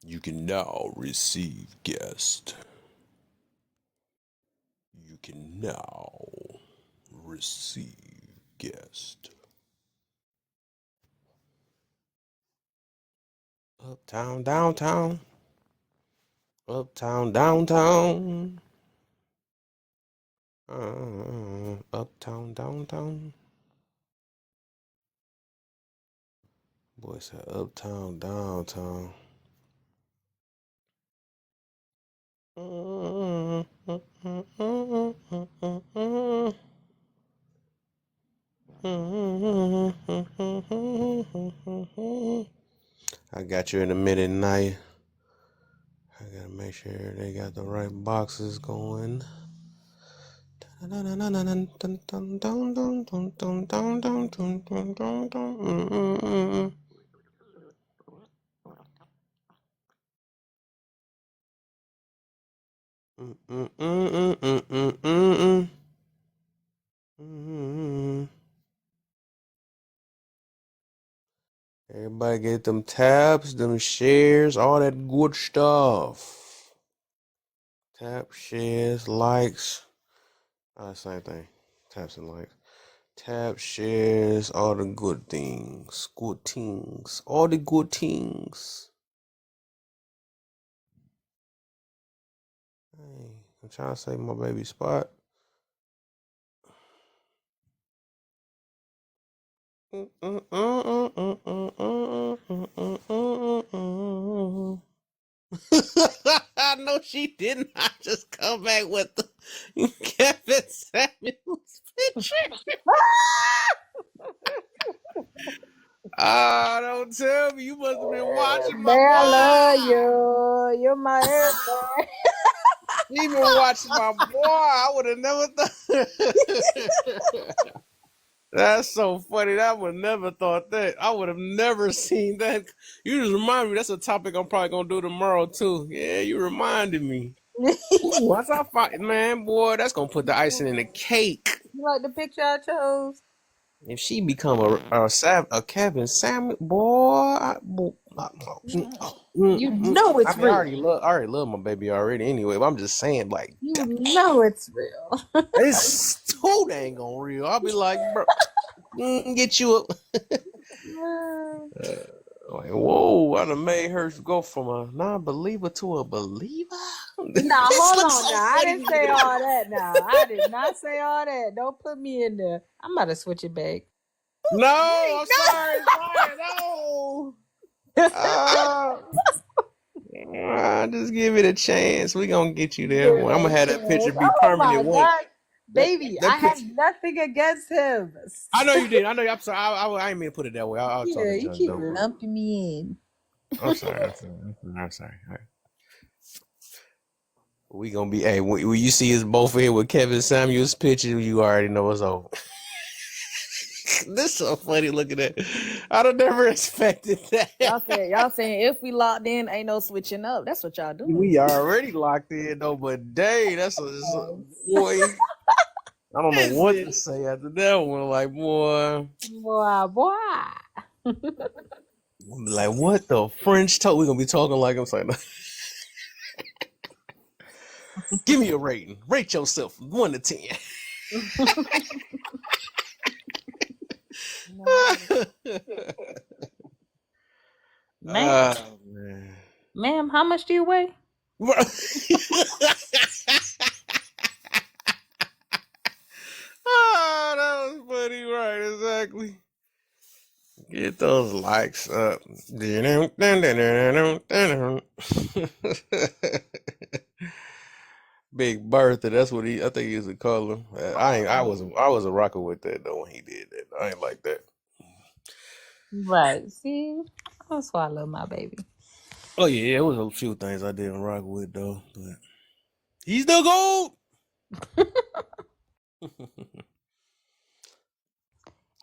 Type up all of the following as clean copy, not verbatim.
You can now receive guest. You can now receive guest. Uptown, downtown. Uptown, downtown. Uptown, downtown. Boy said uptown, downtown. I got you in a minute, night. I gotta make sure they got the right boxes going. Everybody get them tabs, them shares, all that good stuff. Tap, shares, likes. Same thing. Taps and likes. Tap, shares, all the good things. Good things. All the good things. Hey, I'm trying to save my baby spot. No, she did not just come back with the Kevin Samuels picture. Don't tell me. You must have been watching my Man, I love boy. you. You're my everything. You been watching my boy. I would have never thought. That's so funny. I would never thought that. I would have never seen that. You just remind me. That's a topic I'm probably gonna do tomorrow too. Yeah, you reminded me. Ooh, once I find, man, boy, that's gonna put the icing in the cake. You like the picture I chose? If she become a Kevin Samuel, You know I it's mean, real. I already love my baby already anyway. But I'm just saying, like, You know it's real. it's too dang on real. I'll be like, bro, get you up. Like, whoa, I done made her go from a non-believer to a believer. Now, This hold looks on. so Now, I funny didn't when you say get it. all that. Now, I did not say all that. Don't put me in there. I'm about to switch it back. No, I'm sorry, no. Uh, just give it a chance. We gonna get you there. Give I'm it gonna a have that picture chance. be Oh permanent my one. God. That Baby, I that have picture. nothing against him. I know you did. I know. I'm sorry. I didn't mean to put it that way. I was Yeah, talking you junk keep though. lumping me in. I'm sorry. I'm sorry. All right. We gonna be. Hey, when you see us both in with Kevin Samuels picture, you already know it's over. This so funny looking at. I'd have never expected that. Y'all saying if we locked in, ain't no switching up. That's what y'all doing. We already locked in though, but dang, that's a boy. I don't know what to say after that one. Like, boy, Boy. like what the French toast? We're gonna be talking like I'm saying. Give me a rating. Rate yourself from 1 to 10. Ma'am, Man. ma'am, how much do you weigh? That was funny, right? Exactly. Get those likes up. Big Bertha, that's what I think he used to call him. I was a rocker with that though when he did that. I ain't like that. Right. See, that's why I love my baby. Oh yeah, it was a few things I didn't rock with though, but he's the GOAT.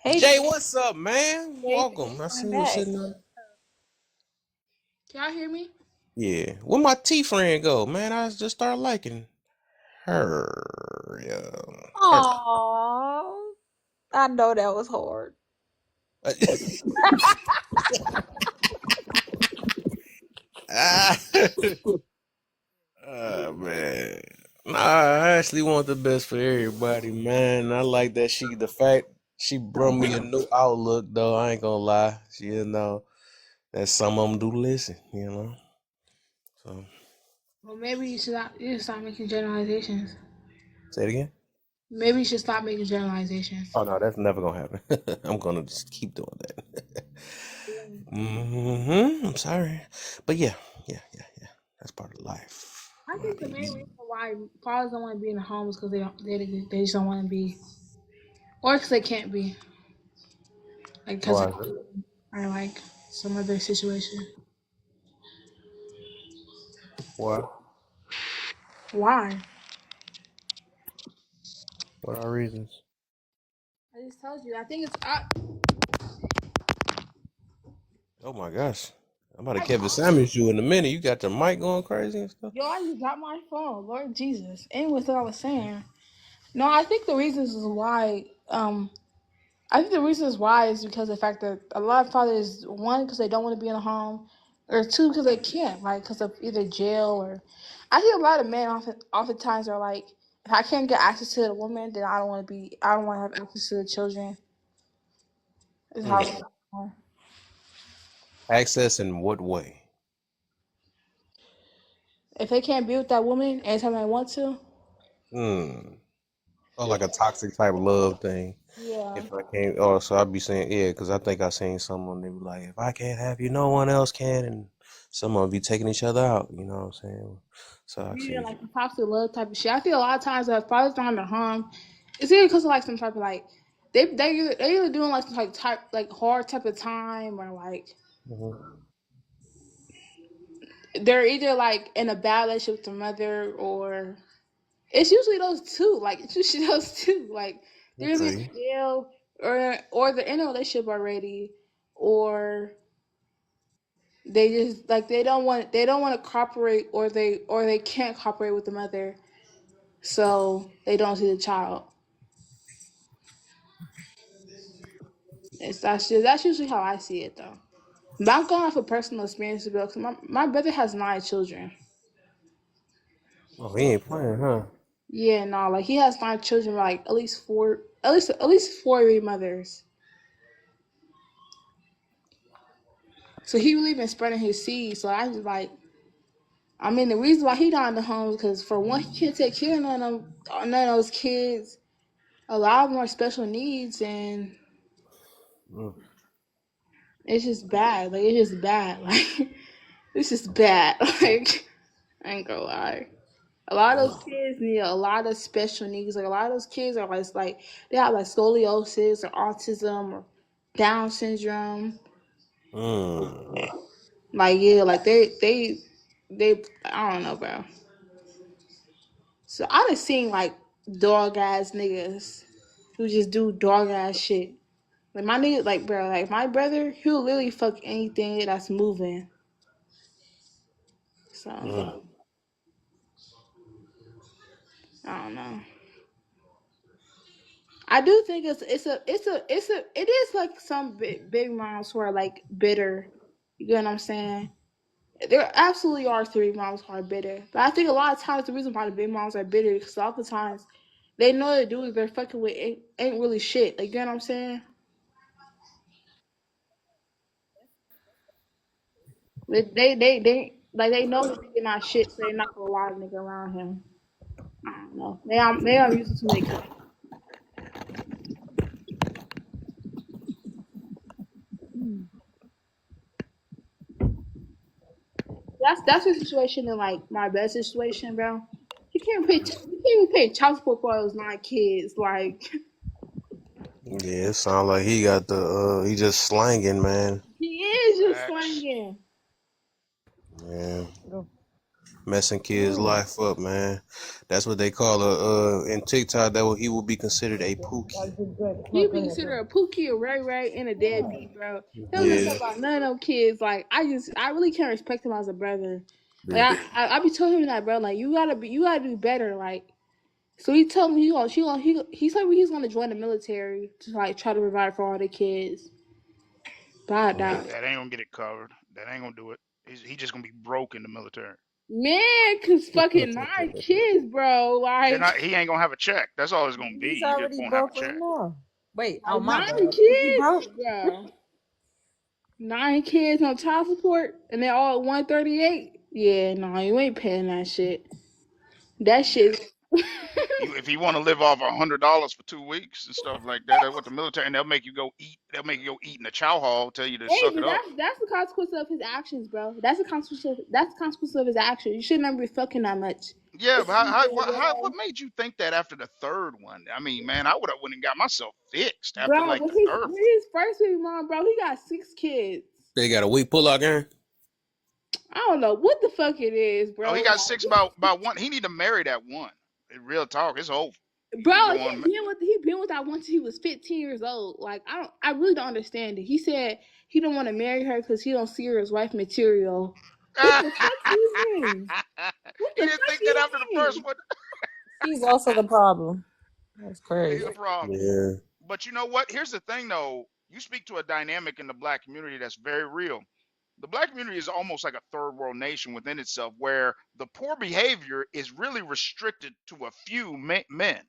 Hey, Jay, what's up, man? Jay, thanks Welcome. I for coming seen you back. sitting there. Can y'all hear me? Yeah. Where my T friend go, man? I just started liking her. Yeah. Her. Aww. I know that was hard. Man. Nah, I actually want the best for everybody, man. I like that the fact she brought me a new outlook, though. I ain't gonna lie. That some of them do listen. So, Well, maybe you should stop making generalizations. say it again. Maybe you should stop making generalizations. Oh, no, that's never gonna happen. I'm gonna just keep doing that. I'm sorry. But yeah. That's part of life. I think the main reason why fathers don't want to be in the home is because they just don't want to be, or because they can't be, like because Why of is it? or like some other situation. Why? Why? What are reasons? I just told you. I think it's Oh my gosh. I'm about to Kevin Samuels you in a minute. You got the mic going crazy and stuff? yo. I just got my phone. Lord Jesus. Anyways, what I was saying. No, I think the reasons is why. I think the reasons why is because of the fact that a lot of fathers, one, because they don't want to be in a home, or two, because they can't, like, because of either jail or. I think a lot of men oftentimes are like, if I can't get access to the woman, then I don't want to have access to the children. Is how. Mm. Access in what way? If they can't be with that woman anytime they want to, Hmm. Oh, like a toxic type love thing. yeah. If I can't, oh, so I'd be saying, yeah, because I think I seen someone, they be like, if I can't have you, no one else can. And some of them be taking each other out, you know what I'm saying? So I see Yeah, what like the toxic love type of shit. I feel a lot of times that fathers don't have the harm. It's either because of like some type of like they either doing like some type like hard type of time or like you. they're either like in a bad relationship with their mother or it's usually those two. Like it's usually those two. Like they're either in Okay. jail or they're in a relationship already or they just like they don't want to cooperate or they can't cooperate with the mother so they don't see the child. That's usually how I see it though. But I'm going off of personal experience because my brother has 9 children. Oh, he ain't playing, huh? Yeah, no, like he has 9 children, like at least four of their mothers. So he really been spreading his seed. So I just like, I mean, the reason why he not in the home is because for one, he can't take care of none of those kids. A lot of them are special needs, and Mm. it's just bad. Like it's just bad. Like it's just bad. Like I ain't gonna lie. A lot of those kids need a lot of special needs. Like a lot of those kids are like they have like scoliosis or autism or Down syndrome. Mm. Like yeah, like they I don't know, bro. So I done seen like dog ass niggas who just do dog ass shit. Like my nigga, like bro, like my brother, he'll literally fuck anything that's moving. So Mm. I don't know. I do think it is like some big moms who are like bitter. You get what I'm saying? There absolutely are three moms who are bitter, but I think a lot of times the reason why the big moms are bitter is because oftentimes they know the dudes they're fucking with ain't really shit. Like you know what I'm saying? They like they know the nigga not shit, so they're not gonna lie to nigga around him. I don't know. They are using too many cups. That's the situation in like my best situation, bro. You can't even pay child support for those 9 kids. Like Yeah, it sound like he got he just slanging, man. he is just Facts. slanging. Yeah. Go. Messing kids' life up, man. That's what they call in TikTok. That he will be considered a That's pookie. good. Come He on, be go ahead. Go considered ahead. a pookie, a Ray Ray, and a deadbeat, bro. He don't give a Yeah. fuck about none of them kids. Like I really can't respect him as a brother. Like Yeah. I be telling him that, bro. Like you gotta do better. Like so he told me he told me he's gonna join the military to like try to provide for all the kids. But I Mm. doubt it. That ain't gonna get it covered. That ain't gonna do it. He just gonna be broke in the military. Man, cause fucking 9 kids, bro. They're Like, not. He ain't gonna have a check. That's all it's gonna He's be. He just already won't have a broke right check. now. Wait, oh like my nine bad. Is he broke? kids, bro. 9 kids on child support, and they're all at 138. Yeah, no, you ain't paying that shit. That Yeah. shit. If you want to live off $100 for 2 weeks and stuff like that, that's what the military, and they'll make you go eat. They'll make you go eat in the chow hall. Tell you to Hey, suck it but up. that's the consequence of his actions, bro. That's the consequence. That's the consequence of his actions. You should never be fucking that much. Yeah, It's but what illegal, made you think that after the third one? I mean, man, I would have went and got myself fixed after bro. like But the third one. his first baby mom, bro, he got 6 kids. They got a weak pull-out game. I don't know what the fuck it is, Oh, he bro. got six about one. He need to marry that one. Real talk, it's over. You need to Bro, go on. he been with that one since he was 15 years old. Like I really don't understand it. He said he don't want to marry her because he don't see her as wife material. What the fuck do you mean? What He the didn't fuck think do that you after the first mean? one. He's also the problem. That's He's crazy. a problem. Yeah. But you know what? Here's the thing, though. You speak to a dynamic in the black community that's very real. The black community is almost like a third world nation within itself, where the poor behavior is really restricted to a few men.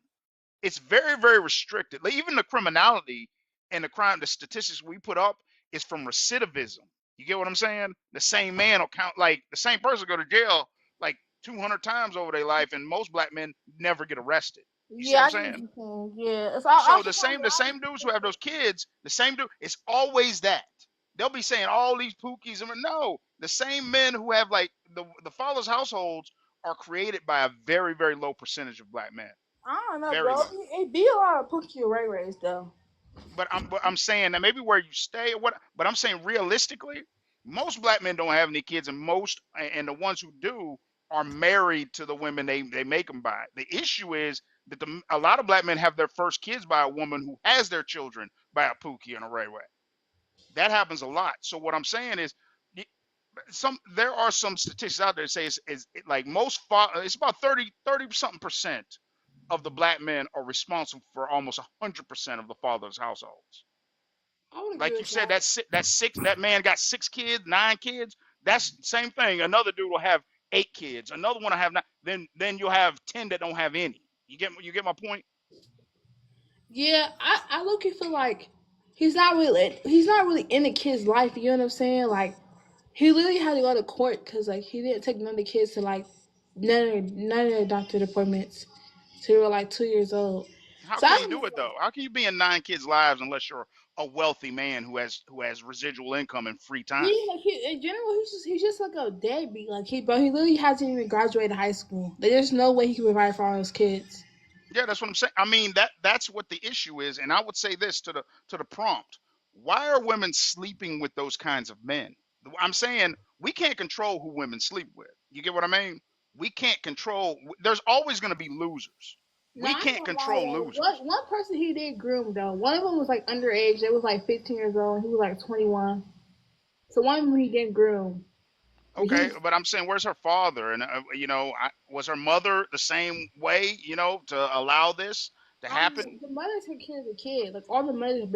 It's very, very restricted. Like even the criminality and the crime, the statistics we put up is from recidivism. You get what I'm saying? The same man will count, like the same person go to jail like 200 times over their life, and most black men never get arrested. You see what Yeah, I'm I get what saying? you're saying. Yeah, so So I the same dudes who have those kids, the same dude, it's always that. They'll be saying all these pookies. I mean, no, the same men who have like the fathers' households are created by a very, very low percentage of black men. I don't know, Very bro. low. It be a lot of Pookie or Ray Rays though. But I'm saying that maybe where you stay or what. But I'm saying realistically, most black men don't have any kids, and and the ones who do are married to the women they make them by. The issue is that a lot of black men have their first kids by a woman who has their children by a Pookie and a Ray Ray. That happens a lot. So what I'm saying is, there are some statistics out there that say like it's about 30 something percent of the black men are responsible for almost 100% of the father's households. I would agree Like you with said, that. that man got 6 kids, 9 kids. That's the same thing. Another dude will have 8 kids. Another one will have nine. Then you'll have 10 that don't have any. You get my point? Yeah, I look at feel like he's not really in the kid's life. You know what I'm saying? Like he literally had to go to court because like he didn't take none of the kids to like none of the doctor appointments till they were like 2 years old. How So can I you was do just it like, though? How can you be in 9 kids' lives unless you're a wealthy man who has residual income and free time? yeah, like in general, he's just like a deadbeat. Like he literally hasn't even graduated high school. Like, there's no way he can provide for all his kids. Yeah, that's what I'm saying. I mean that's what the issue is. And I would say this to the prompt. Why are women sleeping with those kinds of men? I'm saying we can't control who women sleep with. You get what I mean? We can't control. There's always going to be losers. No, We I ain't can't gonna lie control though. losers. One person he did groom though. One of them was like underage. They was like 15 years old. He was like 21. So one of them he didn't groom. But he Okay, but I'm saying, where's her father? And was her mother the same way? To allow this to happen? the mother take care of the kid. Like all the mothers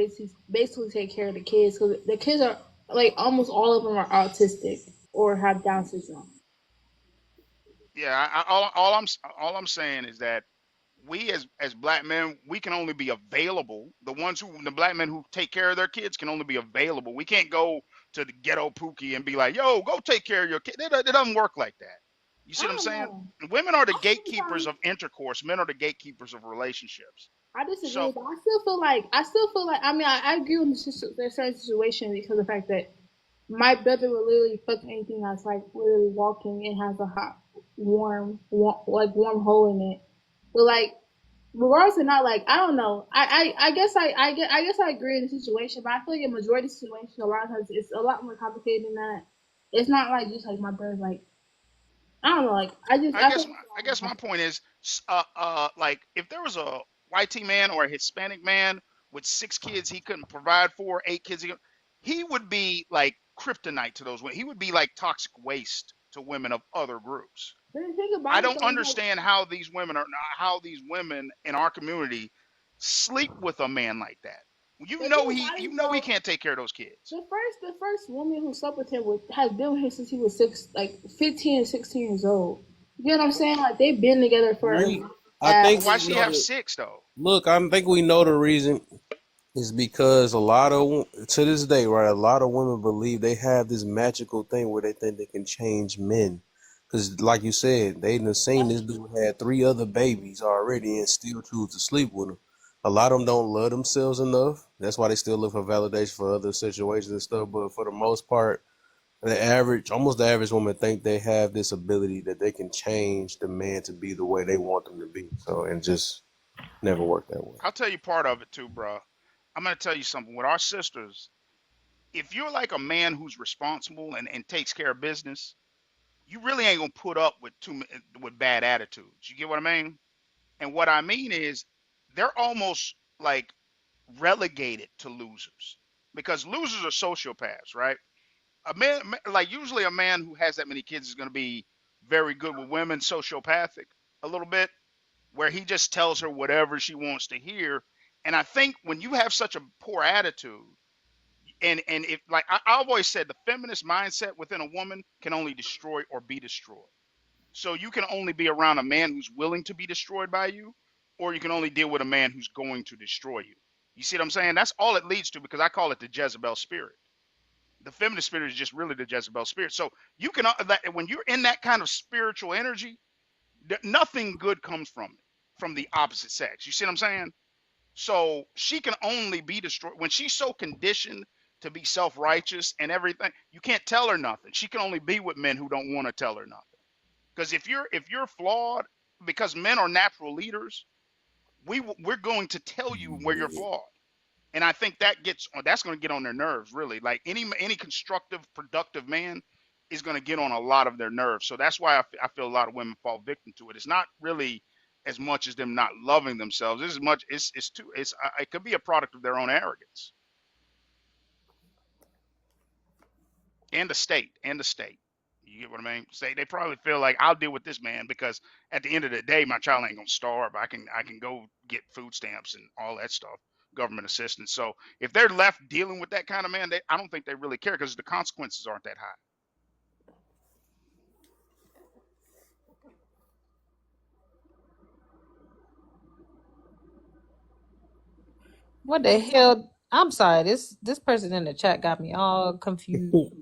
basically take care of the kids because the kids are like almost all of them are autistic or have Down syndrome. Yeah. All I'm saying is that we as black men, we can only be available. The black men who take care of their kids can only be available. We can't go to the ghetto pookie and be like, yo, go take care of your kid. It doesn't work like that. You I see what I'm don't saying? know. Women are the I gatekeepers sometimes of intercourse. Men are the gatekeepers of relationships. I disagree, So but I still feel like I mean I agree with the certain situation because of the fact that my brother will literally fuck anything that's like literally walking and has a hot, warm hole in it. But like, regardless or not, like I don't know. I guess I agree in the situation, but I feel like in majority of situation, a lot of times it's a lot more complicated than that. It's not like just like my brother's like I don't know. Like I I feel guess like my, it's a I lot more guess my complicated. point is, like if there was a white man or a Hispanic man with 6 kids he couldn't provide for, 8 kids he would be like kryptonite to those women. He would be like toxic waste to women of other groups. But the thing I about it don't though is like understand how these women in our community sleep with a man like that. You The know thing about it you is, know he though, can't take care of those kids. the first woman who slept with him has been with him since he was 15 and 16 years old. You know what I'm saying? Like they've been together for We, I But think why we she know have the 6 though? look. I think we know the reason is because a lot of to this day, right? A lot of women believe they have this magical thing where they think they can change men. Because, like you said, they done seen this dude had 3 other babies already and still choose to sleep with them. A lot of them don't love themselves enough. That's why they still look for validation for other situations and stuff. But for the most part, almost the average woman think they have this ability that they can change the man to be the way they want them to be. So, and just never work that way. I'll tell you part of it too, bro. I'm gonna tell you something. With our sisters, if you're like a man who's responsible and takes care of business, you really ain't gonna put up with with bad attitudes. You get what I mean? And what I mean is, they're almost like relegated to losers because losers are sociopaths, right? Like usually a man who has that many kids is gonna be very good with women, sociopathic a little bit, where he just tells her whatever she wants to hear. And I think when you have such a poor attitude, and if like I've always said, the feminist mindset within a woman can only destroy or be destroyed. So you can only be around a man who's willing to be destroyed by you, or you can only deal with a man who's going to destroy you. You see what I'm saying? That's all it leads to, because I call it the Jezebel spirit. The feminist spirit is just really the Jezebel spirit. So you can when you're in that kind of spiritual energy, nothing good comes from it, from the opposite sex. You see what I'm saying? So she can only be destroyed when she's so conditioned to be self-righteous and everything. You can't tell her nothing. She can only be with men who don't want to tell her nothing. Because if you're flawed, because men are natural leaders, we're going to tell you where you're flawed. And I think that's going to get on their nerves, really. Like any constructive, productive man is going to get on a lot of their nerves. So that's why I feel a lot of women fall victim to it. It's not really as much as them not loving themselves. It's as much it could be a product of their own arrogance and the state. You get what I mean? Say they probably feel like, I'll deal with this man because at the end of the day, my child ain't gonna starve. I can go get food stamps and all that stuff, government assistance. So if they're left dealing with that kind of man, I don't think they really care because the consequences aren't that high. What the hell? I'm sorry. This person in the chat got me all confused.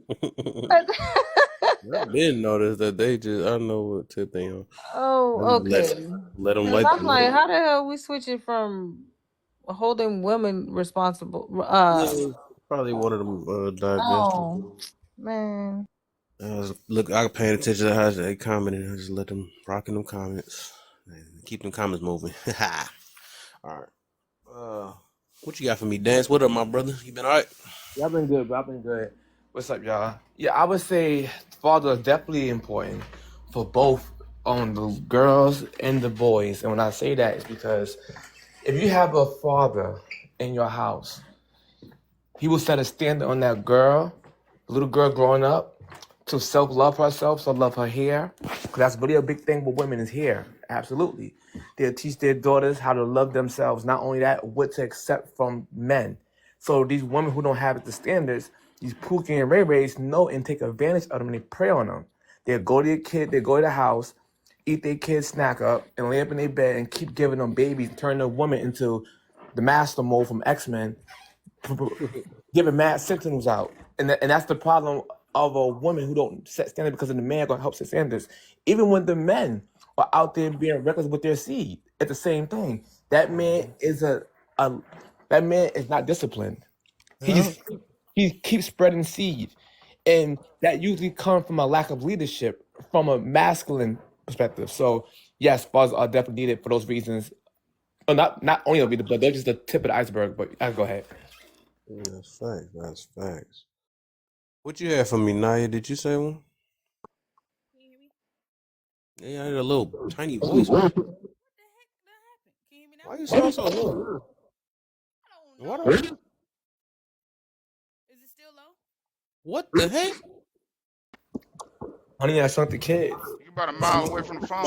I didn't notice that they just. I know what tip they on. Oh, okay. Let them 'Cause I'm like, how the hell we switching from holding women responsible? Yeah, probably one of them digestion. Oh, man. Look, I paid attention to how they commented. I just let them rock in them comments and keep them comments moving. All right. What you got for me, Dance? What up, my brother? You been all right? Yeah, I've been good, bro. I've been good. What's up, y'all? Yeah, I would say father is definitely important for both on the girls and the boys. And when I say that, it's because if you have a father in your house, he will set a standard on that girl, the little girl growing up, to self-love herself, self-love her hair. Because that's really a big thing with women is hair. Absolutely. They'll teach their daughters how to love themselves. Not only that, what to accept from men. So these women who don't have the standards, these Pookie and Ray Rays know and take advantage of them and they prey on them. They'll go to their kid, they go to the house, eat their kid's snack up, and lay up in their bed and keep giving them babies, turn the woman into the master mold from X-Men, giving mad sentinels out. And that's the problem of a woman who don't set standards because of the man gonna help set standards. Even when the men are out there being reckless with their seed, it's the same thing. That man is that man is not disciplined. He keeps spreading seed. And that usually comes from a lack of leadership from a masculine perspective. So yes, fathers are definitely needed for those reasons. Not only of it, but they're just the tip of the iceberg. But I go ahead. That's facts. That's facts. What you had for me, Naya? Did you say one? Can you hear me? Yeah, I had a little tiny voice. What the heck that happened? Can you hear me now? Why you sound so low? I don't What? know. Is it still low? What the heck? Honey, I shrunk the kids. You're about a mile away from the phone.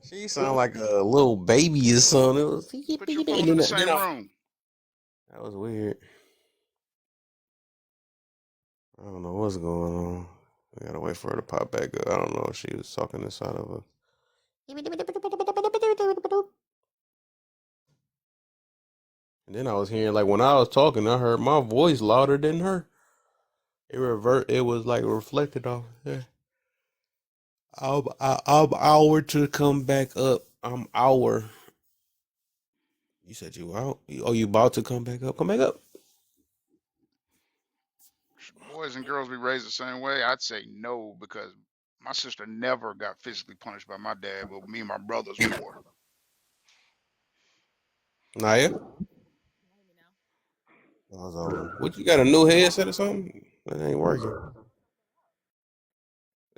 She sound like a little baby or something. Put your phone in the same room. That was weird. I don't know what's going on. We gotta wait for her to pop back up. I don't know if she was talking inside of a. And then I was hearing like when I was talking, I heard my voice louder than her. It was like reflected off. Yeah. I'm hour to come back up. I'm hour. You said you out. You about to come back up? Come back up. Boys and girls be raised the same way. I'd say no because my sister never got physically punished by my dad, but me and my brothers more. Naya. Can you hear me now? I was what you got a new headset or something? That ain't working.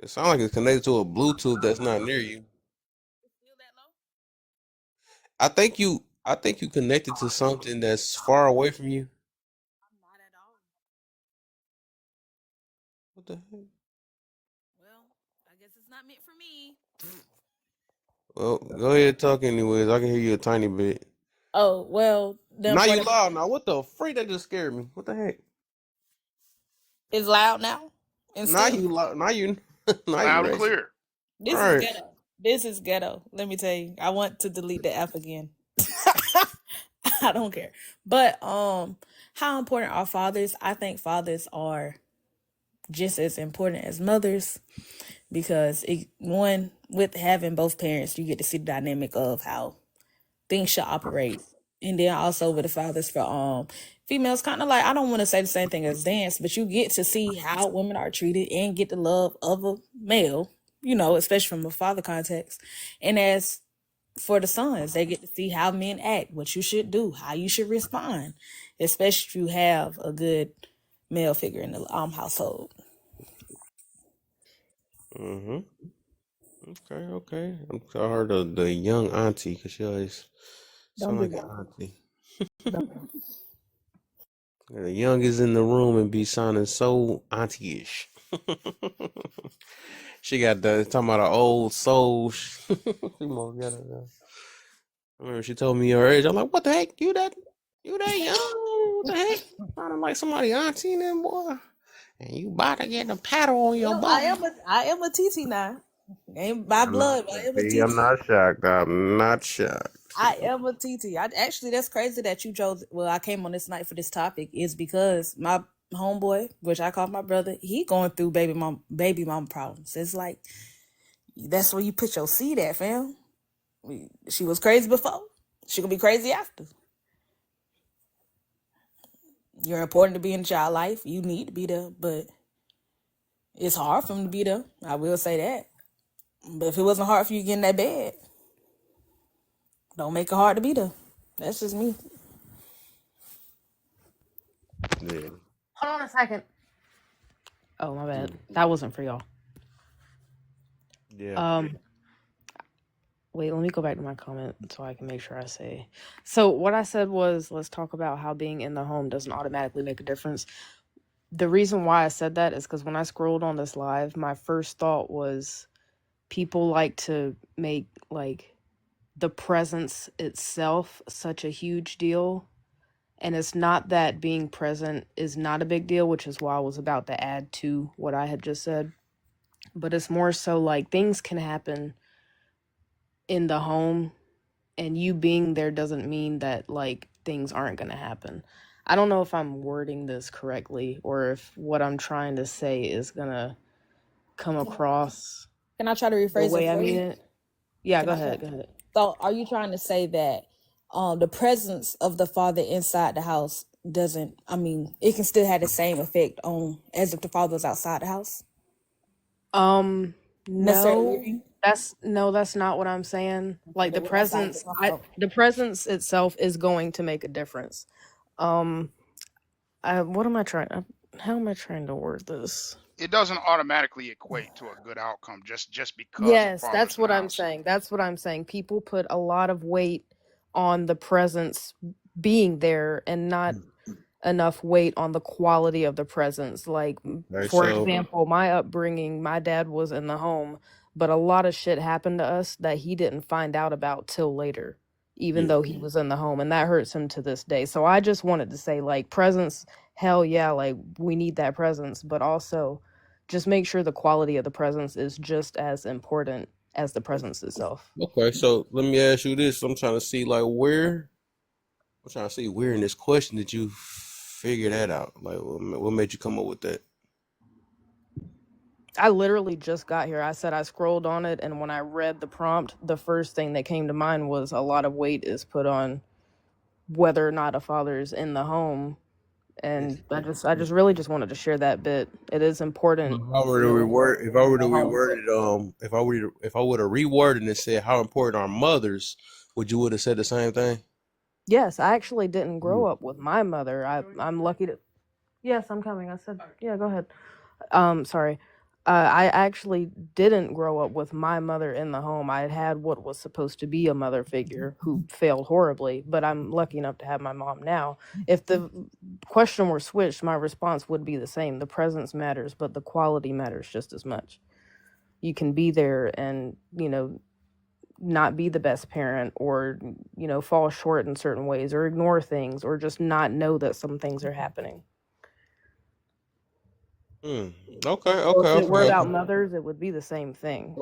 It sounds like it's connected to a Bluetooth that's not near you. It's still that low? I think you connected to something that's far away from you. I'm not at all. What the heck? Well, I guess it's not meant for me. Well, go ahead and talk anyways. I can hear you a tiny bit. Oh, well, the Now you important loud now. What the freak? That just scared me. What the heck? is loud now. And Now still, you loud. Now you now you Loud and racing. clear. this All is right. ghetto. This is ghetto. Let me tell you. I want to delete the app again. I don't care. But how important are fathers? I think fathers are just as important as mothers because one, with having both parents, you get to see the dynamic of how things should operate. And then also with the fathers for females, kind of like, I don't want to say the same thing as dance, but you get to see how women are treated and get the love of a male, especially from a father context. And as for the sons, they get to see how men act, what you should do, how you should respond, especially if you have a good male figure in the household. Mm-hmm. Okay. I heard of the young auntie because she always Don't sound do like an that. auntie. Don't. The youngest in the room and be sounding so auntie-ish. She got the talking about an old soul. She most got it. I remember she told me her age. I'm like, what the heck? You that young? What the heck? Sounding like somebody auntie in there, boy. And you about to get a paddle on your Well, bum. I am a TT now. Ain't by I'm not. blood, but I am a See, I'm TT. not shocked. I'm not shocked. I am a TT. Actually, that's crazy that you chose. Well, I came on this night for this topic is because my homeboy, which I call my brother, he going through baby mom problems. It's like that's where you put your seed at, fam. She was crazy before. She gonna be crazy after. You're important to be in child life. You need to be there, but it's hard for him to be there. I will say that. But if it wasn't hard for you to get in that bed, don't make it hard to be there. That's just me. Yeah. Hold on a second. Oh, my bad. That wasn't for y'all. Yeah. Wait, let me go back to my comment so I can make sure I say. So what I said was, let's talk about how being in the home doesn't automatically make a difference. The reason why I said that is because when I scrolled on this live, my first thought was people like to make like the presence itself such a huge deal. And it's not that being present is not a big deal, which is why I was about to add to what I had just said. But it's more so like things can happen in the home, and you being there doesn't mean that like things aren't going to happen. I don't know if I'm wording this correctly or if what I'm trying to say is going to come across Can I try to the rephrase it way I for mean you? it. Yeah, Can go I try? ahead. So, are you trying to say that the presence of the father inside the house doesn't? I mean, it can still have the same effect on as if the father was outside the house. Necessarily. That's not what I'm saying. Like the Okay, that's all. presence, the presence itself is going to make a difference. What am I trying? How am I trying to word this? It doesn't automatically equate to a good outcome just because a Yes, father's that's in the what I'm house. saying. That's what I'm saying. People put a lot of weight on the presence being there and not enough weight on the quality of the presence. Like, Okay, for so example, my upbringing, my dad was in the home, but a lot of shit happened to us that he didn't find out about till later. even Yeah. though he was in the home, and that hurts him to this day. So I just wanted to say, like, presence, hell yeah, like, we need that presence, but also just make sure the quality of the presence is just as important as the presence itself. Okay, so let me ask you this. I'm trying to see like where in this question did you figure that out? Like what made you come up with that? I literally just got here. I said I scrolled on it, and when I read the prompt, the first thing that came to mind was a lot of weight is put on whether or not a father is in the home. And I just really just wanted to share that bit. It is important. If I were to reword, if I would have reworded and said how important are mothers, would have said the same thing? Yes, I actually didn't grow up with my mother. I'm lucky to. Yes, I'm coming. I said, yeah, go ahead. Sorry. I actually didn't grow up with my mother in the home. I had what was supposed to be a mother figure who failed horribly, but I'm lucky enough to have my mom now. If the question were switched, my response would be the same. The presence matters, but the quality matters just as much. You can be there and, not be the best parent, or, fall short in certain ways, or ignore things, or just not know that some things are happening. Okay, So if it were okay. about mothers, it would be the same thing.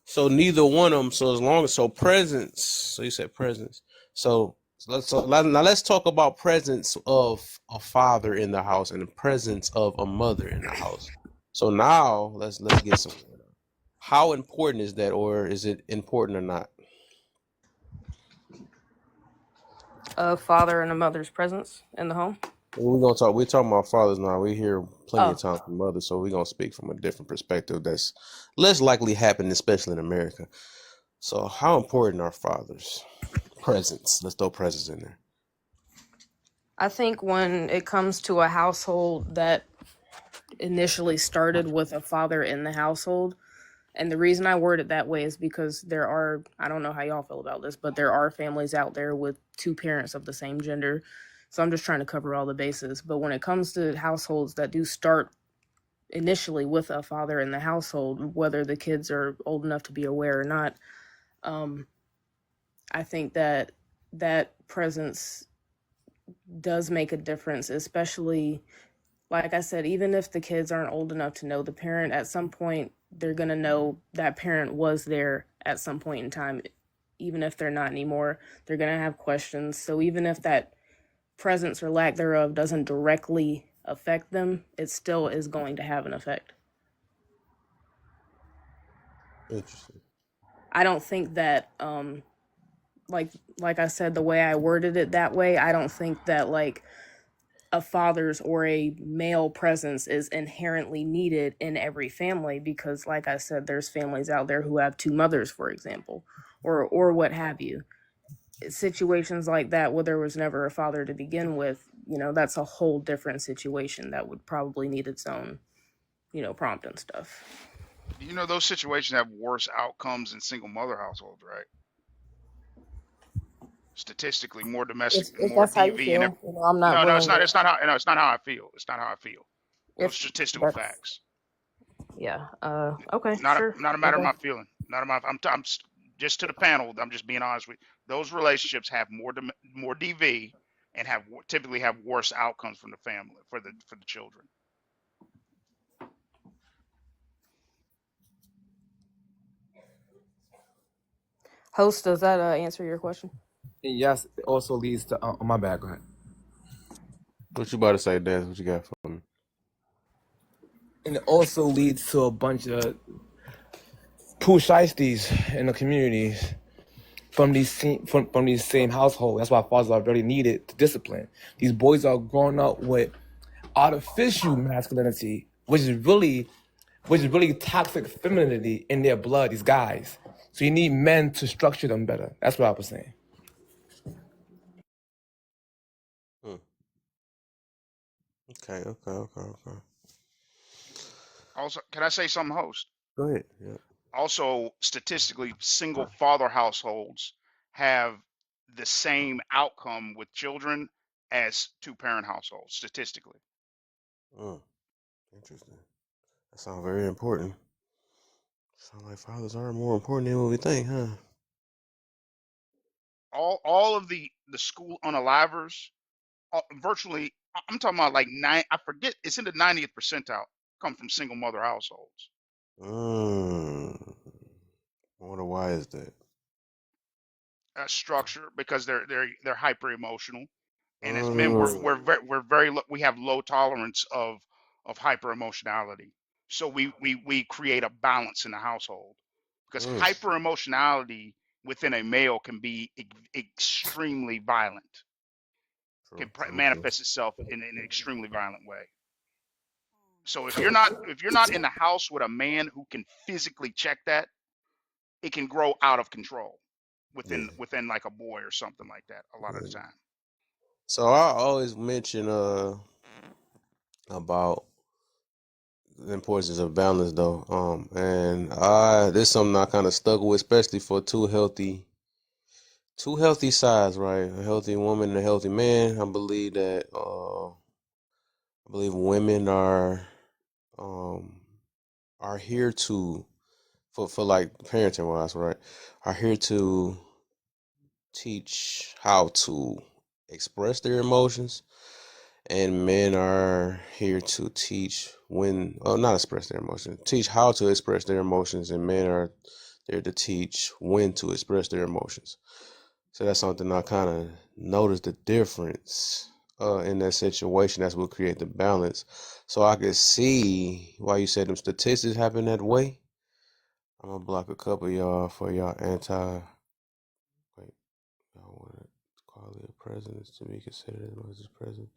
So neither one of them. So presence. So you said presence. So let's talk about presence of a father in the house and the presence of a mother in the house. So now let's get some. How important is that, or is it important or not? A father and a mother's presence in the home. We're talking about fathers now. We hear plenty Oh, of times from mothers, so we're gonna speak from a different perspective that's less likely happening, especially in America. So how important are fathers? Presence. Let's throw presence in there. I think when it comes to a household that initially started with a father in the household, and the reason I word it that way is because there are, I don't know how y'all feel about this, but there are families out there with two parents of the same gender. So I'm just trying to cover all the bases. But when it comes to households that do start initially with a father in the household, whether the kids are old enough to be aware or not, I think that that presence does make a difference, especially, like I said, even if the kids aren't old enough to know the parent, at some point they're going to know that parent was there at some point in time. Even if they're not anymore, they're going to have questions. So even if that presence or lack thereof doesn't directly affect them, it still is going to have an effect. Interesting. I don't think that like I said, the way I worded it that way, I don't think that like a father's or a male presence is inherently needed in every family, because like I said, there's families out there who have two mothers, for example, or what have you. Situations like that where there was never a father to begin with, that's a whole different situation that would probably need its own, prompt and stuff. Those situations have worse outcomes in single mother households, right? Statistically, more domestic, If more that's how you DV, and feel, I'm not no, it's willing not. to. It's not how. No, it's not how I feel. It's not how I feel. Those If statistical that's facts. yeah, okay, Not sure, a matter of okay. my feeling. Not of my. Just to the panel. I'm just being honest with you. Those relationships have more DV and typically have worse outcomes from the family for the children. Host, does that answer your question? And yes, it also leads to my bad. Go ahead. What you about to say, Dad? What you got for me? And it also leads to a bunch of poo shiesties in the communities from these same households. That's why fathers are very needed to discipline. These boys are growing up with artificial masculinity, which is really toxic femininity in their blood. These guys, so you need men to structure them better. That's what I was saying. Okay. Also, can I say something, host? Go ahead. Yeah. Also, statistically, single father households have the same outcome with children as two parent households, statistically. Interesting. That sounds very important. Sound like fathers are more important than what we think, huh? all of the school unalivers, virtually, I'm talking about like I forget, it's in the 90th percentile, come from single mother households. Mm. I wonder why is that? Structure, because they're hyper emotional, and as men Mm. we're very we have low tolerance of hyper emotionality. So we create a balance in the household, because Mm. hyper emotionality within a male can be extremely violent, can True. manifest itself in an extremely violent way. So if you're not in the house with a man who can physically check that, it can grow out of control Yeah. within like a boy or something like that a lot of the Yeah. time. So I always mention about the importance of balance though. And this is something I kind of stuck with, especially for two healthy sides, right? A healthy woman and a healthy man. I believe that women are here to for like parenting wise, right? Are here to teach how to express their emotions, and men are here to teach not express their emotions, teach how to express their emotions, and men are there to teach when to express their emotions. So that's something I kind of noticed the difference in that situation. That's what create the balance. So I could see why you said them statistics happen that way. I'm gonna block a couple of y'all for y'all wait, y'all want quality of presence to be considered as much as present.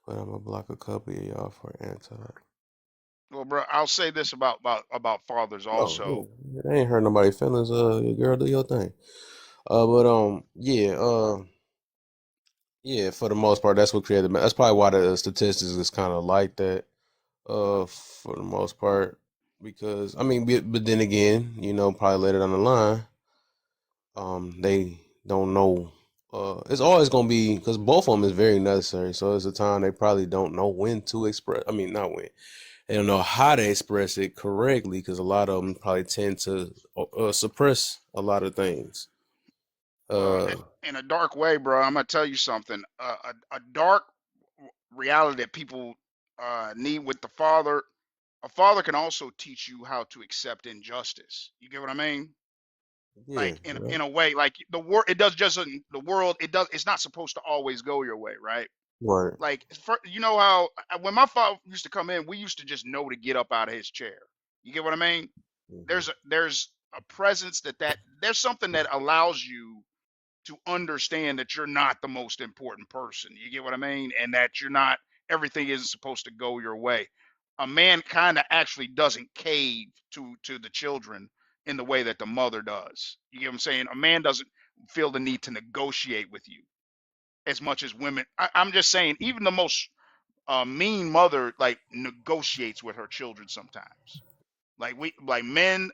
But I'm gonna block a couple of y'all for anti. Well, bro, I'll say this about fathers Oh, also. yeah. I ain't hurt nobody's feelings. Your girl, do your thing. But yeah. For the most part, that's what created. That's probably why the statistics is kind of like that. For the most part, because I mean, but then again, probably later down the line, they don't know. It's always gonna be because both of them is very necessary. So it's a time they probably don't know when to express. I mean, not when. They don't know how to express it correctly because a lot of them probably tend to suppress a lot of things. Well, Uh, in a dark way, bro, I'm gonna tell you something. A dark reality that people need with the father. A father can also teach you how to accept injustice. You get what I mean? yeah, Like in a way, like the world, it does just the world. It's not supposed to always go your way, right? right. Like you know how when my father used to come in, we used to just know to get up out of his chair. You get what I mean? Hmm. There's a presence that there's something that allows you to understand that you're not the most important person. You get what I mean? And that you're not, everything isn't supposed to go your way. A man kind of actually doesn't cave to the children in the way that the mother does. You get what I'm saying? A man doesn't feel the need to negotiate with you as much as women. I'm just saying, even the most mean mother like negotiates with her children sometimes. Like like men,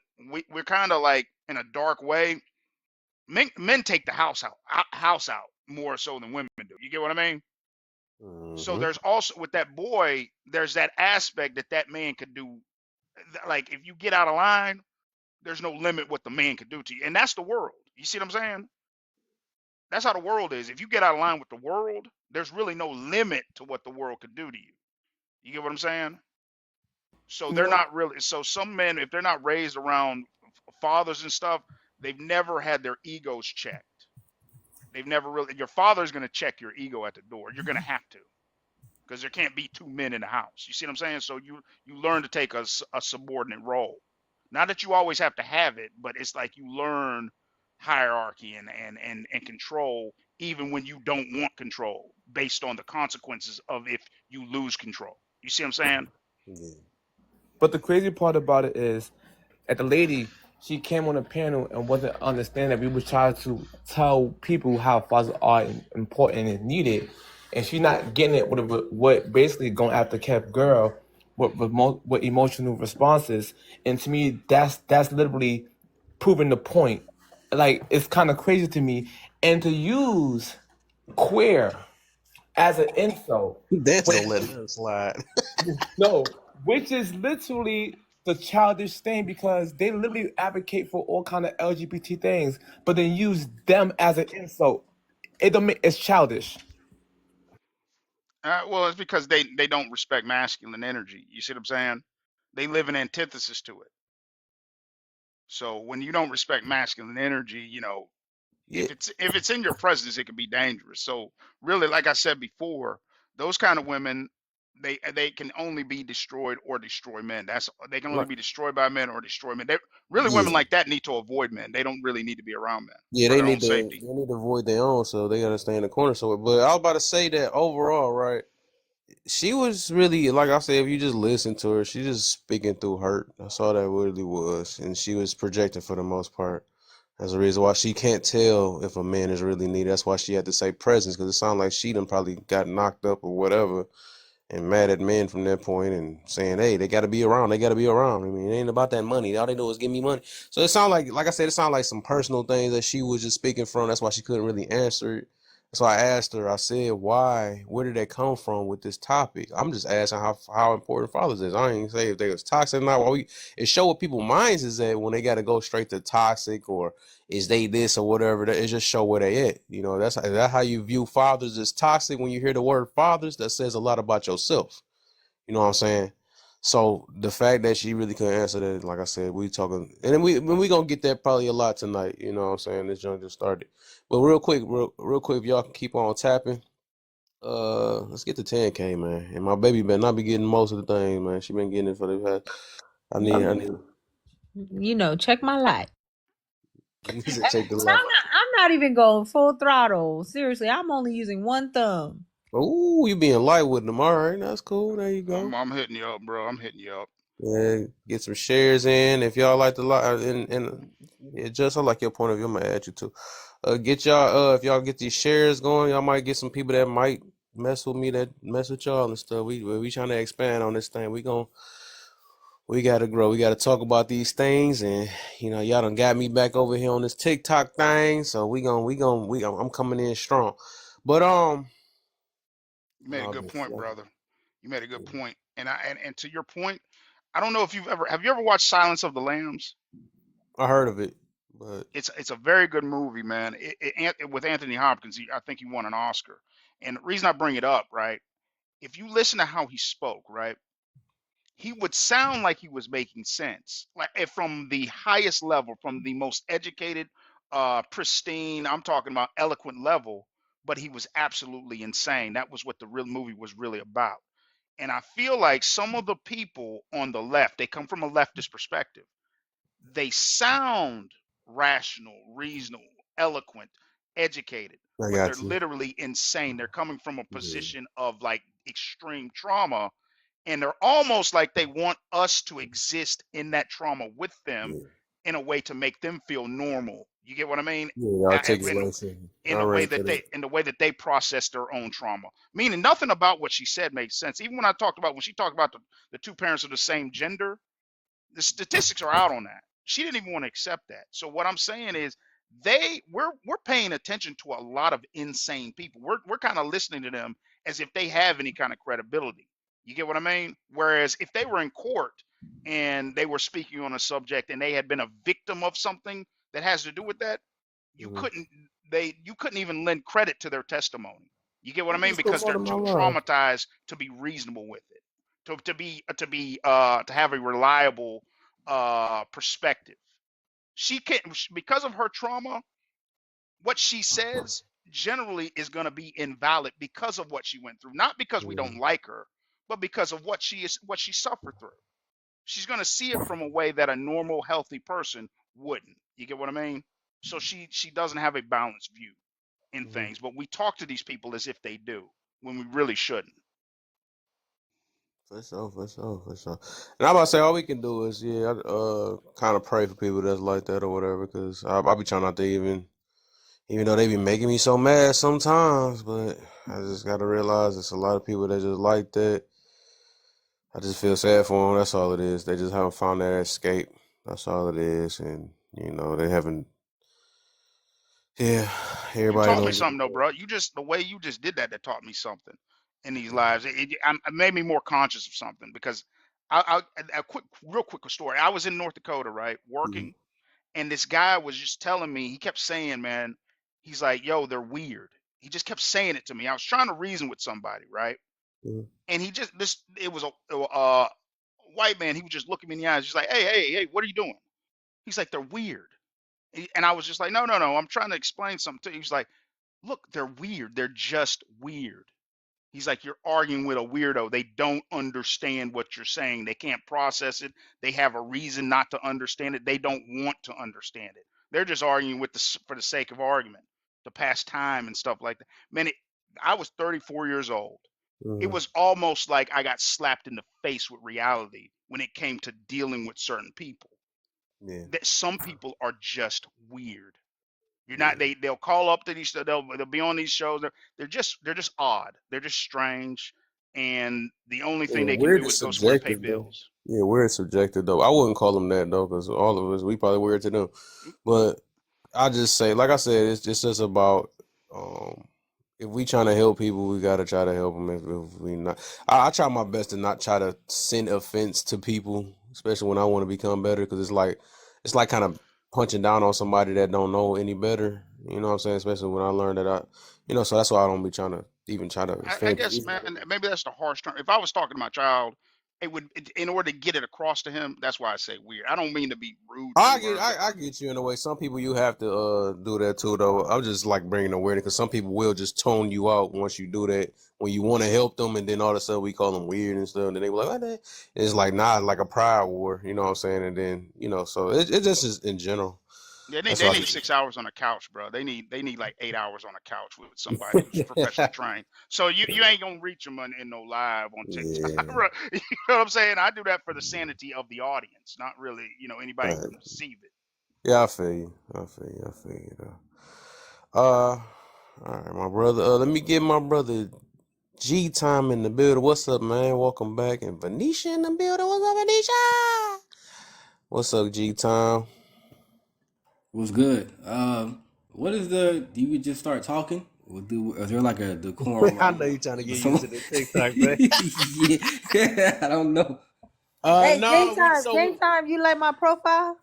we're kind of like in a dark way. Men take the house out more so than women do. You get what I mean? So Hmm. there's also with that boy, there's that aspect that man could do. Like if you get out of line, there's no limit what the man could do to you, and that's the world. You see what I'm saying? That's how the world is. If you get out of line with the world, there's really no limit to what the world could do to you. You get what I'm saying? So they're No. not really. So some men, if they're not raised around fathers and stuff, they've never had their egos checked. They've never really. Your father's going to check your ego at the door. You're going to have to, because there can't be two men in the house. You see what I'm saying? So you learn to take a subordinate role. Not that you always have to have it, but it's like you learn hierarchy and control even when you don't want control, based on the consequences of if you lose control. You see what I'm saying? Yeah. But the crazy part about it is, at the lady, she came on the panel and wasn't understanding that we was trying to tell people how fathers are important and needed, and she not getting it with what basically going after kept girl with emotional responses. And to me, that's literally proving the point. Like, it's kind of crazy to me, and to use queer as an insult, That's when gonna let her slide. no, which is literally the childish thing because they literally advocate for all kind of LGBT things, but then use them as an insult. It don't make, it's childish. Well, it's because they don't respect masculine energy. You see what I'm saying? They live in antithesis to it. So when you don't respect masculine energy, you know, Yeah, if it's in your presence, it can be dangerous. So really, like I said before, those kind of women, they can only be destroyed or destroy men. That's they can only right. be destroyed by men or destroy men. They really Yeah, women like that need to avoid men. They don't really need to be around men yeah. for their own safety. They need to avoid their own, so they gotta stay in the corner. So, but I was about to say that overall, right? She was really, like I said, if you just listen to her, she just speaking through hurt. That's all that really was, and she was projecting for the most part. That's the reason why she can't tell if a man is really needed. That's why she had to say presence, because it sounded like she done probably got knocked up or whatever, and mad at men from that point and saying, hey, they got to be around. They got to be around. I mean, it ain't about that money. All they do is give me money. So it sounded like I said, it sounded like some personal things that she was just speaking from. That's why she couldn't really answer it. So I asked her, I said, why, where did that come from with this topic? I'm just asking how important fathers is. I ain't say if they was toxic or not. It show what people's minds is at when they got to go straight to toxic or is they this or whatever. It just show where they at. You know, that's how you view fathers as toxic. When you hear the word fathers, that says a lot about yourself. You know what I'm saying? So the fact that she really couldn't answer that, like I said, we talking, and then we gonna get that probably a lot tonight. You know what I'm saying? This junk just started, but real quick, if y'all can keep on tapping, let's get to 10K, man. And my baby better not be getting most of the things, man. She been getting it for the past. I need. You know, check my light. He said, take the I'm light. not even going full throttle. Seriously, I'm only using one thumb. Ooh, you being light with them. All right, that's cool. There you go. I'm hitting you up, bro. I'm hitting you up. Yeah, get some shares in if y'all like the lot and yeah, just I like your point of view. I'm gonna add you too. Get y'all if y'all get these shares going, y'all might get some people that might mess with me that mess with y'all and stuff. We trying to expand on this thing. We gotta grow. We gotta talk about these things and you know y'all done got me back over here on this TikTok thing. So I'm coming in strong. But You made a I'll good just point, brother. You made a good point. And to your point, I don't know if have you ever watched Silence of the Lambs? I heard of it, but It's a very good movie, man. With Anthony Hopkins, I think he won an Oscar. And the reason I bring it up, right? If you listen to how he spoke, right, he would sound like he was making sense, like from the highest level, from the most educated, pristine. I'm talking about eloquent level, but he was absolutely insane. That was what the real movie was really about. And I feel like some of the people on the left, they come from a leftist perspective. They sound rational, reasonable, eloquent, educated, I but they're got you. literally insane. They're coming from a Yeah, position of like extreme trauma, and they're almost like they want us to exist in that trauma with them yeah, in a way to make them feel normal. You get what I mean? yeah. Articulation. I ran to that. In the way that they process their own trauma. Meaning nothing about what she said made sense. Even when I talked about when she talked about the two parents of the same gender, the statistics are out on that. She didn't even want to accept that. So what I'm saying is we're paying attention to a lot of insane people. We're kind of listening to them as if they have any kind of credibility. You get what I mean? Whereas if they were in court and they were speaking on a subject and they had been a victim of something that has to do with that, you Mhm. couldn't you couldn't even lend credit to their testimony. You get what I mean? It's still Because part they're of my too life. traumatized to be reasonable with it. To have a reliable perspective. She can because of her trauma, what she says generally is going to be invalid because of what she went through, not because we don't Mhm. like her, but because of what she suffered through. She's going to see it from a way that a normal healthy person wouldn't. You get what I mean? So she doesn't have a balanced view in Mhm. things, but we talk to these people as if they do when we really shouldn't. For sure, for sure, for sure. And I'm about to say all we can do is kind of pray for people that's like that or whatever, because I be trying not to even though they be making me so mad sometimes, but I just gotta realize it's a lot of people that just like that. I just feel sad for them. That's all it is. They just haven't found their escape. That's all it is, and they haven't. Yeah, You everybody taught me don't get something though, it. bro. The way you just did that taught me something in these lives. It made me more conscious of something because A real quick story. I was in North Dakota, right, Mhm. working, and this guy was just telling me. He kept saying, "Man," he's like, "Yo, they're weird." He just kept saying it to me. I was trying to reason with somebody, right, Mhm. and he just this. It was a white man. He would just look at me in the eyes, just like, "Hey, what are you doing?" He's like, "They're weird," and I was just like, "No, no, no. I'm trying to explain something to you." He's like, "Look, they're weird. They're just weird." He's like, "You're arguing with a weirdo. They don't understand what you're saying. They can't process it. They have a reason not to understand it. They don't want to understand it. They're just arguing with for the sake of argument, to pass time and stuff like that." Man, I was 34 years old. It Mhm. was almost like I got slapped in the face with reality when it came to dealing with certain people. Yeah. That some people are just weird. You're not. Yeah. They'll call up to these. They'll be on these shows. They're just odd. They're just strange, and the only thing Yeah, they can weird do is is go somewhere and pay subjective though. bills. Yeah, weird is subjective though. I wouldn't call them that though, because all of us, we probably weird to them. But I just say, like I said, it's just about um, if we trying to help people, we gotta try to help them. If we not, I try my best to not try to send offense to people, especially when I want to become better, because it's like kind of punching down on somebody that don't know any better. You know what I'm saying? Especially when I learned that so that's why I don't be trying to even try to I offend guess, people. man, and maybe that's the harsh term. If I was talking to my child, in order to get it across to him. That's why I say weird. I don't mean to be rude to or I get you in a way. Some people you have to do that too though. I'm just like bringing awareness because some people will just tone you out once you do that when you want to help them, and then all of a sudden we call them weird and stuff, and then they be like, "What the?" It's like nah, like a pride war, you know what I'm saying? And then so it just is in general. Yeah, That's they why. need 6 hours on a couch, bro. They need like 8 hours on a couch with somebody who's professionally trained. So you ain't gonna reach them in no live on TikTok. Yeah, You know what I'm saying? I do that for the sanity of the audience, not really anybody can right. receive it. Yeah, I feel you. I feel you though. All right, my brother. Let me get my brother G Time in the building. What's up, man? Welcome back. And Venetia in the building. What's up, Venetia? What's up, G Time? Was good. What is the? Do you just start talking? Is there like a decorum? I know you're trying to get used Some, to the TikTok, man. yeah, I don't know. Hey, No, game time, you like my profile?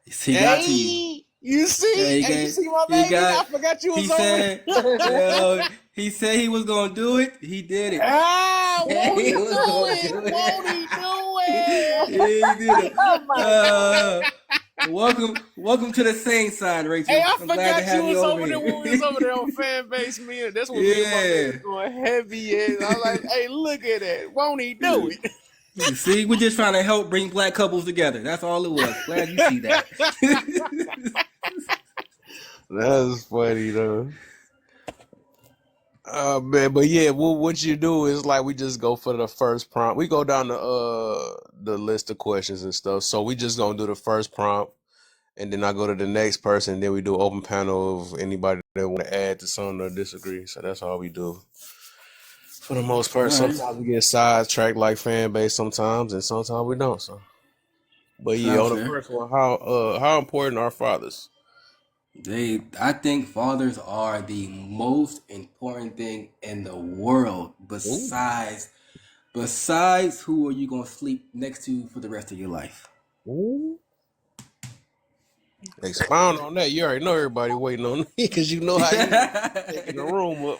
He got to you. hey, you Yeah, see, you see my he baby? got. I forgot you He was over said, there. he said he was gonna do it. He did it. Won't he He do was gonna it? do Won't he it. do Yeah, it? he did it. Oh my god. Welcome to the same side, Hey, Rachel. I I'm glad to forgot you have you was over over there when we was over there on here. fan base me. That's when me and my baby Yeah. was going heavy. And I was like, hey, look at that. Won't he do it? You see, we're just trying to help bring black couples together. That's all it was. Glad you see that. That's funny though. Man, but yeah, what you do is like we just go for the first prompt. We go down the list of questions and stuff. So we just gonna do the first prompt, and then I go to the next person. And then we do open panel of anybody that want to add to something or disagree. So that's all we do for the most All part. right. Sometimes we get sidetracked like fan base sometimes, and sometimes we don't. So, but yeah, Sounds on the fair. first one, how important are fathers? I think fathers are the most important thing in the world Ooh, besides who are you gonna sleep next to for the rest of your life. ooh. Expound on that. You already know everybody waiting on me because you know how you taking the room up.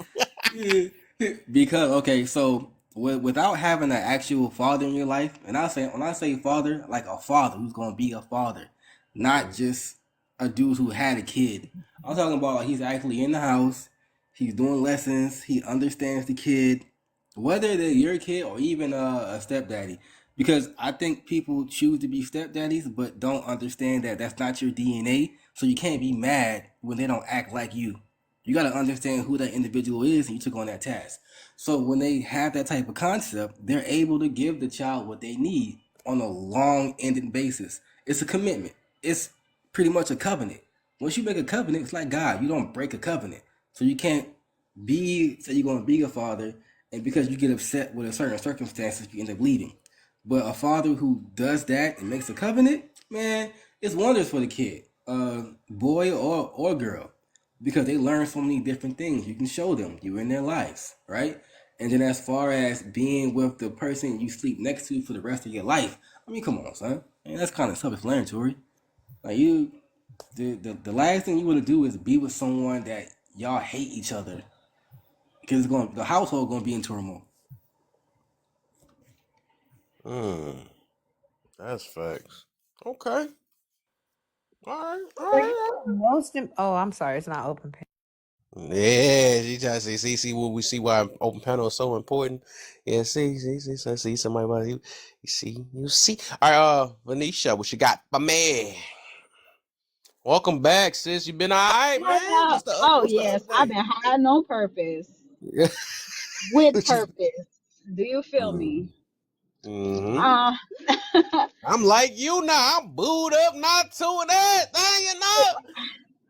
Because okay, so without having an actual father in your life, and when I say father, like a father who's gonna be a father, not just a dude who had a kid. I'm talking about like he's actually in the house, he's doing lessons, he understands the kid, whether they're your kid or even a stepdaddy. Because I think people choose to be stepdaddies, but don't understand that that's not your DNA. So you can't be mad when they don't act like you. You got to understand who that individual is and you took on that task. So when they have that type of concept, they're able to give the child what they need on a long-ended basis. It's a commitment. It's pretty much a covenant. Once you make a covenant, it's like God. You don't break a covenant. So you can't say you're going to be a father, and because you get upset with a certain circumstances, you end up leaving. But a father who does that and makes a covenant, man, it's wonders for the kid, boy or girl, because they learn so many different things. You can show them. You're in their lives, right? And then as far as being with the person you sleep next to for the rest of your life, I mean, come on, son. I mean, that's kind of self-explanatory. Like the last thing you want to do is be with someone that y'all hate each other, because the household gonna be in turmoil. That's facts. Okay. All right. Oh, I'm sorry, it's not open. Yeah, she just see what we see why open panel is so important. Yeah, see somebody about you. You see. All right, Venetia, what you got, my man? Welcome back, sis. You been all right, man? What's the Yes, I've update? been hiding on purpose, Yeah. with What you? purpose. Do you feel me? Mm-hmm. Uh, I'm like you now. I'm booed up, not to that. Dang, you know.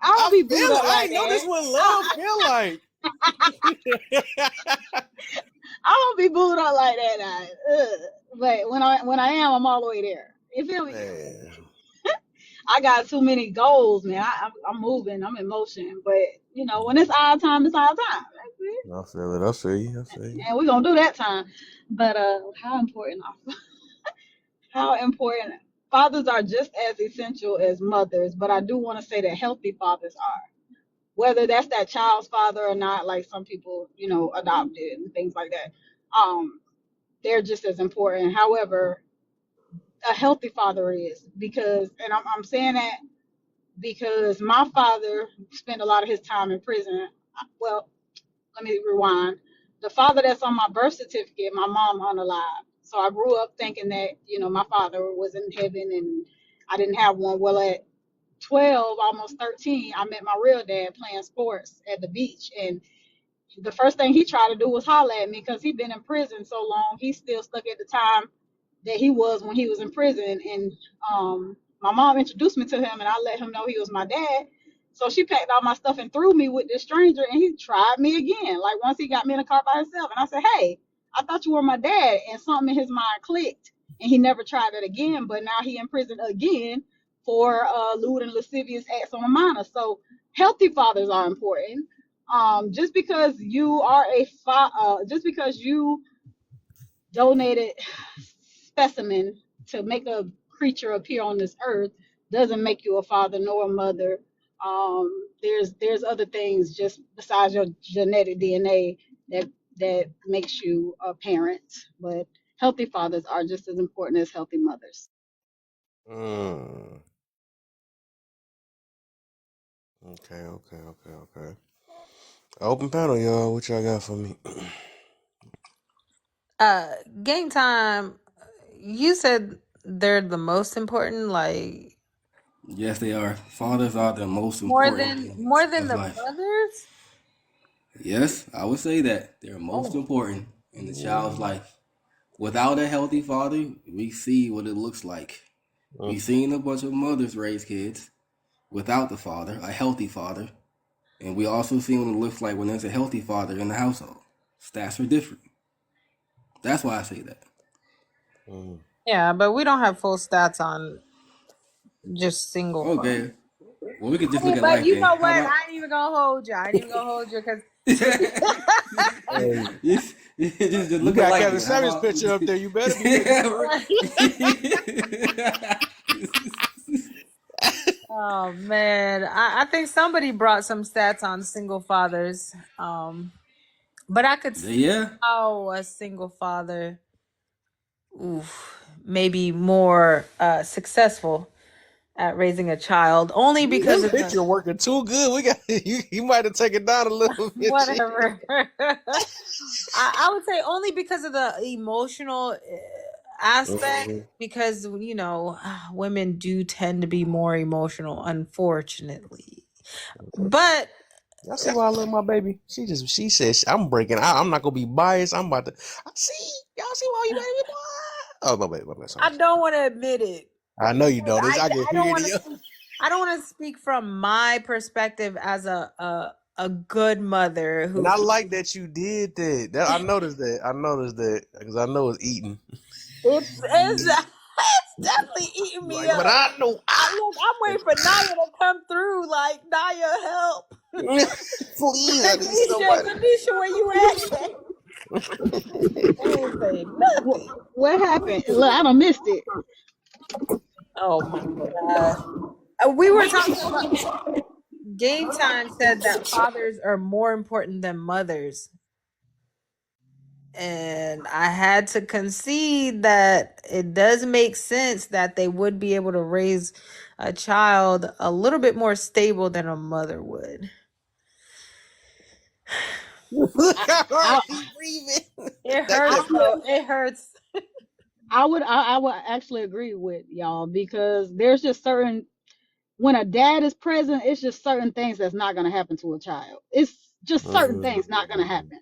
I don't I be feel booed it. up I like ain't know this that. what love feel like. I don't be booed up like that. But when I am, I'm all the way there. You feel me? Man. I got too many goals, man. I'm moving. I'm in motion. But when it's our time, it's our time. That's it. I feel it. I feel you. And we're gonna do that time. But how important fathers are just as essential as mothers, but I do want to say that healthy fathers are. Whether that's that child's father or not, like some people, adopted and things like that. They're just as important. However, a healthy father is, and I'm saying that because my father spent a lot of his time in prison. Well, let me rewind. The father that's on my birth certificate, my mom unalive. So I grew up thinking that, my father was in heaven and I didn't have one. Well, at 12, almost 13, I met my real dad playing sports at the beach. And the first thing he tried to do was holler at me because he'd been in prison so long. He still stuck at the time that he was when he was in prison. And my mom introduced me to him, and I let him know he was my dad. So she packed all my stuff and threw me with this stranger, and he tried me again. Like once he got me in a car by himself, and I said, "Hey, I thought you were my dad." And something in his mind clicked, and he never tried it again. But now he in prison again for lewd and lascivious acts on a minor. So healthy fathers are important. Just because you are just because you donated specimen to make a creature appear on this earth doesn't make you a father nor a mother. There's other things just besides your genetic DNA that makes you a parent. But healthy fathers are just as important as healthy mothers. Okay. Open panel, y'all. What y'all got for me? Game time. You said they're the most important, like Yes, they are. Fathers are the most more important than thing more than of the life. mothers. Yes, I would say that they're most Oh, important in the child's life. Without a healthy father, we see what it looks like. We've seen a bunch of mothers raise kids without the father, a healthy father. And we also see what it looks like when there's a healthy father in the household. Stats are different. That's why I say that. yeah, but we don't have full stats on just single fathers. Okay. Well, we could just look Hey, at but life you then. know How what? about I ain't even gonna hold you. Because just You look at got life Kevin then. How Samuels about picture up there. You better be looking. oh man, I think somebody brought some stats on single fathers. But I could see yeah. how a single father, maybe more successful at raising a child, only because This of the picture working too good. We got you might have taken down a little bit. whatever. I would say only because of the emotional aspect, because women do tend to be more emotional, unfortunately. But Y'all see why I love my baby? She says I'm breaking out. I'm not gonna be biased. I'm about to see. Y'all see why you baby boy? Oh my baby, sorry. I don't want to admit it. I know you don't. I can I hear don't it. want to. I don't want to speak from my perspective as a good mother who. And I like that you did that. I noticed that because I know it's eating. It's definitely eating me But up. I know. Look, I'm waiting for Naya to come through. Like, Naya, help. Please, I need somebody. Kanisha, where you at? They ain't say What, nothing. what happened? Look, I done missed it. Oh my god. We were talking about Game Time said that fathers are more important than mothers. And I had to concede that it does make sense that they would be able to raise a child a little bit more stable than a mother would. Look I, how hard I, he breathing. It That hurts I kept would, though. It hurts. I would actually agree with y'all because there's just certain when a dad is present, it's just certain things that's not gonna happen to a child. It's just certain things not gonna happen.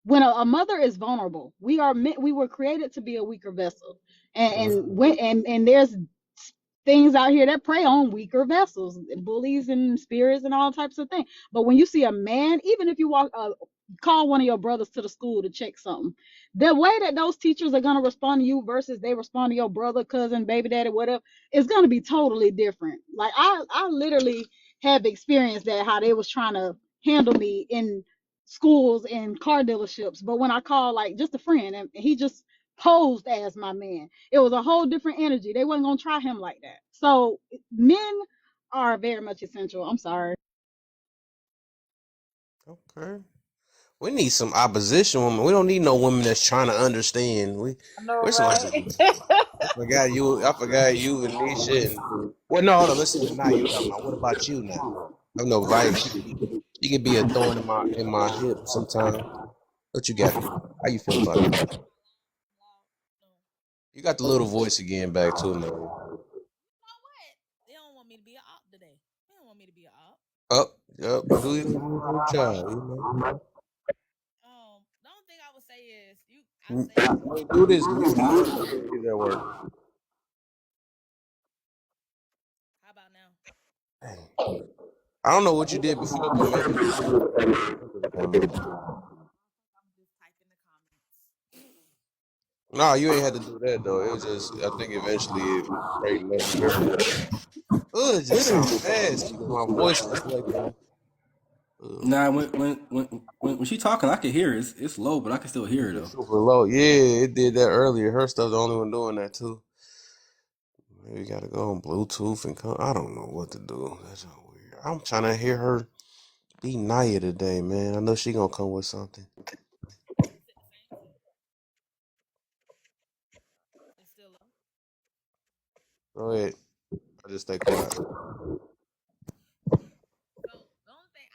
When a mother is vulnerable, we were created to be a weaker vessel, and there's things out here that prey on weaker vessels, bullies and spirits and all types of things. But when you see a man, even if you call one of your brothers to the school to check something, the way that those teachers are going to respond to you versus they respond to your brother, cousin, baby daddy, whatever, is going to be totally different. Like I literally have experienced that, how they was trying to handle me in schools and car dealerships, but when I called like just a friend and he just posed as my man, it was a whole different energy. They wasn't gonna try him like that. So men are very much essential. I'm sorry. okay. We need some opposition women. We don't need no women that's trying to understand. I know, We're some. right? I forgot you. I forgot you and Nisha. And well, no, hold on. Let's see. Now you talking about. What about you now? I know, right? She could be a thorn in my hip sometimes. What you got? How you feel about that? You got the little voice again back too, man. You know what? They don't want me to be an op today. They don't want me to be an op. Up, do your child. You know. The only thing I would say is I say Do this. Get that work. how about now? Dang. I don't know what you did before, but maybe. I'm just typing the comments. No, you ain't had to do that though. It was just, I think eventually it straightened up. Oh, it just sounds fast because my voice is like that. Nah, when she talking, I can hear it. It's low, but I can still hear it though. Super low. Yeah, it did that earlier. Her stuff the only one doing that too. Maybe we gotta go on Bluetooth and come. I don't know what to do. That's all weird. I'm trying to hear her be Naya today, man. I know she gonna come with something. It's still low. Go ahead. I just stay quiet. So the only thing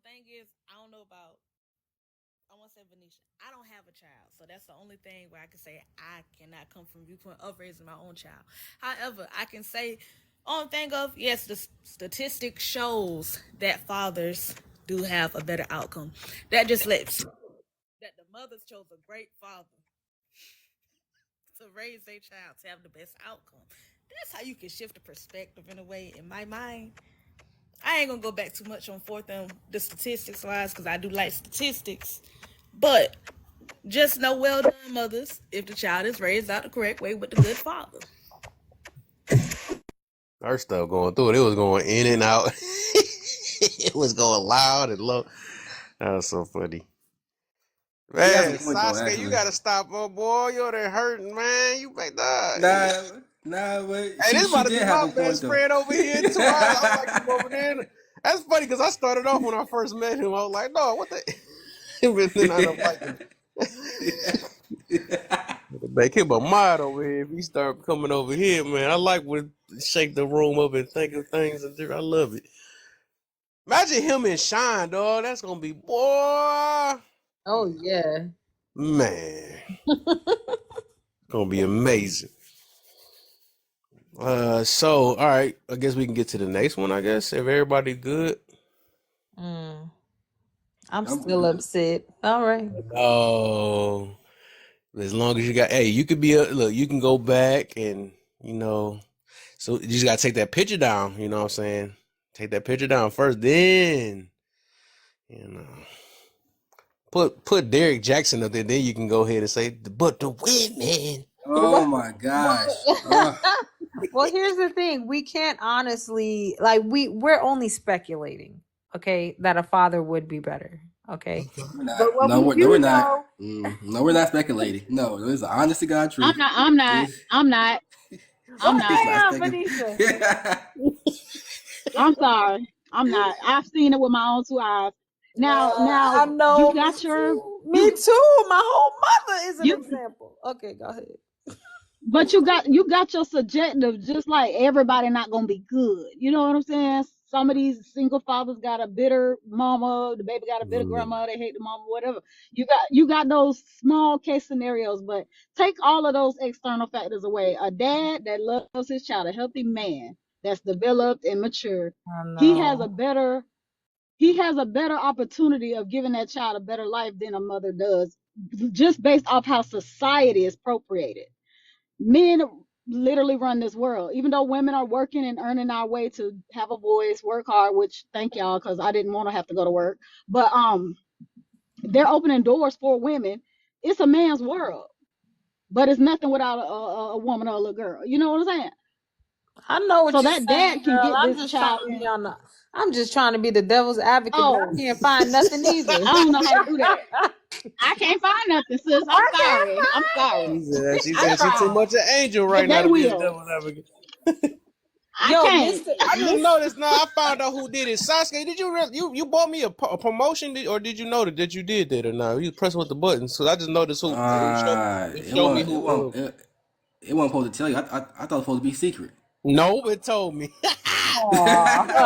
thing is I don't know about. I want to say Venetia. I don't have a child, so that's the only thing where I can say I cannot come from viewpoint of raising my own child. However, I can say on thing of yes, the statistic shows that fathers do have a better outcome. That just lets that the mothers chose a great father to raise their child to have the best outcome. That's how you can shift the perspective in a way. In my mind, I ain't gonna go back too much on forth on the statistics wise because I do like statistics, but just know, well done, mothers, if the child is raised out the correct way with a good father. Her stuff going through it. It was going in and out. It was going loud and low. That was so funny. She has a Man, point though, Sasuke, you actually. gotta stop, oh boy. You're there hurting, man. You make that. But Hey, this she about to did be have my a point best though. friend over here too. I like him over there. That's funny because I started off when I first met him. I was like, no, what the? And then I don't like him. Make him a mod over here if he start coming over here, man. I like when shake the room up and think of things and I love it. Imagine him and Shine, dog. That's gonna be boy. Oh yeah. Man. Gonna be amazing. So all right, I guess we can get to the next one, I guess. If everybody good. Mm. I'm I'm still good. upset. All right. Oh, as long as you got, hey, you could be look, you can go back and so you just gotta take that picture down, you know what I'm saying? Take that picture down first, then put Derek Jackson up there, then you can go ahead and say, but the women. Oh my gosh. Well, here's the thing. We can't honestly we're only speculating, okay, that a father would be better. Okay. We're not. But what No, we we're, no, do we're not. know, No, we're not speculating. No, this is honest to God I'm truth. not. I'm not. This, I'm not. go I'm not. this not down, speculating. Venetia. I'm sorry. I'm not. I've seen it with my own two eyes. Now, I know, you me got your too. Me too. My whole mother is an you, example. Okay, go ahead. but you got your subjective. Just like everybody, not gonna be good. You know what I'm saying? Some of these single fathers got a bitter mama. The baby got a bitter grandma. They hate the mama. Whatever. You got those small case scenarios, but take all of those external factors away. A dad that loves his child, a healthy man that's developed and mature, I he has a know. better opportunity of giving that child a better life than a mother does, just based off how society is appropriated. Men literally run this world, even though women are working and earning our way to have a voice, work hard, which thank y'all, because I didn't want to have to go to work. But they're opening doors for women. It's a man's world, but it's nothing without a woman or a little girl. You know what I'm saying? I know what So you're that dad saying, can girl. get this child in. I'm just trying to be the devil's advocate, but I Oh, can't find nothing either. I don't know how to do that. I can't find nothing, sis. I'm I can't sorry. I'm sorry. She I said she too tried, much an angel but right now they to be a will. devil's advocate. I Yo, can't. I just noticed now. I found out who did it. Sasuke, did you bought me a promotion, or did you know that you did that or not? You pressing with the buttons, so I just noticed who. It it showed me wasn't. It who. wasn't. It wasn't supposed to tell you. I thought it was supposed to be secret. No, it told me. Yo,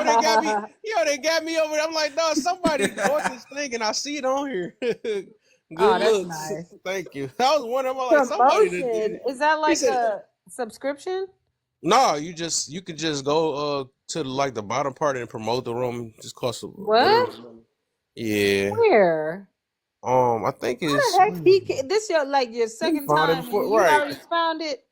they got me. Aw. Yo, they got me over there. I'm like, no, somebody bought this thing, and I see it on here. Good Oh, that's looks. nice. Thank you. I was wondering, I'm like, somebody that did Promotion. it. Is that He like said, a subscription? no, you could just go to like the bottom part and promote the room. Just cost whatever. What? Yeah. Where? I think How it's. the heck this your second Found it time before, and you right? already found it?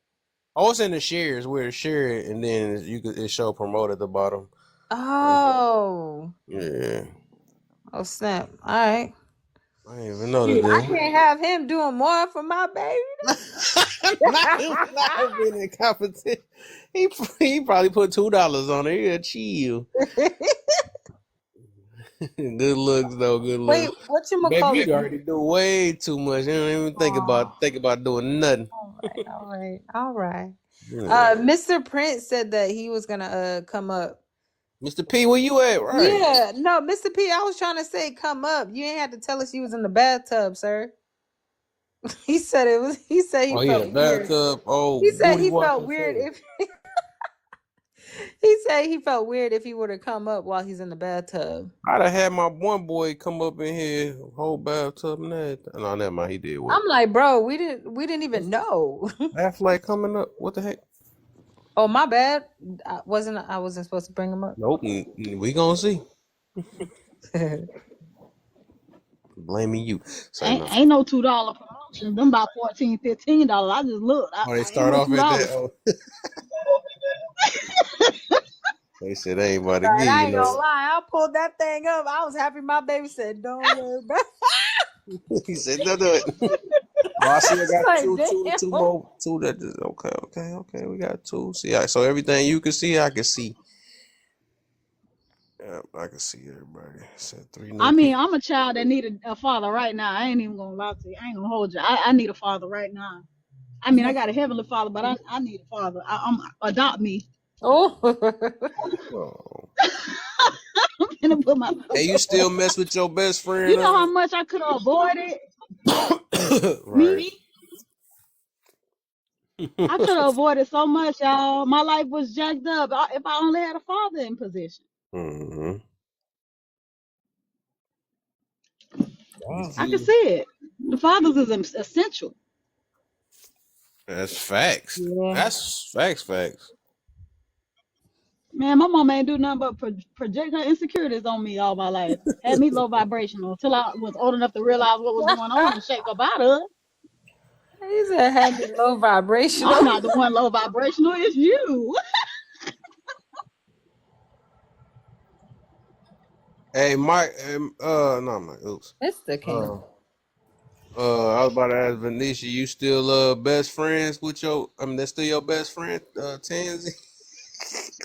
Oh, it's in the shares where it share it, and then it show promote at the bottom. Oh. Yeah. Oh snap. All right. I didn't even know I that. can't have him doing more for my baby. not him being in competition. He probably put $2 on it. He'll chill. Good looks though. Good Wait, looks. what you Baby, call you it? already do way too much. You don't even think about doing nothing. All right. Yeah. Mr. Prince said that he was gonna come up. Mr. P, where you at? Right. Yeah, no, Mr. P, I was trying to say come up. You ain't had to tell us you was in the bathtub, sir. He said he said he Oh, felt yeah, weird. bathtub. Oh, He said booty he wash felt and weird shit. if he said he felt weird if he were to come up while he's in the bathtub. I'd have had my one boy come up in here, whole bathtub and that. No, never mind. He did what? I'm like, bro, we didn't even know. Affleck coming up. What the heck? Oh, my bad. I wasn't supposed to bring him up. Nope. We gonna see. Blaming you. Ain't no $2 promotion. Them about $14, $15. I just looked. Oh, they Ain't start no off at that. $2. Oh. They said they ain't about to give I you ain't gonna no. lie. I pulled that thing up. I was happy my baby said, don't worry about it. He said, no, do it. Oh, I see I got Like, two damn. more. Two that is okay. We got two. See, so everything you can see, I can see. Yeah, I can see everybody. Said 3 new I mean, people. I'm a child that need a father right now. I ain't even gonna lie to you. I ain't gonna hold you. I need a father right now. I mean, I got a heavenly father, but I need a father. Adopt me. Oh. Oh. I'm gonna put my. Hey, you still mess with your best friend? You know how much I could have avoided. Right. Me, I could have avoided so much, y'all. My life was jacked up if I only had a father in position. Mm-hmm. I can see it. The fathers is essential. That's facts. Yeah. That's facts. Man, my mama ain't do nothing but project her insecurities on me all my life. Had me low vibrational until I was old enough to realize what was going on and shake up out of it. He said had me low vibrational. I'm not the one low vibrational, it's you. Hey, Mike. No, Mike. Oops. Mr. King. I was about to ask Venetia, you still best friends with your? I mean, that's still your best friend, Tansy.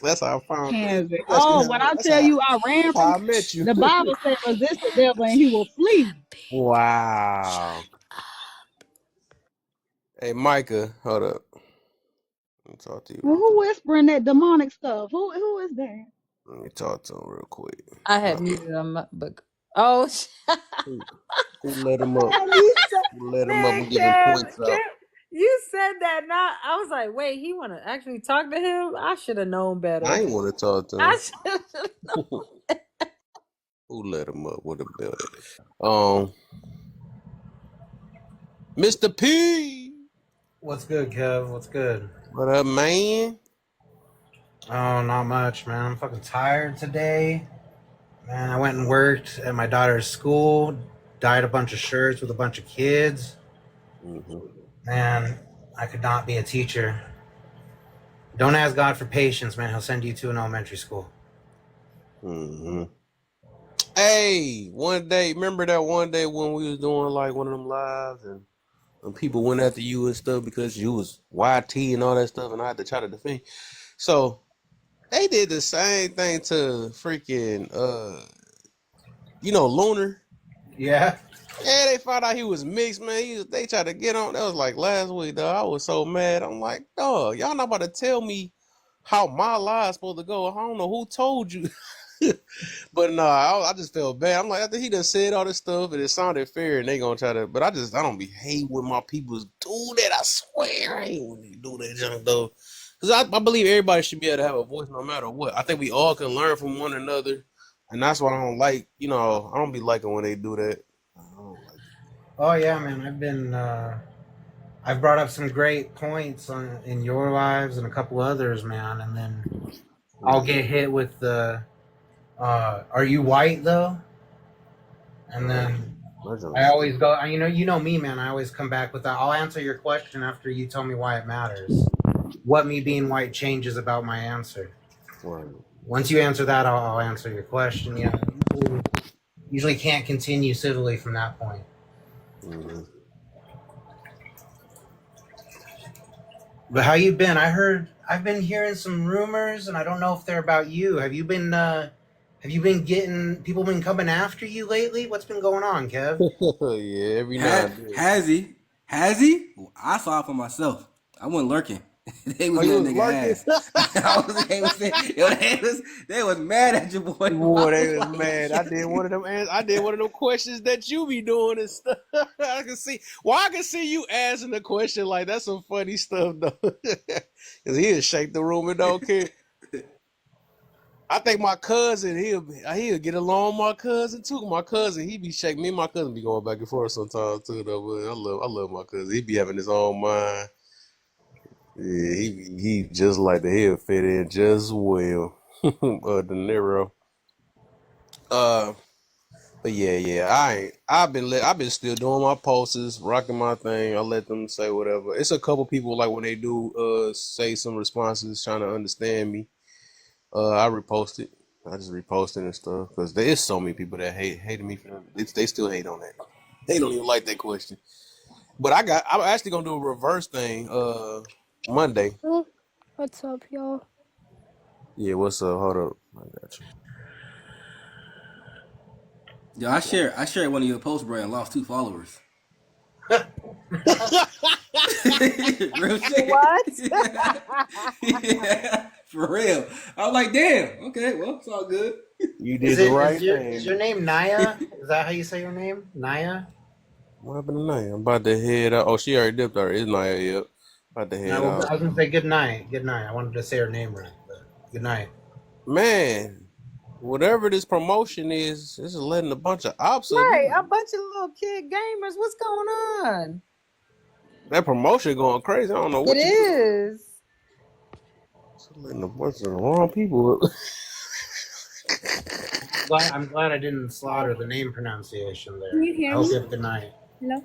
That's how I found. Hands it. That's Oh, when I that's tell how, you I ran how from I met you. the Bible said resist the devil and he will flee. Wow. Hey, Micah, hold up. Let me talk to you Well, real who quick. whispering that demonic stuff? Who is that? Let me talk to him real quick. I had muted him, but oh, Who, who let him up? man, you said, Who let him up man, and giving points Kev, out? you said that. Now I was like, wait, he want to actually talk to him? I should have known better. I ain't want to talk to I him. should have known. Who let him up with a belt? Mr. P. What's good, Kev? What's good? What up, man? Oh, not much, man. I'm fucking tired today. Man, I went and worked at my daughter's school, dyed a bunch of shirts with a bunch of kids. Mm-hmm. Man, I could not be a teacher. Don't ask God for patience, man. He'll send you to an elementary school. Mm-hmm. Hey, one day, remember that one day when we was doing like one of them lives and people went after you and stuff because you was YT and all that stuff, and I had to try to defend. So they did the same thing to freaking Lunar. Yeah. Yeah, they found out he was mixed, man. They tried to get on. That was like last week, dog. I was so mad. I'm like, dog, y'all not about to tell me how my life supposed to go. I don't know who told you. But nah, I just felt bad. I'm like, after he done said all this stuff and it sounded fair and they gonna try to, but I don't be hate when my peoples do that. I swear I ain't when they do that junk though. Cause I believe everybody should be able to have a voice no matter what. I think we all can learn from one another. And that's why I don't like, I don't be liking when they do that. I don't like it. Oh, yeah, man. I've brought up some great points in your lives and a couple others, man. And then I'll get hit with the, are you white, though? And then I always go, you know me, man. I always come back with that. I'll answer your question after you tell me why it matters. What me being white changes about my answer. Right. Once you answer that, I'll answer your question. Yeah, usually can't continue civilly from that point. Mm-hmm. But how you been? I've been hearing some rumors, and I don't know if they're about you. Have you been getting people been coming after you lately? What's been going on, Kev? Yeah, every now and then. Has he? Well, I saw it for myself. I wasn't lurking. They was in that nigga ass. They was mad at your boy. Boy, they was mad. I did one of them questions that you be doing and stuff. I can see you asking the question like that's some funny stuff though. Cause he'll shake the room and don't care. I think my cousin, he'll get along with my cousin too. My cousin, he be shaking me and my cousin be going back and forth sometimes too though. But I love my cousin. He be having his own mind. Yeah, he just like he'll fit in just well. De Niro. But yeah, I've been still doing my posts, rocking my thing. I let them say whatever. It's a couple people like when they do say some responses trying to understand me. I repost it. I just repost it and stuff because there is so many people that hated me for that. They still hate on that. They don't even like that question. But I'm actually gonna do a reverse thing Monday. What's up, y'all? Yeah, what's up? Hold up. I got you. Yo, I shared one of your posts, bro, and lost 2 followers. Real shit. What? Yeah, for real. I was like, damn. Okay, well, it's all good. You did the right thing. Is your name Naya? Is that how you say your name? Naya? What happened to Naya? I'm about to head out. Oh, she already dipped already. It's Naya, yep. About to head I was out. gonna say good night. Good night. I wanted to say her name right, but good night. Man, whatever this promotion is, this is letting a bunch of ops up. Right, a bunch of little kid gamers. What's going on? That promotion going crazy. I don't know what It is. It's letting a bunch of the wrong people up. I'm glad I didn't slaughter the name pronunciation there. Can you hear I hope me? you have a good night. Hello?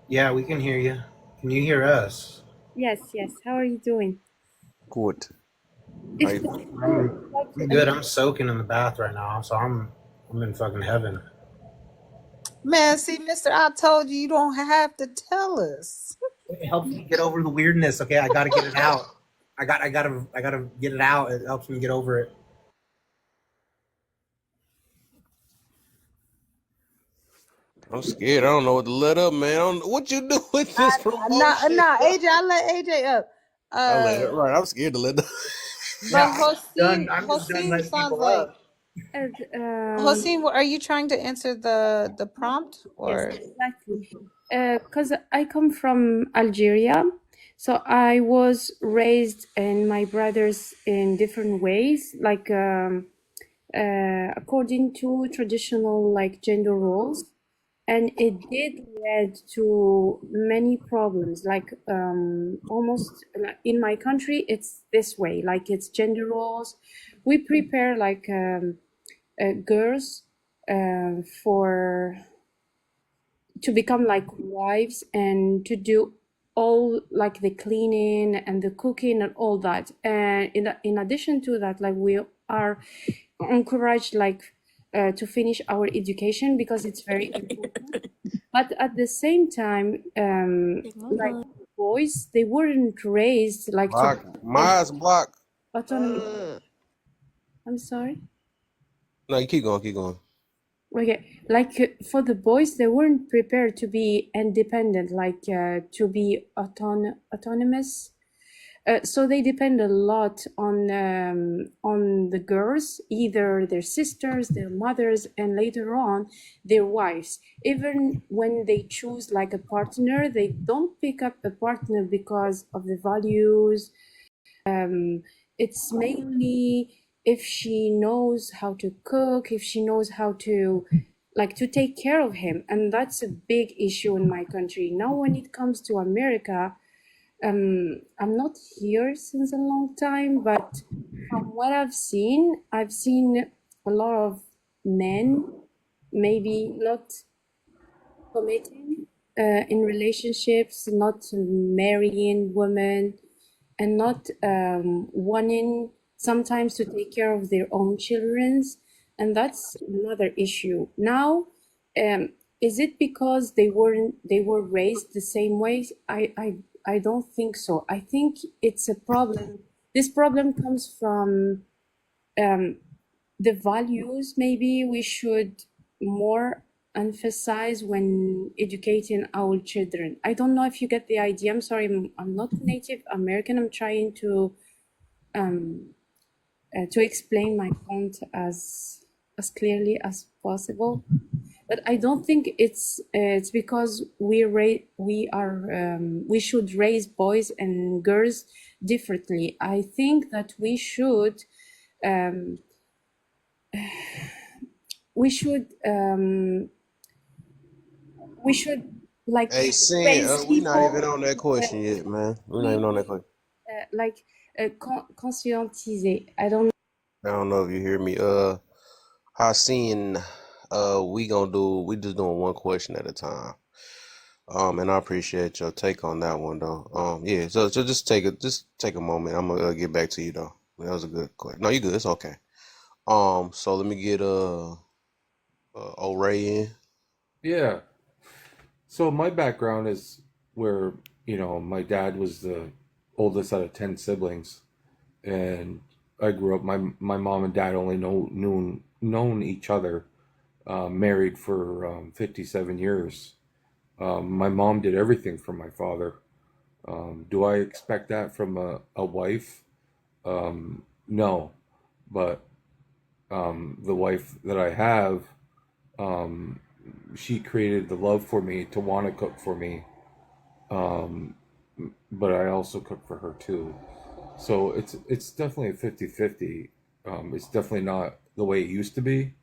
Yeah, we can hear you. Can you hear us? Yes. How are you doing? Good. I'm good. I'm soaking in the bath right now, so I'm in fucking heaven. Man, see, mister, I told you don't have to tell us. It helps me get over the weirdness. Okay, I gotta get it out. I gotta get it out. It helps me get over it. I'm scared. I don't know what to let up, man. I don't know what you do with this promotion. Nah, AJ, I let AJ up. I let it right. I'm scared to let up. But Yeah, I'm just done Hossein letting sounds people like up. And, Hossein. Are you trying to answer the prompt yes, or? exactly. Because I come from Algeria, so I was raised and my brothers in different ways, like according to traditional like gender roles, and it did lead to many problems. Like almost in my country, it's this way. Like it's gender roles. We prepare like girls for to become like wives and to do all like the cleaning and the cooking and all that. And in addition to that, like we are encouraged like to finish our education because it's very important. But at the same time, like boys, they weren't raised like to Block. Mine's block. autonomy. I'm sorry. No, you keep going. Keep going. Okay, like for the boys, they weren't prepared to be independent, like to be autonomous. So they depend a lot on the girls, either their sisters, their mothers, and later on their wives. Even when they choose like a partner, they don't pick up a partner because of the values. It's mainly if she knows how to cook, if she knows how to like to take care of him, and that's a big issue in my country. Now when it comes to America, I'm not here since a long time, but from what I've seen a lot of men maybe not committing in relationships, not marrying women, and not wanting sometimes to take care of their own children's, and that's another issue. Now, is it because they were raised the same way? I don't think so. I think it's a problem. This problem comes from the values. Maybe we should more emphasize when educating our children. I don't know if you get the idea. I'm sorry, I'm not Native American. I'm trying to explain my point as clearly as possible. But I don't think it's because we should raise boys and girls differently. I think that we should we should like Hey, Sin, raise we not even people on that question yet, man. We're not even on that question. like conscientiser. I don't know if you hear me. Hassan, we just doing one question at a time. And I appreciate your take on that one though. Yeah, so just take a moment. I'm gonna get back to you though. That was a good question. No, you good. It's okay. So let me get O'Ray in. Yeah. So my background is where, my dad was the oldest out of 10 siblings, and I grew up, my mom and dad only known each other, married for 57 years. My mom did everything for my father. Do I expect that from a wife? No. But the wife that I have, she created the love for me to want to cook for me. But I also cook for her too. So it's definitely a 50-50. It's definitely not the way it used to be.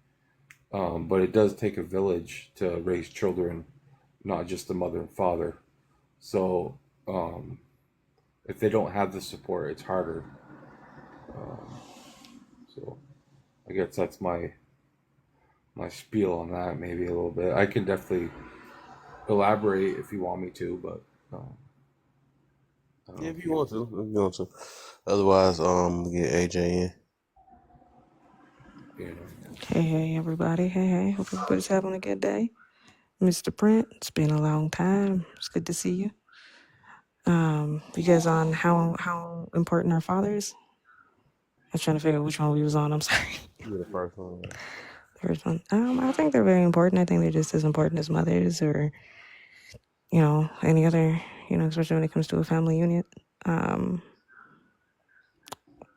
But it does take a village to raise children, not just the mother and father. So if they don't have the support, it's harder. So I guess that's my spiel on that, maybe a little bit. I can definitely elaborate if you want me to, but Yeah, if you want to. Otherwise, get AJ in. Hey, everybody. Hey. Hope everybody's having a good day. Mr. Brent, it's been a long time. It's good to see you. Because on how important our fathers. I was trying to figure out which one we was on. I'm sorry. You're the first one. The first one. I think they're very important. I think they're just as important as mothers or any other, especially when it comes to a family unit.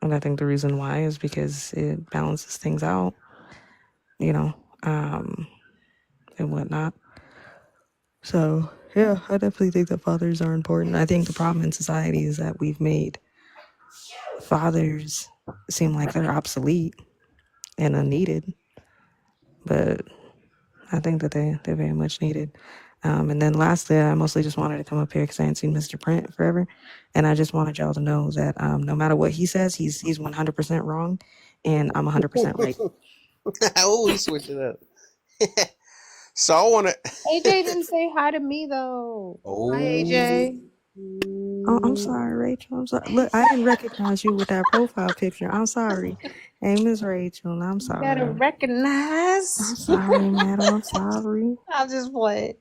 And I think the reason why is because it balances things out, you know, um, and whatnot. So yeah, I definitely think that fathers are important. I think the problem in society is that we've made fathers seem like they're obsolete and unneeded, but I think that they're very much needed. And then lastly, I mostly just wanted to come up here because I hadn't seen Mr. Print forever, and I just wanted y'all to know that no matter what he says, he's 100% wrong, and I'm 100% right. Oh, he switched it up. So I want to. AJ didn't say hi to me though. Hi, Oh, AJ. Oh, I'm sorry, Rachel. I'm sorry. Look, I didn't recognize you with that profile picture. I'm sorry. Hey, Miss Rachel, I'm You gotta sorry. recognize. I'm sorry, madam. I'm sorry. I'll just play.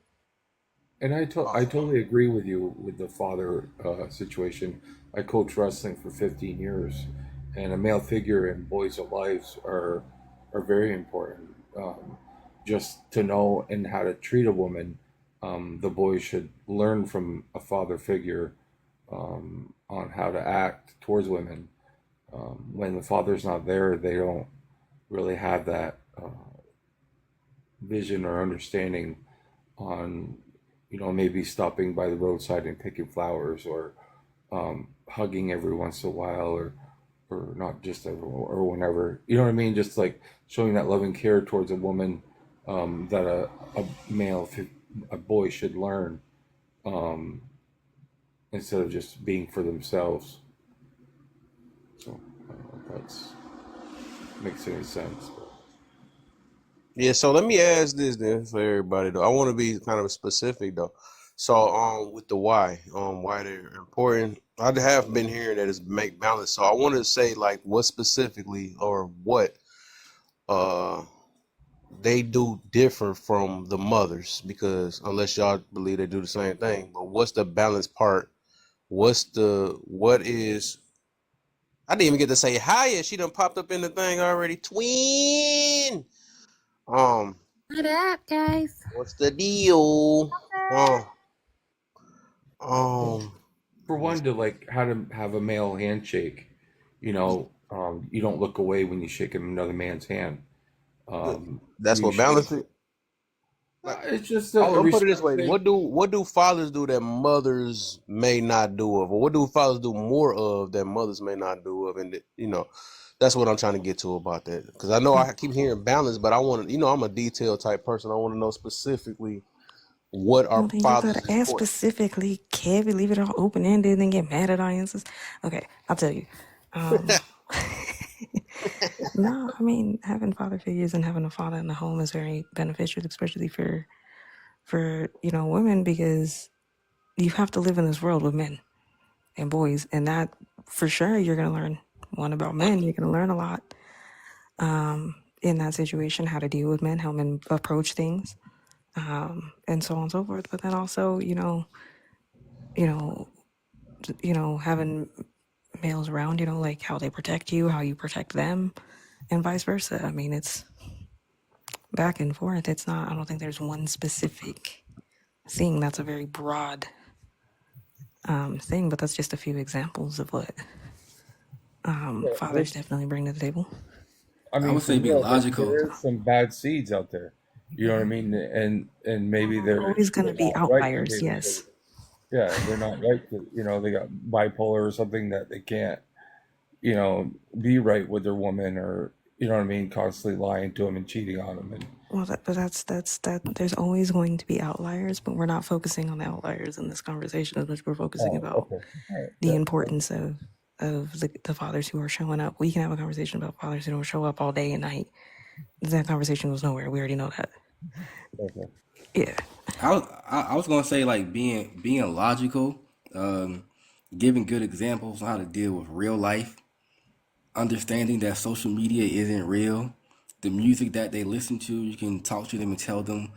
And I totally agree with you with the father situation. I coached wrestling for 15 years, and a male figure in boys' lives are very important. Just to know and how to treat a woman, the boys should learn from a father figure on how to act towards women. When the father's not there, they don't really have that vision or understanding on maybe stopping by the roadside and picking flowers or hugging every once in a while or not just every or whenever, you know what I mean, just like showing that loving care towards a woman that a boy should learn instead of just being for themselves. So I don't know if that's makes any sense, but. yeah. So let me ask this then for everybody though. I want to be kind of specific though. So with the why they're important. I have been hearing that it's make balance. So I want to say like what specifically or what uh they do different from the mothers because unless y'all believe they do the same thing, but what's the balance part? What is I didn't even get to say hi yet. She done popped up in the thing already. Twin. Um, What up, guys? what's the deal? Um, For one, to like how to have a male handshake, you don't look away when you shake another man's hand. that's You what should. balance it. It's just a I'll put it this respect way: thing. what do fathers do that mothers may not do of, or what do fathers do more of that mothers may not do of? And that's what I'm trying to get to about that. Because I know I keep hearing balance, but I want to, I'm a detailed type person. I want to know specifically what Well, are then you fathers gotta ask important. specifically, Kevin. Leave it all open ended and get mad at audiences. Okay, I'll tell you. No, I mean having father figures and having a father in the home is very beneficial, especially for women because you have to live in this world with men and boys, and that for sure you're gonna learn one about men. You're gonna learn a lot in that situation, how to deal with men, how men approach things, and so on and so forth. But then also, having males around, like how they protect you, how you protect them, and vice versa. I mean, it's back and forth. It's not. I don't think there's one specific thing. That's a very broad thing, but that's just a few examples of what fathers definitely bring to the table. I I mean, would for say being real, logical. there is some bad seeds out there. You know what I mean? And maybe Always going to they're be not right to outliers, be able yes. to. Yeah, they're not right to. They got bipolar or something that they can't. Be right with their woman or you know what I mean, constantly lying to them and cheating on them. And Well, that. There's always going to be outliers, but we're not focusing on the outliers in this conversation as much. We're focusing about okay, all right, the yeah. importance of the fathers who are showing up. We can have a conversation about fathers who don't show up all day and night. That conversation goes nowhere. We already know that. Okay. Yeah. I was gonna say like being logical, giving good examples on how to deal with real life, understanding that social media isn't real. The music that they listen to, you can talk to them and tell them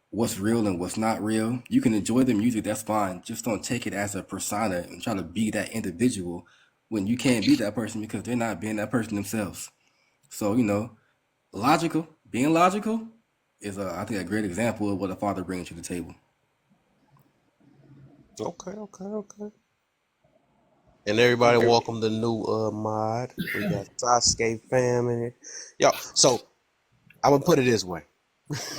what's real and what's not real. You can enjoy the music, that's fine. Just don't take it as a persona and try to be that individual when you can't be that person because they're not being that person themselves. So, being logical is, I think, a great example of what a father brings to the table. Okay. And everybody welcome the new mod. We got Sasuke fam in it. Yo, so I'm gonna put it this way.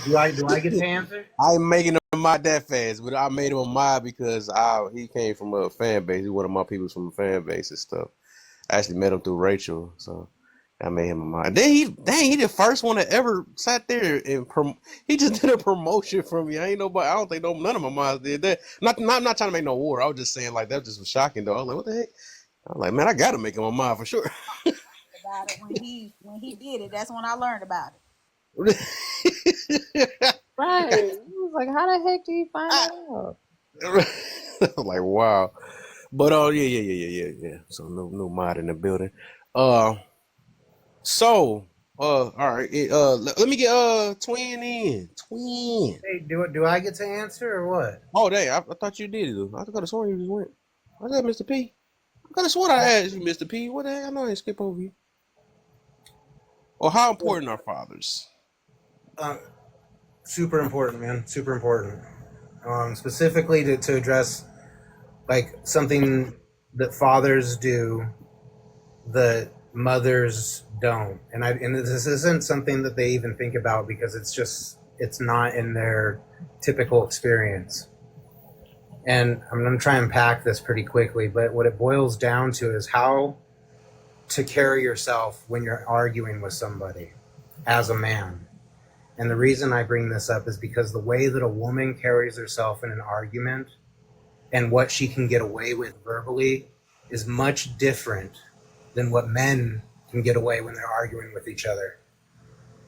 Do I get to answer? I ain't making him a mod that fast, but I made him a mod because he came from a fan base. He's one of my people from a fan base and stuff. I actually met him through Rachel, so I made him a mod. Then he the first one that ever sat there and he just did a promotion for me. I don't think none of my mods did that. Not trying to make no war. I was just saying like that just was shocking though. I was like, what the heck? I was like, man, I gotta make him a mod for sure. About it when he did it. That's when I learned about it. Right. He was like, how the heck do you find that out? I was like, wow. But yeah. So no mod in the building. All right. Let me get Twin in. Twin. Hey, do I get to answer or what? Oh, I thought you did it. I could have sworn you just went. What's that, Mr. P? I could have sworn I asked you, Mr. P. What the heck? I know I didn't skip over you. Well, how important are fathers? Super important, man. Super important. Specifically to address like something that fathers do that mothers don't, and this isn't something that they even think about because it's not in their typical experience. And I'm going to try and unpack this pretty quickly, but what it boils down to is how to carry yourself when you're arguing with somebody as a man. And the reason I bring this up is because the way that a woman carries herself in an argument and what she can get away with verbally is much different than what men can get away when they're arguing with each other.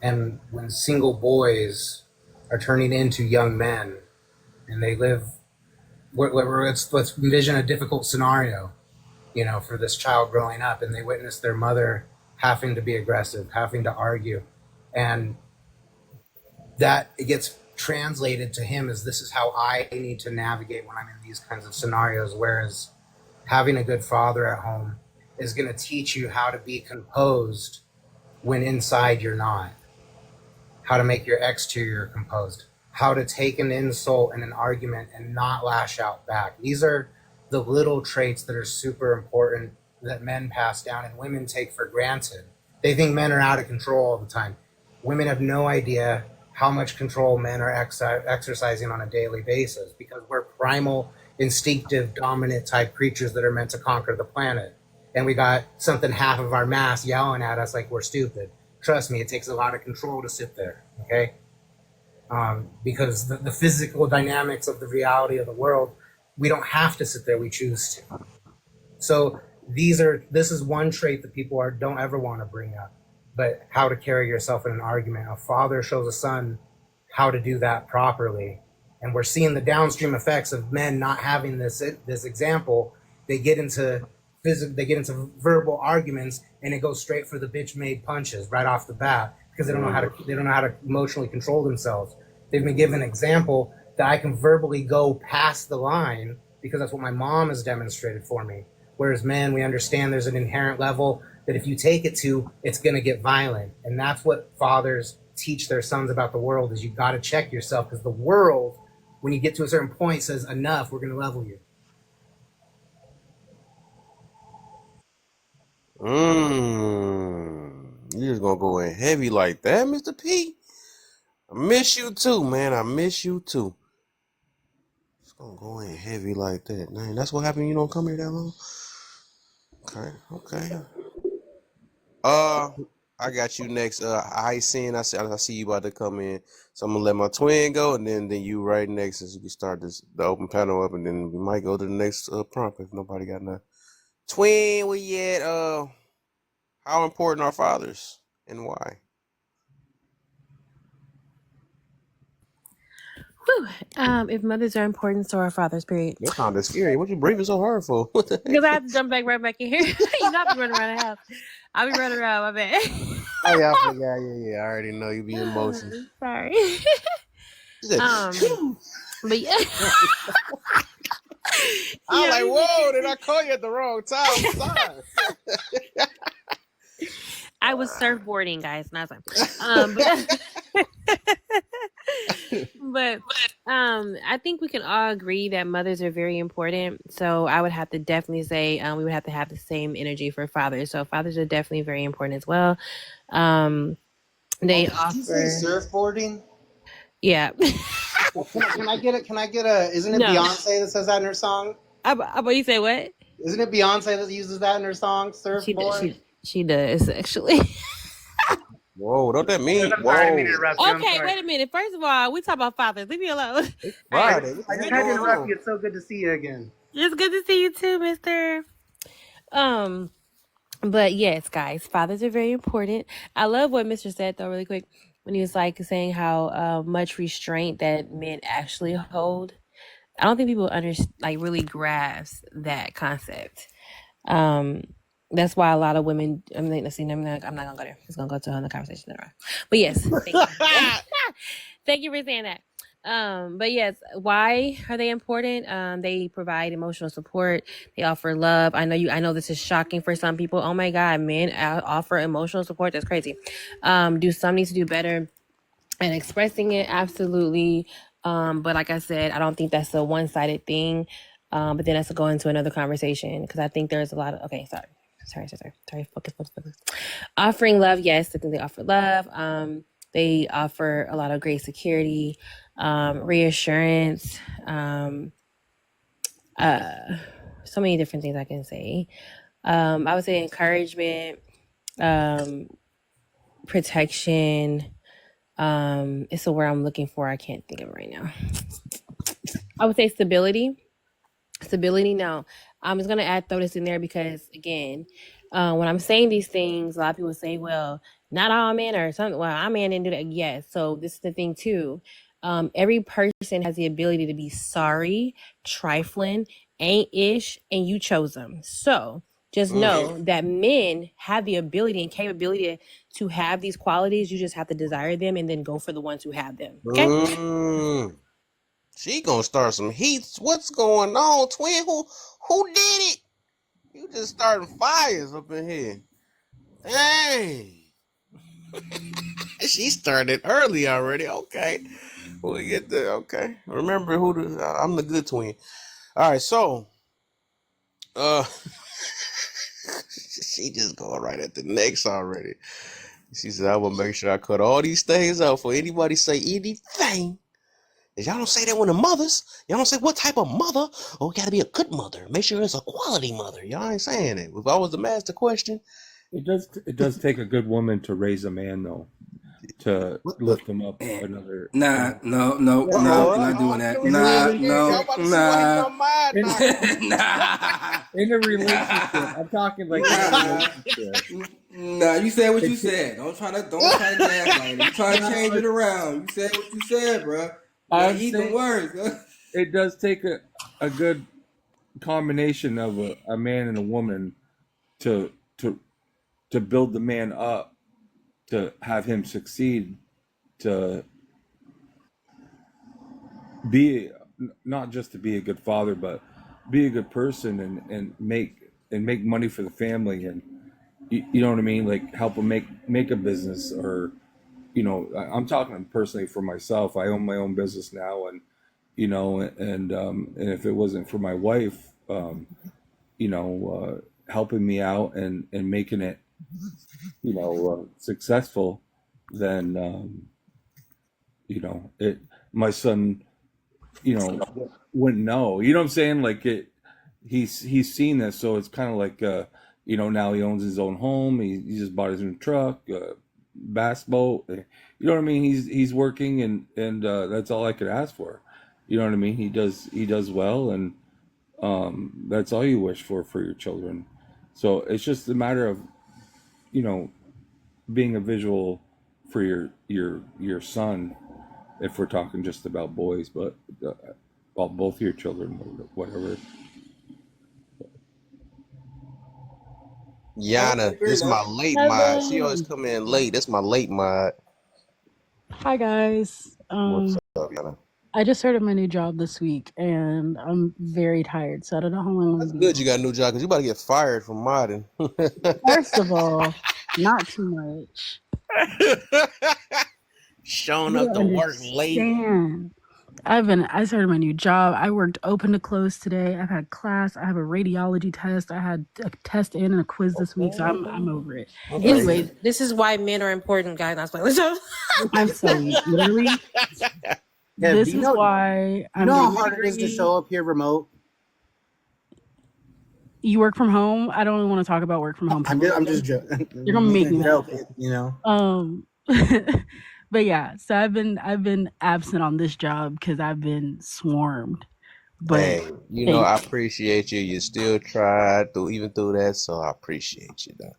And when single boys are turning into young men and they live, let's envision a difficult scenario, for this child growing up, and they witness their mother having to be aggressive, having to argue. And that it gets translated to him as this is how I need to navigate when I'm in these kinds of scenarios. Whereas having a good father at home is going to teach you how to be composed when inside you're not, how to make your exterior composed, how to take an insult and an argument and not lash out back. These are the little traits that are super important that men pass down and women take for granted. They think men are out of control all the time. Women have no idea how much control men are exercising on a daily basis because we're primal, instinctive, dominant type creatures that are meant to conquer the planet. And we got something half of our mass yelling at us like we're stupid. Trust me, it takes a lot of control to sit there, okay? Because the physical dynamics of the reality of the world, we don't have to sit there, we choose to. So this is one trait that people don't ever want to bring up, but how to carry yourself in an argument. A father shows a son how to do that properly. And we're seeing the downstream effects of men not having this example. They get into verbal arguments and it goes straight for the bitch made punches right off the bat because they don't know how to emotionally control themselves. They've been given an example that I can verbally go past the line because that's what my mom has demonstrated for me. Whereas men, we understand there's an inherent level that if you take it to, it's going to get violent. And that's what fathers teach their sons about the world is you got to check yourself because the world, when you get to a certain point, says enough, we're going to level you. You just gonna go in heavy like that, Mr. P? I miss you too, man. I miss you too. Just gonna go in heavy like that. Man, that's what happened. You don't come here that long. Okay. I got you next. I see you about to come in, so I'm gonna let my twin go, and then you right next, as we can start the open panel up, and then we might go to the next prompt if nobody got nothing. Twin, where you at? How important are fathers and why? Whew. If mothers are important, so are fathers, period. That sounded scary. What you breathing so hard for? What the heck? Because I have to jump right back in here. You not be running around the house. I'll be running around, my bad. Oh, yeah, I forgot. Yeah. I already know you be emotional. Sorry. He said, "Phew." But yeah. I'm Yeah, like, we- whoa, did I call you at the wrong time? I'm sorry. I was surfboarding, guys. Not but I think we can all agree that mothers are very important. So I would have to definitely say we would have to have the same energy for fathers. So fathers are definitely very important as well. They Did you say offer, surfboarding? yeah. Can I get it? Can I get a? Isn't it No. Beyonce that says that in her song? But you say what? Isn't it Beyonce that uses that in her song, Surfboard? She does actually. Whoa, don't that mean? I'm sorry, I didn't mean to Whoa. interrupt you. I'm Okay, sorry. wait a minute. First of all, we talk about fathers. Leave me alone. Friday. I What's just had to going interrupt on? you. It's so good to see you again. It's good to see you too, mister. But yes, guys, fathers are very important. I love what Mr. said though, really quick, when he was like saying how much restraint that men actually hold. I don't think people really grasp that concept. That's why a lot of women. I'm not gonna go there. It's gonna go to another conversation later on. But yes, thank you. Thank you for saying that. But yes, why are they important? They provide emotional support. They offer love. I know this is shocking for some people. Oh my God, men offer emotional support. That's crazy. Do some need to do better at expressing it? Absolutely. But like I said, I don't think that's a one-sided thing. But then that's to go into another conversation because I think there's a lot of, okay, sorry. Focus. Offering love. Yes, I think they offer love. They offer a lot of great security, reassurance, so many different things I can say. I would say encouragement, protection. It's a word I'm looking for. I can't think of it right now. I would say stability. No. I'm just gonna throw this in there because again, when I'm saying these things, a lot of people say, well, not all men or something. Well, our man didn't do that. Yes. So this is the thing too. Every person has the ability to be sorry, trifling, ain't-ish, and you chose them. So just know that men have the ability and capability to have these qualities. You just have to desire them and then go for the ones who have them. Okay? She gonna start some heats. What's going on, twin? Who did it? You just starting fires up in here. Dang. She started early already. Okay. We get there. Okay. Remember I'm the good twin. All right, so she just going right at the next already. She said, I will make sure I cut all these things out for anybody say anything. Y'all don't say that when the mothers. Y'all don't say what type of mother. Oh, gotta be a good mother. Make sure it's a quality mother. Y'all ain't saying it. If I was to ask the question. It does take a good woman to raise a man though. To lift him up another. No, you're not doing that. Nah. In a relationship, I'm talking like in a relationship. Nah, you said what you said. Don't try to gaslight it. You try to change it around. You said what you said, bro. I'm Even saying worse. It does take a good combination of a man and a woman to build the man up, to have him succeed, to be not just to be a good father, but be a good person and make money for the family, and you know what I mean, like help him make a business, or I'm talking personally for myself. I own my own business now, and and if it wasn't for my wife, helping me out and making it successful, then my son wouldn't know, you know what I'm saying, like he's seen this, so it's kind of like now he owns his own home, he just bought his own truck, bass boat, you know what I mean, he's working, and that's all I could ask for, you know what I mean, he does well, and that's all you wish for your children. So it's just a matter of being a visual for your son, if we're talking just about boys, but about both your children, whatever. Yana, this is my late mod. She always come in late. That's my late mod. Hi guys. What's up? I just started my new job this week, and I'm very tired, so I don't know how long I'm That's gonna be good on. you got a new job because you about to get fired from modding. First of all, not too much. Showing You up don't to work late. understand. I started my new job. I worked open to close today. I've had class. I have a radiology test. I had a test and a quiz this week, so I'm over it. Anyways, This is why men are important, guys. Not spoilers. I'm sorry. Literally, Yeah, this is why you I'm know how getting a hard it is to degree. show up here remote? You work from home? I don't want to talk about work from home. I'm just joking. You're gonna make me mad. Joke, you know. But yeah, so I've been absent on this job because I've been swarmed. But Hey, you know, I appreciate you. You still tried even through that, so I appreciate you though.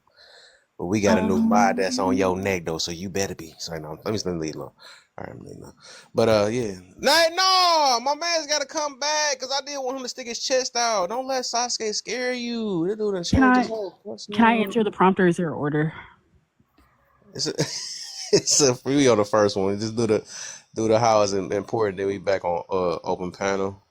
But we got a new mod that's on your neck though, so you better be. Sorry, no, let me leave alone. All right, no. But yeah, no, my man's got to come back because I didn't want him to stick his chest out. Don't let Sasuke scare you. This dude done changed his whole. Can I answer the prompt or is there an order? It's a free on the first one. Just do the how is important. Then we back on open panel.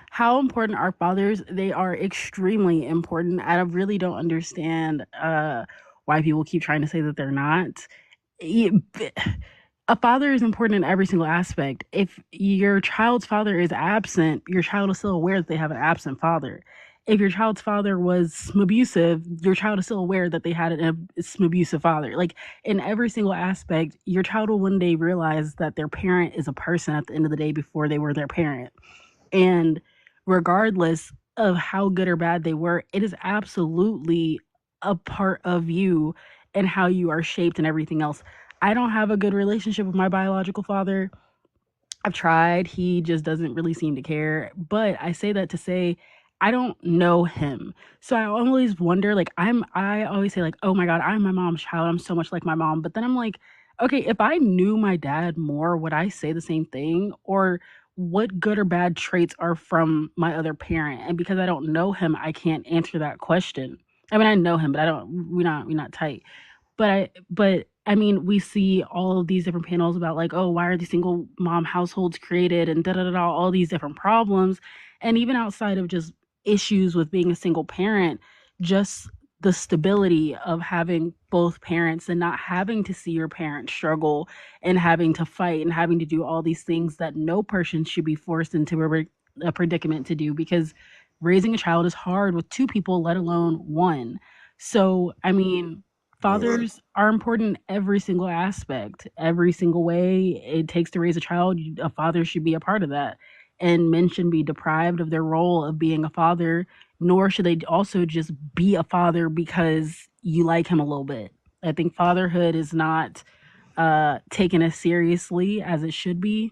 How important are fathers? They are extremely important. I really don't understand why people keep trying to say that they're not. A father is important in every single aspect. If your child's father is absent, your child is still aware that they have an absent father. If your child's father was abusive, your child is still aware that they had an abusive father. Like in every single aspect, your child will one day realize that their parent is a person at the end of the day before they were their parent. And regardless of how good or bad they were, it is absolutely a part of you and how you are shaped and everything else. I don't have a good relationship with my biological father. I've tried. He just doesn't really seem to care. But I say that to say I don't know him. So I always wonder, like, I always say, like, oh my God, I'm my mom's child. I'm so much like my mom. But then I'm like, okay, if I knew my dad more, would I say the same thing? Or what good or bad traits are from my other parent? And because I don't know him, I can't answer that question. I mean, I know him, but we're not tight. But I mean, we see all of these different panels about like, oh, why are these single mom households created and da da da da, all these different problems. And even outside of just issues with being a single parent, just the stability of having both parents and not having to see your parents struggle and having to fight and having to do all these things that no person should be forced into a predicament to do, because raising a child is hard with two people, let alone one. So, I mean, fathers are important in every single aspect, every single way it takes to raise a child. A father should be a part of that. And men shouldn't be deprived of their role of being a father, nor should they also just be a father because you like him a little bit. I think fatherhood is not taken as seriously as it should be.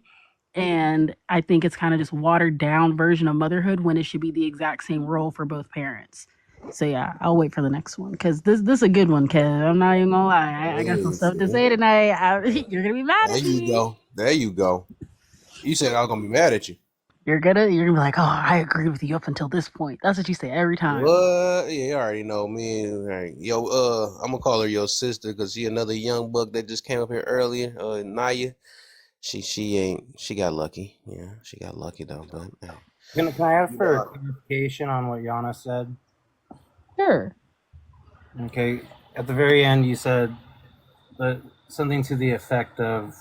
And I think it's kind of just watered down version of motherhood when it should be the exact same role for both parents. So yeah, I'll wait for the next one because this is a good one, Kev. I'm not even gonna lie. I got some stuff to say tonight. You're gonna be mad at me. There you go. You said I was gonna be mad at you. You're gonna be like, oh, I agree with you up until this point. That's what you say every time. What? Yeah, you already know me. Right. Yo, I'm gonna call her your sister because she another young buck that just came up here earlier. Naya. She got lucky. Yeah, she got lucky though. But Can I ask for a clarification on what Yana said? Sure. Okay. At the very end, you said that something to the effect of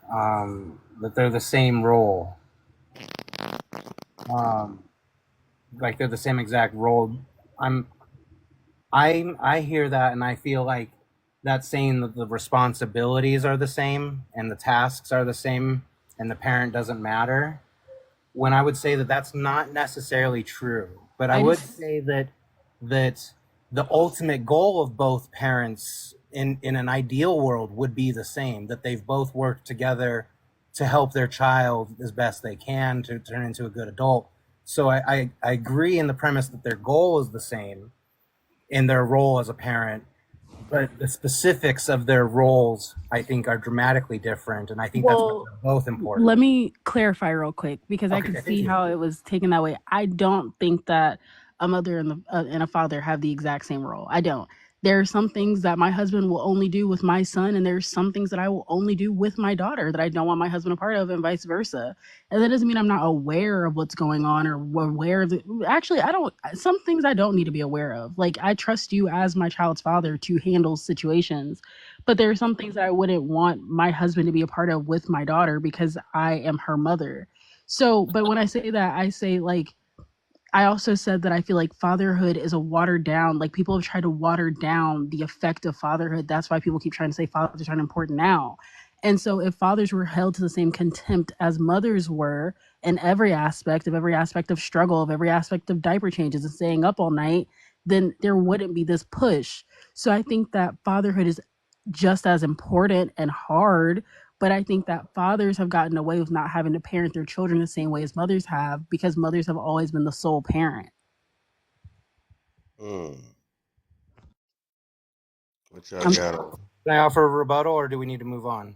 that they're the same role. Like they're the same exact role. I hear that and I feel like that's saying that the responsibilities are the same and the tasks are the same and the parent doesn't matter. When I would say that that's not necessarily true, but I would say that the ultimate goal of both parents in an ideal world would be the same, that they've both worked together to help their child as best they can to turn into a good adult. So I agree in the premise that their goal is the same in their role as a parent, but the specifics of their roles, I think, are dramatically different, and I think that's both important. Let me clarify real quick because I can see how it was taken that way. I don't think that a mother and a father have the exact same role. I don't. There are some things that my husband will only do with my son, and there's some things that I will only do with my daughter that I don't want my husband a part of, and vice versa. And that doesn't mean I'm not aware of what's going on or aware of it. Actually, I don't, some things I don't need to be aware of. Like, I trust you as my child's father to handle situations, but there are some things that I wouldn't want my husband to be a part of with my daughter because I am her mother. So, but when I say that, I say, like, I also said that I feel like fatherhood is a watered down, like, people have tried to water down the effect of fatherhood. That's why people keep trying to say fathers aren't important now. And so if fathers were held to the same contempt as mothers were in every aspect of struggle, of every aspect of diaper changes and staying up all night, then there wouldn't be this push. So I think that fatherhood is just as important and hard, but I think that fathers have gotten away with not having to parent their children the same way as mothers have, because mothers have always been the sole parent. What y'all Can got? I offer a rebuttal, or do we need to move on?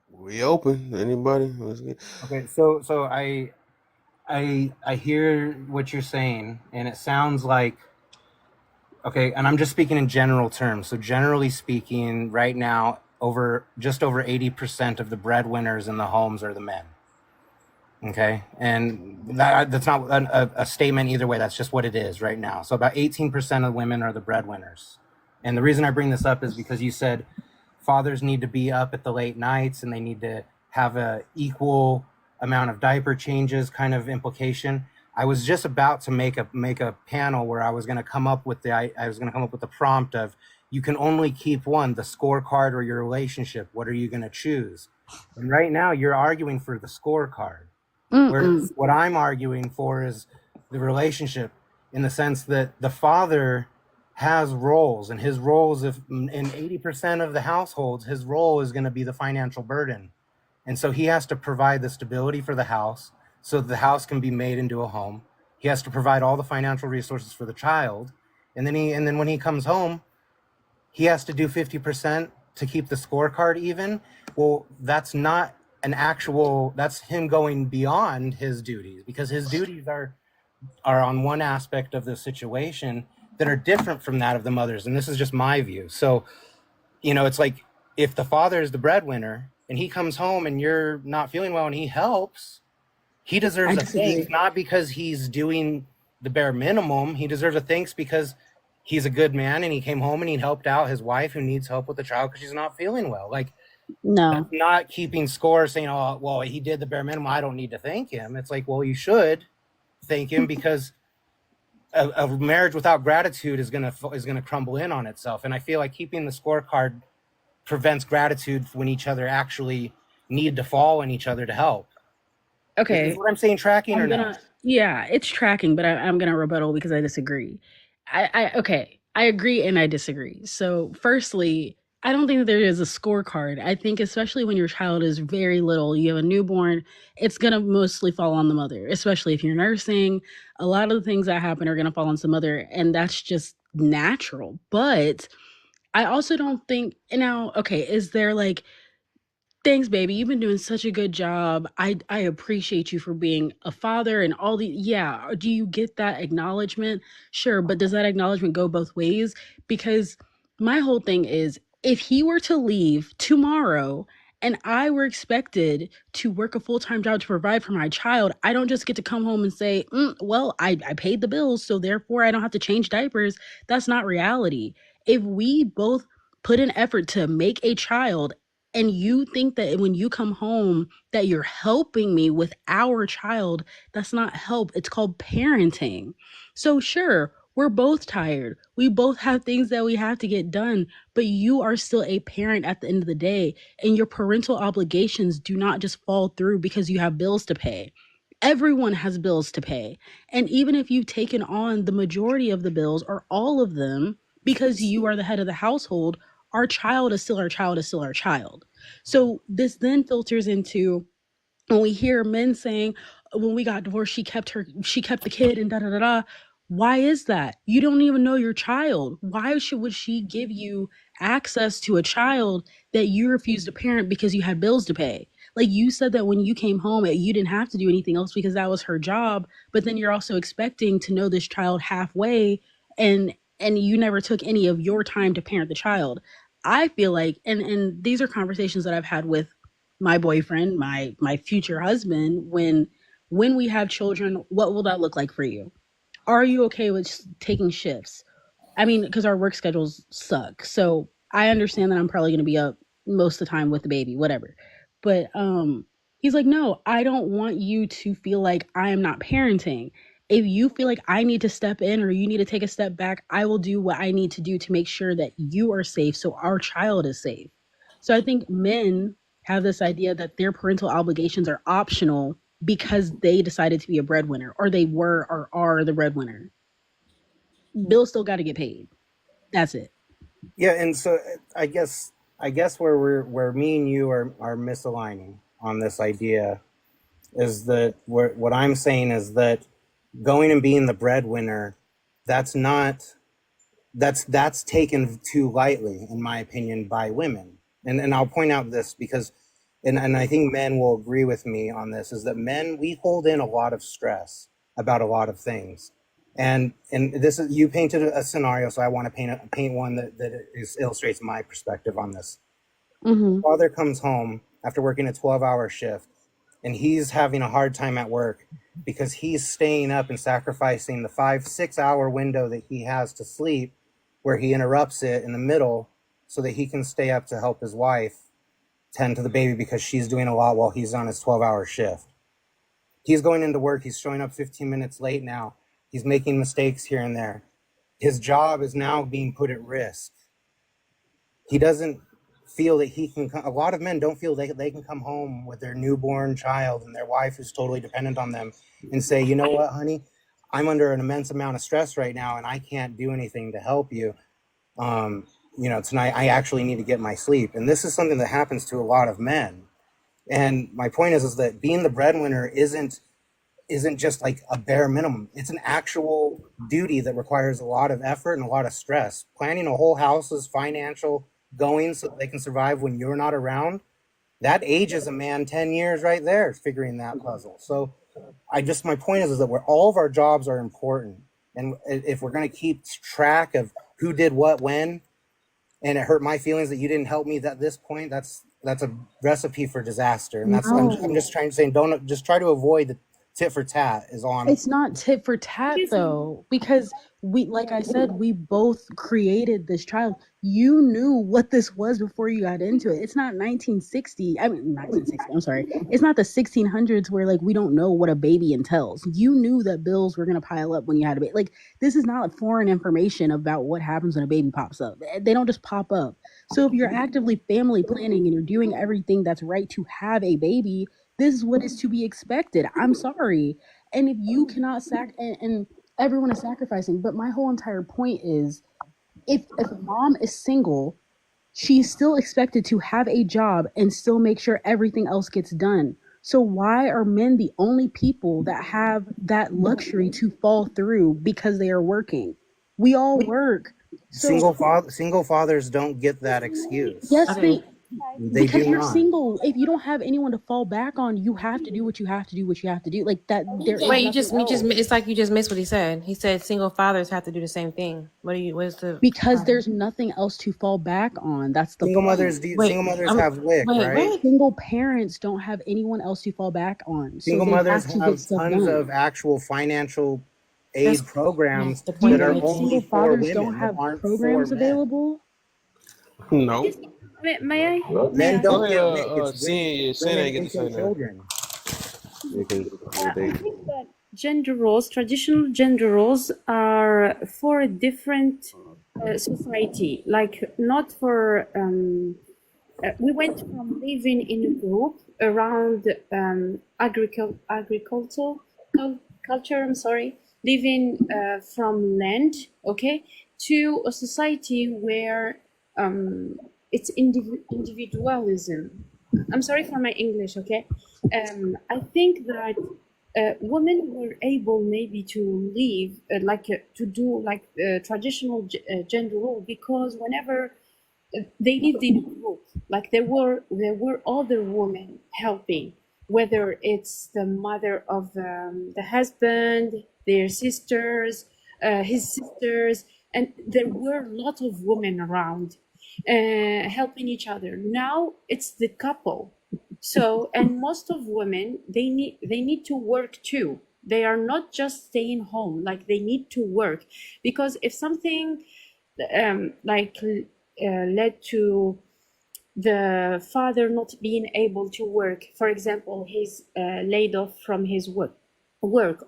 We open. Anybody? Let's get... Okay, so I hear what you're saying, and it sounds like, okay, and I'm just speaking in general terms. So generally speaking, right now, just over 80% of the breadwinners in the homes are the men. Okay, and that's not a statement either way. That's just what it is right now. So about 18% of women are the breadwinners. And the reason I bring this up is because you said fathers need to be up at the late nights and they need to have a equal amount of diaper changes kind of implication. I was just about to make a panel where I was going to come up with the prompt of, you can only keep one, the scorecard or your relationship. What are you going to choose? And right now you're arguing for the scorecard. Whereas what I'm arguing for is the relationship, in the sense that the father has roles, and his roles, if in 80% of the households, his role is going to be the financial burden. And so he has to provide the stability for the house so that the house can be made into a home. He has to provide all the financial resources for the child. And then when he comes home, he has to do 50% to keep the scorecard even. Well, that's not that's him going beyond his duties, because his duties are on one aspect of the situation that are different from that of the mothers. And this is just my view. So, it's like, if the father is the breadwinner and he comes home and you're not feeling well and he helps, he deserves a thanks, not because he's doing the bare minimum. He deserves a thanks because he's a good man and he came home and he helped out his wife who needs help with the child because she's not feeling well. Like, No. that's not keeping score, saying, oh, well, he did the bare minimum, I don't need to thank him. It's like, well, you should thank him, because a marriage without gratitude is gonna crumble in on itself. And I feel like keeping the scorecard prevents gratitude when each other actually need to fall on each other to help. Okay. Is what I'm saying tracking or not? Yeah, it's tracking, but I'm gonna rebuttal because I disagree. Okay, I agree and I disagree. So firstly, I don't think that there is a scorecard. I think especially when your child is very little, you have a newborn, it's gonna mostly fall on the mother, especially if you're nursing. A lot of the things that happen are gonna fall on some mother, and that's just natural. But I also don't think now, okay, is there like, thanks, baby. You've been doing such a good job. I appreciate you for being a father and all the, yeah. Do you get that acknowledgement? Sure, but does that acknowledgement go both ways? Because my whole thing is, if he were to leave tomorrow and I were expected to work a full-time job to provide for my child, I don't just get to come home and say, well, I paid the bills, so therefore I don't have to change diapers. That's not reality. If we both put an effort to make a child, and you think that when you come home that you're helping me with our child, that's not help. It's called parenting. So sure, we're both tired. We both have things that we have to get done, but you are still a parent at the end of the day, and your parental obligations do not just fall through because you have bills to pay. Everyone has bills to pay. And even if you've taken on the majority of the bills or all of them because you are the head of the household, our child is still our child is still our child. So this then filters into when we hear men saying, when we got divorced, she kept the kid and da da da da. Why is that? You don't even know your child. Why would she give you access to a child that you refused to parent because you had bills to pay? Like, you said that when you came home, you didn't have to do anything else because that was her job. But then you're also expecting to know this child halfway, and and you never took any of your time to parent the child. I feel like, and these are conversations that I've had with my boyfriend, my future husband, when we have children, what will that look like for you? Are you okay with taking shifts? I mean, because our work schedules suck. So I understand that I'm probably going to be up most of the time with the baby, whatever. But he's like, no, I don't want you to feel like I am not parenting. If you feel like I need to step in or you need to take a step back, I will do what I need to do to make sure that you are safe so our child is safe. So I think men have this idea that their parental obligations are optional because they decided to be a breadwinner or they were or are the breadwinner. Bills still got to get paid. That's it. Yeah, and so I guess where me and you are misaligning on this idea is that what I'm saying is that going and being the breadwinner, that's not that's taken too lightly, in my opinion, by women. And I'll point out this because and I think men will agree with me on this, is that men, we hold in a lot of stress about a lot of things. And this is, you painted a scenario, so I want to paint one that illustrates my perspective on this. Mm-hmm. Father comes home after working a 12-hour shift, and he's having a hard time at work because he's staying up and sacrificing the 5-6 hour window that he has to sleep, where he interrupts it in the middle so that he can stay up to help his wife tend to the baby because she's doing a lot while he's on his 12-hour shift. He's going into work, he's showing up 15 minutes late now, he's making mistakes here and there. His job is now being put at risk. He doesn't feel that he can a lot of men don't feel they can come home with their newborn child and their wife who's totally dependent on them and say, you know what, honey, I'm under an immense amount of stress right now and I can't do anything to help you. Tonight I actually need to get my sleep. And this is something that happens to a lot of men. And my point is that being the breadwinner isn't just like a bare minimum. It's an actual duty that requires a lot of effort and a lot of stress. Planning a whole house's financial going so that they can survive when you're not around, that ages a man 10 years right there, figuring that puzzle. So my point is that all of our jobs are important. And if we're going to keep track of who did what when, and it hurt my feelings that you didn't help me at this point, that's a recipe for disaster. And that's, I'm just trying to say, don't just try to avoid the tit for tat is on. It's not tit for tat though, because like I said, we both created this child. You knew what this was before you got into it. It's not 1960. I mean, 1960. I'm sorry. It's not the 1600s where like we don't know what a baby entails. You knew that bills were gonna pile up when you had a baby. Like this is not foreign information about what happens when a baby pops up. They don't just pop up. So if you're actively family planning and you're doing everything that's right to have a baby, this is what is to be expected. I'm sorry. And if you cannot and everyone is sacrificing, but my whole entire point is if a mom is single, she's still expected to have a job and still make sure everything else gets done. So why are men the only people that have that luxury to fall through because they are working? We all work. So, single fathers don't get that excuse. Yes, they because do you're not. single. If you don't have anyone to fall back on, you have to do what you have to do. Like that. Wait, you just it's like you just missed what he said. He said single fathers have to do the same thing. What's the because there's nothing else to fall back on. That's the single point. mothers. Single mothers have WIC, right? Single parents don't have anyone else to fall back on. Single mothers have tons of actual financial aid programs that are only for women. Don't have programs available. No. May I? Men don't get WIC. It's women and children. I think that gender roles, traditional gender roles, are for a different society. Like not for. We went from living in a group around agriculture. I'm sorry, living from land, okay, to a society where it's individualism. I'm sorry for my English, okay? I think that women were able maybe to live to do like traditional gender role because whenever they lived in a group, like there were other women helping, whether it's the mother of the husband, their sisters, his sisters, and there were a lot of women around helping each other. Now it's the couple. So, and most of women, they need to work too. They are not just staying home, like they need to work, because if something led to the father not being able to work, for example, he's laid off from his work,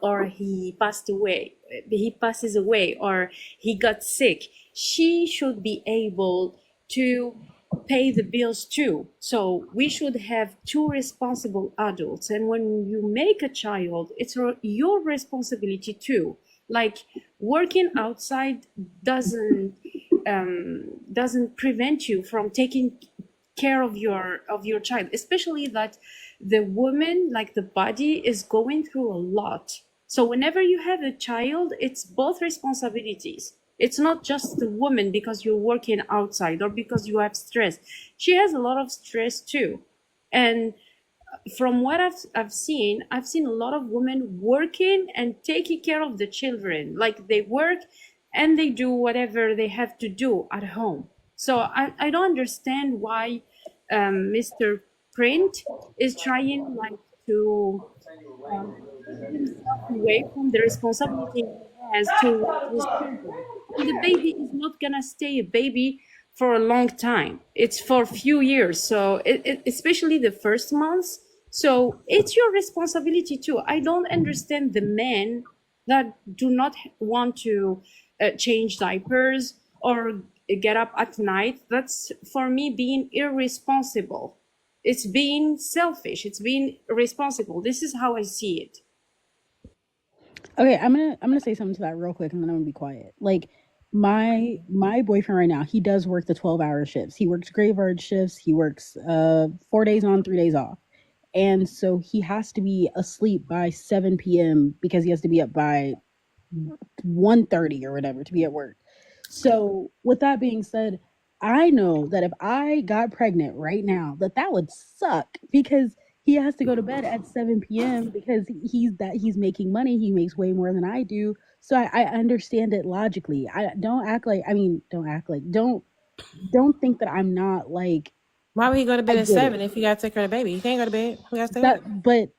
or he passes away, or he got sick, she should be able to pay the bills too. So we should have two responsible adults. And when you make a child, it's your responsibility too. Like, working outside doesn't prevent you from taking care of your child, especially that the woman, like the body, is going through a lot. So whenever you have a child, it's both responsibilities. It's not just the woman because you're working outside or because you have stress. She has a lot of stress too. And from what I've seen a lot of women working and taking care of the children. Like, they work and they do whatever they have to do at home. So I don't understand why Mr. Print is trying, like, to take himself away from the responsibility he has to his children. And the baby is not gonna stay a baby for a long time. It's for a few years. So especially the first months. So it's your responsibility too. I don't understand the men that do not want to change diapers or get up at night. That's, for me, being irresponsible. It's being selfish. It's being irresponsible. This is how I see it. Okay, I'm gonna say something to that real quick, and then I'm gonna be quiet. Like, my boyfriend right now, he does work the 12-hour shifts. He works graveyard shifts. He works 4 days on, 3 days off, and so he has to be asleep by 7 p.m. because he has to be up by 1:30 or whatever to be at work. So with that being said, I know that if I got pregnant right now, that would suck, because he has to go to bed at 7 p.m. because he's making money. He makes way more than I do. So I understand it logically. Don't think that I'm not, like, Why would he go to bed I at get 7 it. if he got to take care of the baby? He can't go to bed. He got to stay up. But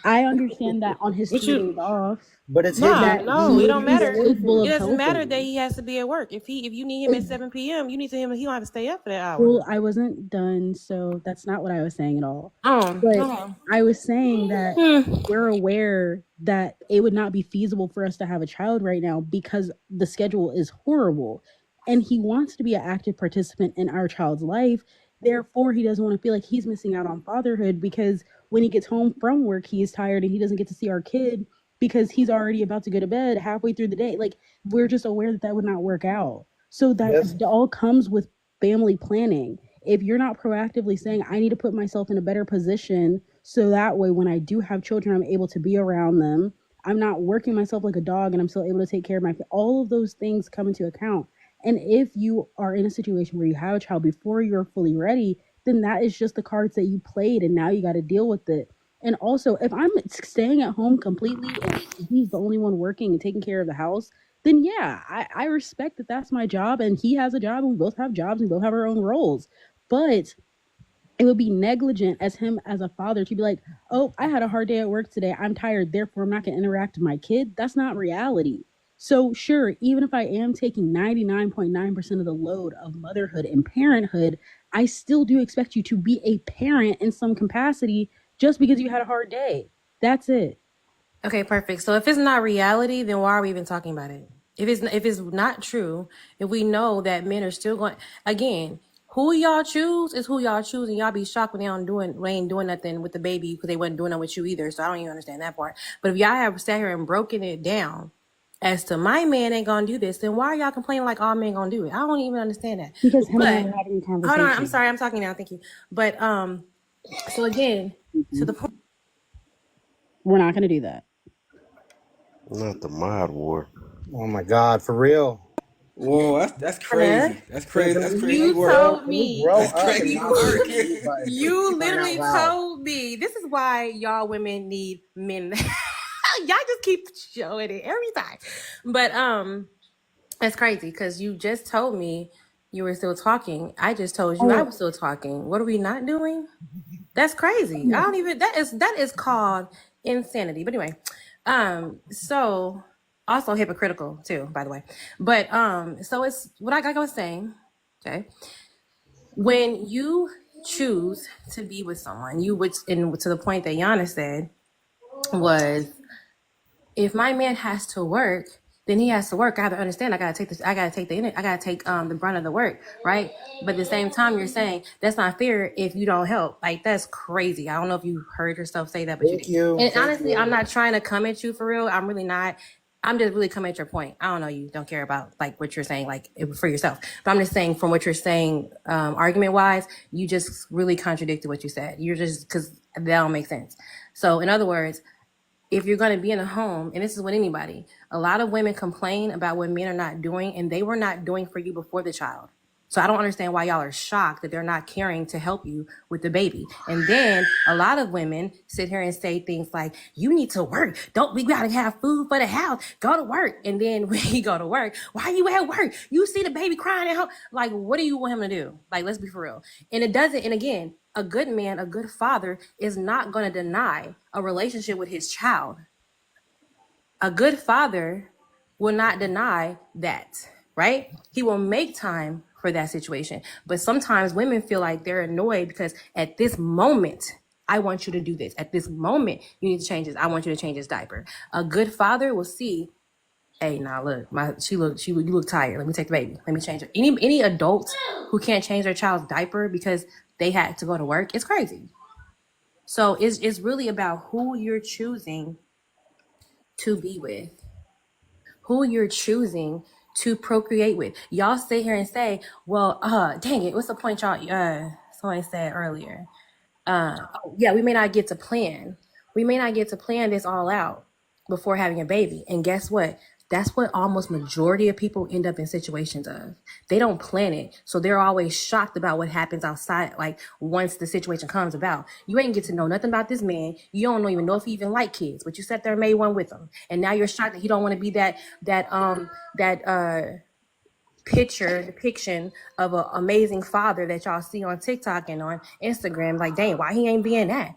I understand that on his What 3 you? days off, But it's No, hidden. no, it don't he's matter. capable It of doesn't matter that helping. he has to be at work. If you need him at 7 p.m., you need him. He don't have to stay up for that hour. Well, I wasn't done, so that's not what I was saying at all. Oh, But okay. I was saying that we're aware that it would not be feasible for us to have a child right now because the schedule is horrible. And he wants to be an active participant in our child's life. Therefore, he doesn't want to feel like he's missing out on fatherhood, because when he gets home from work, he is tired and he doesn't get to see our kid because he's already about to go to bed halfway through the day. Like, we're just aware that would not work out. So that Yes. all comes with family planning. If you're not proactively saying, I need to put myself in a better position so that way when I do have children, I'm able to be around them, I'm not working myself like a dog, and I'm still able to take care of all of those things come into account. And if you are in a situation where you have a child before you're fully ready, then that is just the cards that you played, and now you got to deal with it. And also, if I'm staying at home completely and he's the only one working and taking care of the house, then yeah, I respect that that's my job, and he has a job, and we both have jobs, and we both have our own roles. But it would be negligent as him as a father to be like, oh, I had a hard day at work today, I'm tired, therefore I'm not going to interact with my kid. That's not reality. So sure, even if I am taking 99.9% of the load of motherhood and parenthood, I still do expect you to be a parent in some capacity just because you had a hard day. That's it. Okay, perfect. So if it's not reality, then why are we even talking about it? If it's not true, if we know that men are still going, again, who y'all choose is who y'all choose, and y'all be shocked when they ain't doing nothing with the baby because they wasn't doing that with you either. So I don't even understand that part. But if y'all have sat here and broken it down as to my man ain't gonna do this, then why are y'all complaining like all men gonna do it? I don't even understand that. Because him and I But were having a hold conversation. on, I'm sorry, I'm talking now. Thank you. But so again, to the point. We're not going to do that. Not the mod war. Oh my God, for real. Whoa, that's crazy. That's crazy. That's crazy You work. told Can we me. grow That's up and crazy not work. be mute buttons for You crying out literally loud? told me. This is why y'all women need men. Y'all just keep showing it every time. But That's crazy because you just told me you were still talking. I just told you I Oh, was still talking. What are we not doing? That's crazy. I don't even that is called insanity. But anyway, so also hypocritical too, by the way. But so it's what I was saying, okay. When you choose to be with someone, you would, and to the point that Yana said was, if my man has to work, then he has to work. I have to understand. I gotta take this. I gotta take the brunt of the work, right? But at the same time, you're saying that's not fair if you don't help. Like that's crazy. I don't know if you heard yourself say that, but you Thank did. you. And Thank honestly, you. I'm not trying to come at you for real. I'm really not. I'm just really coming at your point. I don't know. You don't care about like what you're saying, like for yourself. But I'm just saying from what you're saying, argument wise, you just really contradicted what you said. You're just because that don't make sense. So in other words, if you're going to be in a home, and this is with anybody, a lot of women complain about what men are not doing, and they were not doing for you before the child. So I don't understand why y'all are shocked that they're not caring to help you with the baby. And then a lot of women sit here and say things like, you need to work. We gotta have food for the house. Go to work. And then when he go to work, why are you at work? You see the baby crying at home. Like, what do you want him to do? Like, let's be for real. And it doesn't, and again, a good man, a good father is not going to deny a relationship with his child. A good father will not deny that, right? He will make time for that situation. But sometimes women feel like they're annoyed because at this moment, I want you to do this. At this moment, you need to change this. I want you to change this diaper. A good father will see, hey, now look, you look tired. Let me take the baby. Let me change her. Any adults who can't change their child's diaper because they had to go to work, it's crazy. So it's really about who you're choosing to be with, who you're choosing to procreate with. Y'all sit here and say, well, dang it, what's the point y'all, somebody said earlier. Yeah, we may not get to plan. We may not get to plan this all out before having a baby. And guess what? That's what almost majority of people end up in situations of. They don't plan it. So they're always shocked about what happens outside. Like once the situation comes about, you ain't get to know nothing about this man. You don't even know if he even like kids, but you sat there and made one with him. And now you're shocked that he don't want to be that depiction of an amazing father that y'all see on TikTok and on Instagram. Like, dang, why he ain't being that?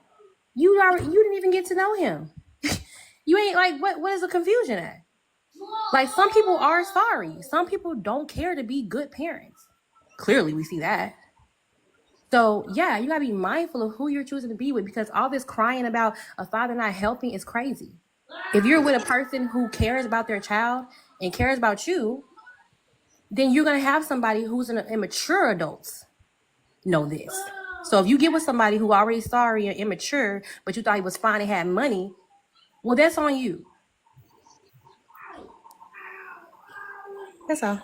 You didn't even get to know him. You ain't like, what is the confusion at? Like, some people are sorry. Some people don't care to be good parents. Clearly, we see that. So, yeah, you got to be mindful of who you're choosing to be with, because all this crying about a father not helping is crazy. If you're with a person who cares about their child and cares about you, then you're going to have somebody who's an immature adult know this. So if you get with somebody who already sorry and immature, but you thought he was fine and had money, well, that's on you. That's all.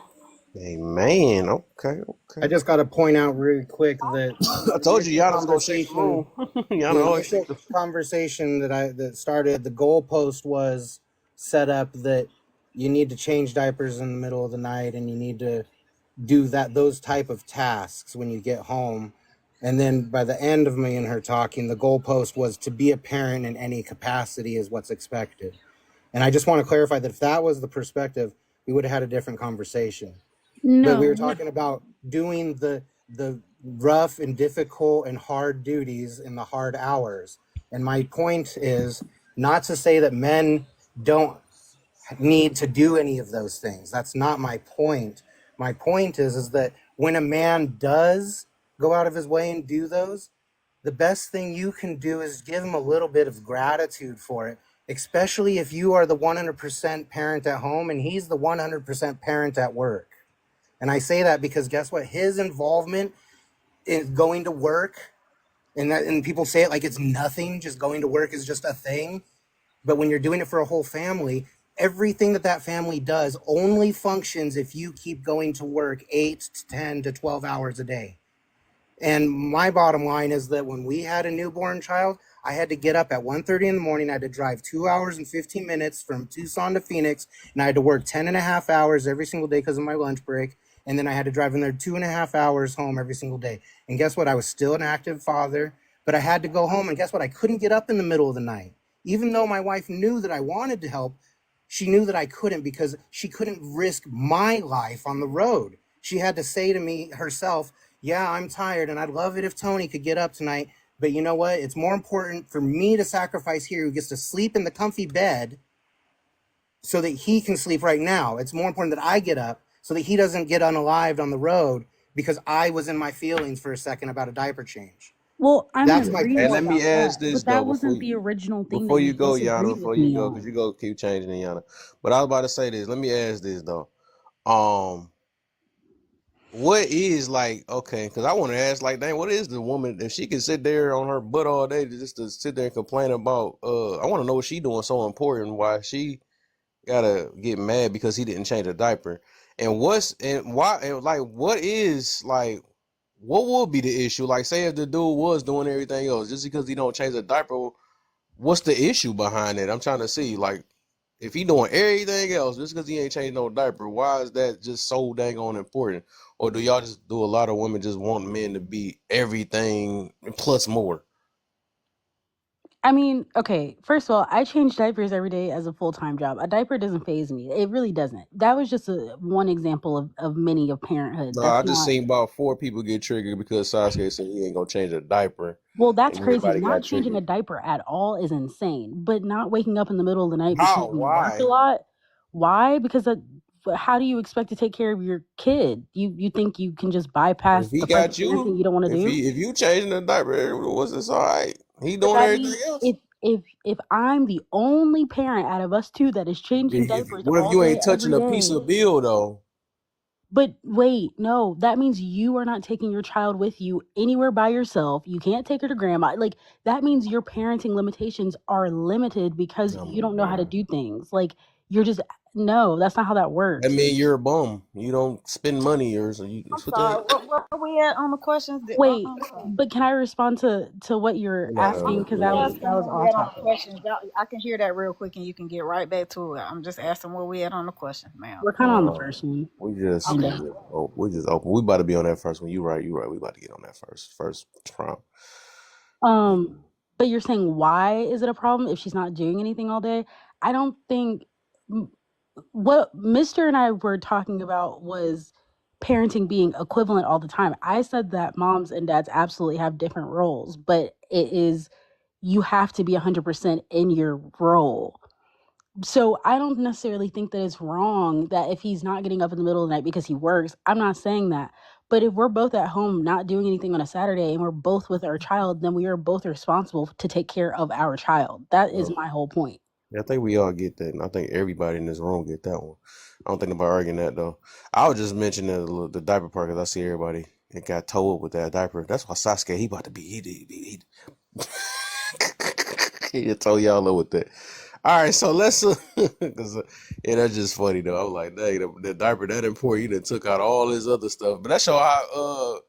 Amen. Okay. I just got to point out really quick that I told you, Yana's gonna shake the room. Yana always shake the conversation that started, the goalpost was set up that you need to change diapers in the middle of the night and you need to do those type of tasks when you get home. And then by the end of me and her talking, the goalpost was to be a parent in any capacity is what's expected. And I just want to clarify that if that was the perspective, we would have had a different conversation. no. But we were talking about doing the rough and difficult and hard duties in the hard hours. And my point is not to say that men don't need to do any of those things. That's not my point. My point is that when a man does go out of his way and do those, the best thing you can do is give him a little bit of gratitude for it, especially if you are the 100% parent at home and he's the 100% parent at work. And I say that because guess what? His involvement in going to work, and people say it like it's nothing, just going to work is just a thing. But when you're doing it for a whole family, everything that family does only functions if you keep going to work 8 to 10 to 12 hours a day. And my bottom line is that when we had a newborn child, I had to get up at 1:30 in the morning. I had to drive 2 hours and 15 minutes from Tucson to Phoenix. And I had to work 10 and a half hours every single day because of my lunch break. And then I had to drive in there 2.5 hours home every single day. And guess what? I was still an active father, but I had to go home. And guess what? I couldn't get up in the middle of the night. Even though my wife knew that I wanted to help, She knew that I couldn't because she couldn't risk my life on the road. She had to say to me herself, yeah, I'm tired and I'd love it if Tony could get up tonight. But you know what? It's more important for me to sacrifice here, who gets to sleep in the comfy bed so that he can sleep right now. It's more important that I get up so that he doesn't get unalived on the road because I was in my feelings for a second about a diaper change. Well, I'm That's in my Hey, agreement let point. me about that, ask this but though that wasn't the original thing that before you you go, Yana, disagreed before with you me go, because on. you go keep changing it, Yana. But I was about to say this. Let me ask this though. Um, what is like okay? Because I want to ask like, dang, what is the woman if she can sit there on her butt all day just to sit there and complain about? I want to know what she doing so important. Why she gotta get mad because he didn't change a diaper, and why and like what is like what would be the issue? Like, say if the dude was doing everything else just because he don't change a diaper, what's the issue behind it? I'm trying to see like if he doing everything else just because he ain't changing no diaper, why is that just so dang on important? Or do y'all just do a lot of women just want men to be everything plus more? I mean, okay, first of all, I change diapers every day as a full-time job. A diaper doesn't phase me. It really doesn't. That was just one example of many of parenthood. No, That's I just not, seen about 4 people get triggered because Sasuke said he ain't gonna change a diaper, well, that's and crazy. everybody Not got changing triggered. a diaper at all is insane, but not waking up in the middle of the night because How? you work a Why? lot. Why? Because how do you expect to take care of your kid? You think you can just bypass If he the part of got parenting you you, don't want to do? if you changing the diaper, what's this all right? He But doing that everything means else. if I'm the only parent out of us two that is changing diapers What if all you day ain't touching every a piece day. of bill though? But wait, no, that means you are not taking your child with you anywhere by yourself. You can't take her to grandma. Like, that means your parenting limitations are limited because Oh you my don't know how to god. do things. Like, you're just, no, that's not how that I works. mean, you're a bum. You don't spend money or so you I'm what the heck? sorry. Where we at on the questions? Wait, I'm sorry. but can I respond to what you're asking? Because I'm that was asking where we off at on the topic. questions. I can hear that real quick, and you can get right back to it. I'm just asking where we at on the questions, ma'am. We're kind of on the first one. Okay. We just open. We about to be on that first one. You right. We about to get on that first prompt. But you're saying why is it a problem if she's not doing anything all day? I don't think what Mr. and I were talking about was parenting being equivalent all the time. I said that moms and dads absolutely have different roles, but it is you have to be 100% in your role. So I don't necessarily think that it's wrong that if he's not getting up in the middle of the night because he works, I'm not saying that. But if we're both at home not doing anything on a Saturday and we're both with our child, then we are both responsible to take care of our child. That is my whole point. Yeah, I think we all get that, and I think everybody in this room get that one. I don't think nobody arguing that though. I was just mentioning the diaper part because I see everybody it got told with that diaper. That's why Sasuke he about to be he told y'all up with that. All right, so let's cause, yeah, that's just funny though. I was like, dang, the diaper that important. You done took out all this other stuff, but that show how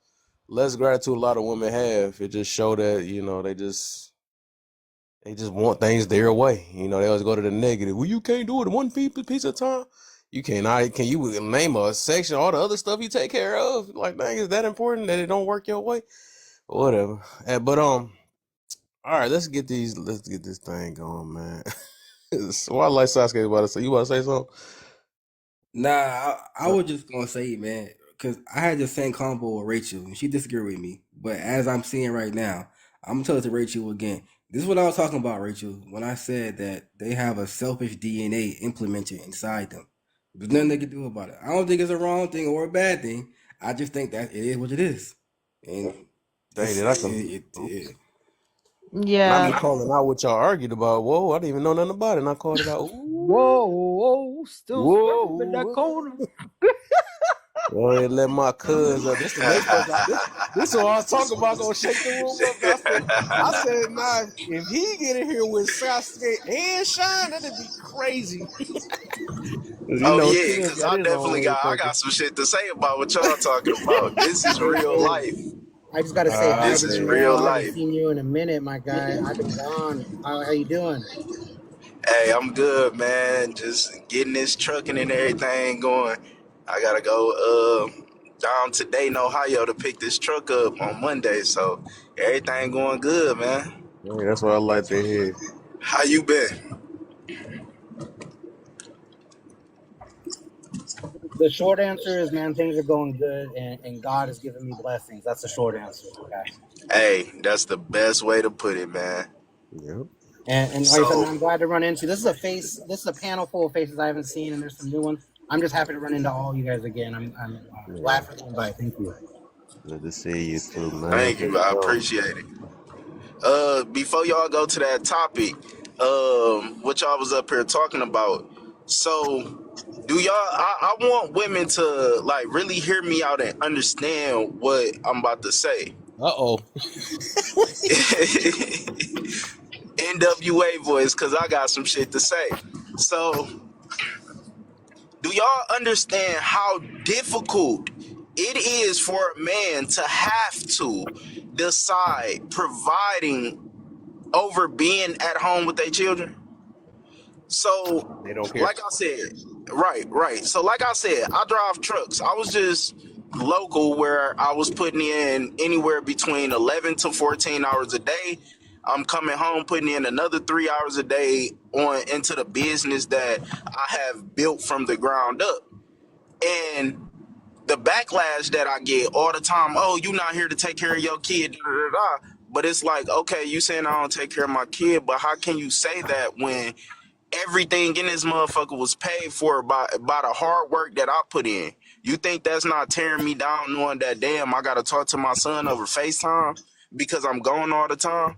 less gratitude a lot of women have. It just show that they just want things their way. They always go to the negative. Well, you can't do it one piece at a time. You cannot. Can you name a section, all the other stuff you take care of? Like, dang, is that important that it don't work your way? Whatever. But all right, let's get this thing going, man. So I like Sasuke about to say. You about to say something? Nah, I was just gonna say, man, because I had the same combo with Rachel, and she disagreed with me. But as I'm seeing right now, I'm gonna tell it to Rachel again. This is what I was talking about, Rachel, when I said that they have a selfish DNA implemented inside them. There's nothing they can do about it. I don't think it's a wrong thing or a bad thing. I just think that it is what it is, and Dang, it's did I come? And I've Yeah. been calling out what y'all argued about. Whoa, I didn't even know nothing about it, and I called it out. Ooh, Whoa, still swerving in that whoa. corner. Go ahead, let my cuz up. This the next person. This what I was talking about. Gonna shake the room up. I said, nah. If he get in here with Sasuke and Shine, that'd be crazy. 'Cause Oh yeah, Cuz because got I his own definitely way of got I thinking. got some shit to say about what y'all talking about. This is Hey, real Cuz, life. I just got to say hi This to is Janelle. real I haven't life. seen you in a minute, my guy. I've been gone. How you doing? Hey, I'm good, man. Just getting this trucking and everything going. I gotta go down to Dayton, Ohio to pick this truck up on Monday. So everything going good, man. Yeah, that's what I like to hear. How you been? The short answer is, man, things are going good, and God is giving me blessings. That's the short answer. Okay. Hey, that's the best way to put it, man. Yep. And like I said, So, man, I'm glad to run into. This is a panel full of faces I haven't seen, and there's some new ones. I'm just happy to run into all you guys again. I'm glad for the invite. Thank you. Good to see you too, man. thank you. I appreciate it. Before y'all go to that topic, what y'all was up here talking about. So, do y'all? I want women to like really hear me out and understand what I'm about to say. Uh-oh. NWA voice, because I got some shit to say. So, do y'all understand how difficult it is for a man to have to decide providing over being at home with their children? So, They don't care. like I said, right. So, like I said, I drive trucks. I was just local where I was putting in anywhere between 11 to 14 hours a day. I'm coming home, putting in another 3 hours a day on into the business that I have built from the ground up. And the backlash that I get all the time, oh, you not here to take care of your kid, da, da, da, da. But it's like, okay, you saying I don't take care of my kid, but how can you say that when everything in this motherfucker was paid for by the hard work that I put in? You think that's not tearing me down knowing that, damn, I got to talk to my son over FaceTime because I'm gone all the time?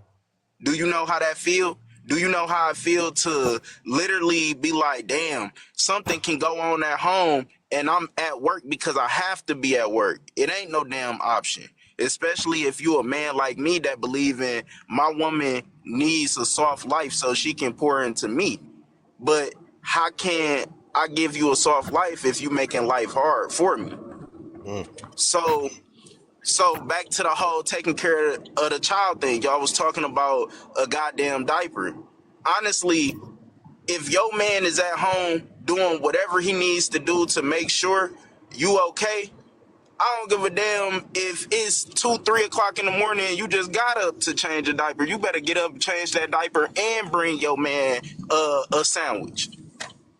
Do you know how that feel? Do you know how I feel to literally be like, damn, something can go on at home and I'm at work because I have to be at work? It ain't no damn option. Especially if you a man like me that believe in my woman needs a soft life so she can pour into me. But how can I give you a soft life if you making life hard for me? So back to the whole taking care of the child thing. Y'all was talking about a goddamn diaper. Honestly, if your man is at home doing whatever he needs to do to make sure you okay, I don't give a damn if it's 2-3 o'clock in the morning and you just got up to change a diaper. You better get up, change that diaper, and bring your man a sandwich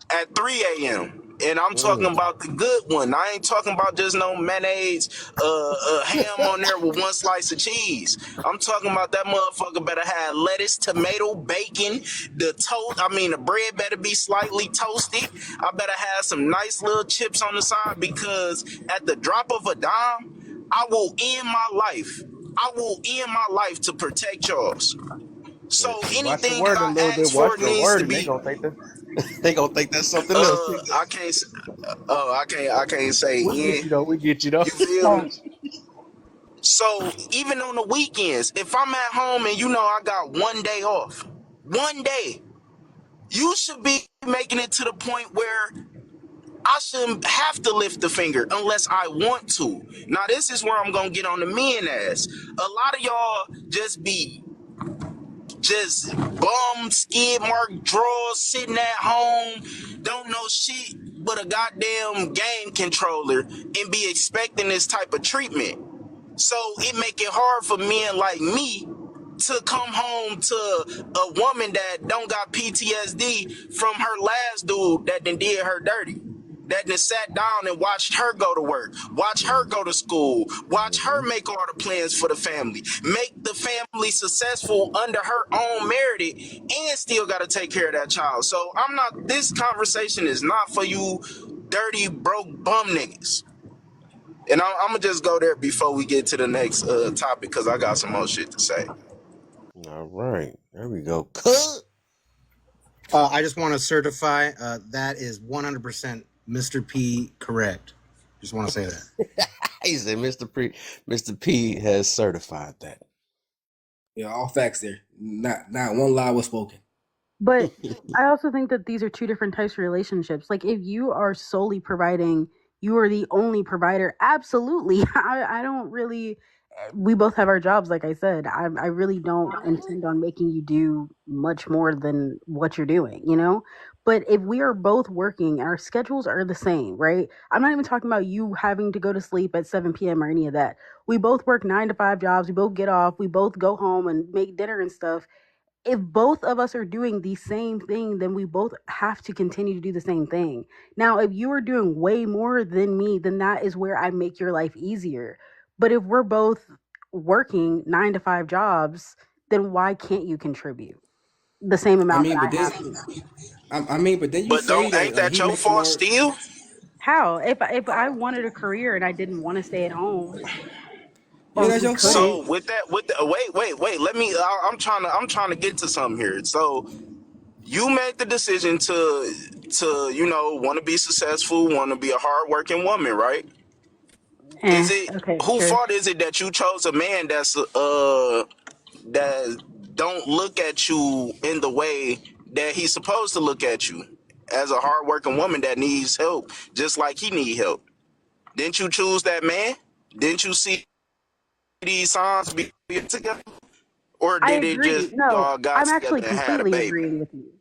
at 3 a.m. And I'm talking about the good one. I ain't talking about just no mayonnaise, ham on there with one slice of cheese. I'm talking about that motherfucker better have lettuce, tomato, bacon. The bread better be slightly toasted. I better have some nice little chips on the side, because at the drop of a dime, I will end my life. I will end my life to protect y'all. So Watch your anything word that a I little bit. ask for Watch your needs word, to and they be. gonna think that they gonna think that's something else. I can't. I can't say We get yeah. you though. We get you though. You feel me? So even on the weekends, if I'm at home and you know I got one day off, one day, you should be making it to the point where I shouldn't have to lift the finger unless I want to. Now this is where I'm gonna get on the men ass. A lot of y'all just bum, skid mark drawers, sitting at home, don't know shit but a goddamn game controller, and be expecting this type of treatment. So it make it hard for men like me to come home to a woman that don't got PTSD from her last dude that done did her dirty. That done sat down and watched her go to work, watch her go to school, watch her make all the plans for the family, make the family successful under her own merited, and still got to take care of that child. So this conversation is not for you dirty, broke bum niggas. And I'm gonna just go there before we get to the next topic, because I got some more shit to say. All right, there we go. I just want to certify that is 100% Mr. P correct. Just want to say that. He said Mr. P has certified that. Yeah, all facts there. Not one lie was spoken. But I also think that these are two different types of relationships. Like, if you are solely providing, you are the only provider. Absolutely. I don't really, we both have our jobs. Like I said, I really don't intend on making you do much more than what you're doing, you know? But if we are both working, our schedules are the same, right? I'm not even talking about you having to go to sleep at 7 p.m. or any of that. We both work 9 to 5 jobs. We both get off. We both go home and make dinner and stuff. if both of us are doing the same thing, then we both have to continue to do the same thing. Now, if you are doing way more than me, then that is where I make your life easier. But if we're both working 9 to 5 jobs, then why can't you contribute the same I amount that mean, but I then, have to? but then you But say don't that ain't that he your makes fault more. still? How? If I wanted a career and I didn't want to stay at home, Yeah, or that's we your fault. So couldn't, with that, wait. I'm trying to get to something here. So you made the decision to want to be successful, want to be a hardworking woman, right? Is it okay, who sure. fault is it that you chose a man that don't look at you in the way that he's supposed to look at you as a hardworking woman that needs help, just like he need help? Didn't you choose that man? Didn't you see these signs be together, or I did it agree. just No, y'all got I'm actually together and had a completely baby? agreeing with you.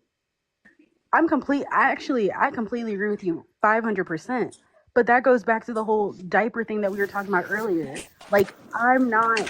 I completely agree with you 500%. But that goes back to the whole diaper thing that we were talking about earlier. Like, I'm not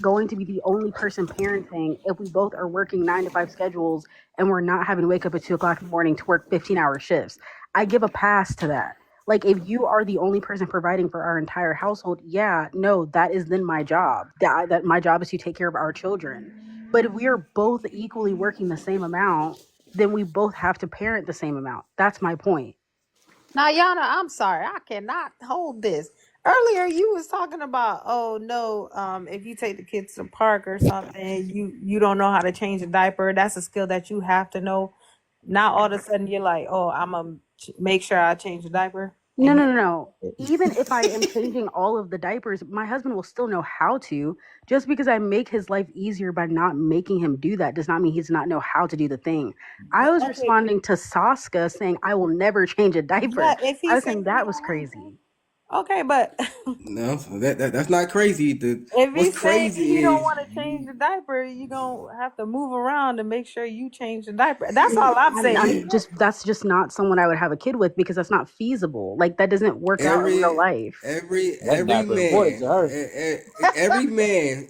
going to be the only person parenting if we both are working 9 to 5 schedules and we're not having to wake up at 2 o'clock in the morning to work 15-hour shifts. I give a pass to that. Like, if you are the only person providing for our entire household, yeah, no, that is then my job. That my job is to take care of our children. But if we are both equally working the same amount, then we both have to parent the same amount. That's my point. Now, Yana, I'm sorry, I cannot hold this. Earlier, you was talking about, oh no, if you take the kids to the park or something, you don't know how to change a diaper. That's a skill that you have to know. Now all of a sudden you're like, oh, I'm gonna make sure I change the diaper. No, no, no, no. Even if I am changing all of the diapers, my husband will still know how to. Just because I make his life easier by not making him do that does not mean he does not know how to do the thing. I was Okay, responding to Saska saying, I will never change a diaper. yeah, if I he was said saying he that was don't want crazy. to, okay, but No, that's not crazy. if he What's say crazy he don't is want to change the diaper, you gonna have to move around to make sure you change the diaper. That's all I'm saying. That's just not someone I would have a kid with because that's not feasible. Like, that doesn't work out in real every life. That every diaper important man, to her. every man,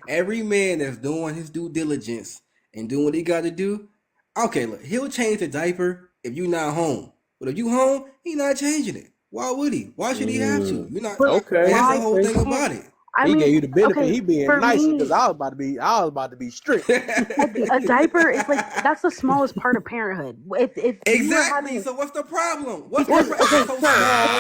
every man that's doing his due diligence and doing what he got to do. Okay, look, he'll change the diaper if you're not home. But if you home, he not changing it. Why would he? Why should he have to? You're not. But And Okay, that's the why whole okay. thing can't about it. I He gave mean, you the benefit. okay, He being for nice because me, I was about to be strict. a diaper is like that's the smallest part of parenthood. If you are Exactly. having So what's the problem? What's the because if it's okay, so sir, small?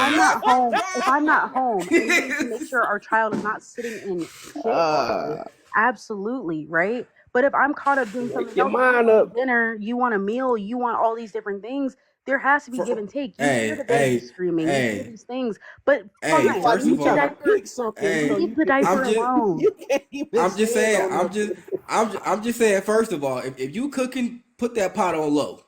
if I'm not home and we need to make sure our child is not sitting in shit all day, absolutely, right? But if I'm caught up doing Make something your else, you mind want up. dinner, you want a meal, you want all these different things, there has to be give For, and take. You hear hey, the baby hey, screaming, you hear hey, these things, but hey. It's fine, like First you of leave the trying to all, diaper, pick something. You know, hey, leave you the I'm diaper just alone. you can't even I'm just stand saying, on nothing. I'm just saying. First of all, if you cooking, put that pot on low.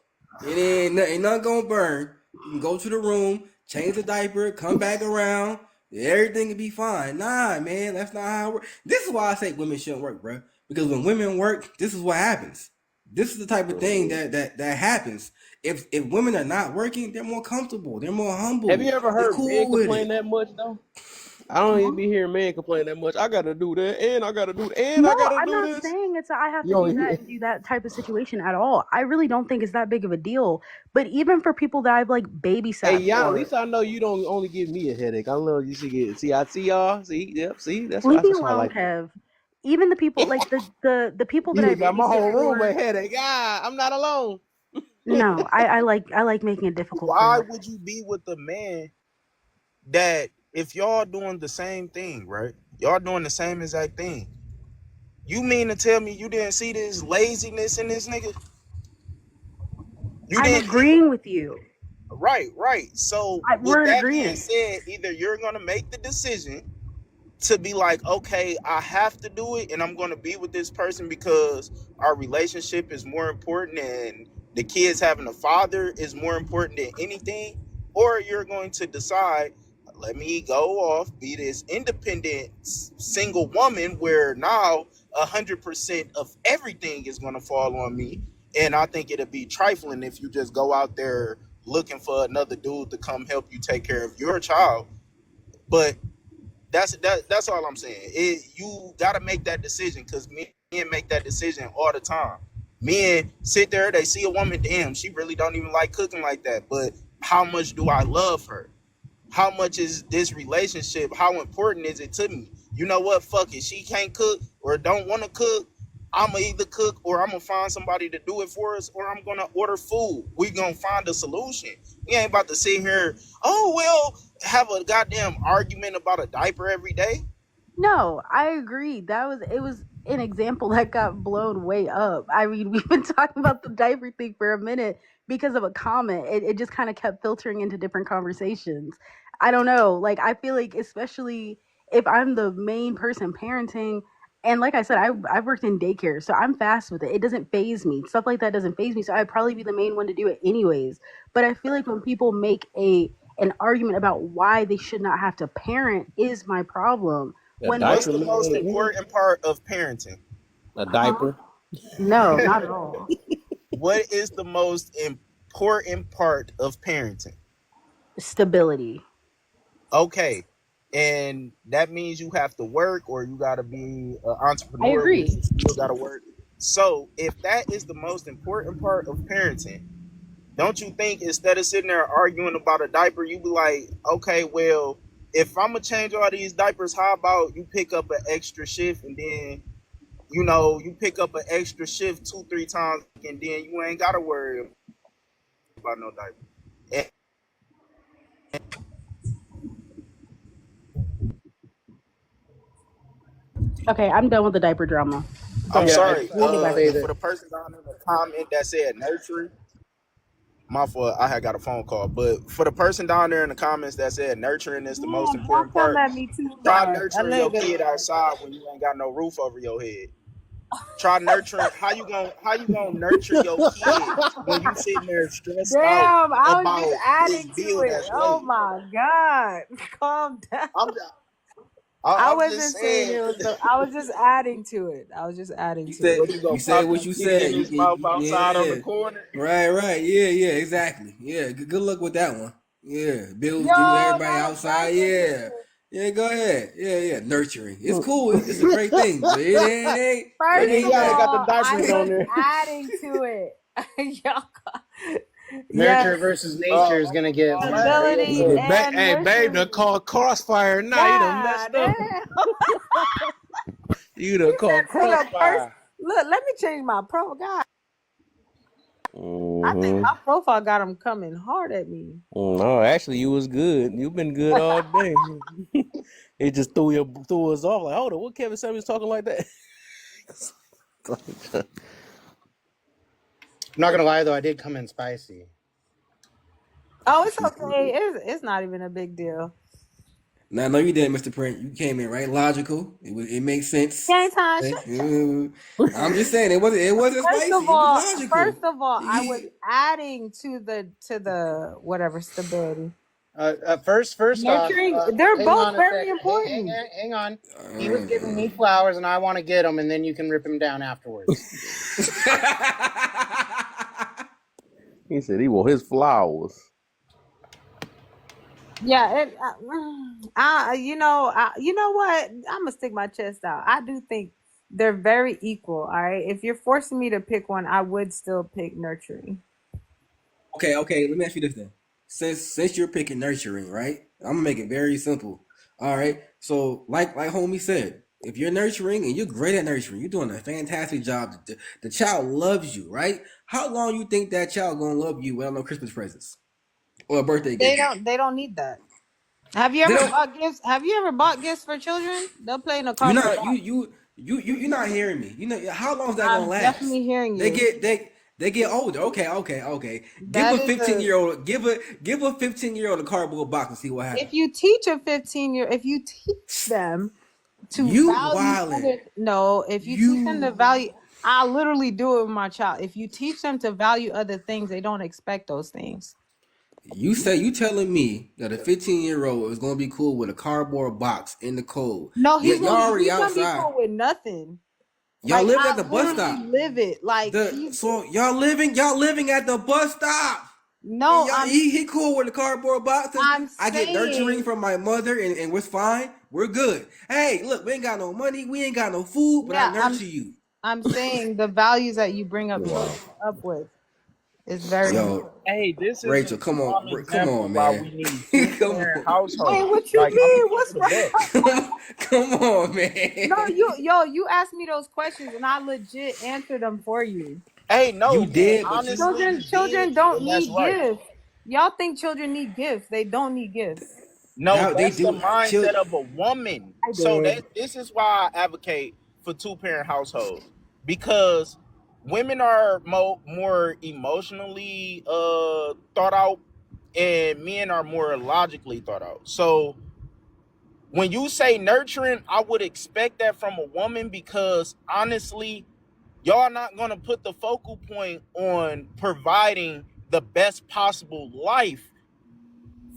It ain't nothing gonna burn. You can go to the room, change the diaper, come back around. Everything will be fine. Nah, man, that's not how it works. This is why I say women shouldn't work, bro. Because when women work, this is what happens. This is the type of thing that happens. If women are not working, they're more comfortable. They're more Have you humble. ever They're heard men cool with complain it. that much though? I don't even be hearing men complain that much. I gotta do that, and I gotta do that, and No, I gotta I'm do not this. saying it's I have You to do only that hear. and do that type of situation at all. I really don't think it's that big of a deal. But even for people that I've like Hey, babysat yeah, at for, least I know you don't only give me a headache. I know you should get. See, I see y'all. See, yep. See, leave me that's why I alone, like. Kev. Even the people like the people that You I got my babysit whole room a for, headache. Ah, I'm not alone. no, I like making it difficult for Why them. would you be with a man that if y'all doing the same thing, right? Y'all doing the same exact thing. You mean to tell me you didn't see this laziness in this nigga? You I'm didn't. agreeing with you. Right. So with We're in that being agreement. said, either you're gonna make the decision to be like, okay, I have to do it, and I'm going to be with this person because our relationship is more important, and the kids having a father is more important than anything, or you're going to decide, let me go off, be this independent single woman, where now 100% of everything is going to fall on me, and I think it'd be trifling if you just go out there looking for another dude to come help you take care of your child. But that's all I'm saying. You got to make that decision because me Men make that decision all the time. Men sit there, they see a woman, damn, she really don't even like cooking like that. But how much do I love her? How much is this relationship? How important is it to me? You know what? Fuck it. She can't cook or don't want to cook. I'm going to either cook or I'm going to find somebody to do it for us, or I'm going to order food. We going to find a solution. We ain't about to sit here, oh, well, have a goddamn argument about a diaper every day. No, I agree. It was an example that got blown way up. I mean, we've been talking about the diaper thing for a minute because of a comment. It just kind of kept filtering into different conversations. I don't know. Like, I feel like, especially if I'm the main person parenting, and like I said, I've worked in daycare, so I'm fast with it. It doesn't phase me. Stuff like that doesn't phase me, so I'd probably be the main one to do it anyways. But I feel like when people make an argument about why they should not have to parent is my problem. What's the most important part of parenting? A diaper? No, not at all. What is the most important part of parenting? Stability. Okay. And that means you have to work, or you got to be an entrepreneur. I agree. You still got to work. So if that is the most important part of parenting, don't you think instead of sitting there arguing about a diaper, you be like, okay, well, if I'm going to change all these diapers, how about you pick up an extra shift, and then, you know, you pick up an extra shift 2-3 times, and then you ain't got to worry about no diaper. Okay, I'm done with the diaper drama. I'm sorry. For the person down in the comment that said nurturing, my fault, I had got a phone call. But for the person down there in the comments that said nurturing is the most important part, try nurturing your kid outside when you ain't got no roof over your head. Try nurturing. How you gonna nurture your kid when you sitting there stressed out Damn, I was about just adding this to bill it. that's Oh late? my God. Calm down. I'm wasn't just saying saying. it was I was just adding to it. I was just adding to said, it. you said what you said. His mouth outside on the corner. Right. Yeah, exactly. Yeah, good luck with that one. Yeah, bills Yo, due, everybody that- outside. Yeah, go ahead. Yeah, nurturing. It's cool. It's a great thing. But it ain't. First It ain't of that. all, I was adding to it. Y'all, Nurture versus nature is gonna get stability and Hey, babe, done called crossfire now. You done messed up. You done called crossfire. Look, let me change my profile. God, I think my profile got him coming hard at me. No, actually, you was good. You've been good all day. It just threw us off. Like, hold on, what Kevin Samuels talking like that? I'm not gonna lie though, I did come in spicy. Oh, it's okay. It's not even a big deal. No, you didn't, Mr. Print. You came in right logical. It makes sense. Gang I'm just saying it wasn't spicy. It was logical. First of all, I was adding to the whatever stability. First Nurturing, off, they're hang both on a very sec. important. Hang on. He was giving me flowers, and I want to get them, and then you can rip him down afterwards. He said he want his flowers. Yeah, you know what? I'm gonna stick my chest out. I do think they're very equal. All right, if you're forcing me to pick one, I would still pick nurturing. Okay. Let me ask you this then. Since you're picking nurturing, right? I'm gonna make it very simple. All right. So, like homie said, if you're nurturing and you're great at nurturing, you're doing a fantastic job. The child loves you, right? How long you think that child gonna love you without no Christmas presents or a birthday gift? They don't need that. Have you ever bought gifts? Have you ever bought gifts for children? They'll play in a car. You're not hearing me. You know how long is that gonna last? Definitely hearing you. They get older. Okay. Give a 15-year-old give a 15-year-old a cardboard box and see what happens. If you teach if you teach them to value if you teach them to value, I literally do it with my child. If you teach them to value other things, they don't expect those things. You telling me that a 15-year-old is gonna be cool with a cardboard box in the cold? No, he's gonna be outside. cool with nothing. Y'all live at the bus stop. Live it like so y'all living at the bus stop. No, he cool with the cardboard box. I get nurturing from my mother and we're fine. We're good. Hey, look, we ain't got no money, we ain't got no food, but I nurture you. I'm saying the values that you bring up Wow. children up with is very Yo, important. Hey, this is a Rachel, come on, prime come example on, why man. we need come two-parent on, Wait, households. what you Like, I'm gonna mean? keep What's it a buck. come on, No, man. you asked me those questions and I legit answered them for you. Hey, You no, and did, but you honestly, you did, Children don't and that's need right. gifts. Y'all think children need gifts. They don't need gifts. No, how they that's the do. mindset of a woman. I So did. this is why I advocate for two-parent households, because women are more emotionally thought out, and men are more logically thought out. So when you say nurturing, I would expect that from a woman, because honestly, y'all not gonna put the focal point on providing the best possible life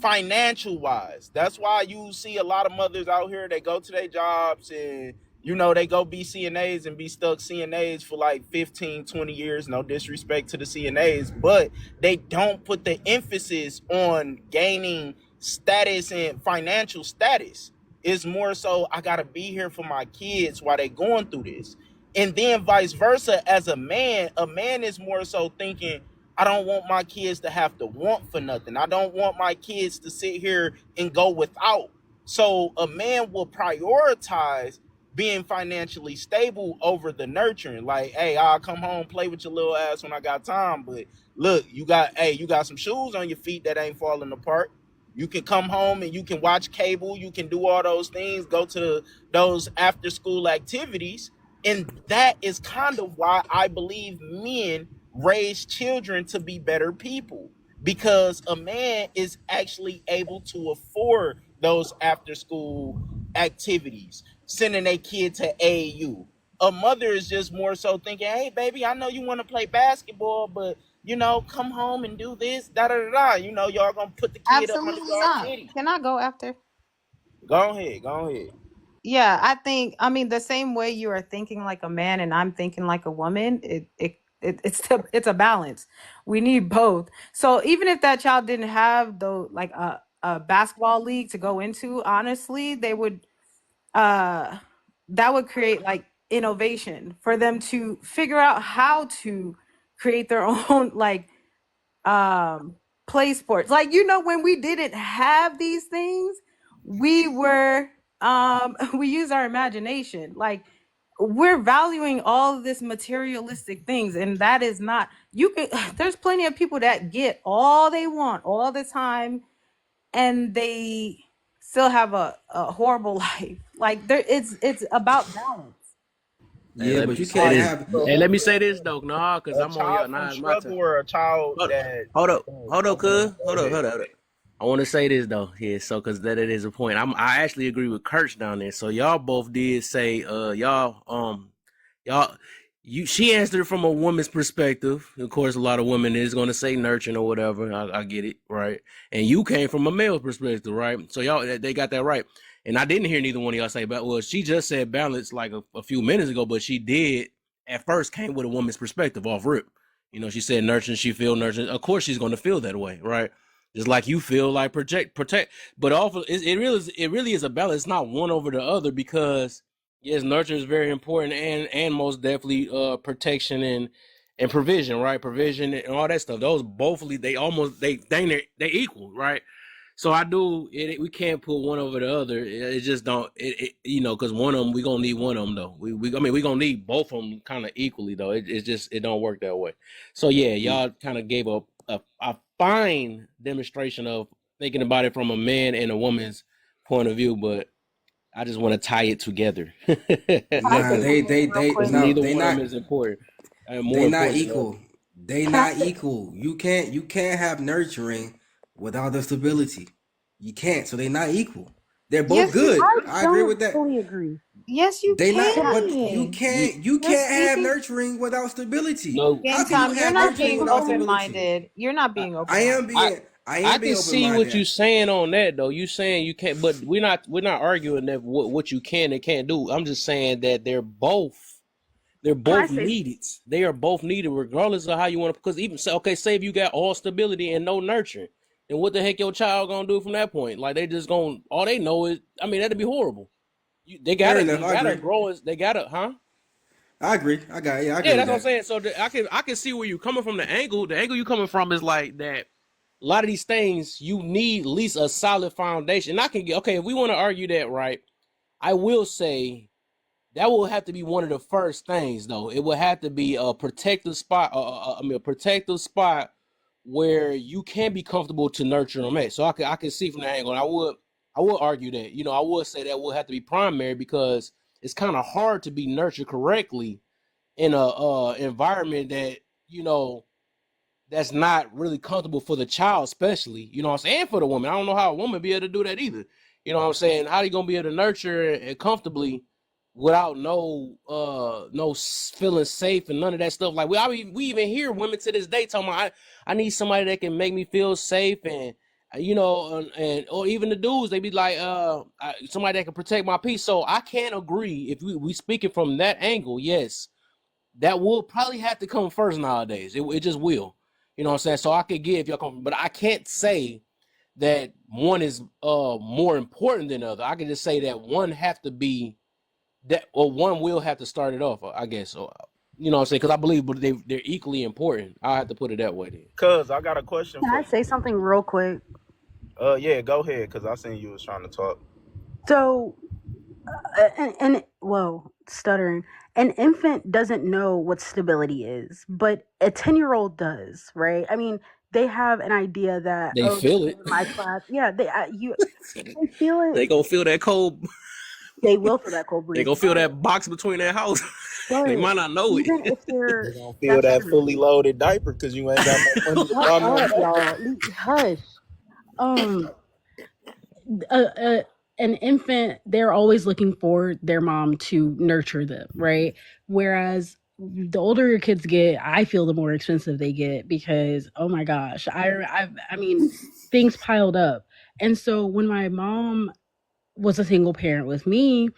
financial wise. That's why you see a lot of mothers out here, they go to their jobs and they go be CNAs and be stuck CNAs for like 15, 20 years. No disrespect to the CNAs, but they don't put the emphasis on gaining status and financial status. It's more so, I gotta be here for my kids while they going through this. And then vice versa, as a man is more so thinking, I don't want my kids to have to want for nothing. I don't want my kids to sit here and go without. So a man will prioritize being financially stable over the nurturing. Like, hey, I'll come home, play with your little ass when I got time. But look, you got some shoes on your feet that ain't falling apart. You can come home and you can watch cable. You can do all those things, go to those after school activities. And that is kind of why I believe men raise children to be better people, because a man is actually able to afford those after school activities, sending a kid to AAU. A mother is just more so thinking, hey baby, I know you want to play basketball, but come home and do this, da da da. Y'all gonna put the kid up under Absolutely y'all not. titty. Can I go after? Go ahead. Yeah, I mean the same way you are thinking like a man and I'm thinking like a woman, it's a balance. We need both. So even if that child didn't have like a basketball league to go into, honestly, they would that would create like innovation for them to figure out how to create their own like play sports. Like when we didn't have these things, we were we use our imagination. Like we're valuing all of this materialistic things, and that is not, you can there's plenty of people that get all they want all the time and they still have a horrible life. Like it's about balance. Hey, Yeah, let but me you say can't this. have. Hey, let me say this though, nah, because A I'm on y'all. child from Nah, it's my turn. struggle or a child Hold, that. hold up, Go cuz. ahead. Hold up. I want to say this though, yeah. So, because that it is a point. I actually agree with Kirsch down there. So y'all both did say, y'all, she answered it from a woman's perspective. Of course, a lot of women is gonna say nurturing or whatever. I get it, right? And you came from a male perspective, right? So y'all, they got that right. And I didn't hear neither one of y'all say about. Well, she just said balance like a few minutes ago, but she did at first came with a woman's perspective off rip. She said nurturing, she feel nurturing. Of course, she's gonna feel that way, right? Just like you feel like protect, but also it really is a balance. It's not one over the other, because yes, nurture is very important, and most definitely protection and provision, right? Provision and all that stuff. Those bothly they equal, right? So I do it. We can't put one over the other. It just don't. Because one of them, we gonna need one of them though. We gonna need both of them kind of equally though. It don't work that way. So yeah, y'all kind of gave a fine demonstration of thinking about it from a man and a woman's point of view, but I just want to tie it together. Nah, Because no, neither they one of not. them is important. More They not important than the other. equal. They not equal. You can't have nurturing without the stability. You can't. So they not equal. They're both Yes, you good. I I agree don't with that. fully agree. yes you They not, Can I? but you can. can't. You You're can't have speaking. nurturing without stability. No, How Game can you time, you're have Can not I say nurturing being without something? stability? open-minded. You're not being I am open-minded. being. I I am being can open see what minded. you're saying on that though. You saying you can't, but we're not arguing that what you can and can't do. I'm just saying that they're both Can I say? needed. They are both needed, regardless of how you want to. Because even say if you got all stability and no nurturing, then what the heck your child gonna do from that point? Like they just gonna all they know is, I mean, that'd be horrible. They Fair gotta enough. I agree. grow as they gotta, huh? I agree. I agree Yeah, with that's what I'm that. saying. So I can see where you coming from. The angle you coming from is like that. A lot of these things you need at least a solid foundation. And I can get okay if we want to argue that, right? I will say that will have to be one of the first things, though. It will have to be a protective spot. A protective spot where you can be comfortable to nurture them at. So I can see from the angle. And I would argue that. I would say that will have to be primary because it's kind of hard to be nurtured correctly in a environment that that's not really comfortable for the child, especially, what I'm saying, and for the woman. I don't know how a woman be able to do that either. You know what I'm saying? How you gonna be able to nurture it comfortably without no feeling safe and none of that stuff? Like we even hear women to this day talking about I need somebody that can make me feel safe and and or even the dudes, they be like somebody that can protect my peace. So I can't agree if we speaking from that angle. Yes, that will probably have to come first nowadays. It just will. You know what I'm saying? So I could get if y'all come, but I can't say that one is more important than the other. I can just say that one have to be that, or one will have to start it off, I guess. So, you know what I'm saying? Because I believe they're equally important. I have to put it that way then. Cuz I got a question Can for I you. say something real quick? Yeah, go ahead, cuz I seen you was trying to talk. So, stuttering. An infant doesn't know what stability is, but a 10-year-old does, right? I mean, they have an idea that, They oh, this feel is it. my class. Yeah, they feel it. They gonna feel that cold. They will feel that cold They breeze. gonna feel that box between their house. They But might not know it. even if they're, They gonna feel that's that true. fully loaded diaper because you ain't got no money to Shut buy no up, more. y'all. Hush. An infant, they're always looking for their mom to nurture them, right? Whereas the older your kids get, I feel the more expensive they get because, oh my gosh, I mean, things piled up. And so when my mom was a single parent with me,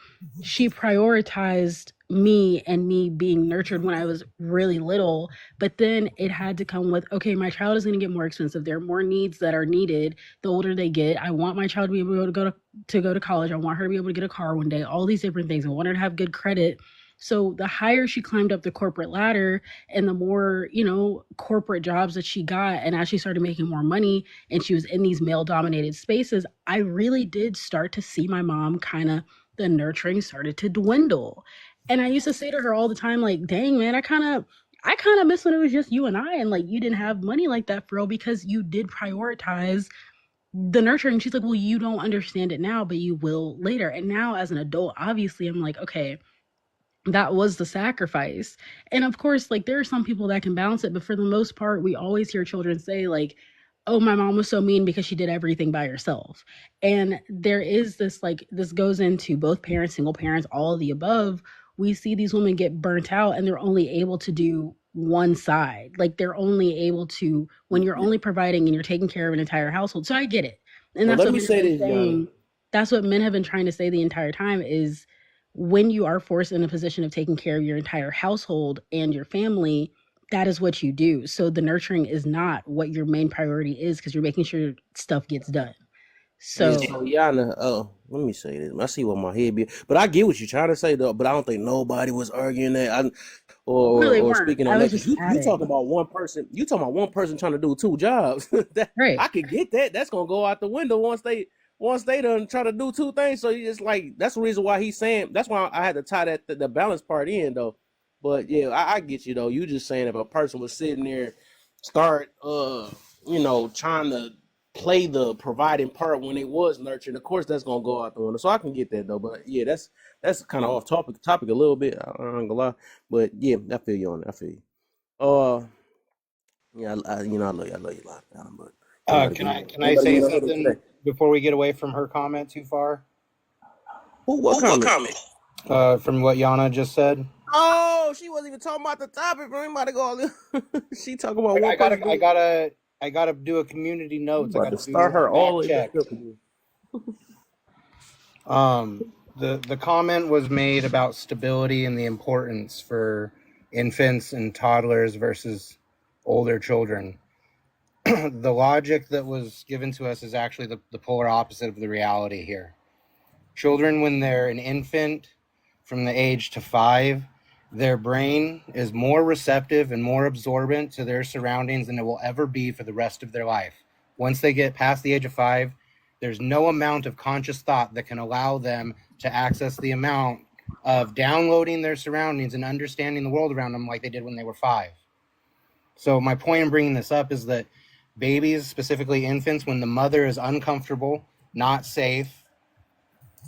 she prioritized me and me being nurtured when I was really little. But then it had to come with, okay, my child is going to get more expensive. There are more needs that are needed the older they get. I want my child to be able to go to college. I want her to be able to get a car one day. All these different things. I want her to have good credit. So the higher she climbed up the corporate ladder and the more, corporate jobs that she got, and as she started making more money and she was in these male dominated spaces, I really did start to see my mom kind of, the nurturing started to dwindle. And I used to say to her all the time, like, dang, man, I kind of miss when it was just you and I, and like you didn't have money like that for real because you did prioritize the nurturing. She's like, well, you don't understand it now, but you will later. And now as an adult, obviously, I'm like, okay, that was the sacrifice. And of course, like there are some people that can balance it, but for the most part, we always hear children say, like, oh, my mom was so mean because she did everything by herself. And there is this, like, this goes into both parents, single parents, all of the above. We see these women get burnt out and they're only able to do one side. Like they're only able to, when you're only providing and you're taking care of an entire household. So I get it. And Well, that's let what me men say have been this, Yana. saying. That's what men have been trying to say the entire time is, when you are forced in a position of taking care of your entire household and your family, that is what you do. So the nurturing is not what your main priority is because you're making sure stuff gets done. Yeah, So so Yana, let me say this. I see what my head be, but I get what you're trying to say though. But I don't think nobody was arguing that, no, they or weren't. speaking I on was that. Cause just you talking adding. about one person. You talking about one person trying to do two jobs. That Right. I could get that. That's gonna go out the window once they done try to do two things. So you just like that's the reason why he's saying. That's why I had to tie that the balance part in though. But yeah, I get you though. You just saying if a person was sitting there, start trying to play the providing part when it was nurturing, of course that's gonna go out the window. So I can get that though. But yeah, that's kind of off topic a little bit. I ain't gonna lie, but yeah, I feel you on it. I feel you. Yeah, I love you a lot, Adam, but Can I anybody say get no hit something today? before we get away from her comment too far? What comment? From what Yana just said. Oh, she wasn't even talking about the topic, bro. Anybody go? She talking about one person. I gotta do a community You notes. I about gotta to do start her a all fact the way back check. up again. The comment was made about stability and the importance for infants and toddlers versus older children. The logic that was given to us is actually the polar opposite of the reality here. Children, when they're an infant from the age to 5, Their brain is more receptive and more absorbent to their surroundings than it will ever be for the rest of their life. Once they get past the age of 5, there's no amount of conscious thought that can allow them to access the amount of downloading their surroundings and understanding the world around them like they did when they were 5. So my point in bringing this up is that babies, specifically infants, when the mother is uncomfortable, not safe,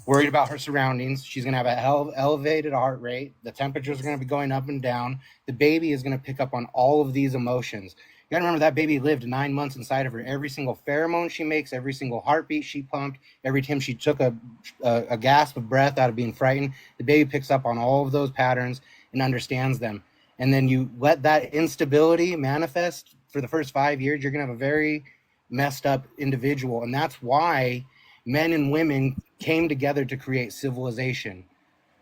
worried about her surroundings, she's going to have an elevated heart rate. The temperatures are going to be going up and down. The baby is going to pick up on all of these emotions. You got to remember that baby lived 9 months inside of her. Every single pheromone she makes, every single heartbeat she pumped, every time she took a gasp of breath out of being frightened, the baby picks up on all of those patterns and understands them. And then you let that instability manifest for the first 5 years, you're going to have a very messed up individual. And that's why men and women came together to create civilization.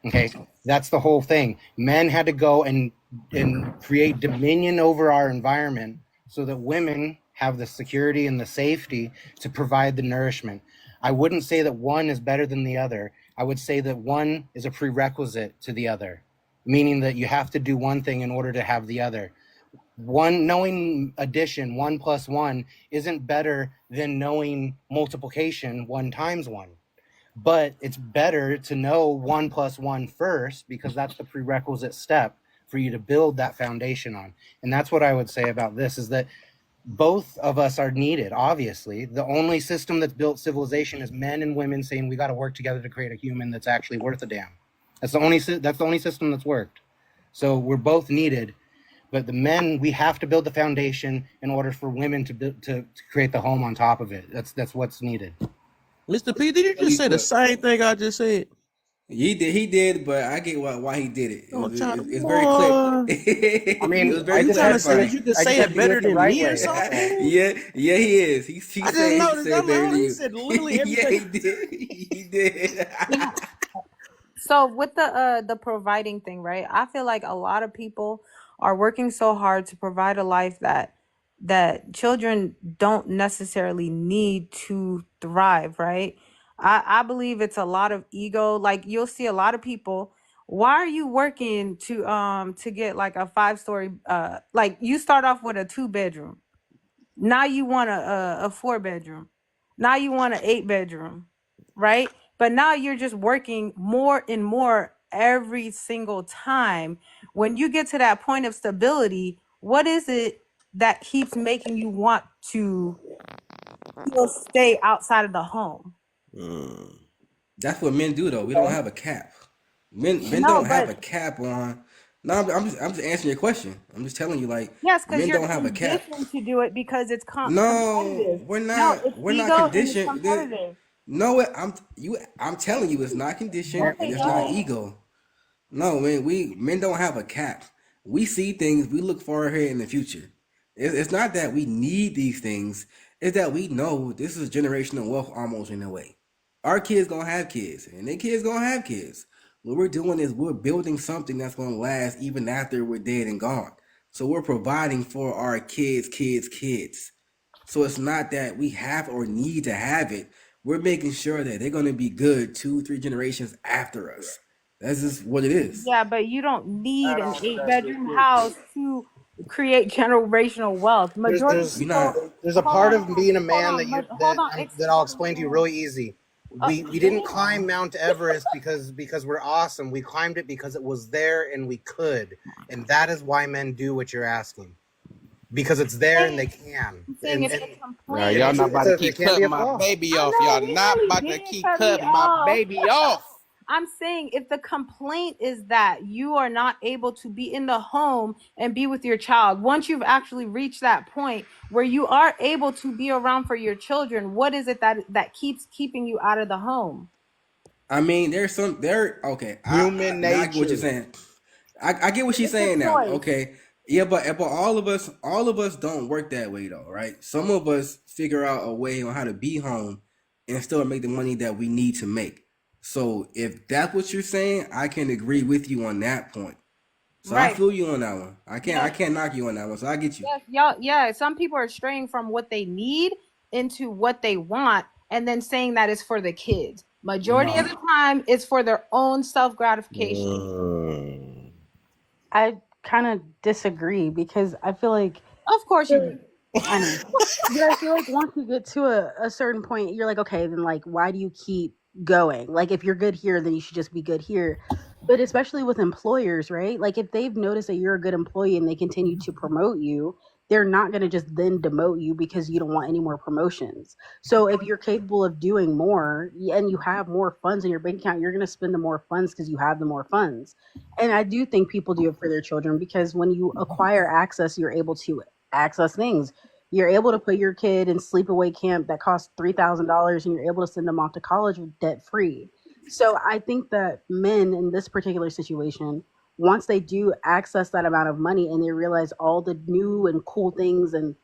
Okay, that's the whole thing. Men had to go and create dominion over our environment so that women have the security and the safety to provide the nourishment. I wouldn't say that one is better than the other. I would say that one is a prerequisite to the other, meaning that you have to do one thing in order to have the other. Knowing addition, 1 + 1, isn't better than knowing multiplication, 1 × 1. But it's better to know 1 + 1 first, because that's the prerequisite step for you to build that foundation on. And that's what I would say about this, is that both of us are needed, obviously. The only system that's built civilization is men and women saying we got to work together to create a human that's actually worth a damn. That's the only system that's worked. So we're both needed. But the men, we have to build the foundation in order for women to create the home on top of it. That's what's needed. Mr. P, did you just say the same thing I just said? He did, but I get why he did it. It's very Boy. clear. I mean, it was very I just clear. had to say that you could say it better than me or something. Yeah, he is. He I said just he noticed said that. better Like, than he you. said literally Yeah, everything. he did. So with the providing thing, right? I feel like a lot of people are working so hard to provide a life that children don't necessarily need to thrive, right? I believe it's a lot of ego. Like you'll see a lot of people. Why are you working to get like a 5-story like you start off with a 2-bedroom. Now you want a 4-bedroom. Now you want an 8-bedroom, right? But now you're just working more and more every single time. When you get to that point of stability, what is it that keeps making you want to still stay outside of the home? That's what men do, though. We don't have a cap. Men No, don't have but a cap on. No, I'm just answering your question. I'm just telling you, like, yes, because men you're don't have a cap. conditioned to do it because it's No, competitive. we're No, not. it's We're not ego and it's conditioned. competitive. No, I'm telling you, it's not conditioned and Okay, it's not go ahead. ego. No, man, men don't have a cap. We see things. We look far ahead in the future. It's not that we need these things. It's that we know this is generational wealth almost in a way. Our kids gonna have kids, and their kids gonna have kids. What we're doing is we're building something that's gonna last even after we're dead and gone. So we're providing for our kids. So it's not that we have or need to have it. We're making sure that they're gonna be good 2-3 generations after us. That's just what it is. Yeah, but you don't need an 8-bedroom house to create generational wealth. Majority of You're not. people, There's a hold part on, of being a hold man on, that I'll explain to you really easy. We didn't climb Mount Everest because we're awesome. We climbed it because it was there and we could. And that is why men do what you're asking. Because it's there and they can. I'm saying if the Nah, complaint, y'all not about to keep It can be cutting a my flaw. baby I off. know Y'all he not really about to did keep cut me cutting my off. baby off. I'm saying if the complaint is that you are not able to be in the home and be with your child, once you've actually reached that point where you are able to be around for your children, what is it that keeps keeping you out of the home? I mean, okay. Human Now I get what you're nature. saying. I get what she's It's a saying now. choice. Okay. Yeah, but all of us don't work that way though, right? Some of us figure out a way on how to be home and still make the money that we need to make. So if that's what you're saying, I can agree with you on that point. So I Right. feel you on that one. I Yes. can't knock you on that one. So I get you. Yes, y'all. Yeah, some people are straying from what they need into what they want, and then saying that it's for the kids. Majority of No. the time, it's for their own self gratification. I kind of disagree because I feel like Of course you do. I know. But I feel like once you get to a certain point, you're like, okay, then like, why do you keep going? Like, if you're good here, then you should just be good here. But especially with employers, right? Like, if they've noticed that you're a good employee and they continue to promote you, they're not going to just then demote you because you don't want any more promotions. So if you're capable of doing more and you have more funds in your bank account, you're going to spend the more funds because you have the more funds. And I do think people do it for their children because when you acquire access, you're able to access things. You're able to put your kid in sleepaway camp that costs $3,000 and you're able to send them off to college debt free. So I think that men in this particular situation, once they do access that amount of money and they realize all the new and cool things and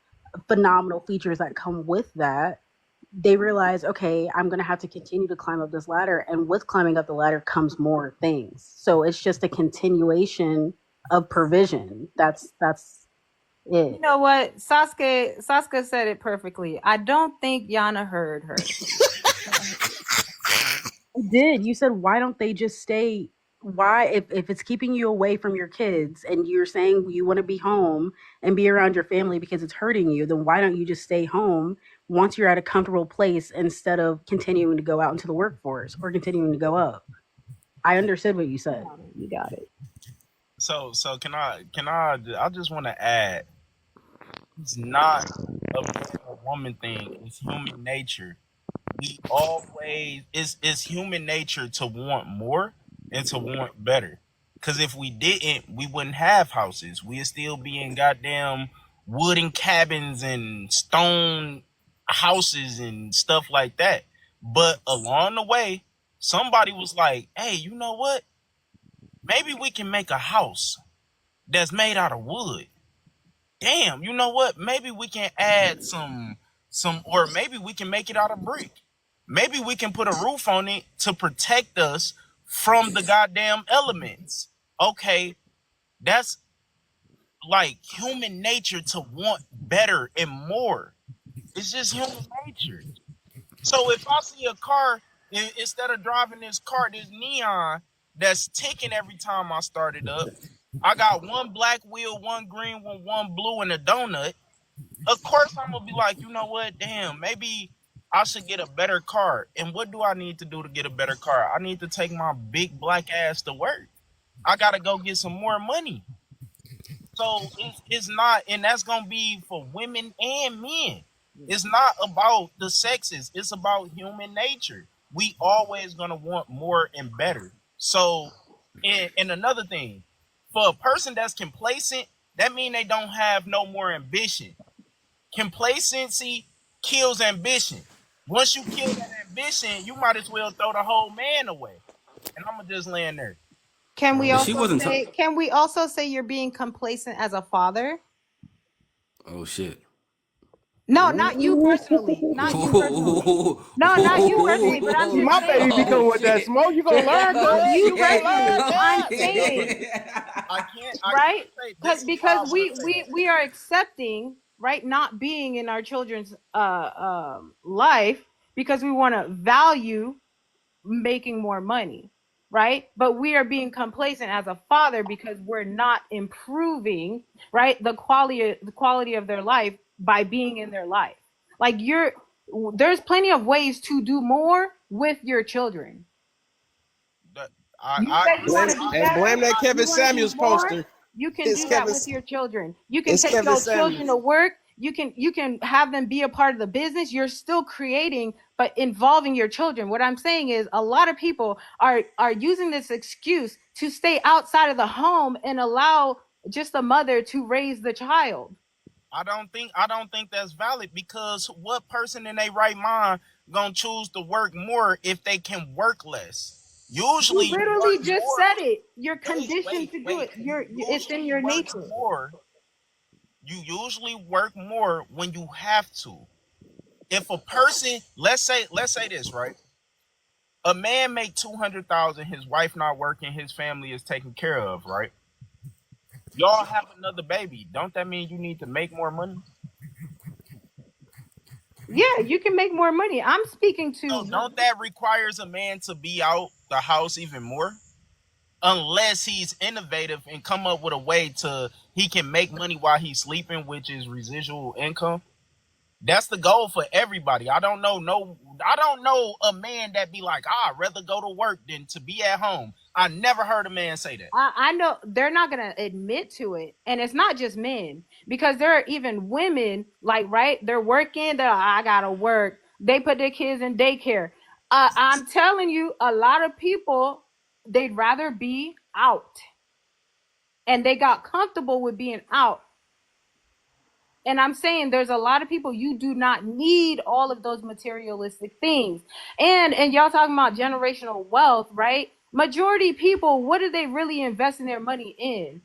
phenomenal features that come with that, they realize, okay, I'm going to have to continue to climb up this ladder. And with climbing up the ladder comes more things. So it's just a continuation of provision. That's You it. know what? Sasuke said it perfectly. I don't think Yana heard her. You did. You said, why don't they just stay? Why, if it's keeping you away from your kids and you're saying you want to be home and be around your family because it's hurting you, then why don't you just stay home once you're at a comfortable place instead of continuing to go out into the workforce or continuing to go up? I understood what you said. You got it. So I just want to add, it's not a man or woman thing. It's human nature. It's human nature to want more and to want better. Because if we didn't, we wouldn't have houses. We'd still be in goddamn wooden cabins and stone houses and stuff like that. But along the way, somebody was like, hey, you know what? Maybe we can make a house that's made out of wood. Damn, you know what? Maybe we can add or maybe we can make it out of brick. Maybe we can put a roof on it to protect us from the goddamn elements. Okay, that's like human nature to want better and more. It's just human nature. So if I see a car, instead of driving this car, this neon that's ticking every time I start it up, I got one black wheel, one green one, one blue, and a donut. Of course, I'm gonna be like, you know what? Damn, maybe I should get a better car. And what do I need to do to get a better car? I need to take my big black ass to work. I gotta go get some more money. So it's not, and that's gonna be for women and men. It's not about the sexes. It's about human nature. We always gonna want more and better. So, and another thing, for a person that's complacent, that means they don't have no more ambition. Complacency kills ambition. Once you kill that ambition, you might as well throw the whole man away. And I'm gonna just land there. Can we But she also wasn't. say? Can we also say you're being complacent as a father? Oh shit. No, not you personally. Not you personally. No, not you personally. But I'm just My saying. baby be coming with that smoke. You gonna learn, girl. You You gonna personally. learn. I'm saying. I can't Right? say this is Because why I wanna say we are accepting, right, not being in our children's life because we want to value making more money, right? But we are being complacent as a father because we're not improving, right, the quality of their life by being in their life. Like there's plenty of ways to do more with your children. You said you want to do better. Blame that Kevin You wanna do Samuels more? poster. You can It's do that Kevin. with your children. You can It's take Kevin your Samuels. children to work. You can have them be a part of the business. You're still creating, but involving your children. What I'm saying is a lot of people are using this excuse to stay outside of the home and allow just the mother to raise the child. I don't think that's valid, because what person in their right mind gonna choose to work more if they can work less? Usually You literally work just more. said it. You're conditioned to do it. It's in your Work nature. more. You usually work more when you have to. If a person, let's say this, right? A man make 200,000, his wife not working, his family is taken care of, right? Y'all have another baby. Don't that mean you need to make more money? Yeah, you can make more money. I'm speaking to. So don't that requires a man to be out the house even more? unless he's innovative and come up with a way to he can make money while he's sleeping, which is residual income. That's the goal for everybody. I don't know a man that be like, I'd rather go to work than to be at home. I never heard a man say that. I know they're not going to admit to it. And it's not just men, because there are even women, like, right? They're working. I got to work. They put their kids in daycare. I'm telling you, a lot of people, they'd rather be out. And they got comfortable with being out. And I'm saying there's a lot of people, you do not need all of those materialistic things. And y'all talking about generational wealth, right? Majority people, what do they really invest in their money in?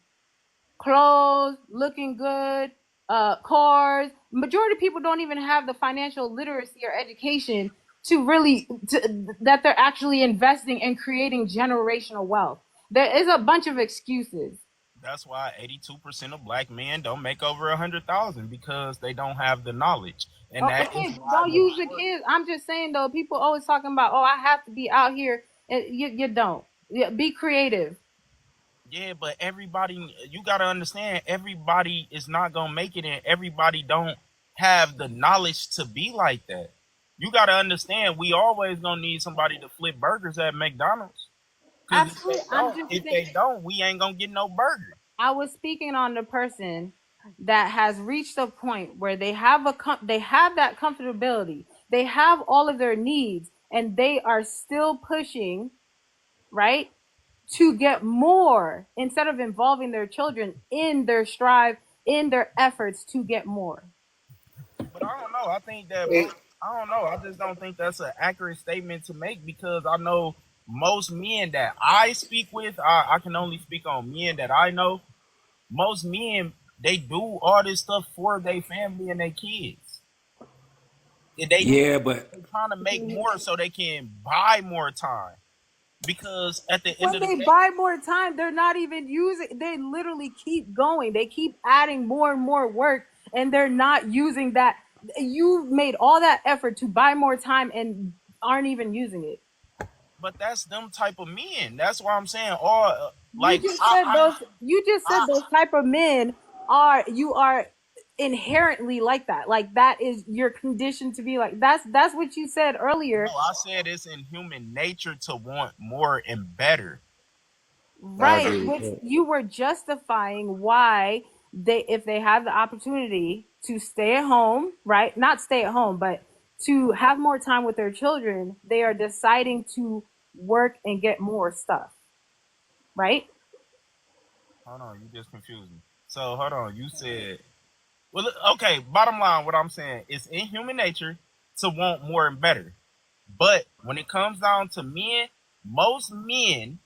Clothes, looking good, cars. Majority of people don't even have the financial literacy or education that they're actually investing and creating generational wealth. There is a bunch of excuses. That's why 82% of black men don't make over 100,000 because they don't have the knowledge. And that Okay, is why don't use your kids. I'm just saying though, people always talking about, oh, I have to be out here. And you don't. Be creative. Yeah, but everybody, you got to understand, everybody is not going to make it, and everybody don't have the knowledge to be like that. You got to understand, we always going to need somebody to flip burgers at McDonald's. Absolutely. If they don't, we ain't going to get no burger. I was speaking on the person that has reached a point where they have that comfortability. They have all of their needs, and they are still pushing, right, to get more instead of involving their children in their strive, in their efforts to get more. But I don't know. I think that I don't know. I just don't think that's an accurate statement to make, because I know most men that I speak with, I can only speak on men that I know. Most men, they do all this stuff for their family and their kids. They're trying to make more so they can buy more time. Because at the end of the day, when they buy more time, they're not even using. They literally keep going. They keep adding more and more work, and they're not using that. You made all that effort to buy more time and aren't even using it. But that's them type of men. That's why I'm saying you just said those type of men are inherently like that. Like that is your condition to be like. That's what you said earlier. No, I said it's in human nature to want more and better. Right, which you were justifying why if they have the opportunity to stay at home, right? Not stay at home, but to have more time with their children, they are deciding to work and get more stuff. Right? Hold on, you just confused me. So hold on, you said, well, okay, bottom line, what I'm saying, it's in human nature to want more and better. But when it comes down to men, most men,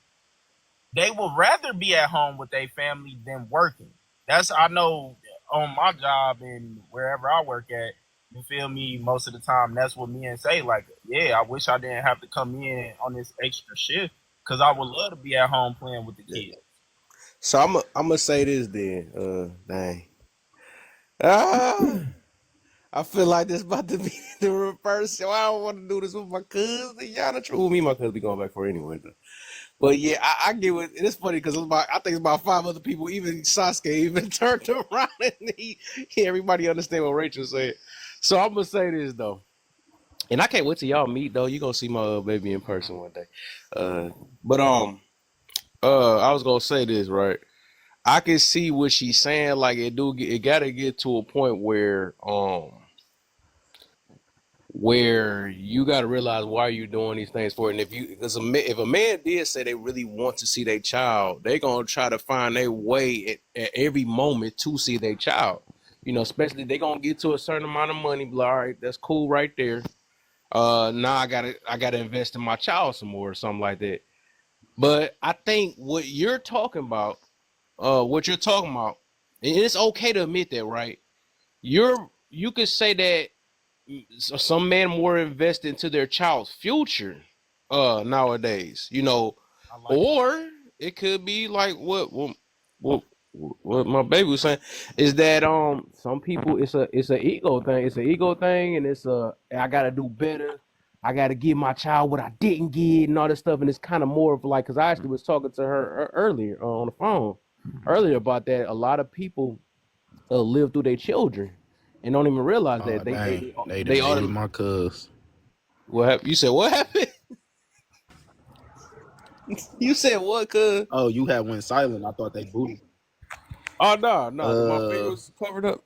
they would rather be at home with their family than working. I know on my job and wherever I work at, you feel me, most of the time, that's what men say. Like, yeah, I wish I didn't have to come in on this extra shift, because I would love to be at home playing with the kids. So I'm gonna say this then. Dang. I feel like this about to be the reverse. So I don't want to do this with my cousin. Y'all the truth. Me and my cousin be going back for it anyway, though. But yeah, I get it. It's funny because I think it's about 5 other people. Even Sasuke even turned around and everybody understand what Rachel said. So I'm gonna say this though, and I can't wait till y'all meet though. You gonna see my baby in person one day. I was gonna say this, right? I can see what she's saying. Like it gotta get to a point where you got to realize why you're doing these things for it. And if a man did say they really want to see their child, they're going to try to find their way at every moment to see their child. You know, especially they're going to get to a certain amount of money. All right, that's cool right there. Now I gotta invest in my child some more or something like that. But I think what you're talking about, and it's okay to admit that, right? You could say that some men more invest into their child's future nowadays, you know, or it could be like what my baby was saying is that some people it's an ego thing, and I gotta do better I got to give my child what I didn't get and all this stuff. And it's kind of more of like, because I actually was talking to her earlier on the phone earlier about that. A lot of people live through their children and don't even realize that They they done are. booted my cuz. What happened? You said what happened? You said what, cuz? Oh, you had went silent. I thought they booted. Oh no, my finger was covered up.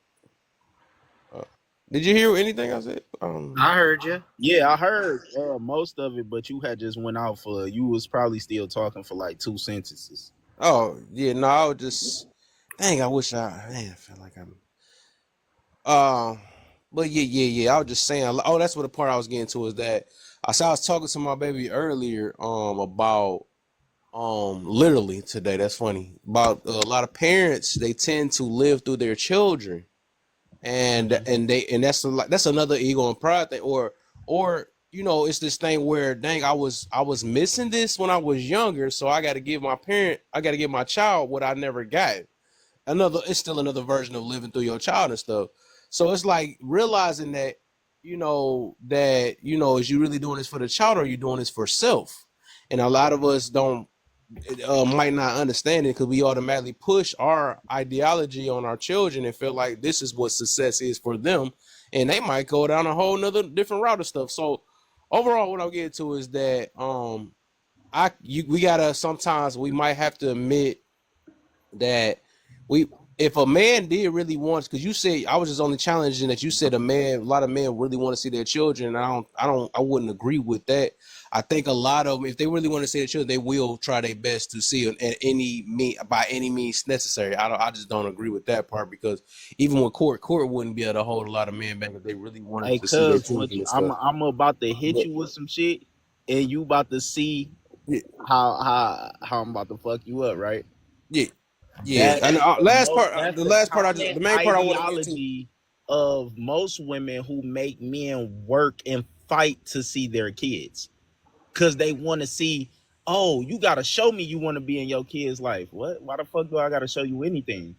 Did you hear anything I said? I heard you. Yeah, I heard most of it, but you had just went out for. You was probably still talking for like 2 sentences. Oh yeah, no, I was just. Dang, I wish I feel like I'm. But yeah. I was just saying. Oh, that's what the part I was getting to is that I was talking to my baby earlier. About literally today. That's funny about a lot of parents. They tend to live through their children. And that's another ego and pride thing, or it's this thing where dang, I was missing this when I was younger, so I got to give my child what I never got. It's still another version of living through your child and stuff. So it's like realizing that is you really doing this for the child or are you doing this for self? And a lot of us don't might not understand it because we automatically push our ideology on our children and feel like this is what success is for them, and they might go down a whole nother different route of stuff. So overall, what I'm getting to is that we gotta sometimes we might have to admit that if a man did really want, because you said I was just only challenging that you said a lot of men really want to see their children. And I wouldn't agree with that. I think a lot of them, if they really want to see their children, they will try their best to see it by any means necessary. I just don't agree with that part because even with court wouldn't be able to hold a lot of men back if they really wanted to see their children. I'm about to hit you with some shit, and you about to see how I'm about to fuck you up, right? Yeah. Yeah, and the main part I want to get to of most women who make men work and fight to see their kids, because they want to see. Oh, you gotta show me you want to be in your kid's life. What? Why the fuck do I gotta show you anything?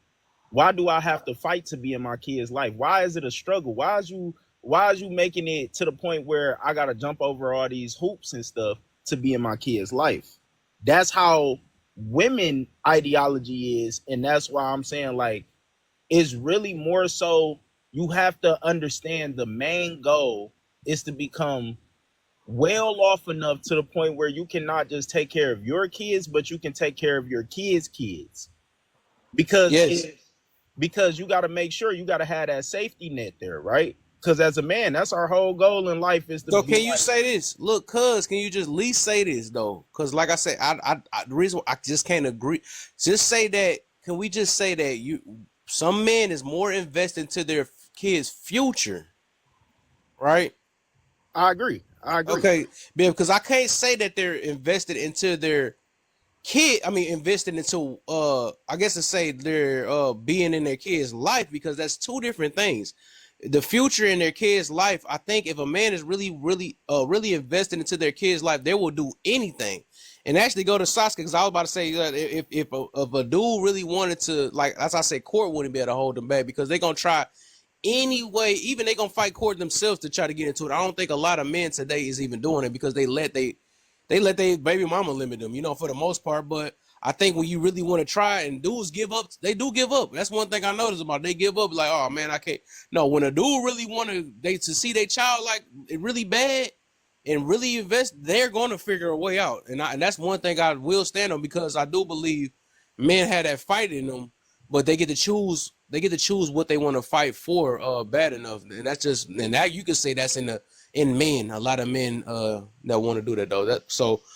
Why do I have to fight to be in my kid's life? Why is it a struggle? Why is you making it to the point where I gotta jump over all these hoops and stuff to be in my kid's life? That's how women ideology is, and that's why I'm saying like it's really more so you have to understand the main goal is to become well off enough to the point where you can not just take care of your kids, but you can take care of your kids' kids, because you got to make sure you got to have that safety net there, right? Because as a man, that's our whole goal in life is to. So can you say this? Look, cuz, can you just at least say this though? Because like I said, the reason I just can't agree. Just say that. Can we just say that some men is more invested into their kids' future, right? I agree. Okay, because I can't say that they're invested into their kid. I mean, invested into I guess to say they're being in their kid's life, because that's two different things. The future in their kid's life, I think if a man is really invested into their kid's life, they will do anything. And actually go to Saskia, because I was about to say that if a dude really wanted to, like, as I said, court wouldn't be able to hold them back, because they're going to try anyway, even they're going to fight court themselves to try to get into it. I don't think a lot of men today is even doing it because they let their baby mama limit them, for the most part. But I think when you really want to try, and dudes give up, they do give up. That's one thing I noticed about. They give up like, oh man, I can't. No, when a dude really want to see their child like it really bad and really invest, they're going to figure a way out. And that's one thing I will stand on, because I do believe men have that fight in them, but they get to choose. They get to choose what they want to fight for bad enough. And that's just, and that you can say that's in men, a lot of men that want to do that though.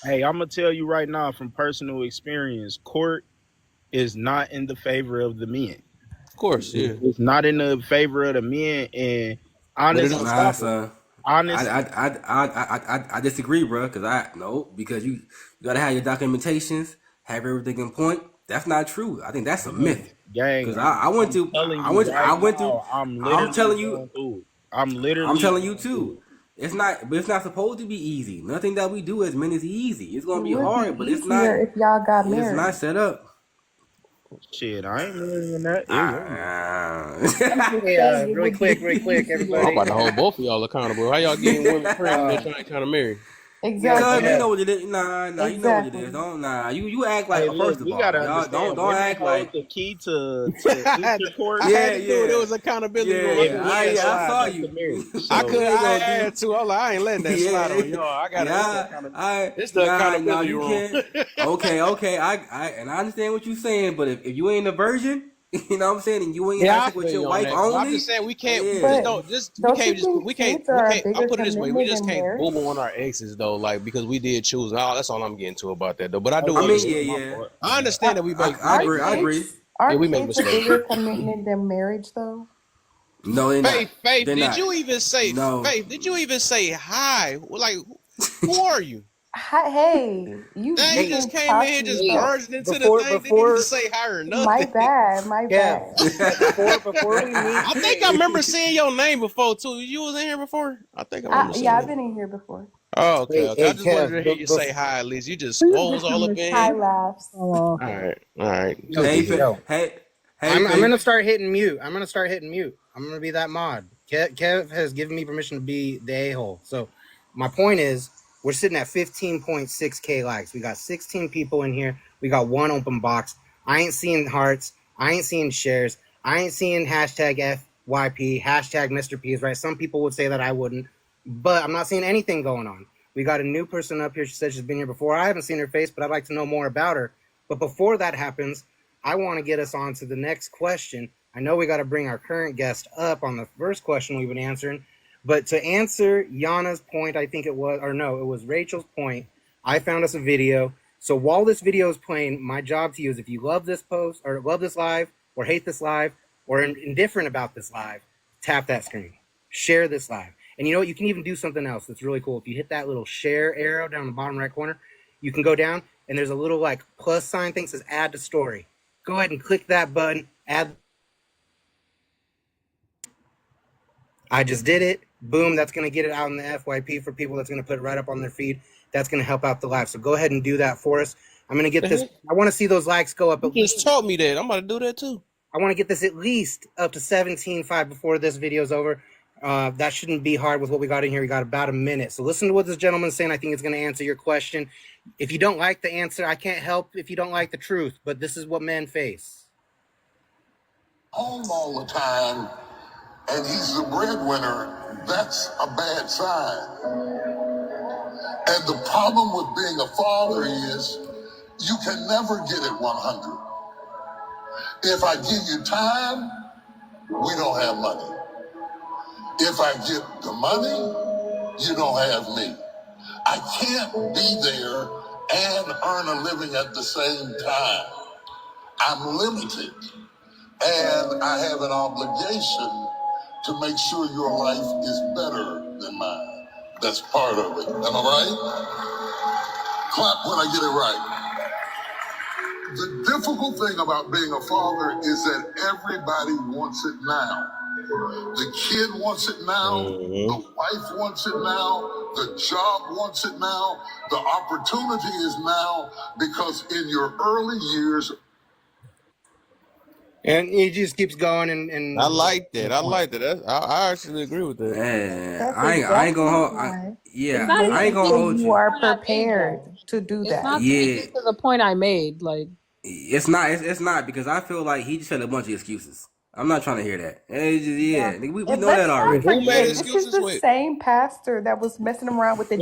Hey, I'm gonna tell you right now from personal experience, court is not in the favor of the men. Of course, yeah. It's not in the favor of the men, and honestly, I disagree, bro. Because you gotta have your documentations, have everything in point. That's not true. I think that's a myth. Because I'm telling you too. It's not supposed to be easy. Nothing that we do as men is easy. It's gonna be hard, but it's not. If y'all got married. It's not set up. Shit, I ain't marrying that. Hey, really quick, Oh, I'm everybody. about to hold both of y'all accountable. How y'all getting women pregnant that y'all ain't trying to marry? Because you Yeah. know what it is. Nah, you know what it is. Don't you act like Hey, first look, of we all, gotta y'all don't understand. Women act hold like the key to I intercourse had to do it. It was accountability and rules we for me. can't I slide saw that to you. marriage. I You could. So ain't I gonna had to. I ain't letting that slide on y'all. I got it. It's the nah, accountability you room. can't. Okay, and I understand what you're saying, but if you ain't a virgin, you know what I'm saying, and you ain't Yeah, had I sex with feel your you on wife that. But I'm just only, saying we can't yeah. we can't just we can't I'll put it this way, we just can't boom on our exes though, like because we did choose. Oh, that's all I'm getting to about that though. But I do I mean, understand. yeah. I understand that we I make agree. I agree. mistakes. Yeah, we make mistakes. No, they're not. Faith, They're did not. you even say No. Faith? Did you even say hi? Like, who are you? Dang, you Hey, just came in here just hey, barging into the before thing. Didn't even before say hi or nothing. Kev, before we meet, I think I remember seeing your name before too. You was in here before. I think I remember seeing you. Oh, okay, okay. I just wanted to hear you say hi at least. You just was all up in here. All right. yo, Good to hey, hear. yo, hey, I'm gonna Faith. start hitting mute. I'm gonna be that mod. Kev has given me permission to be the a-hole. So my point is, we're sitting at 15.6K likes. We got 16 people in here. We got one open box. I ain't seeing hearts. I ain't seeing shares. I ain't seeing hashtag FYP, hashtag Mr. P is right. Some people would say that I wouldn't, but I'm not seeing anything going on. We got a new person up here. She said she's been here before. I haven't seen her face, but I'd like to know more about her. But before that happens, I want to get us on to the next question. I know we got to bring our current guest up on the first question we've been answering, but to answer Yana's point, I think it was Rachel's point. I found us a video. So while this video is playing, my job to you is if you love this post or love this live or hate this live or indifferent about this live, tap that screen, share this live. And you know what? You can even do something else that's really cool. If you hit that little share arrow down in the bottom right corner, you can go down and there's a little like plus sign thing that says add to story. Go ahead and click that button. I just did it. Boom. That's going to get it out in the FYP for people. That's going to put it right up on their feed. That's going to help out the live. So go ahead and do that for us. I'm going to get this. I want to see those likes go up. You just told me that. I'm about to do that too. I want to get this at least up to 17.5 before this video's over. That shouldn't be hard with what we got in here. We got about a minute. So listen to what this gentleman's saying. I think it's going to answer your question. If you don't like the answer, I can't help if you don't like the truth, but this is what men face. Home all the time, and he's the breadwinner, that's a bad sign. And the problem with being a father is you can never get it 100. If I give you time, we don't have money. If I get the money, you don't have me. I can't be there and earn a living at the same time. I'm limited, and I have an obligation to make sure your life is better than mine. That's part of it. Am I right? Clap when I get it right. The difficult thing about being a father is that everybody wants it now. The kid wants it now. The wife wants it now. The job wants it now. The opportunity is now because in your early years. And he just keeps going and I like that. I like that. I actually agree with that. Man, I ain't gonna hold. It's not I ain't even gonna hold you. the point I made, though. It's not Yeah, speaking to the point I made. Like, it's not. It's not because I feel like he just had a bunch of excuses. I'm not trying to hear that. It's just, yeah, we know that already. Who made excuses? Wait,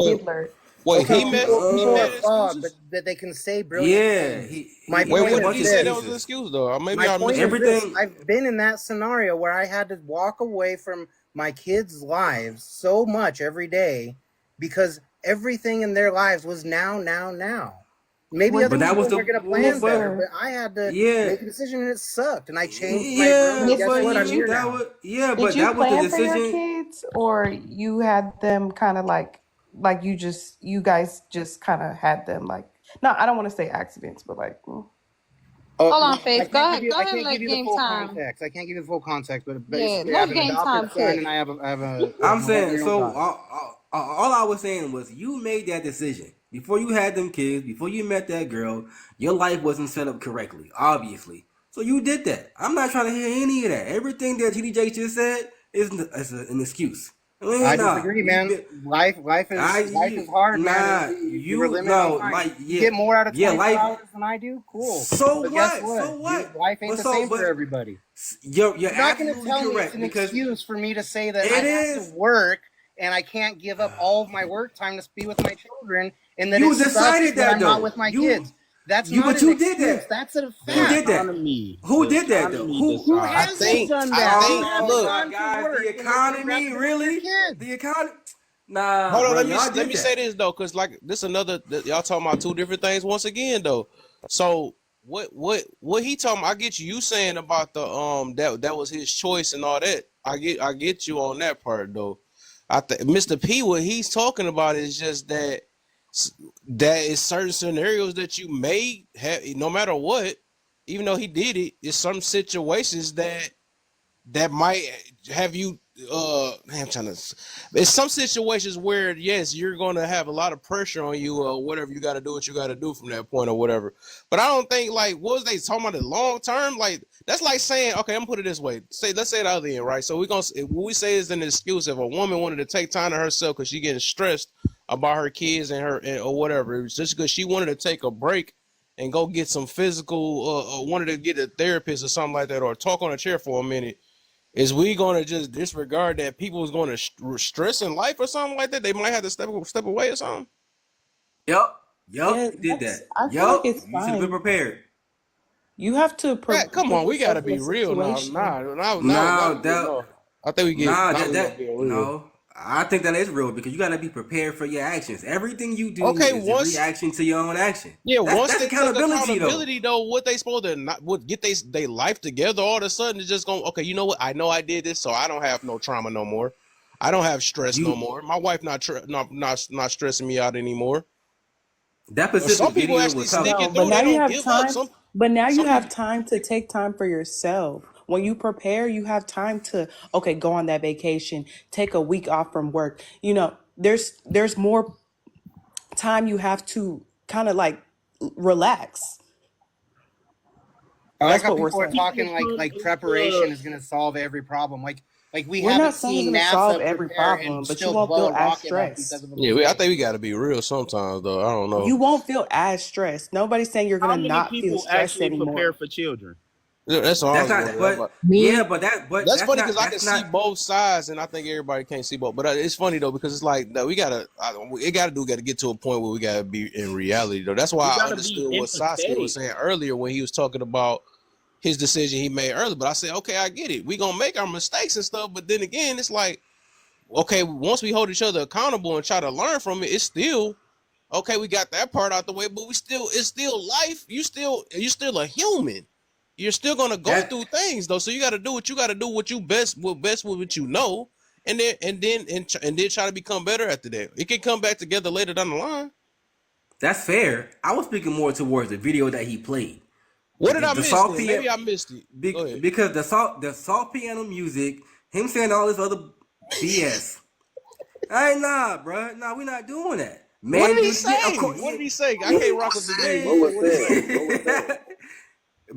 wait. okay, He made people are flawed, excuses. but they can say brilliant Yeah, things. he My he Wait, made point a what is did bunch he of say this. that was an excuses. excuse though? Maybe My I point is misheard. this. Everything. I've been in that scenario where I had to walk away from my kids' lives so much every day because everything in their lives was now. Maybe other But that was people the were going to plan but better, but I had to yeah. make a decision and it sucked. And I changed my room, Yeah, and guess but what? I'm here that now. was but that was the decision. Oh, hold on, I Faith. can't give you. Go I ahead and can't give let you the game full time. context. I can't give you the full context, but Yeah, basically, I have let an game adopted time son, cook. and I have a I'm saying 11-year-old so. daughter. All I was saying was you made that decision before you had them kids, before you met that girl. Your life wasn't set up correctly, obviously. So you did that. I'm not trying to hear any of that. Everything that TDJ just said is an excuse. I Nah, disagree, man. Life is hard, man. You were limited on time. You get more out of 24 hours than I do. Cool. So but what? Guess what? So what? Life ain't the same for everybody. You're not going to tell me it's an excuse for me to say that I have to work and I can't give up all of my work time to be with my children, and that you it decided that I'm though. not with my kids. That's not but an you excuse. did that. That's a fact. Who did that? Who did that though? Who hasn't done that? Look, guys, the economy, really? The economy. Nah, Hold on, bro, let me say this though, because like this another y'all talking about two different things once again though. So what he talking about? I get you saying about the that was his choice and all that. I get you on that part though. I think Mr. P, what he's talking about is just that is certain scenarios that you may have, no matter what, even though he did it, is some situations that might have you it's some situations where yes, you're gonna have a lot of pressure on you or whatever. You gotta do what you gotta do from that point or whatever. But I don't think, like, what was they talking about the long term? Like, that's like saying, okay, I'm gonna put it this way. Let's say the other end, right? So what we say is an excuse if a woman wanted to take time to herself because she getting stressed about her kids and or whatever. It was just because she wanted to take a break and go get some physical wanted to get a therapist or something like that, or talk on a chair for a minute. Is we going to just disregard that people is going to stress in life or something like that? They might have to step away or something. Yep, Yeah, did that. I feel like it's You should have been fine. prepared. You have to Come on, we got to yourself in be a real now. situation. I think we get. No. I think that is real because you got to be prepared for your actions. Everything you do Okay, is a reaction to your own action. Yeah, once that's they accountability, accountability though, what they supposed to not get they life together all of a sudden it's just going, okay, you know what? I know I did this, so I don't have no trauma no more. I don't have stress no more. My wife not stressing me out anymore. That specific some people video actually was sneak it But through. now They you don't have give time. up. But now you Some have time to take time for yourself. When you prepare, you have time to go on that vacation, take a week off from work. You know, there's more time you have to kind of like relax. I like That's how what we're people are saying. talking like preparation is going to solve every problem. Like we We're haven't not saying seen it's gonna solve NASA every prepare problem, and but you still won't blow feel a as rocket up because stressed. of a Yeah, I mistake. think we got to be real sometimes though. I don't know. You won't feel as stressed. Nobody's saying you're How gonna many not feel people stressed actually prepare anymore. for children? Yeah, that's all. That's I was not, wondering. but Me? yeah, but That's funny because I can that's see not. both sides, and I think everybody can't see both. But it's funny though because it's like no, we gotta get to a point where we gotta be in reality though. That's why You I gotta be understood what Sasuke was empathetic. saying earlier when he was talking about his decision he made earlier. But I said, okay, I get it. We gonna make our mistakes and stuff, but then again, it's like, okay, once we hold each other accountable and try to learn from it, it's still okay. We got that part out the way, but it's still life. You're still a human. You're still gonna go through things though, so you got to do what you got to do. What you best with what you know, and then try to become better after that. It can come back together later down the line. That's fair. I was speaking more towards the video that he played. What did I The miss? salt Then? piano, Maybe I missed it. Go ahead. because the salt piano music, him saying all this other BS. Hey, nah, bro. Nah, we not doing that. Man, What did he yeah, say? of course. What did he say? I can't rock with the name. What was that?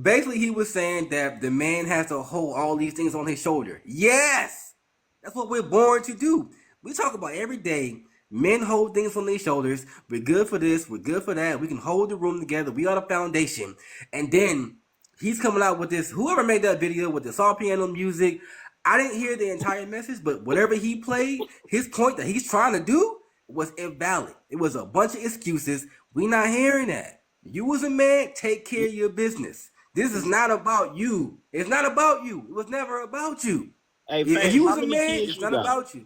Basically, he was saying that the man has to hold all these things on his shoulder. Yes! That's what we're born to do. We talk about every day. Men hold things on their shoulders. We're good for this. We're good for that. We can hold the room together. We are the foundation. And then he's coming out with this. Whoever made that video with the soft piano music, I didn't hear the entire message, but whatever he played, his point that he's trying to do was invalid. It was a bunch of excuses. We not hearing that. You as a man, take care of your business. This is not about you. It's not about you. It was never about you. Hey, If you was how a many man, kids it's you not got? about you.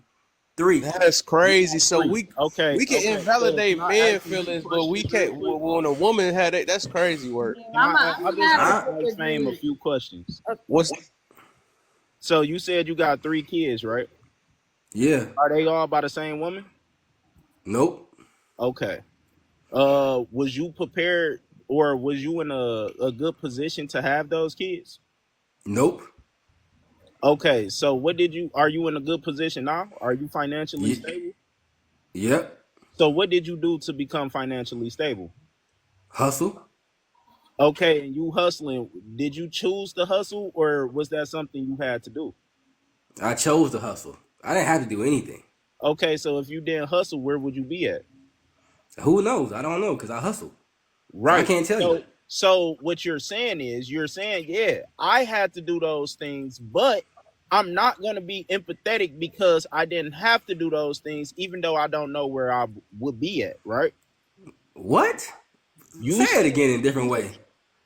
3. That's crazy. So we can invalidate So men feelings, but we can't when a woman had it. That's crazy work. I just asked Fame a few questions. So you said you got 3 kids, right? Yeah. Are they all by the same woman? Nope. Okay. Was you prepared, or was you in a good position to have those kids? Nope. Okay, so are you in a good position now? Are you financially stable? Yep. So what did you do to become financially stable? Hustle. Okay, and you hustling. Did you choose to hustle, or was that something you had to do? I chose to hustle. I didn't have to do anything. Okay, so if you didn't hustle, where would you be at? Who knows? I don't know because I hustle. Right. I can't tell you. So what you're saying is, yeah, I had to do those things, but I'm not going to be empathetic because I didn't have to do those things, even though I don't know where I would be at, right? What? You say it again in a different way.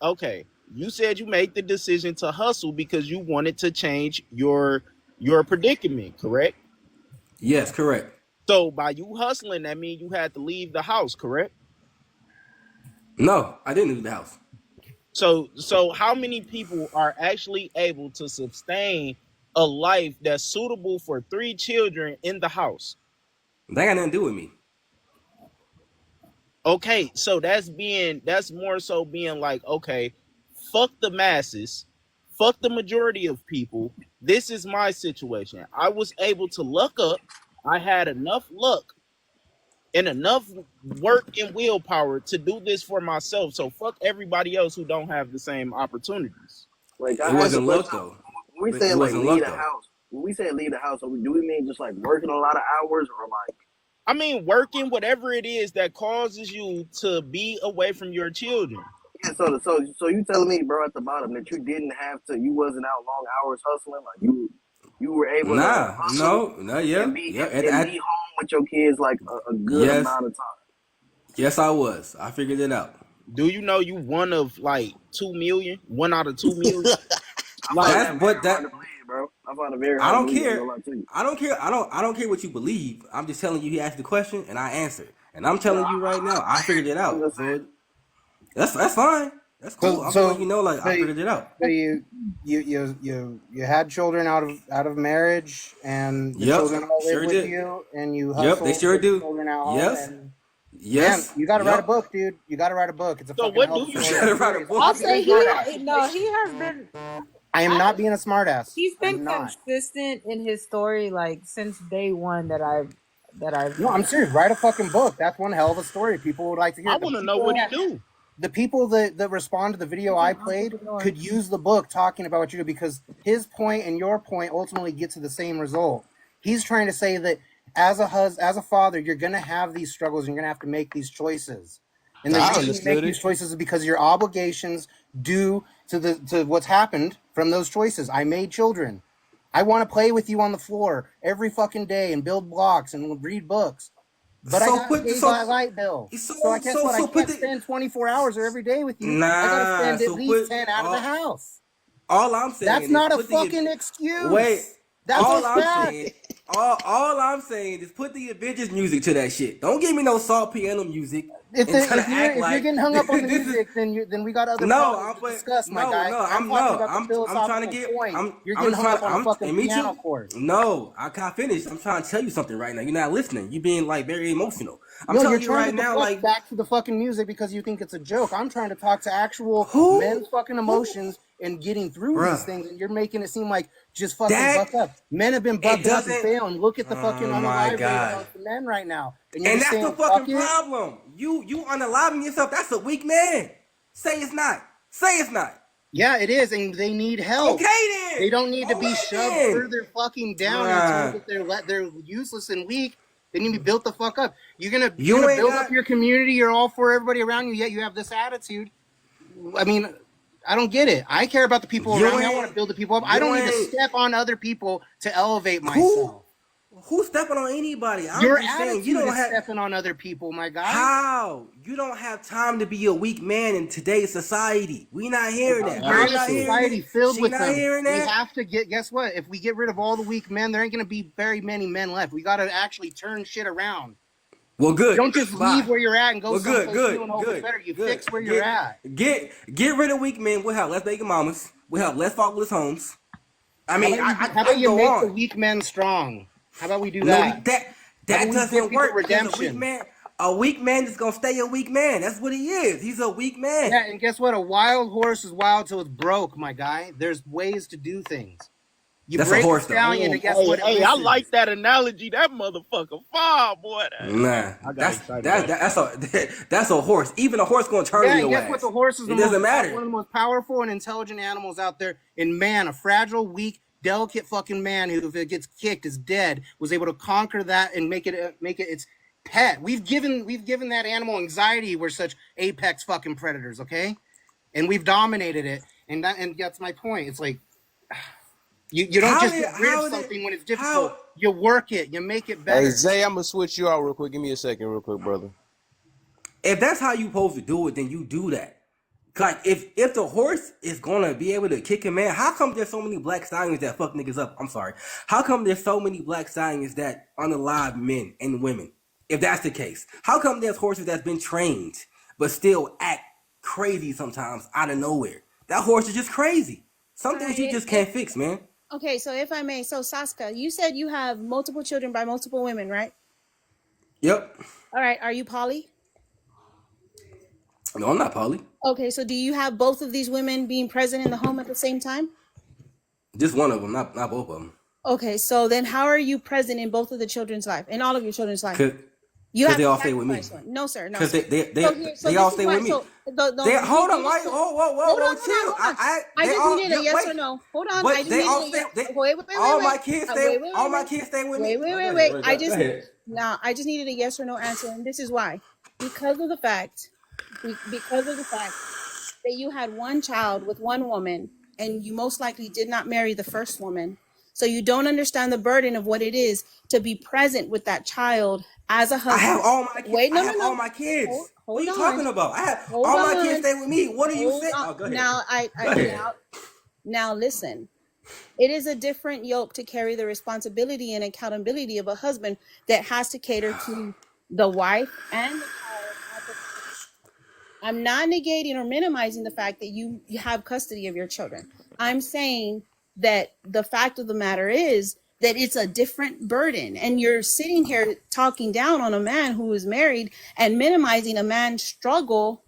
Okay. You said you made the decision to hustle because you wanted to change your predicament, correct? Yes, correct. So by you hustling, that means you had to leave the house, correct? No, I didn't leave the house. So how many people are actually able to sustain a life that's suitable for 3 children in the house? That got nothing to do with me. Okay, so that's more so being like, okay, fuck the masses, fuck the majority of people. This is my situation. I was able to luck up. I had enough luck and enough work and willpower to do this for myself. So fuck everybody else who don't have the same opportunities. Like, It wasn't luck though. When we say like leave the house, when we say leave the house, do we mean just like working a lot of hours, or like? I mean, working whatever it is that causes you to be away from your children. Yeah, so you telling me, bro, at the bottom that you didn't have to, you wasn't out long hours hustling, like you were able to hustle and be home with your kids like a good amount of time. Yes, I was. I figured it out. Do you know you one of like 2 million? 1 out of 2 million? That's what that. Bro, I find it very. I don't care. I don't care. I don't care what you believe. I'm just telling you. He asked the question and I answered. And I'm telling you right now, I figured it out. So that's fine. That's cool. I'm letting you know, like I figured it out. So you had children out of marriage, and the children all live with you, and you hustle. Yep, they sure do. Yes. Yes, man, you gotta write a book, dude. You gotta write a book. It's a fucking hell of a story. gotta write a book. I'll say he has been. I am not being a smartass. He's been consistent in his story like since day one that I've. No, I'm serious. Write a fucking book. That's one hell of a story. People would like to hear. I want to know what you do. The people that respond to the video I played could use the book talking about what you do, because his point and your point ultimately get to the same result. He's trying to say that as a father, you're gonna have these struggles and you're gonna have to make these choices. And the reason you make these choices is because your obligations due to what's happened from those choices. I made children. I want to play with you on the floor every fucking day and build blocks and read books. But I got paid by a light bill. So I guess I can't spend 24 hours or every day with you. I gotta spend at least 10 out of the house. All I'm saying that's not a fucking excuse. Wait, that's all I'm saying is put the Avengers music to that shit. Don't give me no soft piano music. If you're getting hung up on the music, then we got other problems to discuss, my guy. I'm trying to get. You're getting hung up on a fucking piano chord. No, I can't finish. I'm trying to tell you something right now. You're not listening. You're being like very emotional. I'm telling you right now, like back to the fucking music because you think it's a joke. I'm trying to talk to actual men's fucking emotions and getting through these things, and you're making it seem like just fucking buck up. Men have been bucked up and failing. Look at the fucking unalive rate amongst the men right now. And that's the fucking problem. You unaliving yourself. That's a weak man. Say it's not. Say it's not. Yeah, it is, and they need help. Okay then. They don't need to be shoved further fucking down and told that they're useless and weak. They need to be built the fuck up. You're gonna build up your community. You're all for everybody around you. Yet you have this attitude. I mean, I don't get it. I care about the people around me. I want to build the people up. I don't need to step on other people to elevate myself. Who's stepping on anybody? Your attitude you don't have stepping on other people, my guy. How? You don't have time to be a weak man in today's society. We not hearing that. We're in a society filled with them. We have to guess what? If we get rid of all the weak men, there ain't going to be very many men left. We got to actually turn shit around. Well, good. Don't just leave where you're at and go someplace new and hope it's better. You fix where you're at. Get rid of weak men. We'll have less baby mamas. We'll have less fatherless homes. I mean, how about you make the weak men strong? How about we do that? No, that doesn't work. Redemption. A weak man is gonna stay a weak man. That's what he is. He's a weak man. Yeah, and guess what? A wild horse is wild till it's broke, my guy. There's ways to do things. You That's a break a horse, though. stallion, Damn. and guess Hey, what? It hey, I listens. like that analogy. That motherfucker fire, boy. Nah, I got that's excited. that's a horse. Even a horse gonna turn Yeah, on and your guess ass. what? The horse is It doesn't one matter. of the most powerful and intelligent animals out there. And man, a fragile, weak, delicate fucking man who, if it gets kicked, is dead, was able to conquer that and make it its pet. We've given that animal anxiety. We're such apex fucking predators, okay? And we've dominated it. And that's my point. It's like you don't just get rid of something when it's difficult. You work it. You make it better. Hey, Zay, I'm going to switch you out real quick. Give me a second real quick, brother. If that's how you supposed to do it, then you do that. Like, if the horse is gonna be able to kick a man, how come there's so many black stallions that fuck niggas up? I'm sorry. How come there's so many black stallions that unalive men and women? If that's the case, how come there's horses that's been trained but still act crazy sometimes out of nowhere? That horse is just crazy. Some things you just can't fix, man. Okay, so if I may, so Saska, you said you have multiple children by multiple women, right? Yep. All right, are you poly? No, I'm not poly. Okay, so do you have both of these women being present in the home at the same time? Just one of them, not both of them. Okay, so then how are you present in both of the children's life, in all of your children's life? Because they all stay with me. One. No, sir. No. Because they So all this stay is why- with me. so Hold on, why? Whoa, chill. I just needed a yes or no. Hold on. I just needed a yes. Wait. All my kids stay with me. Wait. I just needed a yes or no answer, and this is why. Because of the fact that you had one child with one woman, and you most likely did not marry the first woman, so you don't understand the burden of what it is to be present with that child as a husband. I have all my kids. Wait, no. all my kids. What are you on. talking about? I have Hold all on. my kids stay with me. What are you saying? On. Oh, go ahead. Now listen. It is a different yoke to carry the responsibility and accountability of a husband that has to cater to the wife and the child. I'm not negating or minimizing the fact that you have custody of your children. I'm saying that the fact of the matter is that it's a different burden, and you're sitting here talking down on a man who is married and minimizing a man's struggle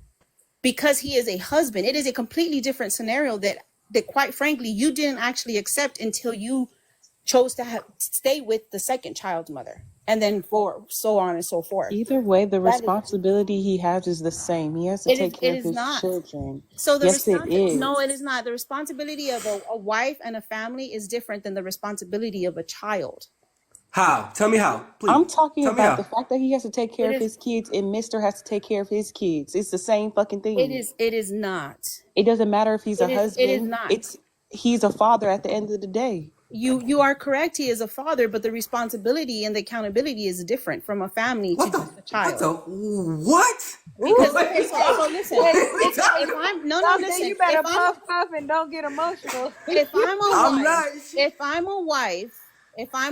because he is a husband. It is a completely different scenario that quite frankly you didn't actually accept until you chose to stay with the second child's mother, and then for so on and so forth. Either way, the responsibility he has is the same. He has to take care of his children. So yes, it is. No, it is not. The responsibility of a wife and a family is different than the responsibility of a child. How? Tell me how. Please. I'm talking about the fact that he has to take care of his kids, and Mr. has to take care of his kids. It's the same fucking thing. It is not. It doesn't matter if he's a husband. It is not. He's a father at the end of the day. You are correct. He is a father, but the responsibility and the accountability is different from a family to just a child. What? Because so listen. If I'm listen. You better puff and don't get emotional. If I'm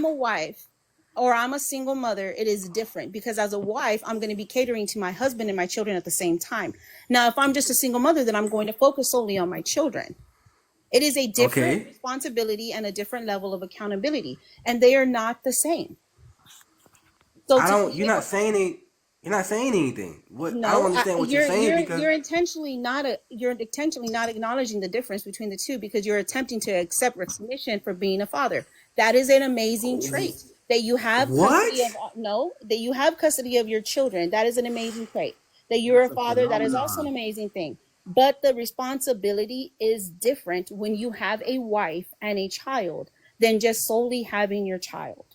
a wife, or I'm a single mother, it is different, because as a wife, I'm going to be catering to my husband and my children at the same time. Now, if I'm just a single mother, then I'm going to focus solely on my children. It is a different responsibility and a different level of accountability, and they are not the same. So you're not saying anything. What? No, I don't understand what you're saying because you're intentionally not acknowledging the difference between the two, because you're attempting to accept recognition for being a father. That is an amazing trait that you have. That you have custody of your children. That is an amazing trait. That you're a father. That is also an amazing thing. But the responsibility is different when you have a wife and a child than just solely having your child.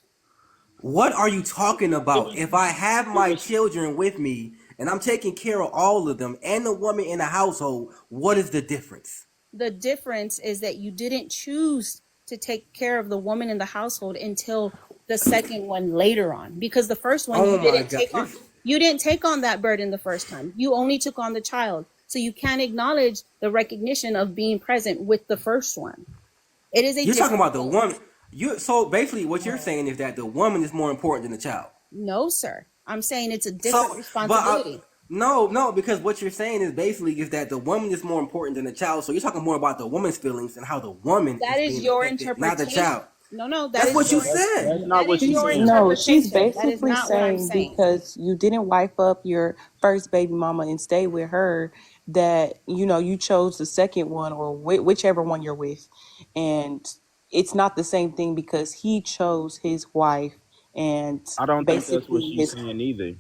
What are you talking about? If I have my children with me and I'm taking care of all of them and the woman in the household, what is the difference? The difference is that you didn't choose to take care of the woman in the household until the second one later on, because the first one you didn't take on that burden the first time. You only took on the child. So you can't acknowledge the recognition of being present with the first one. It is You're talking about the woman. So basically what you're saying is that the woman is more important than the child. No, sir. I'm saying it's a different responsibility. No, because what you're saying is basically is that the woman is more important than the child. So you're talking more about the woman's feelings and how the woman is your interpretation, not the child. No, that's what you said. That's not what you said. No, she's basically saying because you didn't wipe up your first baby mama and stay with her, that you chose the second one or whichever one you're with, and it's not the same thing because he chose his wife and I don't think that's what basically she's his saying either.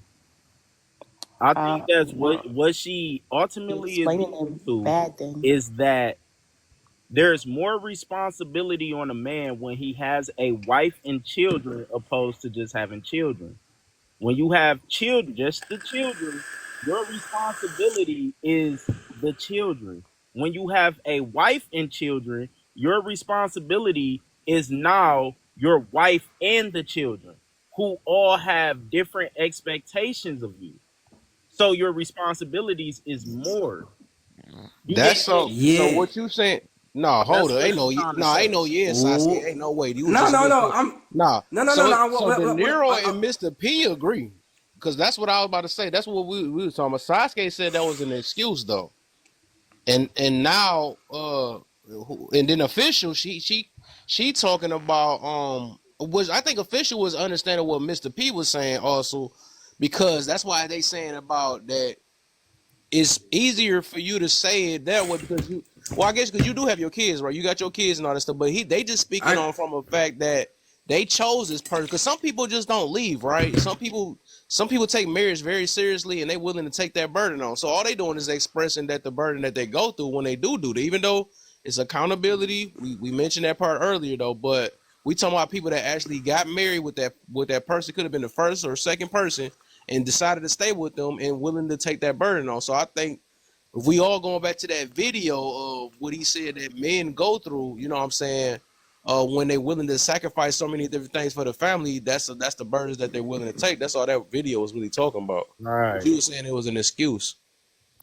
I think that's well, what she ultimately is explaining getting a to bad thing. is that there's more responsibility on a man when he has a wife and children opposed to just having children. When you have children, just the children, your responsibility is the children. When you have a wife and children, your responsibility is now your wife and the children, who all have different expectations of you. So your responsibilities is more. That's so. So Yeah. what you saying? No, hold That's on. what Ain't no, she's trying to no, ain't say. no yes, Sasuke. Ooh. Ain't no way. You was No, just no, no. listening. Nah. No. So De Niro and What, Mr. P agree, because that's what I was about to say. That's what we was talking about. Sasuke said that was an excuse though, and now and then official she talking about was I think official was understanding what Mr. P was saying also, because that's why they saying about that. It's easier for you to say it that way because you, well, I guess because you do have your kids, right? You got your kids and all that stuff, but they just speaking on from a fact that they chose this person, because some people just don't leave, right? Some people take marriage very seriously and they willing to take that burden on. So all they doing is expressing that the burden that they go through when they do it, even though it's accountability. We mentioned that part earlier though, but we talking about people that actually got married with that person, could have been the first or second person, and decided to stay with them and willing to take that burden on. So I think if we all going back to that video of what he said that men go through, you know what I'm saying, when they're willing to sacrifice so many different things for the family, that's the burdens that they're willing to take. That's all that video was really talking about. Right. But you were saying it was an excuse.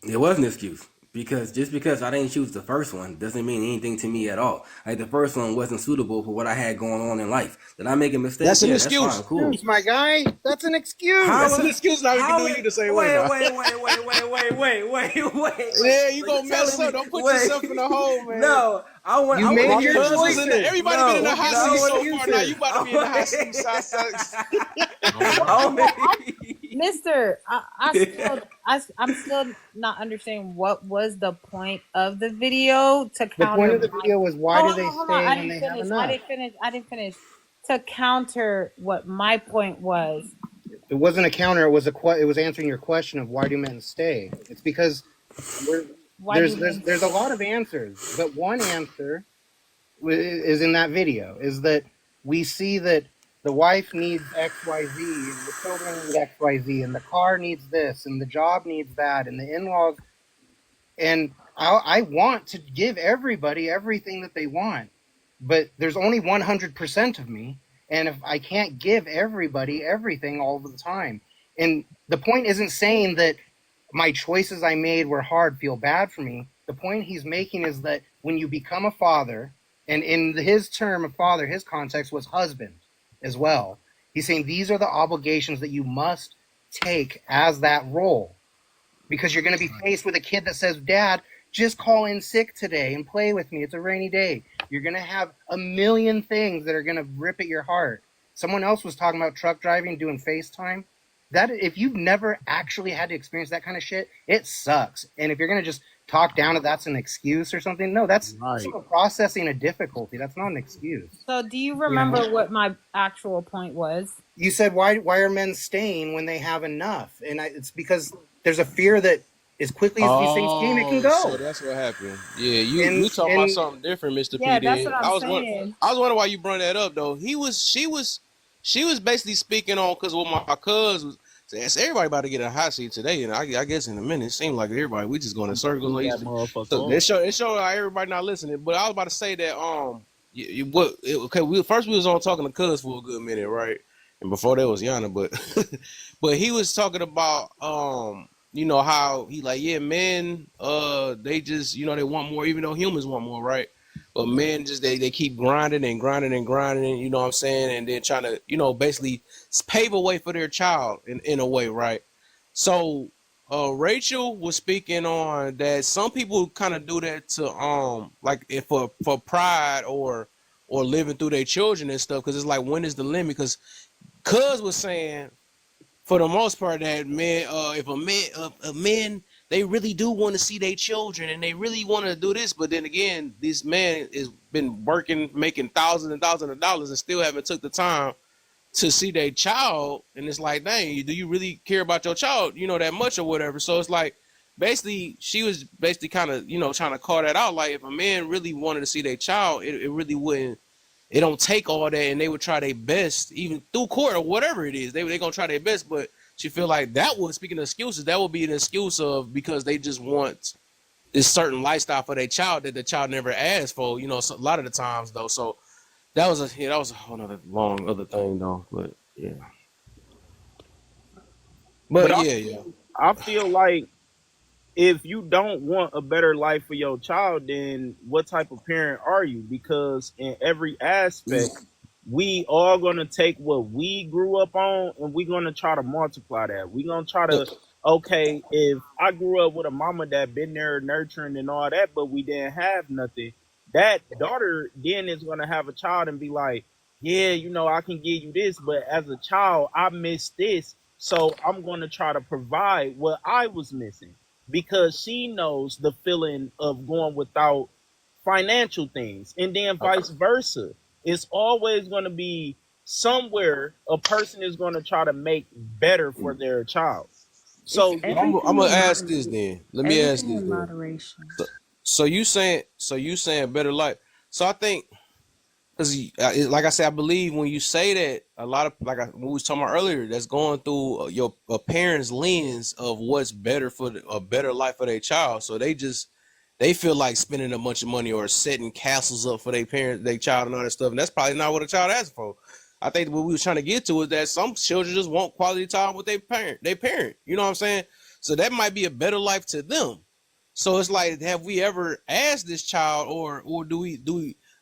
It was an excuse. Because just because I didn't choose the first one doesn't mean anything to me at all. Like the first one wasn't suitable for what I had going on in life. Did I make a mistake? That's an Yeah, excuse. that's fine, cool. Excuse, my guy. That's an excuse. That's an excuse. Now we can do you the same way now. Wait. Yeah, you gonna mess up. Don't put yourself in the hole, man. No, You made your choices. Everybody been in the hot seat so far. Now you about to be in the hot seat, Mister, I'm still not understanding what was the point of the video to counter. The point of the video was why do they Hold on, stay when they have enough? I didn't finish. To counter what my point was. It wasn't a counter. It was it was answering your question of why do men stay. It's because there's a lot of answers, but one answer is in that video, is that we see that the wife needs XYZ, and the children need XYZ, and the car needs this, and the job needs that, and the in-laws. And I want to give everybody everything that they want, but there's only 100% of me, and if I can't give everybody everything all the time. And the point isn't saying that my choices I made were hard, feel bad for me. The point he's making is that when you become a father, and in his term of father, his context was husband as well. He's saying these are the obligations that you must take as that role, because you're going to be faced with a kid that says, Dad, just call in sick today and play with me. It's a rainy day. You're going to have a million things that are going to rip at your heart. Someone else was talking about truck driving, doing FaceTime. That, if you've never actually had to experience that kind of shit, it sucks. And if you're going to just talk down to that's an excuse or something, no, that's sort of processing a difficulty. That's not an excuse. So do you remember what my actual point was? You said, why are men staying when they have enough? And it's because there's a fear that as quickly as these things came, it can go. So that's what happened. Yeah, you talking about something different, Mr. Yeah, P. that's what I'm saying. I was wondering why you brought that up though. She was basically speaking on, because what my cousin was, everybody about to get a hot seat today, and I guess in a minute it seemed like everybody we just going in circles. So they show how everybody not listening. But I was about to say that first we was on talking to Cuz for a good minute, right? And before that was Yana, but he was talking about you know how he like, yeah, men they just, you know, they want more, even though humans want more, right? But men just they keep grinding, you know what I'm saying, and then trying to, you know, basically pave a way for their child in a way, right? So Rachel was speaking on that some people kind of do that to like if for pride or living through their children and stuff, because it's like, when is the limit? Because Cuz was saying for the most part that men if a man they really do want to see their children and they really want to do this. But then again, this man has been working, making thousands and thousands of dollars and still haven't took the time to see their child. And it's like, dang, do you really care about your child, that much or whatever? So it's like, basically, she was basically kind of, trying to call that out. Like, if a man really wanted to see their child, it really wouldn't, it don't take all that, and they would try their best, even through court or whatever it is. They gonna try their best, but she feel like that would, speaking of excuses, that would be an excuse of because they just want this certain lifestyle for their child that the child never asked for. So a lot of the times though. So that was a whole other long other thing though. But yeah. But I feel like if you don't want a better life for your child, then what type of parent are you? Because in every aspect, we all gonna take what we grew up on and we're gonna try to multiply that. We're gonna try to, okay, if I grew up with a mama that been there nurturing and all that, but we didn't have nothing, that daughter then is gonna have a child and be like, yeah, I can give you this, but as a child, I missed this, so I'm gonna try to provide what I was missing. Because she knows the feeling of going without financial things, and then vice versa. It's always going to be somewhere a person is going to try to make better for their child. So I'm gonna ask this then. Let me ask this in then. moderation. So you saying better life? So I think, because like I said, I believe when you say that, a lot of, like we was talking about earlier, that's going through your parents' lens of what's better for a better life for their child. So they feel like spending a bunch of money or setting castles up for their child and all that stuff, and that's probably not what a child asks for. I think what we was trying to get to is that some children just want quality time with their parent. You know what I'm saying? So that might be a better life to them. So it's like, have we ever asked this child, or do we?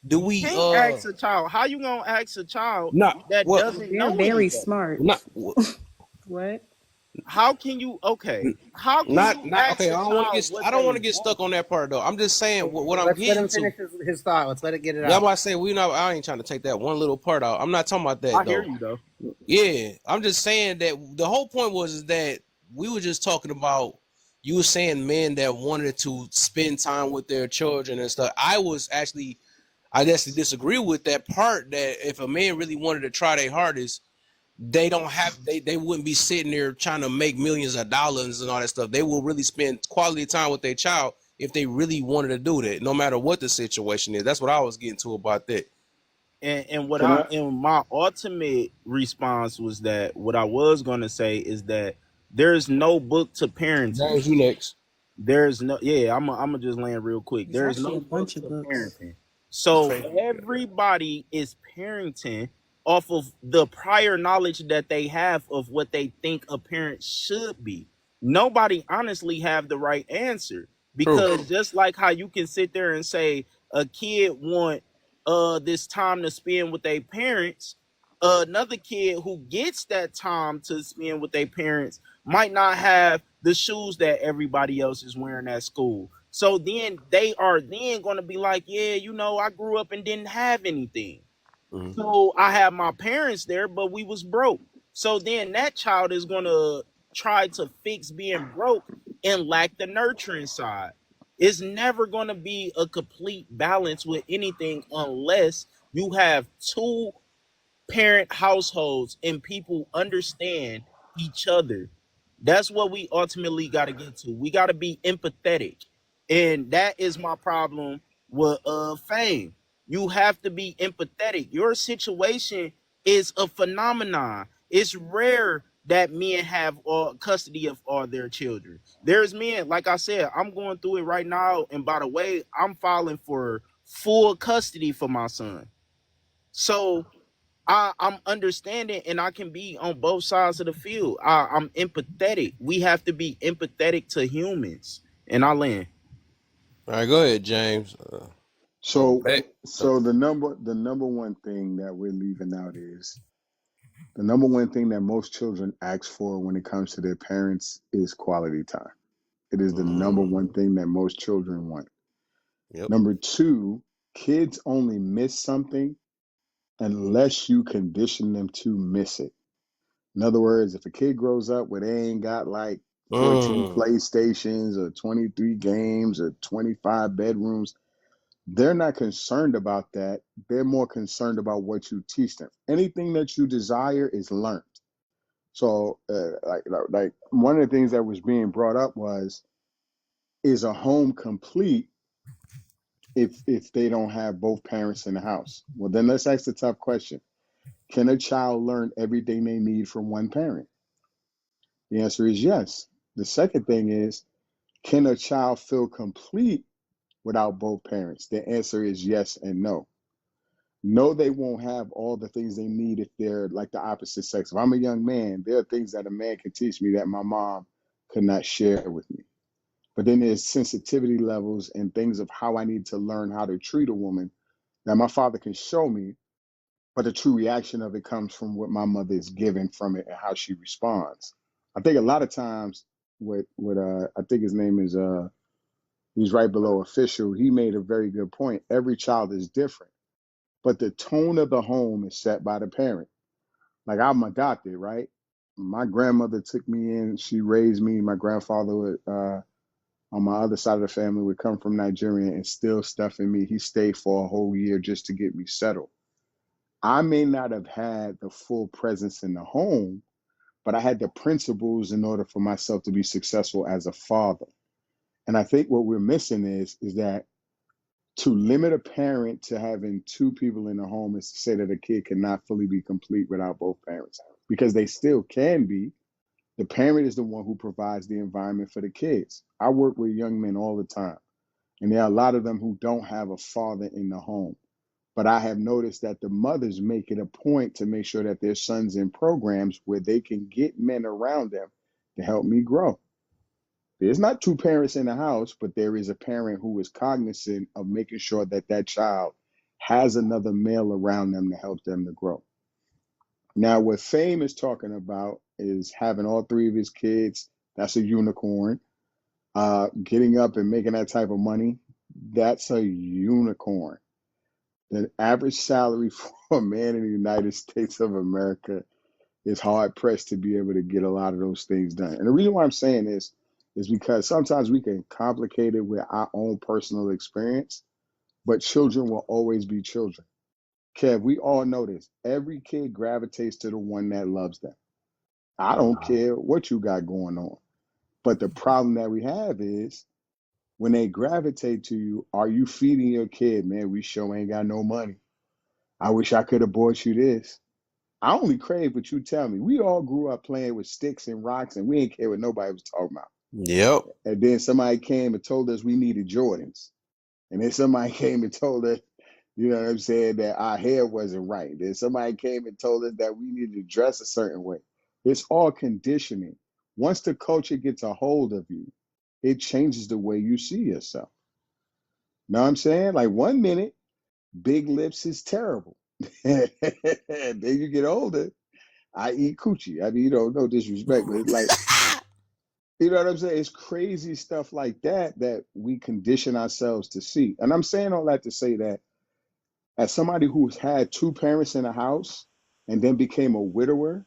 Can't ask a child. How you gonna ask a child that doesn't know They're very anything? smart. What? How can you? Okay. How can you ask okay. a child I don't want to get stuck on that part though. I'm just saying what I'm Let's let getting him finish to. his thought. Let's let it get it Yeah, out. I say I ain't trying to take that one little part out. I'm not talking about that. I though. hear you though. Yeah, I'm just saying that the whole point was that we were just talking about. You were saying men that wanted to spend time with their children and stuff. I actually disagree with that part, that if a man really wanted to try their hardest, they wouldn't be sitting there trying to make millions of dollars and all that stuff. They will really spend quality time with their child if they really wanted to do that, no matter what the situation is. That's what I was getting to about that. And my ultimate response was that what I was gonna say is that there's no book to parenting. That you next. There's no I'm gonna just land real quick. There's no book to parenting. So everybody is parenting off of the prior knowledge that they have of what they think a parent should be. Nobody honestly have the right answer, because just like how you can sit there and say a kid want this time to spend with their parents, another kid who gets that time to spend with their parents might not have the shoes that everybody else is wearing at school. So then they are then going to be like, yeah, I grew up and didn't have anything. Mm-hmm. So I have my parents there, but we was broke. So then that child is going to try to fix being broke and lack the nurturing side. It's never going to be a complete balance with anything unless you have two parent households and people understand each other. That's what we ultimately got to get to. We got to be empathetic. And that is my problem with Fame. You have to be empathetic. Your situation is a phenomenon. It's rare that men have custody of all their children. There's men, like I said, I'm going through it right now. And by the way, I'm filing for full custody for my son. So I'm understanding, and I can be on both sides of the field. I'm empathetic. We have to be empathetic to humans. And I land. All right, go ahead, James. So the number one thing that we're leaving out is the number one thing that most children ask for when it comes to their parents is quality time. It is the number one thing that most children want. Yep. Number two, kids only miss something unless you condition them to miss it. In other words, if a kid grows up where they ain't got like 14 Mm. PlayStations or 23 games or 25 bedrooms. They're not concerned about that. They're more concerned about what you teach them. Anything that you desire is learned. So, like one of the things that was being brought up was, is a home complete if they don't have both parents in the house? Well, then let's ask the tough question. Can a child learn everything they need from one parent? The answer is yes. The second thing is, can a child feel complete without both parents? The answer is yes and no. No, they won't have all the things they need if they're like the opposite sex. If I'm a young man, there are things that a man can teach me that my mom could not share with me. But then there's sensitivity levels and things of how I need to learn how to treat a woman that my father can show me, but the true reaction of it comes from what my mother is given from it and how she responds. I think a lot of times with I think his name is he's right below Official. He made a very good point. Every child is different, but the tone of the home is set by the parent. Like, I'm adopted, right? My grandmother took me in. She raised me. My grandfather would, on my other side of the family would come from Nigeria and instill stuff in me. He stayed for a whole year just to get me settled. I may not have had the full presence in the home, but I had the principles in order for myself to be successful as a father. And I think what we're missing is that to limit a parent to having two people in the home is to say that a kid cannot fully be complete without both parents, because they still can be. The parent is the one who provides the environment for the kids. I work with young men all the time, and there are a lot of them who don't have a father in the home. But I have noticed that the mothers make it a point to make sure that their sons in programs where they can get men around them to help me grow. There's not two parents in the house, but there is a parent who is cognizant of making sure that that child has another male around them to help them to grow. Now, what Fame is talking about is having all three of his kids. That's a unicorn. Getting up and making that type of money, that's a unicorn. The average salary for a man in the United States of America is hard pressed to be able to get a lot of those things done. And the reason why I'm saying this is because sometimes we can complicate it with our own personal experience, but children will always be children. Kev, we all know this. Every kid gravitates to the one that loves them. I don't care what you got going on. But the problem that we have is when they gravitate to you, are you feeding your kid, man, we sure ain't got no money. I wish I could have bought you this. I only crave what you tell me. We all grew up playing with sticks and rocks, and we didn't care what nobody was talking about. Yep. And then somebody came and told us we needed Jordans. And then somebody came and told us, you know what I'm saying, that our hair wasn't right. Then somebody came and told us that we needed to dress a certain way. It's all conditioning. Once the culture gets a hold of you, it changes the way you see yourself. Know what I'm saying? Like 1 minute, big lips is terrible. Then you get older, I eat coochie. I mean, you know, no disrespect, but it's like, you know what I'm saying? It's crazy stuff like that that we condition ourselves to see. And I'm saying all that to say that as somebody who's had two parents in a house and then became a widower,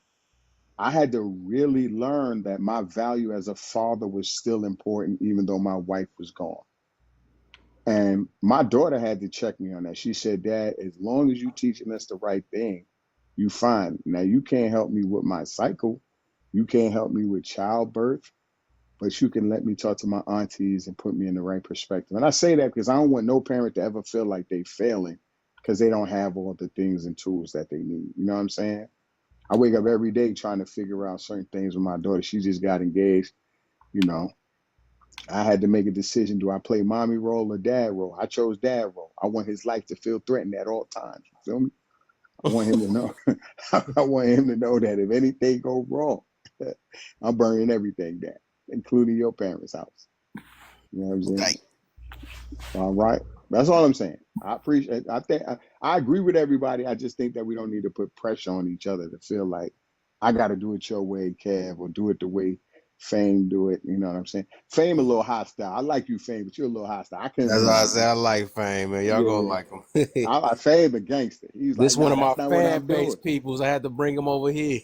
I had to really learn that my value as a father was still important, even though my wife was gone. And my daughter had to check me on that. She said, Dad, as long as you're teaching us the right thing, you fine. Now, you can't help me with my cycle. You can't help me with childbirth, but you can let me talk to my aunties and put me in the right perspective. And I say that because I don't want no parent to ever feel like they failing because they don't have all the things and tools that they need. You know what I'm saying? I wake up every day trying to figure out certain things with my daughter. She just got engaged. You know, I had to make a decision. Do I play mommy role or dad role? I chose dad role. I want his life to feel threatened at all times. You feel me? I want him to know. I want him to know that if anything goes wrong, I'm burning everything down, including your parents' house. You know what I'm saying? Right. All right. That's all I'm saying. I appreciate. I think I agree with everybody. I just think that we don't need to put pressure on each other to feel like I got to do it your way, Kev, or do it the way Fame do it. You know what I'm saying? Fame a little hostile. I like you, Fame, but you're a little hostile. I couldn't. That's do why I that, say man. I like Fame, man. Y'all gonna like him. I like Fame, a gangster. He's This like, one nah, of my that's not what fan I'm base doing. peoples. I had to bring him over here.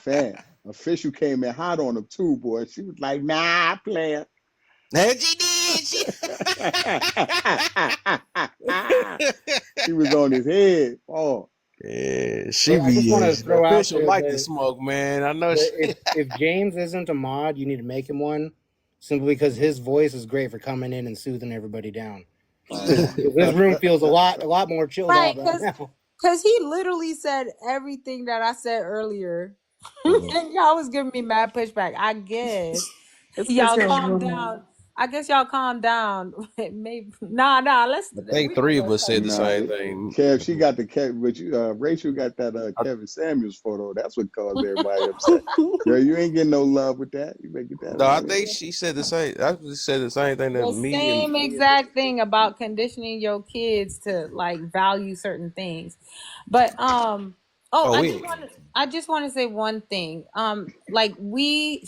Fam, Official came in hot on him too, boy. She was like, "Nah, player." And she did. She was on his head. Oh, yeah, she I just want to throw out Official there like the that, smoke, man. I know. if James isn't a mod, you need to make him one, simply because his voice is great for coming in and soothing everybody down. This room feels a lot more chilled out right now. Because he literally said everything that I said earlier. And y'all was giving me mad pushback. I guess y'all calm down. I guess y'all calm down. Maybe nah. Let's. I think 3 of us said the same thing. Kev, she got the Kev, but Rachel got that Kevin Samuels photo. That's what caused everybody upset. Girl, you ain't getting no love with that. You make it that. No, I think she said the same. I said the same thing that The me. same exact thing about conditioning your kids to like value certain things, but I just want to say one thing. Like we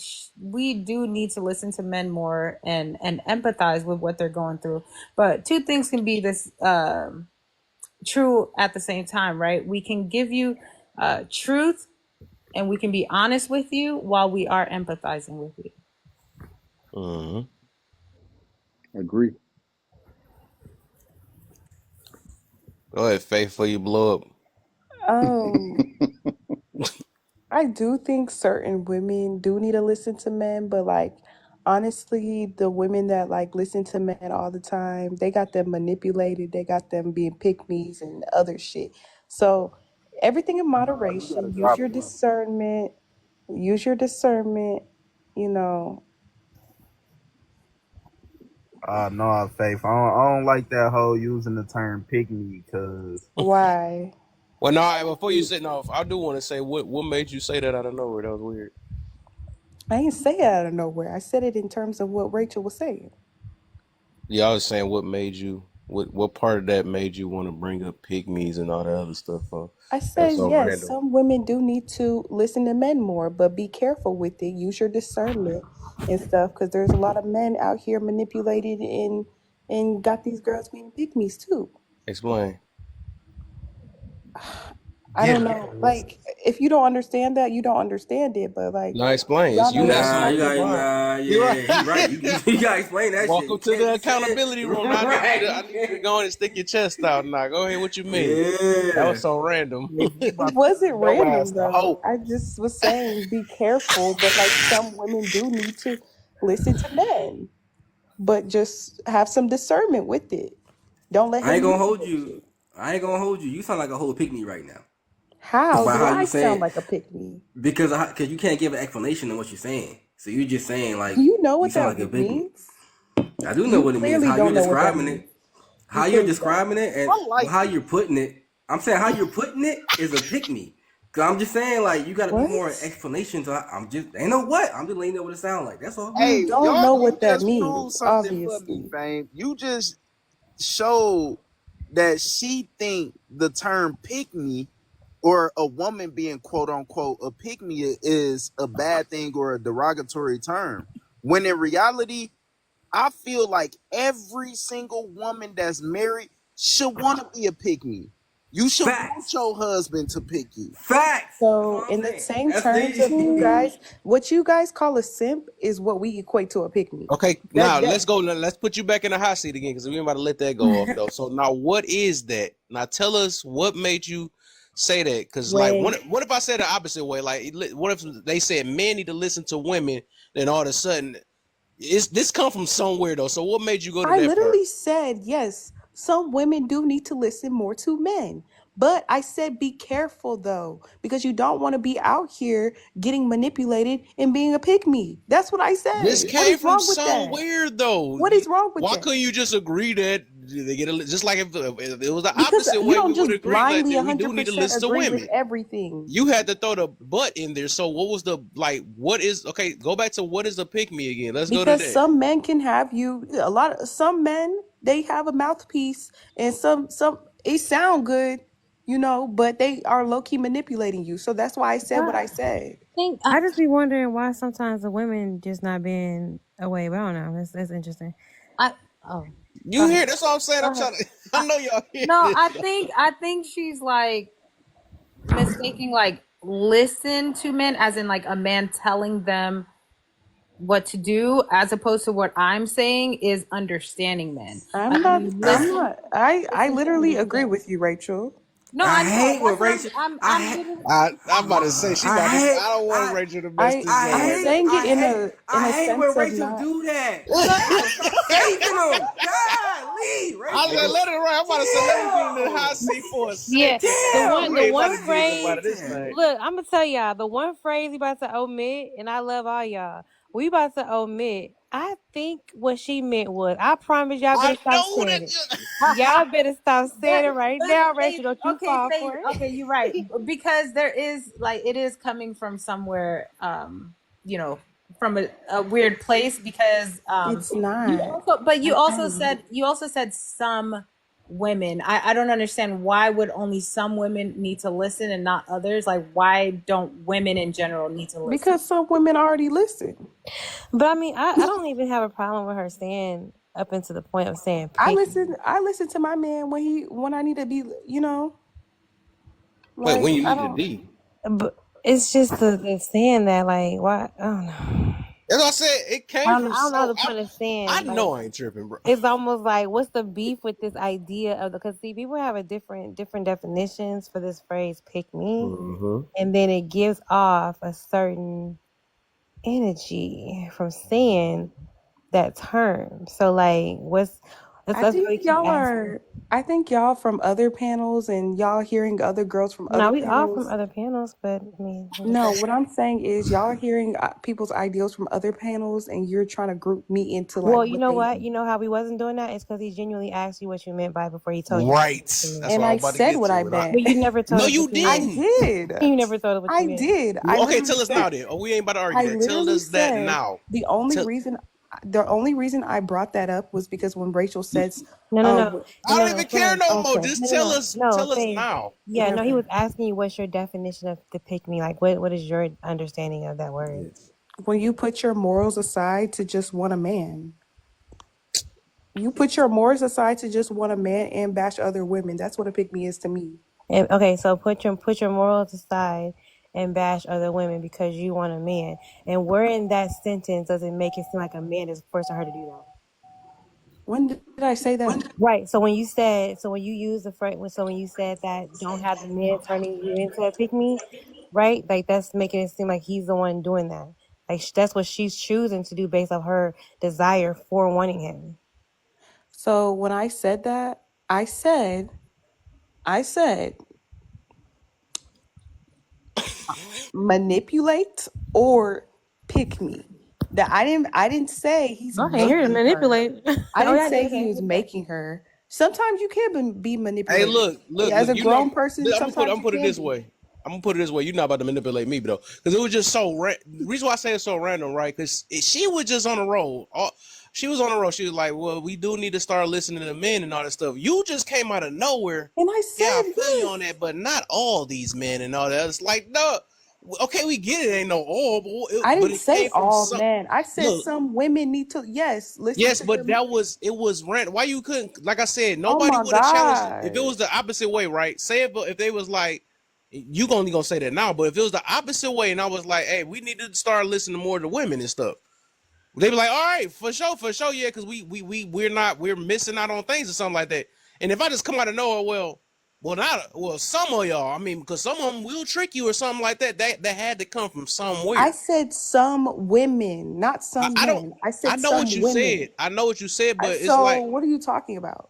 do need to listen to men more and empathize with what they're going through. But two things can be this true at the same time, right? We can give you truth, and we can be honest with you while we are empathizing with you. Agree. Go ahead, Faith, before you blow up. I do think certain women do need to listen to men, but like honestly, the women that like listen to men all the time, they got them manipulated, they got them being pick-me's and other shit. So everything in moderation, use your discernment, you know. No, Faith. I don't like that whole using the term pick me, because Why? Well, no, before you say no, I do want to say what made you say that out of nowhere. That was weird. I didn't say it out of nowhere. I said it in terms of what Rachel was saying. Yeah, I was saying what made you, what part of that made you want to bring up pygmies and all that other stuff. I said, yes, some women do need to listen to men more, but be careful with it. Use your discernment and stuff, because there's a lot of men out here manipulated and got these girls being pygmies too. Explain. I don't know. Like, if you don't understand that, you don't understand it. But like, no, explain. It's you. You're right. You gotta explain that. Welcome to the accountability room. I need you to go in and stick your chest out now. Go ahead. What you mean? Yeah. That was so random. It wasn't random though. I just was saying, be careful. But like, some women do need to listen to men, but just have some discernment with it. Don't let him. I ain't gonna hold you. You sound like a whole pick me right now. How do I sound like a pick-me? Because you can't give an explanation on what you're saying. So you're just saying like. Do you know what that like means? I do know what it means. How you're describing it. How you're describing it and how you're putting it. I'm saying how you're putting it is a pick-me. Cause I'm just saying like you gotta be more explanations. I'm just letting you know what it sounds like. That's all. Hey, don't know what that means. Obviously, Fame. You just showed that she think the term pick me, or a woman being quote unquote a pick me, is a bad thing or a derogatory term. When in reality, I feel like every single woman that's married should want to be a pick me. You should want your husband to pick you. Facts. So in the same terms of you guys, what you guys call a simp is what we equate to a pick me. Okay, now let's go. Let's put you back in the hot seat again, because we ain't about to let that go off though. So now, what is that? Now tell us what made you say that, because like what if I said the opposite way? Like, what if they said men need to listen to women, then all of a sudden this come from somewhere though? So what made you go to that? I literally said yes, some women do need to listen more to men, but I said be careful though, because you don't want to be out here getting manipulated and being a pick-me. That's what I said. This came from somewhere though. What is wrong with that? Why couldn't you just agree that they get just like if it was the because opposite way, we would agree that we do 100% need to listen to women. With everything. You had to throw the butt in there. So what was the what is okay? Go back to what is a pick me again. Let's go to that. Because some men can have you. Some men, they have a mouthpiece, and some it sound good, but they are low key manipulating you. So that's why I said what I said. I just be wondering why sometimes the women just not being away. But I don't know. That's interesting. You hear? That's all I'm saying. I'm trying to. I know y'all hear. No, I think she's like mistaking like listen to men, as in like a man telling them what to do, as opposed to what I'm saying is understanding men. I'm Like when you listen, not. I listen to literally what agree men with you, Rachel. No, I I know. hate when That's what Rachel. I'm literally. I'm about to say she about to. I don't want Rachel to mess this up I'm right now. saying it in I a hate sense when of Rachel not. do that. Rachel, stop saving them. Golly, I Rachel. said, let it right. I'm about to say, let me get in the hot Damn. seat for a Yeah, second. Damn, the We ain't about one to Rachel. get up out of phrase. this Damn. thing. Look, I'm gonna tell y'all the one phrase we about to omit, and I love all y'all. We about to omit. I think what she meant was, I promise y'all better I stop know saying that. it. Y'all better stop saying it right now, Faith, Rachel. Don't you okay, fall Faith, for okay, it. you're right. Because there is like it is coming from somewhere, you know, from a weird place. Because It's you not. also, but I promise. you also said some women. I don't understand why would only some women need to listen and not others. Like why don't women in general need to listen? Because some women already listen. But I mean, I don't even have a problem with her saying up into the point of saying I pick. listen to my man when I need to be, Wait, like when you I need to don't. D. But it's just the saying that, like, why? I don't know. As I said, it came from I don't know so. the point of I saying, like, know I ain't tripping, bro. it's almost like, what's the beef with this idea of the? Because see, people have a different definitions for this phrase "pick me," Mm-hmm. and then it gives off a certain energy from saying that term. So, like, let's really keep asking. I think y'all from other panels and y'all hearing other girls from Now other we all from panels. other panels, but I mean, No, what I'm saying is y'all hearing people's ideals from other panels and you're trying to group me into like well, you what know they. what? You know how we wasn't doing that? It's because he genuinely asked you what you meant by it before he told you Right. what you meant. That's And what I I was about to said get what I to. meant. But you never told No, us you what you meant. I didn't. did. You never told us what you I meant. did. Well, okay, tell us now then. Oh, we ain't about to argue I that. Tell literally us that said now. the only reason I brought that up was because when Rachel says, No, I don't even care Faith. no more. okay, Just tell us. No, Tell us Faith. now. Yeah, no, he okay. was asking you what's your definition of the pick me. Like, what is your understanding of that word? When you put your morals aside to just want a man. You put your morals aside to just want a man and bash other women. That's what a pick me is to me. And, okay, so put your morals aside and bash other women because you want a man. And where in that sentence does it make it seem like a man is forcing her to do that? When did I say that? Right. So when you use the phrase, when you said that don't have the men turning you into a pick me, right? Like that's making it seem like he's the one doing that. Like that's what she's choosing to do based on her desire for wanting him. So when I said that, I said manipulate or pick me. That I didn't say he's Okay, here to making her. manipulate. I didn't yeah, say okay. he was making her. Sometimes you can be Hey, manipulated. look. As a You know, grown person, I'm sometimes gonna you put it can this be. way. I'm gonna put it this way. You're not about to manipulate me, though, because it was just so. The reason why I say it's so random, right? Because she was just on a roll. She was on a roll. She was like, "Well, we do need to start listening to men and all that stuff." You just came out of nowhere. And I said, yeah, I feel you on that, but not all these men and all that. It's like, no, okay, we get it. Ain't no all, I but didn't it say came from all some. men. I said Look, some women need to listen yes, to their. but it was random. Why you couldn't? Like I said, Oh nobody my would have challenged it. If it god! was the opposite way, right? Say if they was like, you only gonna say that now, but if it was the opposite way, and I was like, hey, we need to start listening more to women and stuff. They be like, all right, for sure, yeah, because we're missing out on things or something like that. And if I just come out of nowhere, some of y'all, I mean, because some of them will trick you or something like that. That had to come from somewhere. I said some women, not some I don't. men. I I said know what some you women. said. I know what you said, but it's So like, what are you talking about?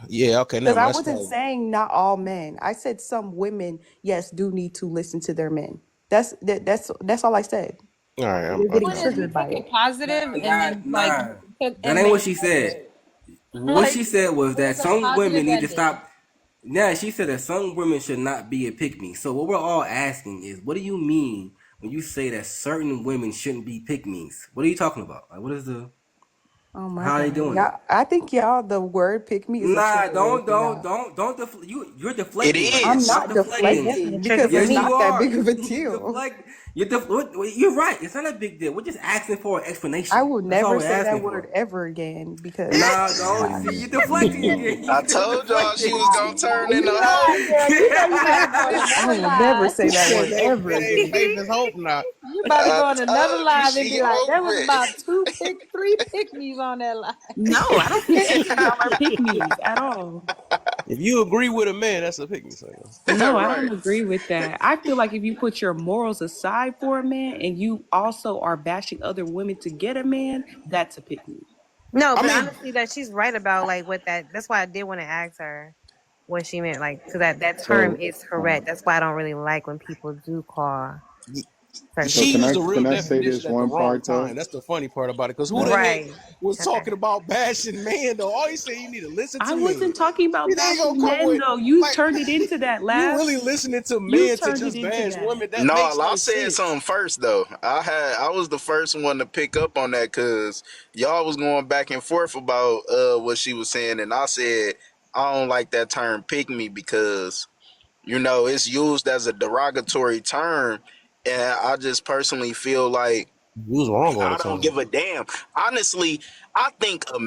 yeah, okay, Because never I mind. That's wasn't fine. saying not all men. I said some women, yes, do need to listen to their men. That's all I said. All right, You're okay. getting Point is, we triggered by take it. it positive and then Nah. That and ain't make what it she said. negative. What Like she said was it that was a some women positive need to ending. stop. Yeah, she said that some women should not be a pick me. So what we're all asking is, what do you mean when you say that certain women shouldn't be pick me's? What are you talking about? Like, what is the? Oh my How are they god, doing it? y'all! I think y'all the word "pick me" is a Nah, trigger word for y'all. You're It deflecting right now. I'm is. Stop not It's deflecting. definitely a deflecting trigger because for it's Yes, me. you not that are. big of a You deal. deflect. You're right. It's not a big deal. We're just asking for an explanation. I will That's all never we're say that asking word for. ever again because No, see, you're deflecting again. I told y'all she was gonna turn into You hoe. lied, girl. You know you about to go on I another will never live. say that word ever It ain't again. faith is hope now. You about to go I on another told you live and she be like, there was open. about 3 pick-me's on that live. No, I don't think any of y'all are pick me's at all. If you agree with a man, that's a picnic. No, I Right. don't agree with that. I feel like if you put your morals aside for a man and you also are bashing other women to get a man, that's a pick me. No, I but mean, honestly, that she's right about like what that. That's why I did want to ask her what she meant, like, because that term So, is correct. That's why I don't really like when people do call certain so she people. used the real can I say this definition at the one wrong part though? time. That's the funny part about it. Because who All the right. heck Right. was Okay. talking about bashing man though? All he said, you need to listen I to wasn't men. talking about You ain't gonna bashing come men with though. You like turned it into that, you Lab. really listening to You men to turned it just into bash that. women. That No, makes I no said sense. something first though. I was the first one to pick up on that because y'all was going back and forth about what she was saying, and I said I don't like that term "pick me" because it's used as a derogatory term, and I just personally feel like You was wrong all the I don't give time. a damn. Honestly, I think a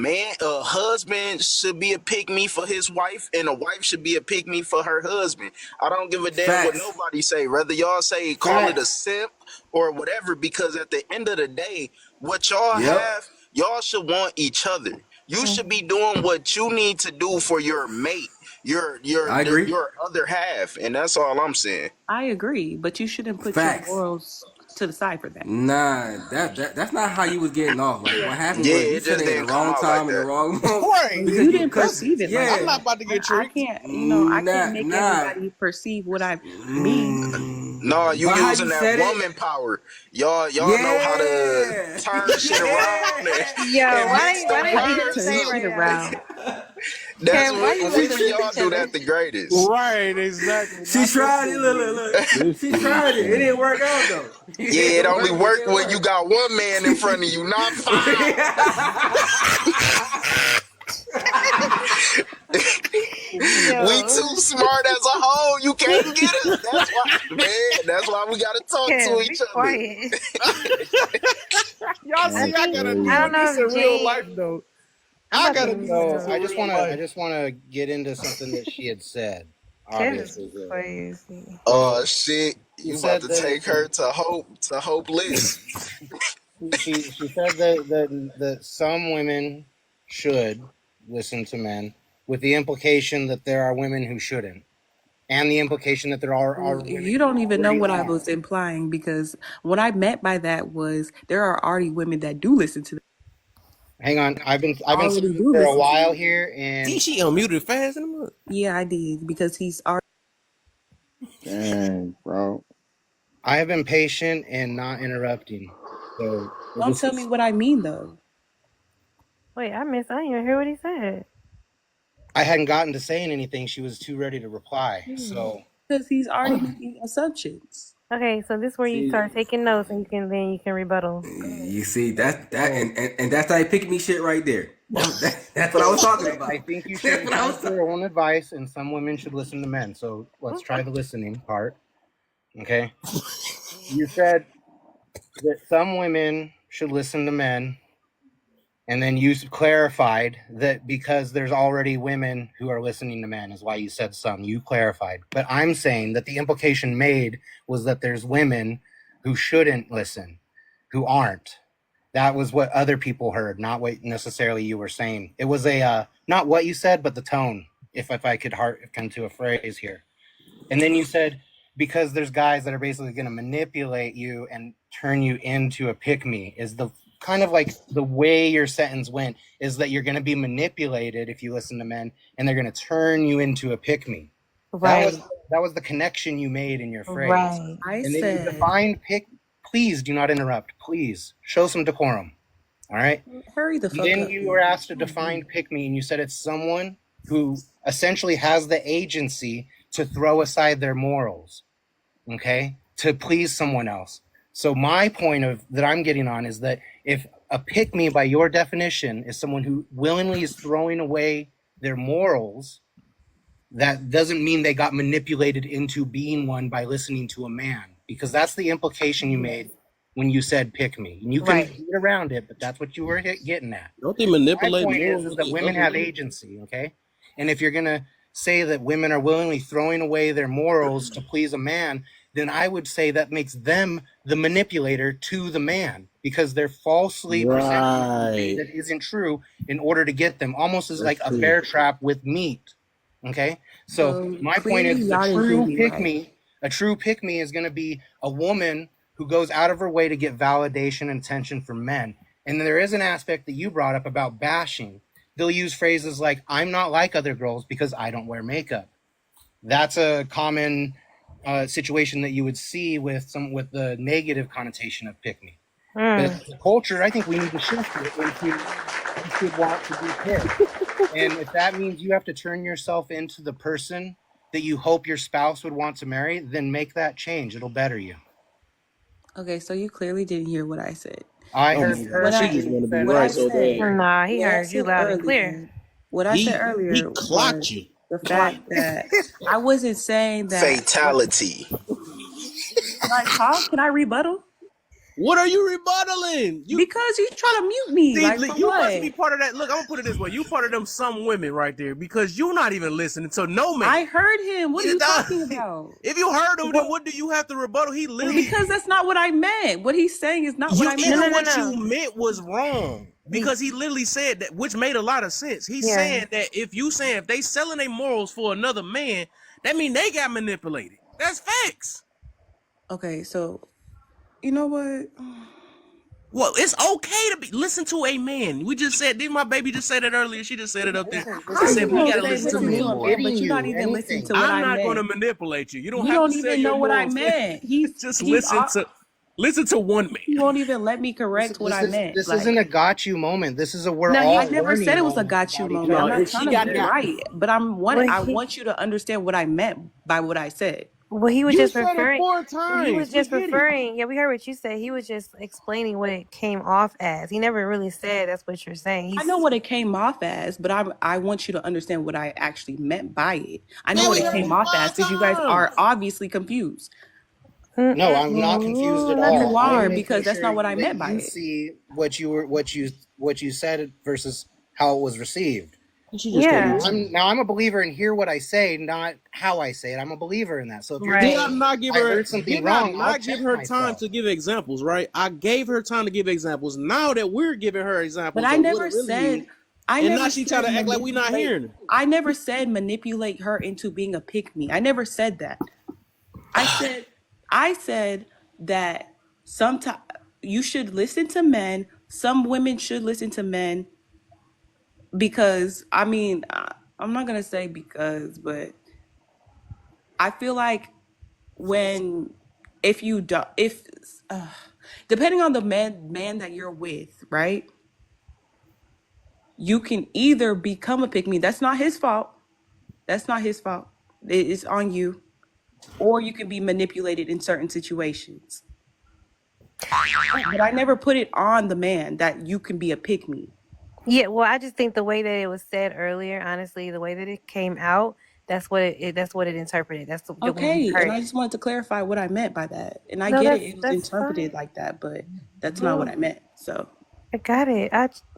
husband should be a pick me for his wife, and a wife should be a pick me for her husband. I don't give a damn what Facts. nobody say. Whether y'all say call it a Facts. simp or whatever, because at the end of the day, what y'all Yep. have, y'all should want each other. You should be Mhm. doing what you need to do for your mate, I agree. your other half, and that's all I'm saying. I agree, but you shouldn't put your Facts. morals to the side for that. Nah, that's not how you was getting off. Like what happened Yeah, was you it said just it in the didn't come wrong out like time in the that. wrong moment Right. because You didn't perceive it like I'm that. not about to get I tricked. can't, I can't make nah. everybody perceive what I mean. No, you But how using you that said it? woman power. Y'all know how to Yeah. turn shit around Yo, and mix them why you words insane Turn up. shit right now? around. That's Kev, why you what with women this y'all each do other? that the greatest. Right, exactly. She Not this tried it. nigga. Look. This She dude, tried it. It man. didn't work out though. It Yeah, it didn't only work. It worked didn't when you work. got one man in front of you, not five. We Yo, too smart as a whole. You can't get us. That's why, man. That's why we gotta talk to Kev, be each other. quiet. Y'all I see, That's I think gotta crazy. deal I don't with this know in if real Jay. life though. I'm I about gotta to, deal with So this in real I life. just wanna get into something that she had said. Kev is Obviously, here. crazy. So Shit. she You about said to that take her to hopeless. she said that some women should listen to men, with the implication that there are women who shouldn't, and the implication that there are women You don't who even know already what I are. was implying because what I meant by that was there are already women that do listen to them. Hang on, I've been Already speaking do for a listen to while them. here, See, and she unmuted fast in a minute. Yeah, I did because he's already. Dang, bro. I have been patient and not interrupting. So Don't tell me what I mean though. Wait, I didn't even hear what he said. I hadn't gotten to saying anything. She was too ready to reply. So Because he's already making assumptions. Okay, so this is where you See, start taking notes and you can rebuttal. you see that so and that's that pick me shit right there. That's what I was talking I about. think you That's should what I was have your own advice, and some women should listen to men. So let's try the listening part. Okay. You said that some women should listen to men, and then you clarified that because there's already women who are listening to men is why you said some. You clarified. But I'm saying that the implication made was that there's women who shouldn't listen, who aren't. That was what other people heard, not what necessarily you were saying. It was a not what you said, but the tone. If I could come to a phrase here, and then you said because there's guys that are basically going to manipulate you and turn you into a pick me is the kind of like the way your sentence went is that you're going to be manipulated if you listen to men, and they're going to turn you into a pick me. Right. That was the connection you made in your phrase. Right. I And then you said, defined pick. Please do not interrupt. Please show some decorum. All right. hurry the And fuck then up. you were asked to define pick me, and you said it's someone who essentially has the agency to throw aside their morals, okay, to please someone else. So my point of that I'm getting on is that if a pick me by your definition is someone who willingly is throwing away their morals, that doesn't mean they got manipulated into being one by listening to a man, because that's the implication you made when you said pick me. And you can Right. get around it, but that's what you were getting at. Don't they manipulate My point morals is of that the women other have women? agency, okay? And if you're going to say that women are willingly throwing away their morals to please a man, then I would say that makes them the manipulator to the man, because they're falsely presenting something Right. that isn't true in order to get them, almost as That's like a true. bear trap with meat. Okay? So my point Clearly is the y'all didn't true hear me pick right. me, a true pick me is going to be a woman who goes out of her way to get validation and attention from men. And there is an aspect that you brought up about bashing. They'll use phrases like, I'm not like other girls because I don't wear makeup. That's a common situation that you would see with the negative connotation of pick me. But as a culture, I think we need to shift it into you should want to be picked. And if that means you have to turn yourself into the person that you hope your spouse would want to marry, then make that change. It'll better you. Okay, so you clearly didn't hear what I said. I Oh heard my God, What she I just want to be what right I so said bad. Nah, he what I heard you said loud and clear. earlier what I said He earlier clocked was you. the fact that I wasn't saying that Fatality. can I talk? Can I rebuttal? What are you rebuttaling? You Because you trying to mute me. see, Like for you must what? be part of that. Look, I'm gonna put it this way: you part of them some women right there because you're not even listening to no man. I heard him. What are you talking about? If you heard him, then what do you have to rebuttal? He literally Because that's not what I meant. What he's saying is not what you I meant. even what you meant was wrong because he literally said that, which made a lot of sense. He's Yeah. saying that if they selling their morals for another man, that mean they got manipulated. That's facts. Okay, so you know what? Well, it's okay to listen to a man. We just said, didn't my baby just say that earlier? She just said it up there. How She said, you we gonna gotta say listen to listen to men. a man, but you're not even listening to what I'm I not meant. gonna manipulate you. You don't You have don't to sell even your know what I morals. meant. Just listen to one man. You won't even let me correct what I meant. This Like, isn't a got you moment. This is a we're no, all I never learning said it was a moment got you about each moment. I'm other. not trying to be right, but I want you to understand what I meant by what I said. Well, he was You just said it referring. 4 He times. was just We get it. referring. Yeah, we heard what you said. He was just explaining what it came off as. He never really said that's what you're saying. I know what it came off as, but I want you to understand what I actually meant by it. I know Man, what we it heard came it off 5 as because you guys are times. obviously confused. No, I'm not confused at all. You are, I'm making because that's sure not what I that meant by you it. see what you said versus how it was received. Yeah. I'm a believer in hear what I say, not how I say it. I'm a believer in that. So if you're Did I saying not give I her? heard something Did I wrong, I'll not give check her myself. time to give examples? Right? I gave her time to give examples. Now that we're giving her examples, But I of what never it really said. means, I and never now she try said to act like we not manipulate- hearing her. I never said manipulate her into being a pick me. I never said that. I said that sometimes you should listen to men. Some women should listen to men because I'm not gonna say because, but I feel like if depending on the man that you're with, right? You can either become a pick me. That's not his fault. That's not his fault. It's on you. Or you can be manipulated in certain situations. But I never put it on the man that you can be a pick me. Yeah, well, I just think the way that it was said earlier, honestly, the way that it came out, that's what it interpreted. That's the way Okay, we heard and I it. just wanted to clarify what I meant by that. And I No, get it was that's interpreted fine. like that, but that's not what I meant. So I got it.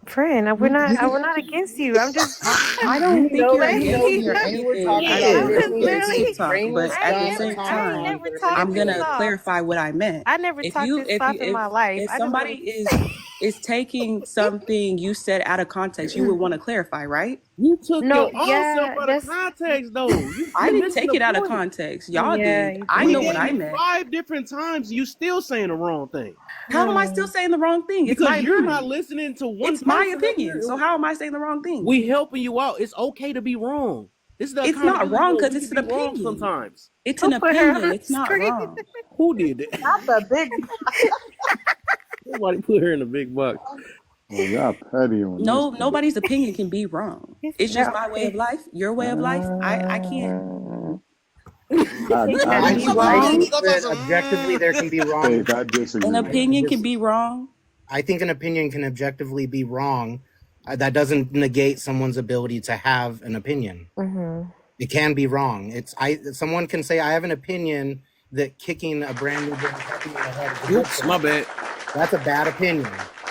Friend, we're not against you. I'm just. I don't think you're against me or and we're anything. talking I about just think literally it's TikTok. brainless, But at the dumb same time, talked I'm gonna this off. clarify what I meant. I never talked this off in my life. If I just somebody wanted- is taking something you said out of context, you would want to clarify, right? You took No, your own yeah, self out of context, though. I You didn't missing take the it out of point. context. Y'all Yeah, did. you I We know gave what I you meant. 5 different times. You still saying the wrong thing. How am I still saying the wrong thing? It's my Because you're opinion. not listening to one It's my person. opinion. So how am I saying the wrong thing? We helping you out. It's okay to be wrong. This is the It's not accountability wrong room. because We it's can an be wrong opinion. sometimes. It's an Don't put her opinion. on It's not screen. wrong. Who did it? Not the big. Somebody put her in a big box. Oh, y'all petty on No, this. nobody's opinion can be wrong. It's just my way of life. Your way of life. I can't. I Be wrong. think that objectively there can be wrong. I disagree. An opinion can be wrong. I think an opinion can objectively be wrong. That doesn't negate someone's ability to have an opinion. Mhm. It can be wrong. Someone can say I have an opinion that kicking a brand new baby puppy in the head is a good Oops, thing. my bad. That's a bad opinion.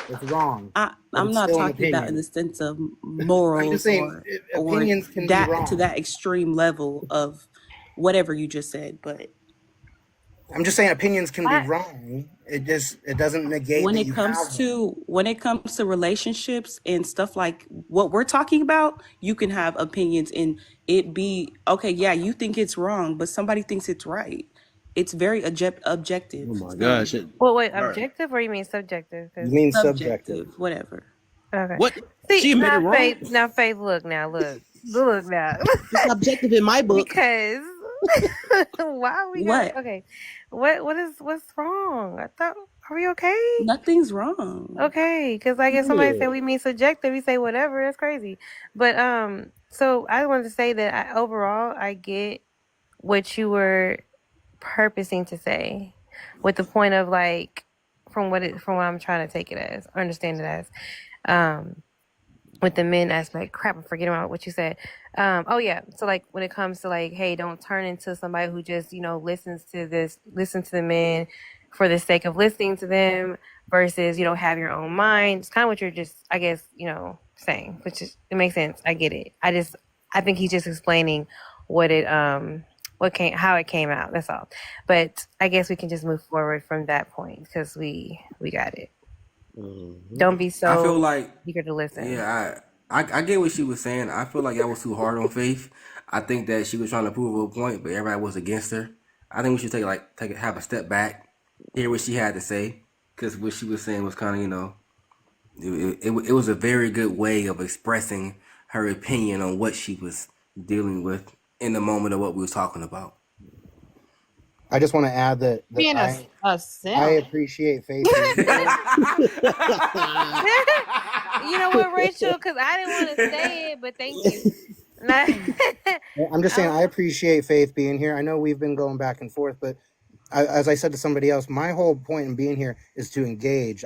It's wrong. But I'm it's not still an talking about in opinion. the sense of I'm morals just saying or opinions can be that to wrong. that extreme level of whatever you just said. But I'm just saying opinions can be wrong. It doesn't negate when that it you comes have them. to relationships and stuff like what we're talking about, you can have opinions and it be okay. Yeah, you think it's wrong, but somebody thinks it's right. It's very objective. Oh my So gosh. Well, wait, All right. objective or you mean subjective? You 'Cause- mean subjective. subjective, whatever. Okay. What? See, She admitted now wrong? Faith, look now. It's objective in my book. Because why we What? got okay? What's wrong? I thought, are we okay? Nothing's wrong. Okay, because like if somebody said we mean subjective, we say whatever. That's crazy. But so I wanted to say that overall I get what you were purposing to say, with the point of like from what I'm trying to take it as, understand it as, with the men aspect. Crap, I'm forgetting about what you said. Oh yeah, so like when it comes to like, hey, don't turn into somebody who just listen to the men for the sake of listening to them versus have your own mind. It's kind of what you're just, I guess, saying, which is, it makes sense. I get it. I think he's just explaining how it came out. That's all. But I guess we can just move forward from that point because we got it. Mm-hmm. Don't be so I feel like eager to listen. Yeah, I get what she was saying. I feel like that was too hard on Faith. I think that she was trying to prove a point, but everybody was against her. I think we should have a step back, hear what she had to say, because what she was saying was kind of it was a very good way of expressing her opinion on what she was dealing with in the moment of what we was talking about. I just want to add that Being a simp. I appreciate Faith. You know what, Rachel? Because I didn't want to say it, but thank you. I'm just saying I appreciate Faith being here. I know we've been going back and forth, but as I said to somebody else, my whole point in being here is to engage.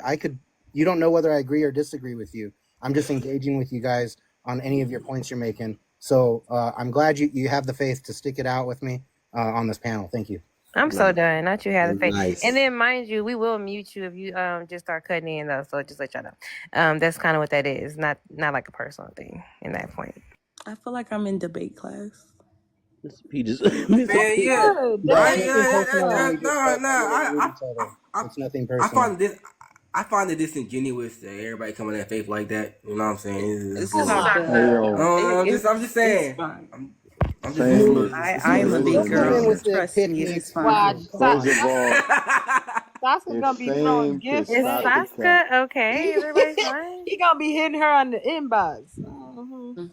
You don't know whether I agree or disagree with you. I'm just engaging with you guys on any of your points you're making. So I'm glad you have the faith to stick it out with me on this panel. Thank you. I'm so done. Not you have the faith. Nice. And then, mind you, we will mute you if you just start cutting in, though. So just let y'all know. That's kind of what that is. Not like a personal thing in that point. I feel like I'm in debate class. Peaches. It's nothing personal. I find it disingenuous that everybody coming at Faith like that. You know what I'm saying? I'm just saying. I'm just I am a big girl. Trust me, it's fine. First of all, Sasha's gonna be throwing gifts. Is Sasha okay? Everybody's fine? He gonna be hitting her on the inbox. Mm-hmm.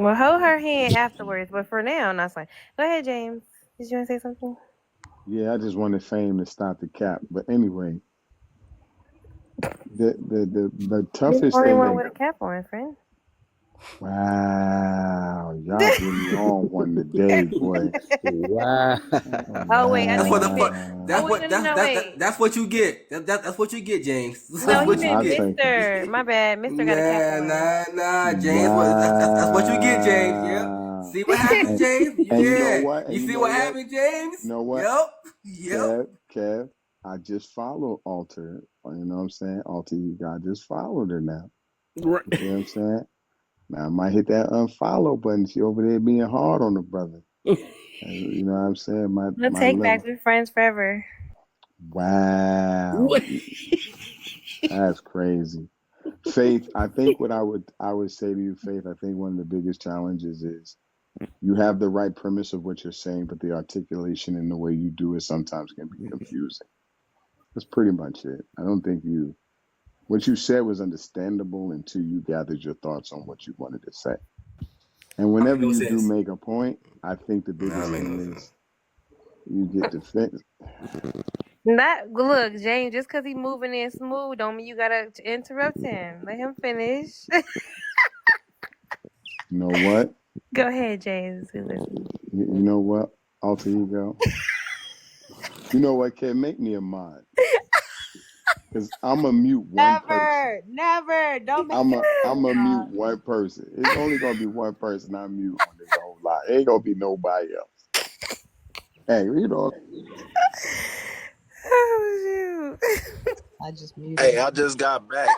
Well, hold her hand afterwards, but for now, not fine. Go ahead, James. Did you want to say something? Yeah, I just wanted Fame to stop the cap. But anyway, the toughest Only thing. one with a cap on, friend. Wow, y'all getting me on one today, boy. Wow. Oh wait, That's what you get. That's what you get, James. No, he meant Mr. My bad, Mr. got a cap on. Nah, James. That's what you get, James. Yeah. See what happens, James? And you know what? You see what happened, James? You know what? Yep. Kev, I just followed Alter. You know what I'm saying? Alter, I just followed her now. Right. You know what I'm saying? Now I might hit that unfollow button. She over there being hard on the brother. You know what I'm saying? We'll take back. We're friends forever. Wow. That's crazy. Faith, I think what I would say to you, Faith, I think one of the biggest challenges is you have the right premise of what you're saying, but the articulation and the way you do it sometimes can be confusing. That's pretty much it. I don't think what you said was understandable until you gathered your thoughts on what you wanted to say. And whenever you do make a point, I think the biggest thing is you get defense. Look, James, just because he's moving in smooth don't mean you gotta interrupt him. Let him finish. You know what? Go ahead, James. You know what? Alter ego. You know what, Kid? Make me a mod. Because I'm a mute one person. Never. Don't make I'm a mute one person. It's only gonna be one person I mute on this whole lot. It ain't gonna be nobody else. Hey, you know. Oh shoot. I just muted Hey, him. I just got back.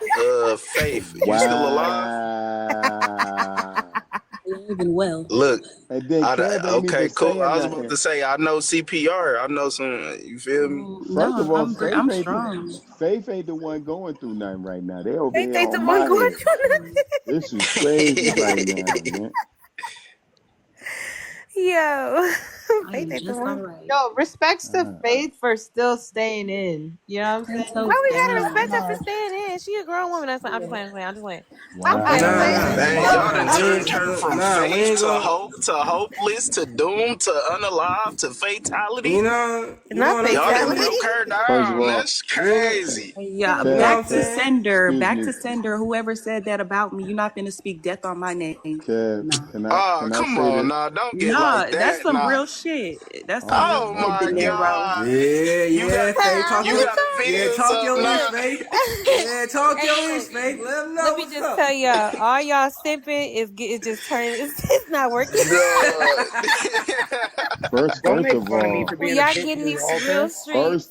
Faith, you still alive? Wow. Alive and well. Look, And then Kev ain't okay, even cool. I saying was about nothing. to say I know CPR. I know some. You feel me? First of No, all, I'm Faith ain't strong. Faith ain't the one going through nothing right now. They over They here think the on one my going head. through This is crazy right now, man. Yo. I They am think the just one. alright. Yo, respects to Uh, Faith for still staying in. You know what I'm And saying? so Why we gotta respect her for damn. staying in? She a grown woman. That's I'm just playing. I'm just playing. I'm wow. playing. I'm playing. Man, y'all done We turned ain't, her from we faith ain't to gonna. hope to hopeless to doom to unalive to You fatality. know, Not Y'all done fatality. broke her First of down. all, That's you know, crazy. Yeah, you know what Kev, I'm back to Kev, saying? sender. excuse Back me, to sender. Whoever said that about me, you're not going to speak death on my name. Kev. No. Oh, Can I come say on, this? nah, don't get like Nah, that's that. some Nah. real shit. That's some real Oh shit, my De Niro. God. Yeah, You got yeah, Faye, talk you your, gotta yeah, feel talk your something ish, now. Look. Faye. Yeah, talk Hey, your ish, look. Faye. Let them Let know me what's just up. tell y'all, all y'all simping is just turning. It's not working. First, Don't first make of fun of me all, for When being a y'all bitch getting in these real Walter. streets.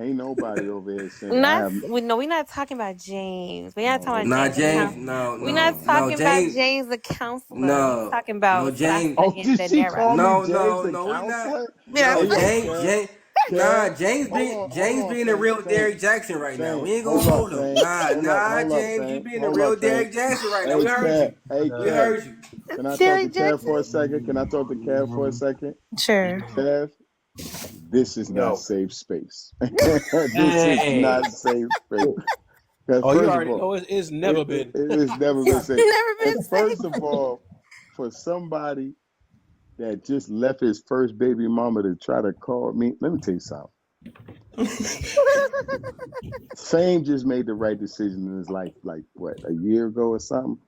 ain't nobody over here saying I Not have. we're not talking about James. We're not talking Oh, about Nah, James the okay, James, counselor. We're not no, talking about James, James the counselor. We're no, talking no, about James, oh, fucking did De she Niro. call me no, James the no, we not. counselor? Yeah. No, Hey, yo, James, Kev, James hold on, being a Fame, real Fame, Derrick Jackson right now. Fame, We ain't gonna hold up, hold him. Fame, Nah, hold up, James, you Fame, being a hold real up, Fame. Derrick Jackson right now. Hey, We heard you. We Kev, heard you. can I talk to Derek Kev for a Jackson? second? Can I talk to Kev for a second? Sure. Kev, this is not Yo. safe space. This is Hey. not safe space. Because Oh, you first of already all, know it's never been. it's never been safe. Never And been first safe. of all, for somebody that just left his first baby mama to try to call me, let me tell you something. Fame just made the right decision in his life, like what, a year ago or something,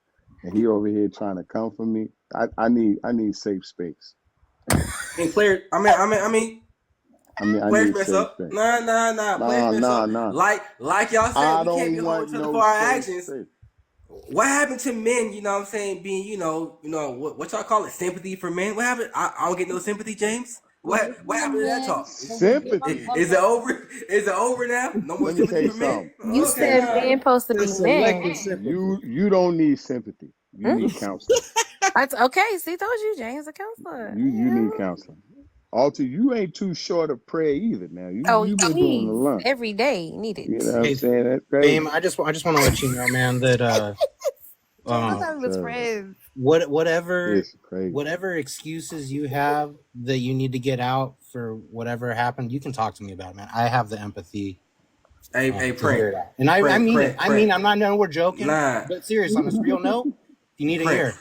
and he over here trying to come for me. I need safe space. And players, I players need mess safe up. space. Nah. Players mess up. Nah. Like y'all said, I we can't be don't holding want each other no for our safe actions. space. What happened to men? You know what I'm saying? Being, what y'all call it? Sympathy for men. What happened? I don't get no sympathy, James. What happened to that talk? Sympathy. Is it over? Is it over now? No more Let me tell sympathy you for men? something. You Okay, said all right. men supposed to The be men. selective sympathy. You don't need sympathy. You Hmm? need counseling. That's okay. See, told you, James the counselor. You need counseling. Alter, you ain't too short of prayer either. Now Oh, you been doing a please, lot. every day need You it. know what I'm Hey, saying? That's crazy. Fame, I just want to let you know, man, that James, I Oh, thought we was terrible. friends. whatever It's crazy. whatever excuses you have that you need to get out for whatever happened, you can talk to me about it, man. I have the empathy Hey, to hear Prank, it out. And I mean it. I'm not knowing we're joking, Nah, but serious on this real note, you need an Prank, ear.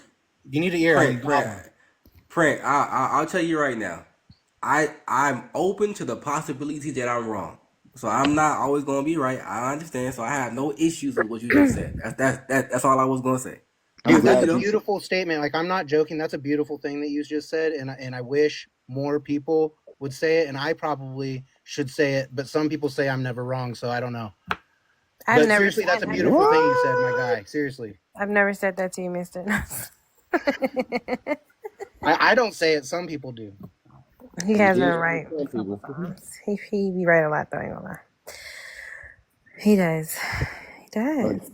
You need an ear. You got one. Prank. I'll tell you right now. I'm open to the possibility that I'm wrong. So I'm not always gonna be right. I understand. So I have no issues with what you just said. That's all I was gonna say. I'm I'm Dude, gonna thank that's you a glad though. you said. beautiful statement. Like, I'm not joking. That's a beautiful thing that you just said, and I wish more people would say it, and I probably should say it, but some people say I'm never wrong, so I don't know. I've But never, seriously, that's a beautiful thing you said, my What? guy. Seriously. I've never said that to you, Mister. I don't say it. Some people do. He You has been did? right Some a couple people. times. He be right a lot though. Ain't gonna lie. He does. He But does.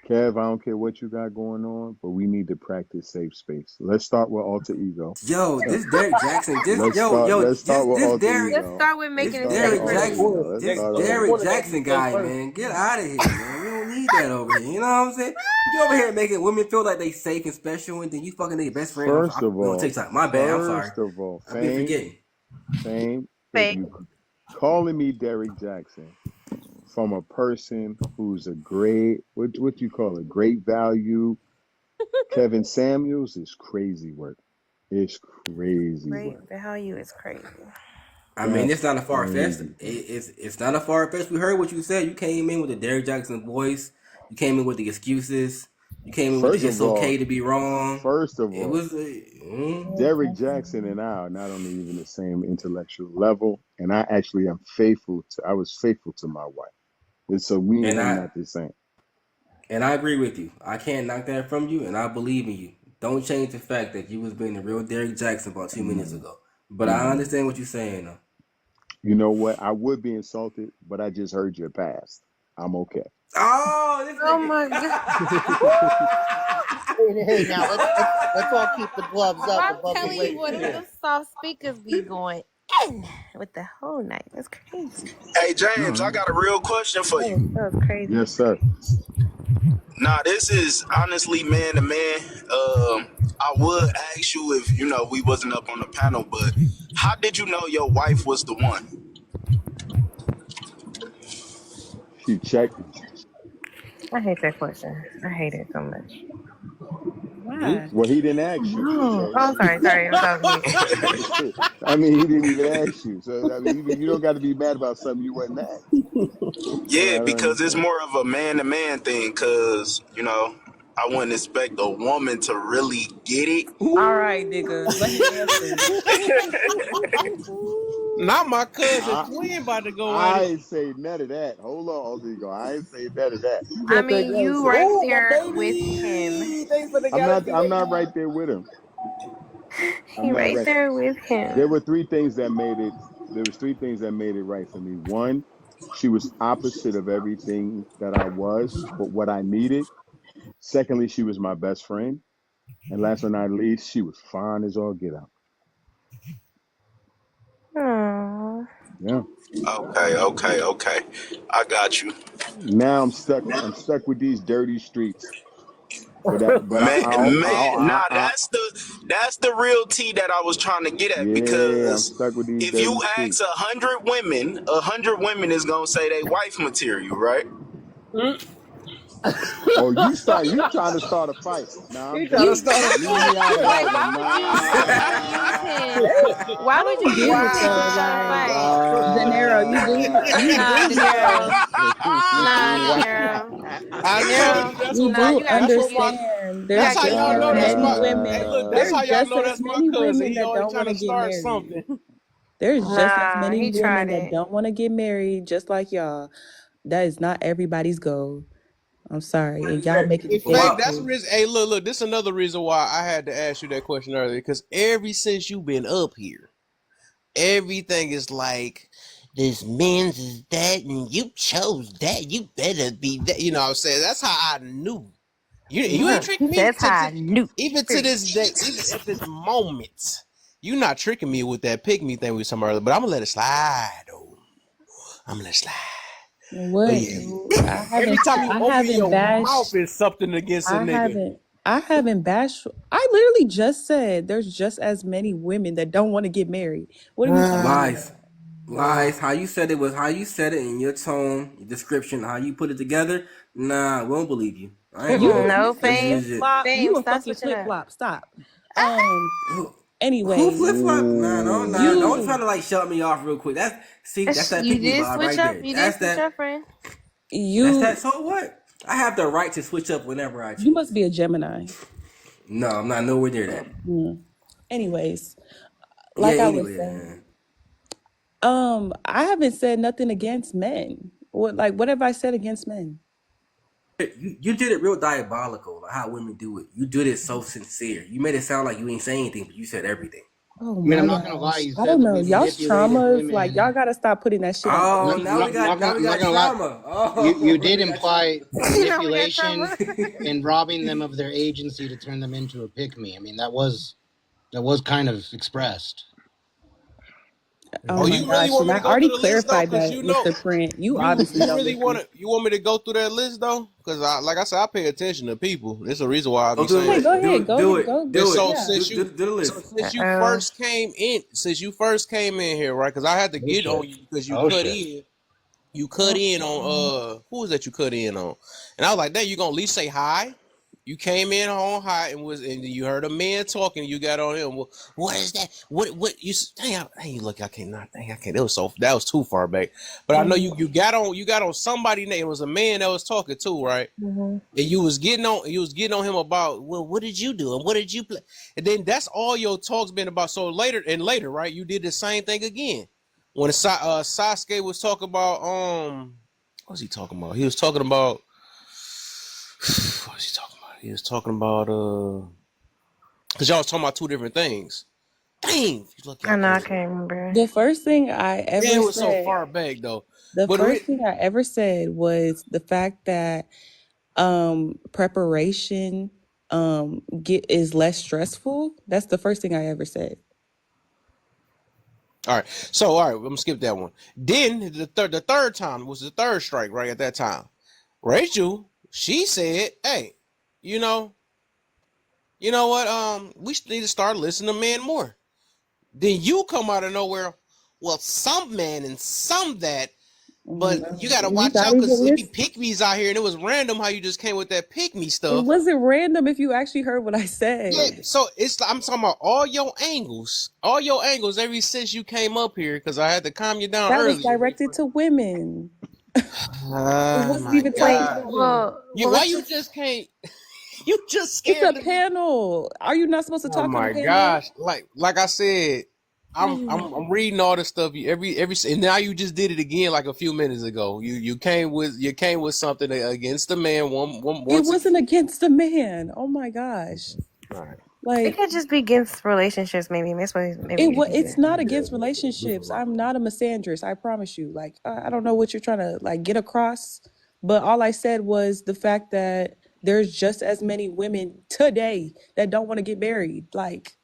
Kev, I don't care what you got going on, but we need to practice safe space. Let's start with alter ego. Yo, this Derek Jackson. Let's start with This alter Derek. Let's ego. start with Let's making it start with safe Derek for alter Jackson, ego. you. Let's this start with alter Derek ego. Jackson guy, man, get out of here, man. We don't need that over here. You know what I'm saying? You over here making women feel like they safe and special, and then you fucking their best friend. First of No, take all, time. My bad. I'm sorry. I've been forgetting. if Fake. you calling me Derek Jackson from a person who's a great, what you call it, great value, Kevin Samuels is crazy work. It's crazy Great work. value is crazy. I mean, That's it's not a far fetched. crazy work. It's not a far fetched. We heard what you said. You came in with the Derek Jackson voice. You came in with the excuses. You came in with the First it's of all, okay to be wrong. first of It all, was. Derek Jackson and I are not on even the same intellectual level, and I actually am I was faithful to my wife. And so me and And him I not the same. and I agree with you. I can't knock that from you, and I believe in you. Don't change the fact that you was being the real Derek Jackson about 2 minutes ago. But I understand what you're saying, though. You know what? I would be insulted, but I just heard your past. I'm okay. Oh, this Oh my god. Hey, now let's all keep the gloves up I'm above the telling waist. you, what them soft speakers be going in with the whole night. That's crazy. Hey James, I got a real question for you. That was crazy. Yes, sir. Nah, this is honestly man to man. I would ask you if we wasn't up on the panel, but how did you know your wife was the one? She checked me. I hate that question. I hate it so much. Why? Well, he didn't ask you. No. So. Oh, sorry. I'm talking. I mean, he didn't even ask you. So I mean, you don't got to be mad about something you wasn't asked. Yeah, because it's more of a man to man thing. Because I wouldn't expect a woman to really get it. All right, nigga. Let me answer. Not my cousin twin about to go at I it. ain't say none of that. Hold on, Amigo. I ain't say none of that. I mean, you right there with him. I'm not right there with him. He right there with him. There were three things that made it. There was three things that made it right for me. One, she was opposite of everything that I was, but what I needed. Secondly, she was my best friend. And last but not least, she was fine as all get out. Aww. Yeah. Okay. I got you. Now I'm stuck with these dirty streets. But that's the real tea that I was trying to get at. Yeah, because I'm stuck with these if you dirty ask streets. 100 women is gonna say they wife material, right? Oh, you trying to start a fight? Nah, I'm Why would you get it though, like De Niro, you do understand. There's That's how y'all know that's my. women. Hey, look, that's how y'all know that's my cousin. He always trying to start something. There's just as many women that don't want to get married, just like y'all. That is not everybody's goal. I'm sorry, and y'all make it. In fact, that's the reason. Hey, look, this is another reason why I had to ask you that question earlier. Because ever since you've been up here, everything is like this men's is that, and you chose that. You better be that. You know what I'm saying? That's how I knew. You ain't tricking me. That's how I knew. Even to this day, even at this moment, you not tricking me with that pick me thing we were talking about earlier. But I'm gonna let it slide, though. I'm gonna let it slide. What? Yeah. Every time you open your mouth is something against a nigga. I haven't bashed. I literally just said there's just as many women that don't want to get married. What are we talking about? Lies. How you said it in your tone, your description, how you put it together. Nah, we won't believe you. No, Fame. you a fucking flip flop. Stop. Anyway, who flip flop? Nah, don't try to like shut me off real quick. That's that you pick me did vibe switch right up. there. You That's did switch that. up, friend. That's that. So what? I have the right to switch up whenever I choose. You must be a Gemini. No, I'm not nowhere near that. Anyways, like I was saying, I haven't said nothing against men. What have I said against men? You did it real diabolical, like how women do it. You did it so sincere. You made it sound like you ain't saying anything, but you said everything. Oh I mean, I'm not gonna lie. You I said don't that know. we Y'all's manipulated traumas, women. like y'all gotta stop putting that shit on. Oh, now we got trauma. Oh, you did imply manipulation and robbing them of their agency to turn them into a pick-me. I mean, that was kind of expressed. Oh, you really want me to go through the list though? Because you know, Mr. Print, you you obviously don't really listen. want to. You want me to go through that list though? Because like I said, I pay attention to people. There's a reason why I be saying. Go ahead. So since you first came in, here, right? Because I had to get on you because you cut in. You cut in on who was that you cut in on? And I was like, "Dang, you gonna at least say hi?" You came in on high and you heard a man talking. You got on him. Well, what is that? What you? Dang, look, I can't. That was too far back. But I know you got on somebody name. It was a man that was talking too, right? And you was getting on him about, well, what did you do and what did you play? And then that's all your talk's been about. So later, right? You did the same thing again. When Sasuke was talking about what was he talking about? He was talking about what was he talking about? He was talking about because y'all was talking about two different things. Dang, look, I know I can't remember. The first thing I ever yeah, it was so said, far back though. the But first thing I ever said was the fact that preparation is less stressful. That's the first thing I ever said. all right, I'm gonna skip that one. Then the third time was the third strike right at that time. Rachel, she said, "Hey, you know what? We need to start listening to men more." Then you come out of nowhere. Well, some man and some that, but you gotta watch out because there be pick-me's out here, and it was random how you just came with that pick-me stuff. It wasn't random if you actually heard what I said. Yeah, so I'm talking about all your angles ever since you came up here because I had to calm you down That earlier. was directed to women. It wasn't even Well, why you just can't? You just scared. It's a panel. Are you not supposed to talk? Oh my gosh! Like I said, I'm reading all this stuff. Every and now you just did it again like a few minutes ago. You came with something against the man. It wasn't against the man. Oh my gosh! All right. Like it could just be against relationships, maybe. That's what it's not against relationships. I'm not a misandrist. I promise you. Like I don't know what you're trying to like get across, but all I said was the fact that there's just as many women today that don't want to get married. Like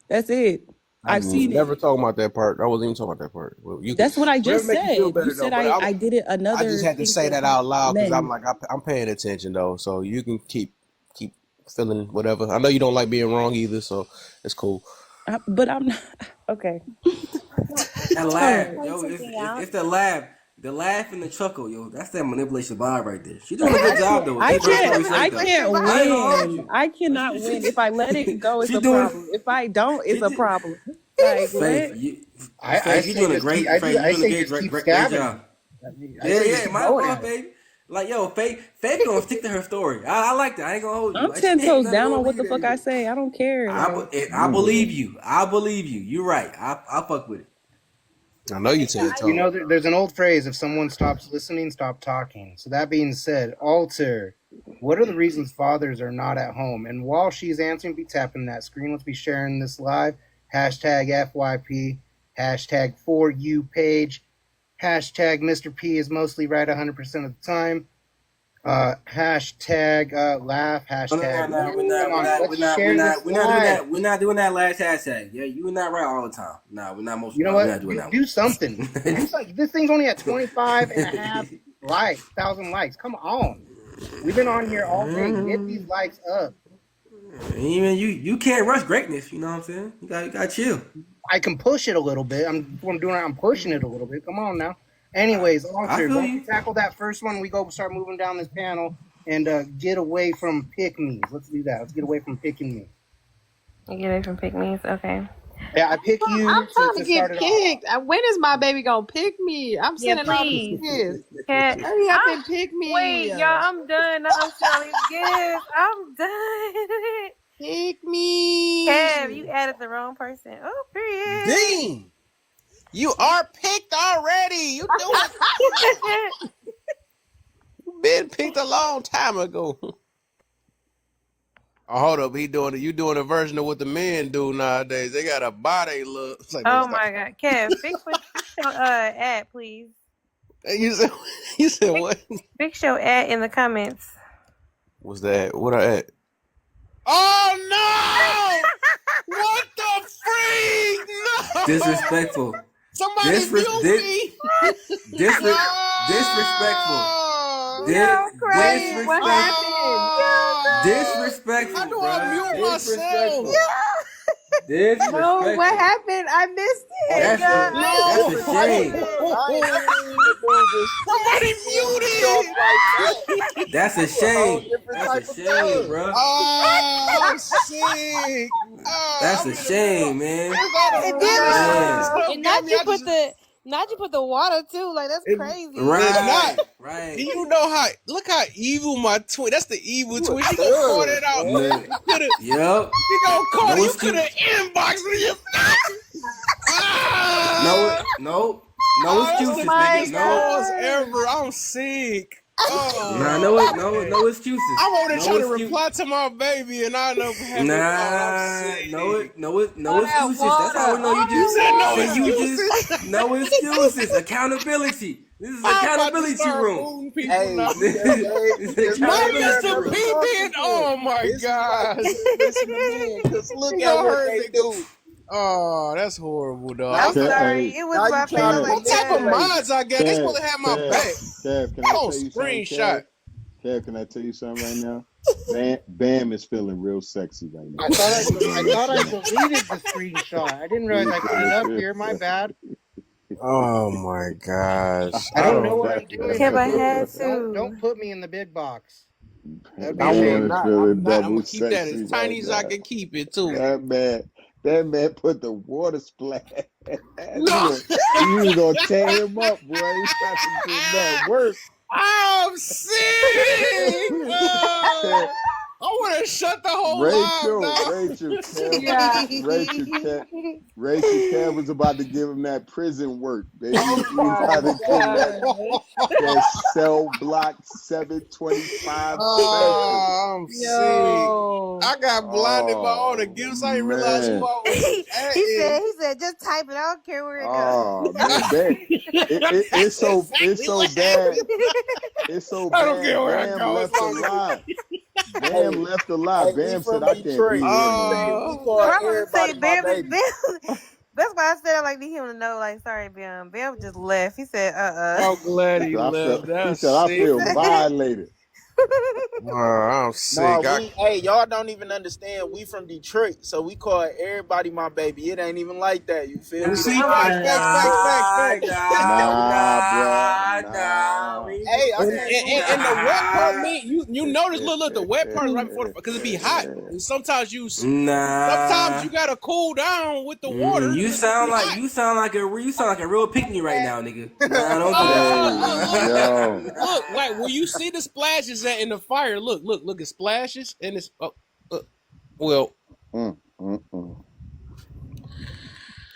that's it. I've seen never talking about that part. I wasn't even talking about that part. Well, that's what I just said. You said I did it another. I just had to say that out loud because I'm like I'm paying attention though. So you can keep feeling whatever. I know you don't like being wrong either, so it's cool. But I'm not okay. That laugh, yo, it's the laugh. The laugh and the chuckle, yo, that's that manipulation vibe right there. She's doing a good job though. I can't win. I cannot win. If I let it go, it's a problem. If I don't, it's a problem. Like Faith, you're doing a great job. Yeah, my fault, baby. Like, yo, Faith gonna stick to her story. I like that. I ain't gonna hold you. I'm 10 toes down on what the fuck I say. I don't care. I believe you. You're right. I fuck with it. I know you 10 toes. You know, there's an old phrase: if someone stops listening, stop talking. So that being said, Alter, what are the reasons fathers are not at home? And while she's answering, be tapping that screen. Let's be sharing this live. Hashtag FYP. Hashtag for you page. Hashtag Mr. P is mostly right 100% of the time. Hashtag laugh. Hashtag. We're not doing that last hashtag. Yeah, you're not right all the time. No, we're not most. You know what? Do something. This thing's only at 25,500 likes. Come on. We've been on here all day. Get these likes up. Even you can't rush greatness. You know what I'm saying? You got chill. I can push it a little bit. I'm pushing it a little bit. Come on now. Anyways, Alter, once we tackle that first one, we go start moving down this panel and get away from pick-me's. Let's do that. Let's get away from picking me. Get away from pick-me's? Okay. Yeah, I pick you. I'm trying to get picked. When is my baby gonna pick me? I'm sending all these gifts. Hurry up and pick me. Wait, y'all, I'm done. I'm selling gifts. I'm done. Pick me. Kev, you added the wrong person. Oh, period. Dang. You are picked already. You doing You've been picked a long time ago. Oh, hold up. You doing a version of what the men do nowadays. They got a body look. Like, oh my God. Kev, fix your ad, please. You said what? Fix your ad in the comments. What's that? What I at? Oh no! What the freak? No! Disrespectful. Somebody mute me. Disrespectful. Disrespectful. How do I mute myself? Disrespectful. No, what happened? I missed it. That's a shame. Somebody mute it. That's a shame. That's a shame, bro. Oh, I'm sick. That's a shame, man. And not you put the water too. Like that's crazy. Right. Do you know look how evil my twin? That's the evil twin. She gonna call it out. Yep. You gonna call it. You could have inboxed me. No excuses, nigga. No ever. I'm sick. Nah, no excuses. I'm over there No trying to excuse- reply to my baby, and I know having no excuses. That's how we know you just said no then you excuses. just no excuses. Accountability. This is accountability room. Hey, Not Mr. P being, oh my God. Listen to me, because look You at know what her they as a do. Oh, that's horrible, dog. I'm sorry. It was my family. What type of minds I got? They supposed to have my back. Kev, can I Oh, tell you something, screenshot. Kev, can I tell you something right now? Bam is feeling real sexy right now. I thought I deleted the screenshot. I didn't realize I put it up here. My bad. Oh my gosh. I don't know what I'm doing. Kev, I had Don't put me in the big box. That'd be I will shame. not. I'm gonna keep that as tiny as I can keep it too. That man put the water splash. You gonna tear him up, boy. He's trying to do that work. I'm sick. I want to shut the whole Rachel Kev was about to give him that prison work, baby. Oh He was about to give him that cell block 725. Oh, I'm sick. I got blinded by all the gifts. I didn't realize who I was. he said, just type it. I don't care where it goes. Oh man, it's so bad. It's so bad. I don't care where I Bam go. left a lot. Bam left a lot. Bam said, "I can't be here." I'm gonna say Bam. That's why I said I like need him to know. Like, sorry, Bam. Bam just left. He said, I'm glad he left. He said, "I feel violated." I'm sick. Hey, y'all don't even understand. We from Detroit, so we call everybody my baby. It ain't even like that. You feel me? See, Nah, bro. Hey, and the wet part, man, you notice, look, the wet part is right before because it be hot. And sometimes you gotta cool down with the water. You sound like a real pick-me right now, nigga. Nah, don't do that. Look, like when you see the splashes in the fire, look, it splashes and it's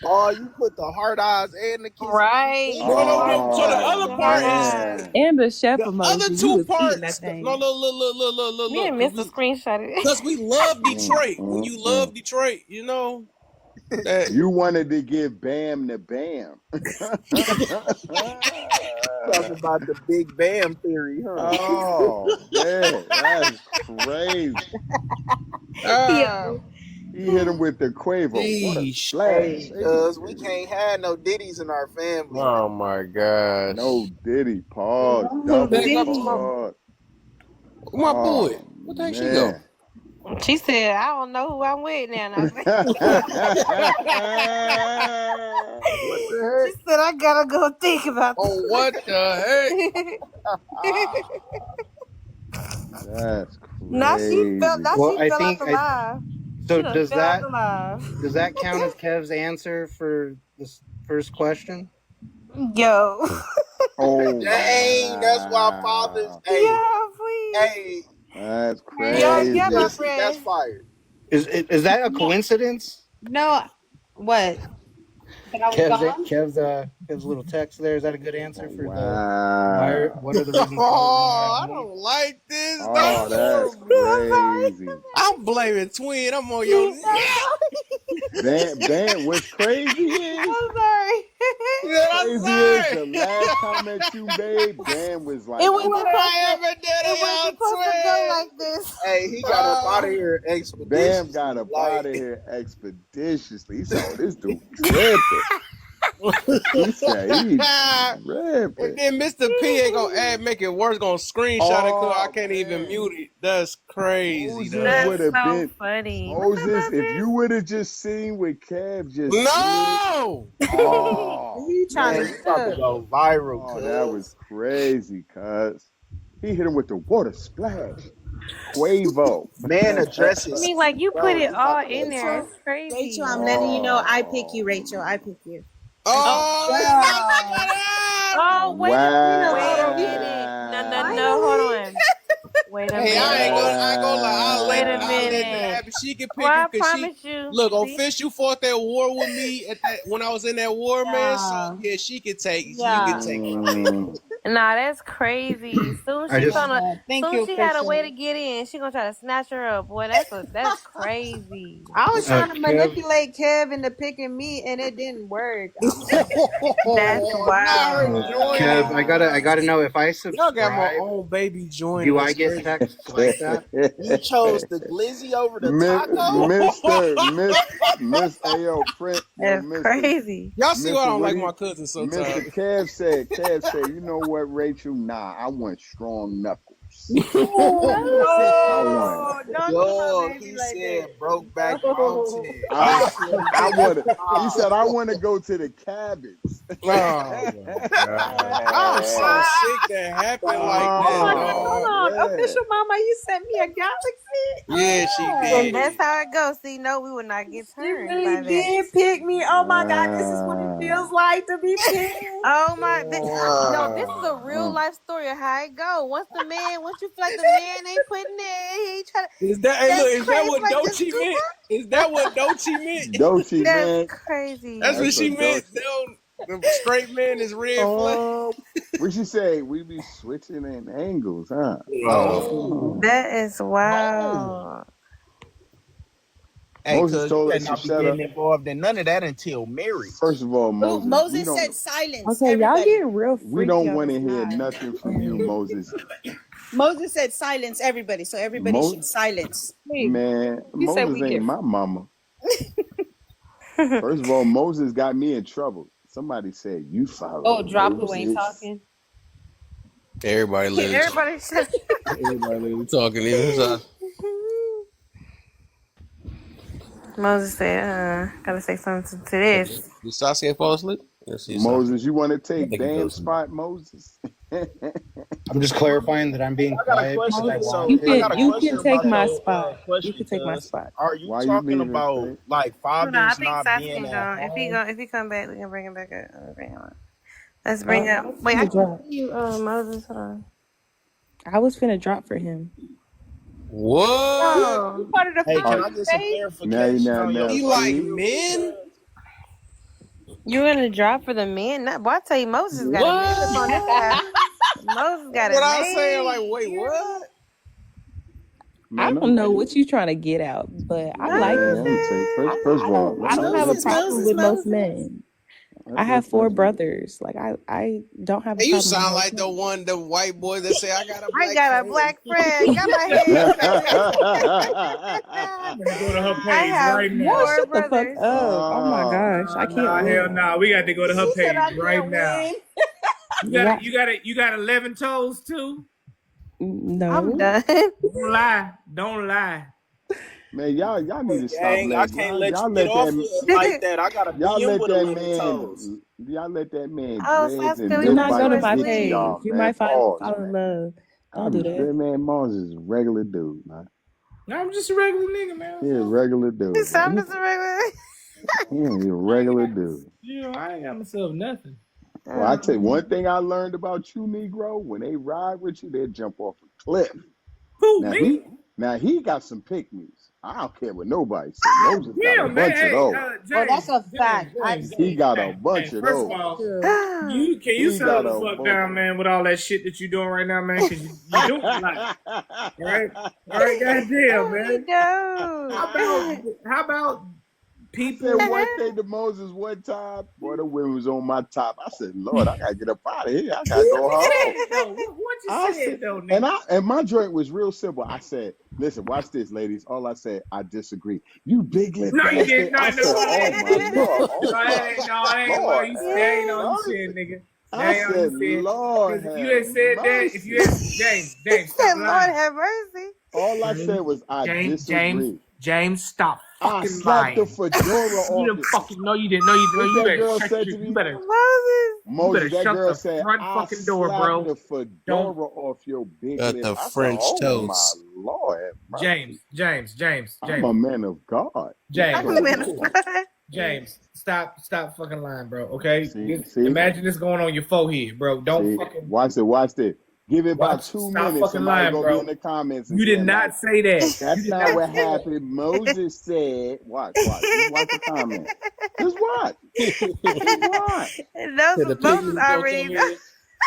Oh, you put the hard eyes and the kiss. Right. So the other part is And the chef the emoji. other You two was eating that parts. thing. Look. Me and Mr. Screenshot it. Because we love Detroit. When you love Detroit, you know. You wanted to give Bam the Bam. Talking about the Big Bam theory, huh? Oh man, that's crazy. He hit him with the Quavo. What a splash. Because we can't have no Diddies in our family. Oh my gosh. No Diddy. Pause. Double pause. My boy. What the heck she go? She said, I don't know who I'm with now. She said, I gotta go think about this. Oh, what the heck? That's crazy. Now she fell out the live. So does that count as Kev's answer for this first question? Yo. Oh, dang, that's why fathers. Hey, yeah, please. Hey, that's crazy. Yeah, my friend. That's fire. Is that a coincidence? No. What? That I was gone? Kev's little text there. Is that a good answer for what are the reasons? I don't like this. Oh, that's crazy. I'm blaming Twin. I'm on your Bam, what's crazy is I'm sorry. the last comment you made, Bam was like, It wasn't supposed to go like this. Hey, he got up out of here expeditiously. Bam got up out of here expeditiously. He saw this dude tripping. He said he's tripping. And then Mr. P ain't gonna make it worse, gonna screenshot it because I can't even mute it. That's crazy. Moses That's would have so been funny. Moses, if you would have just seen what Kev just No! Oh, You trying to go viral. Oh, that was crazy, cuz. He hit him with the water splash. Quavo. Man I addresses. mean, like, you put it all in there. It's crazy. Rachel, I'm letting you know I pick you, Rachel. I pick you. Oh, wait a minute. No, hold on. Wait a minute. Hey, I ain't gonna lie. Wait a minute. She can pick Well, I you because promise you. Look, on See? Fish, you fought that war with me when I was in that war, man. So yeah, she could take. Yeah. You could take. Nah, that's crazy. Soon I she just Thank soon you, she had a way Christian. to get in. She gonna try to snatch her up. Boy, that's crazy. I was trying to Kev. manipulate Kev into picking me, and it didn't work. I'm like, That's Now her wild. Kev, joining. I gotta know if I Y'all got my subscribe, own baby joining. do I That's get crazy. texts like that? You chose the glizzy over the taco? Miss Ayo Print, That's crazy. Y'all see why I Mr. don't like Woody, my cousin sometimes. Mr. Kev said, you know what, Rachel? Nah, I want strong knuckles. oh, don't do my Dog, baby he like said that. Brokeback No. Mountain. He said I want to go to the cabins. Oh my God. I'm so sick that happened like that, Hold dog. on. Official mama, you sent me a galaxy? Yeah, she And did. that's how it goes. See, no, we would not get She turned really by that. did pick me. Oh my God, this is what it feels like to be picked. Oh my! No, this is a real life story of how it go. Once you feel like the man ain't putting it, he try to. Is that, hey, look, That's is that crazy. what Like Doechii meant? Is that what Doechii meant? Doechii, That's man. crazy. That's what That's she what meant. The straight man is red flag. What she say? We be switching in angles, huh? That is wild. Hey, Moses cuz you told better us to not be shut up. getting involved in none of that until marriage. First of all, Moses, Moses said silence. Okay, y'all Everybody. getting real we freaky don't on want this to hear live. nothing from you, Moses. Moses said silence everybody. So everybody should silence. Man, You said Moses we ain't get my mama. First of all, Moses got me in trouble. Somebody said you follow drop who ain't Moses. talking. Everybody let it talk. Everybody shut. Everybody let it talking. Even Moses said, "Gotta say something to this." did Saskia fall asleep? Let's see. Moses, you want to I take think he damn goes. spot, Moses? I'm just clarifying that I'm being I got a quiet because I question. So want I got a You question can take about my your spot. You question, can take my cuz. spot. Are you Why you talking leaving, about Faith? like Hold on, I fathers think not Sasuke being gone. at home? If he come back, we can bring him back up. Bring him up. Let's bring I up. was Wait, I finna can drop. see you, Moses. Hold on. I was finna drop for him. What? Oh, Part of the Hey, can family, I get some Faith? clarification on your He like views? men? you gonna drop for the men? Not, boy, I tell you, Moses got a man up on this app. Moses got What a I say? man. Like, wait, what? I don't know what you trying to get out, but I like men. First of all, I don't have a Moses, problem with most men. I have 4 brothers. Like I don't have a Hey, you problem with sound most like men. the white boy that say I got a I black got a friend. black friend. Got my head. I'm gonna go to her I page have right Y'all now. 4 shut the fuck brothers. up. Oh my gosh. I can't Nah, hell win. nah. We got to go to her She said page I right can't now. win. You got 11 toes too? No. I'm done. Don't lie. Don't lie. Man, y'all need to stop Dang, I letting can't let y'all you let get off that like that. I got a y'all DM let with that 11 man toes. y'all let that man Oh, dreads Sasuke, and we Do dirt not go to bite my get to page. y'all, You man. might Pause, fall in man. love. Don't do that. That man Moses is a regular dude, man. I'm just a regular nigga, man. He a regular dude, I'm man. just a regular. He a regular dude. I ain't got myself nothing. Well, I tell you one thing I learned about you, Negro. When they ride with you, they jump off a cliff. Who, Now he got some pick-me's. I don't care what nobody says. Moses got a Yeah, man. bunch of those. Oh, that's a fact. James, He got a bunch of first of those. all, True. can you He settle got the a fuck bunch down, man, with all that shit that you doing right now, man? Because you doing a lot. All right, goddamn, man. How about people? I said one thing to Moses one time. Boy, the women was on my top. I said, Lord, I gotta get up out of here. I gotta go home. What you I said said, though, nigga? and my joint was real simple. I said, listen, watch this, ladies. All I said, I disagree. You big lip No, you bastard. didn't. I said, oh my Lord. Oh That ain't what you said. That ain't all you said, nigga. That I ain't all said, you said. Lord, If you had said that, if you had James, stop Lord lying. have mercy. all I said was I disagree. James, stop I fucking slapped the lying. fedora You off didn't the. fucking no, you didn't. No, you What you that better girl shut said your, to me? you better Moses, that shut girl the said, front I fucking door, slapped bro. the fedora Don't off your big Got lip. the I said, French oh my toast. Lord. James. I'm a man of God. James. What's going on? James, stop fucking lying, bro. Okay? See? Imagine this going on your forehead, bro. Don't fucking Watch this. Give it about 2 stop minutes. fucking Somebody lying, gonna bro. be in the comments You did again. not say that. That's not what happened. Moses said, watch. Just watch the comment. Just watch. Those Moses already know.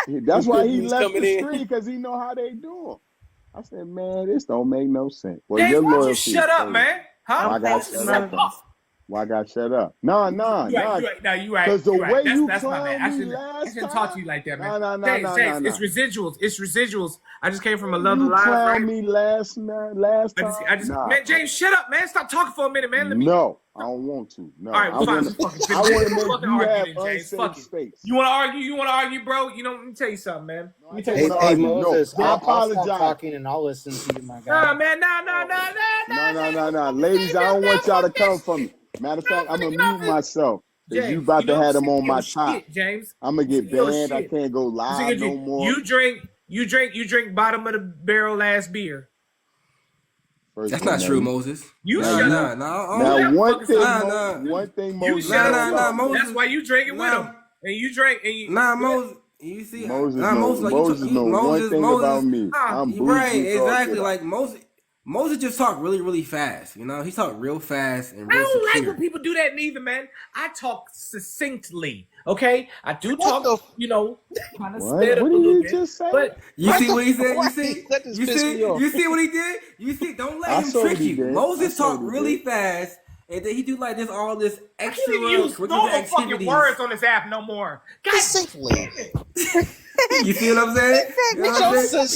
That's why he He's left coming the in. street, because he know how they do him. I said, man, this don't make no sense. Well, James, your why don't you loyalty shut is up, crazy. man? Huh? Why I got shut up? Why I got shut up? No. You right. Because the way you That's my clowned bad. I me shouldn't last talk to you time. like that, man. No. James, it's residuals. It's residuals. I just came from a love You live. clowned me last time. Nah. Man, James, shut up, man. Stop talking for a minute, man. No, I don't want to. No, All right, I fine. want to make you have unsafe space. You want to argue? You want to argue, bro? You know, let me tell you something, man. Let me tell you Hey, something. Moses, I I'll stop apologize. talking and I'll listen to you, my guy. Nah, man. No. Ladies, I don't want y'all to come for me. Matter of fact, I'm going to mute myself. Because you about to have them on my top. James. I'm going to get banned. I can't go live no more. You drink bottom of the barrel ass beer. That's not true, Moses. You shut up. Now, one thing, Moses. Moses. That's why you drinking with him. And you drink. And you, Moses. You see, Moses know one thing about me. I'm bougie. Right, exactly. Like Moses just talk really, really fast. You know, he talk real fast and I real don't secure. like when people do that neither, man. I talk succinctly, okay? I do talk, kind of sped up a little bit. Just say? But you see what he said? You You see what he did? You see? Don't let him trick you. Moses talk really fast, and then he do like this all this extra. I didn't use normal fucking words on this app no more. God, Succinctly. You see what I'm saying? You know what I'm saying?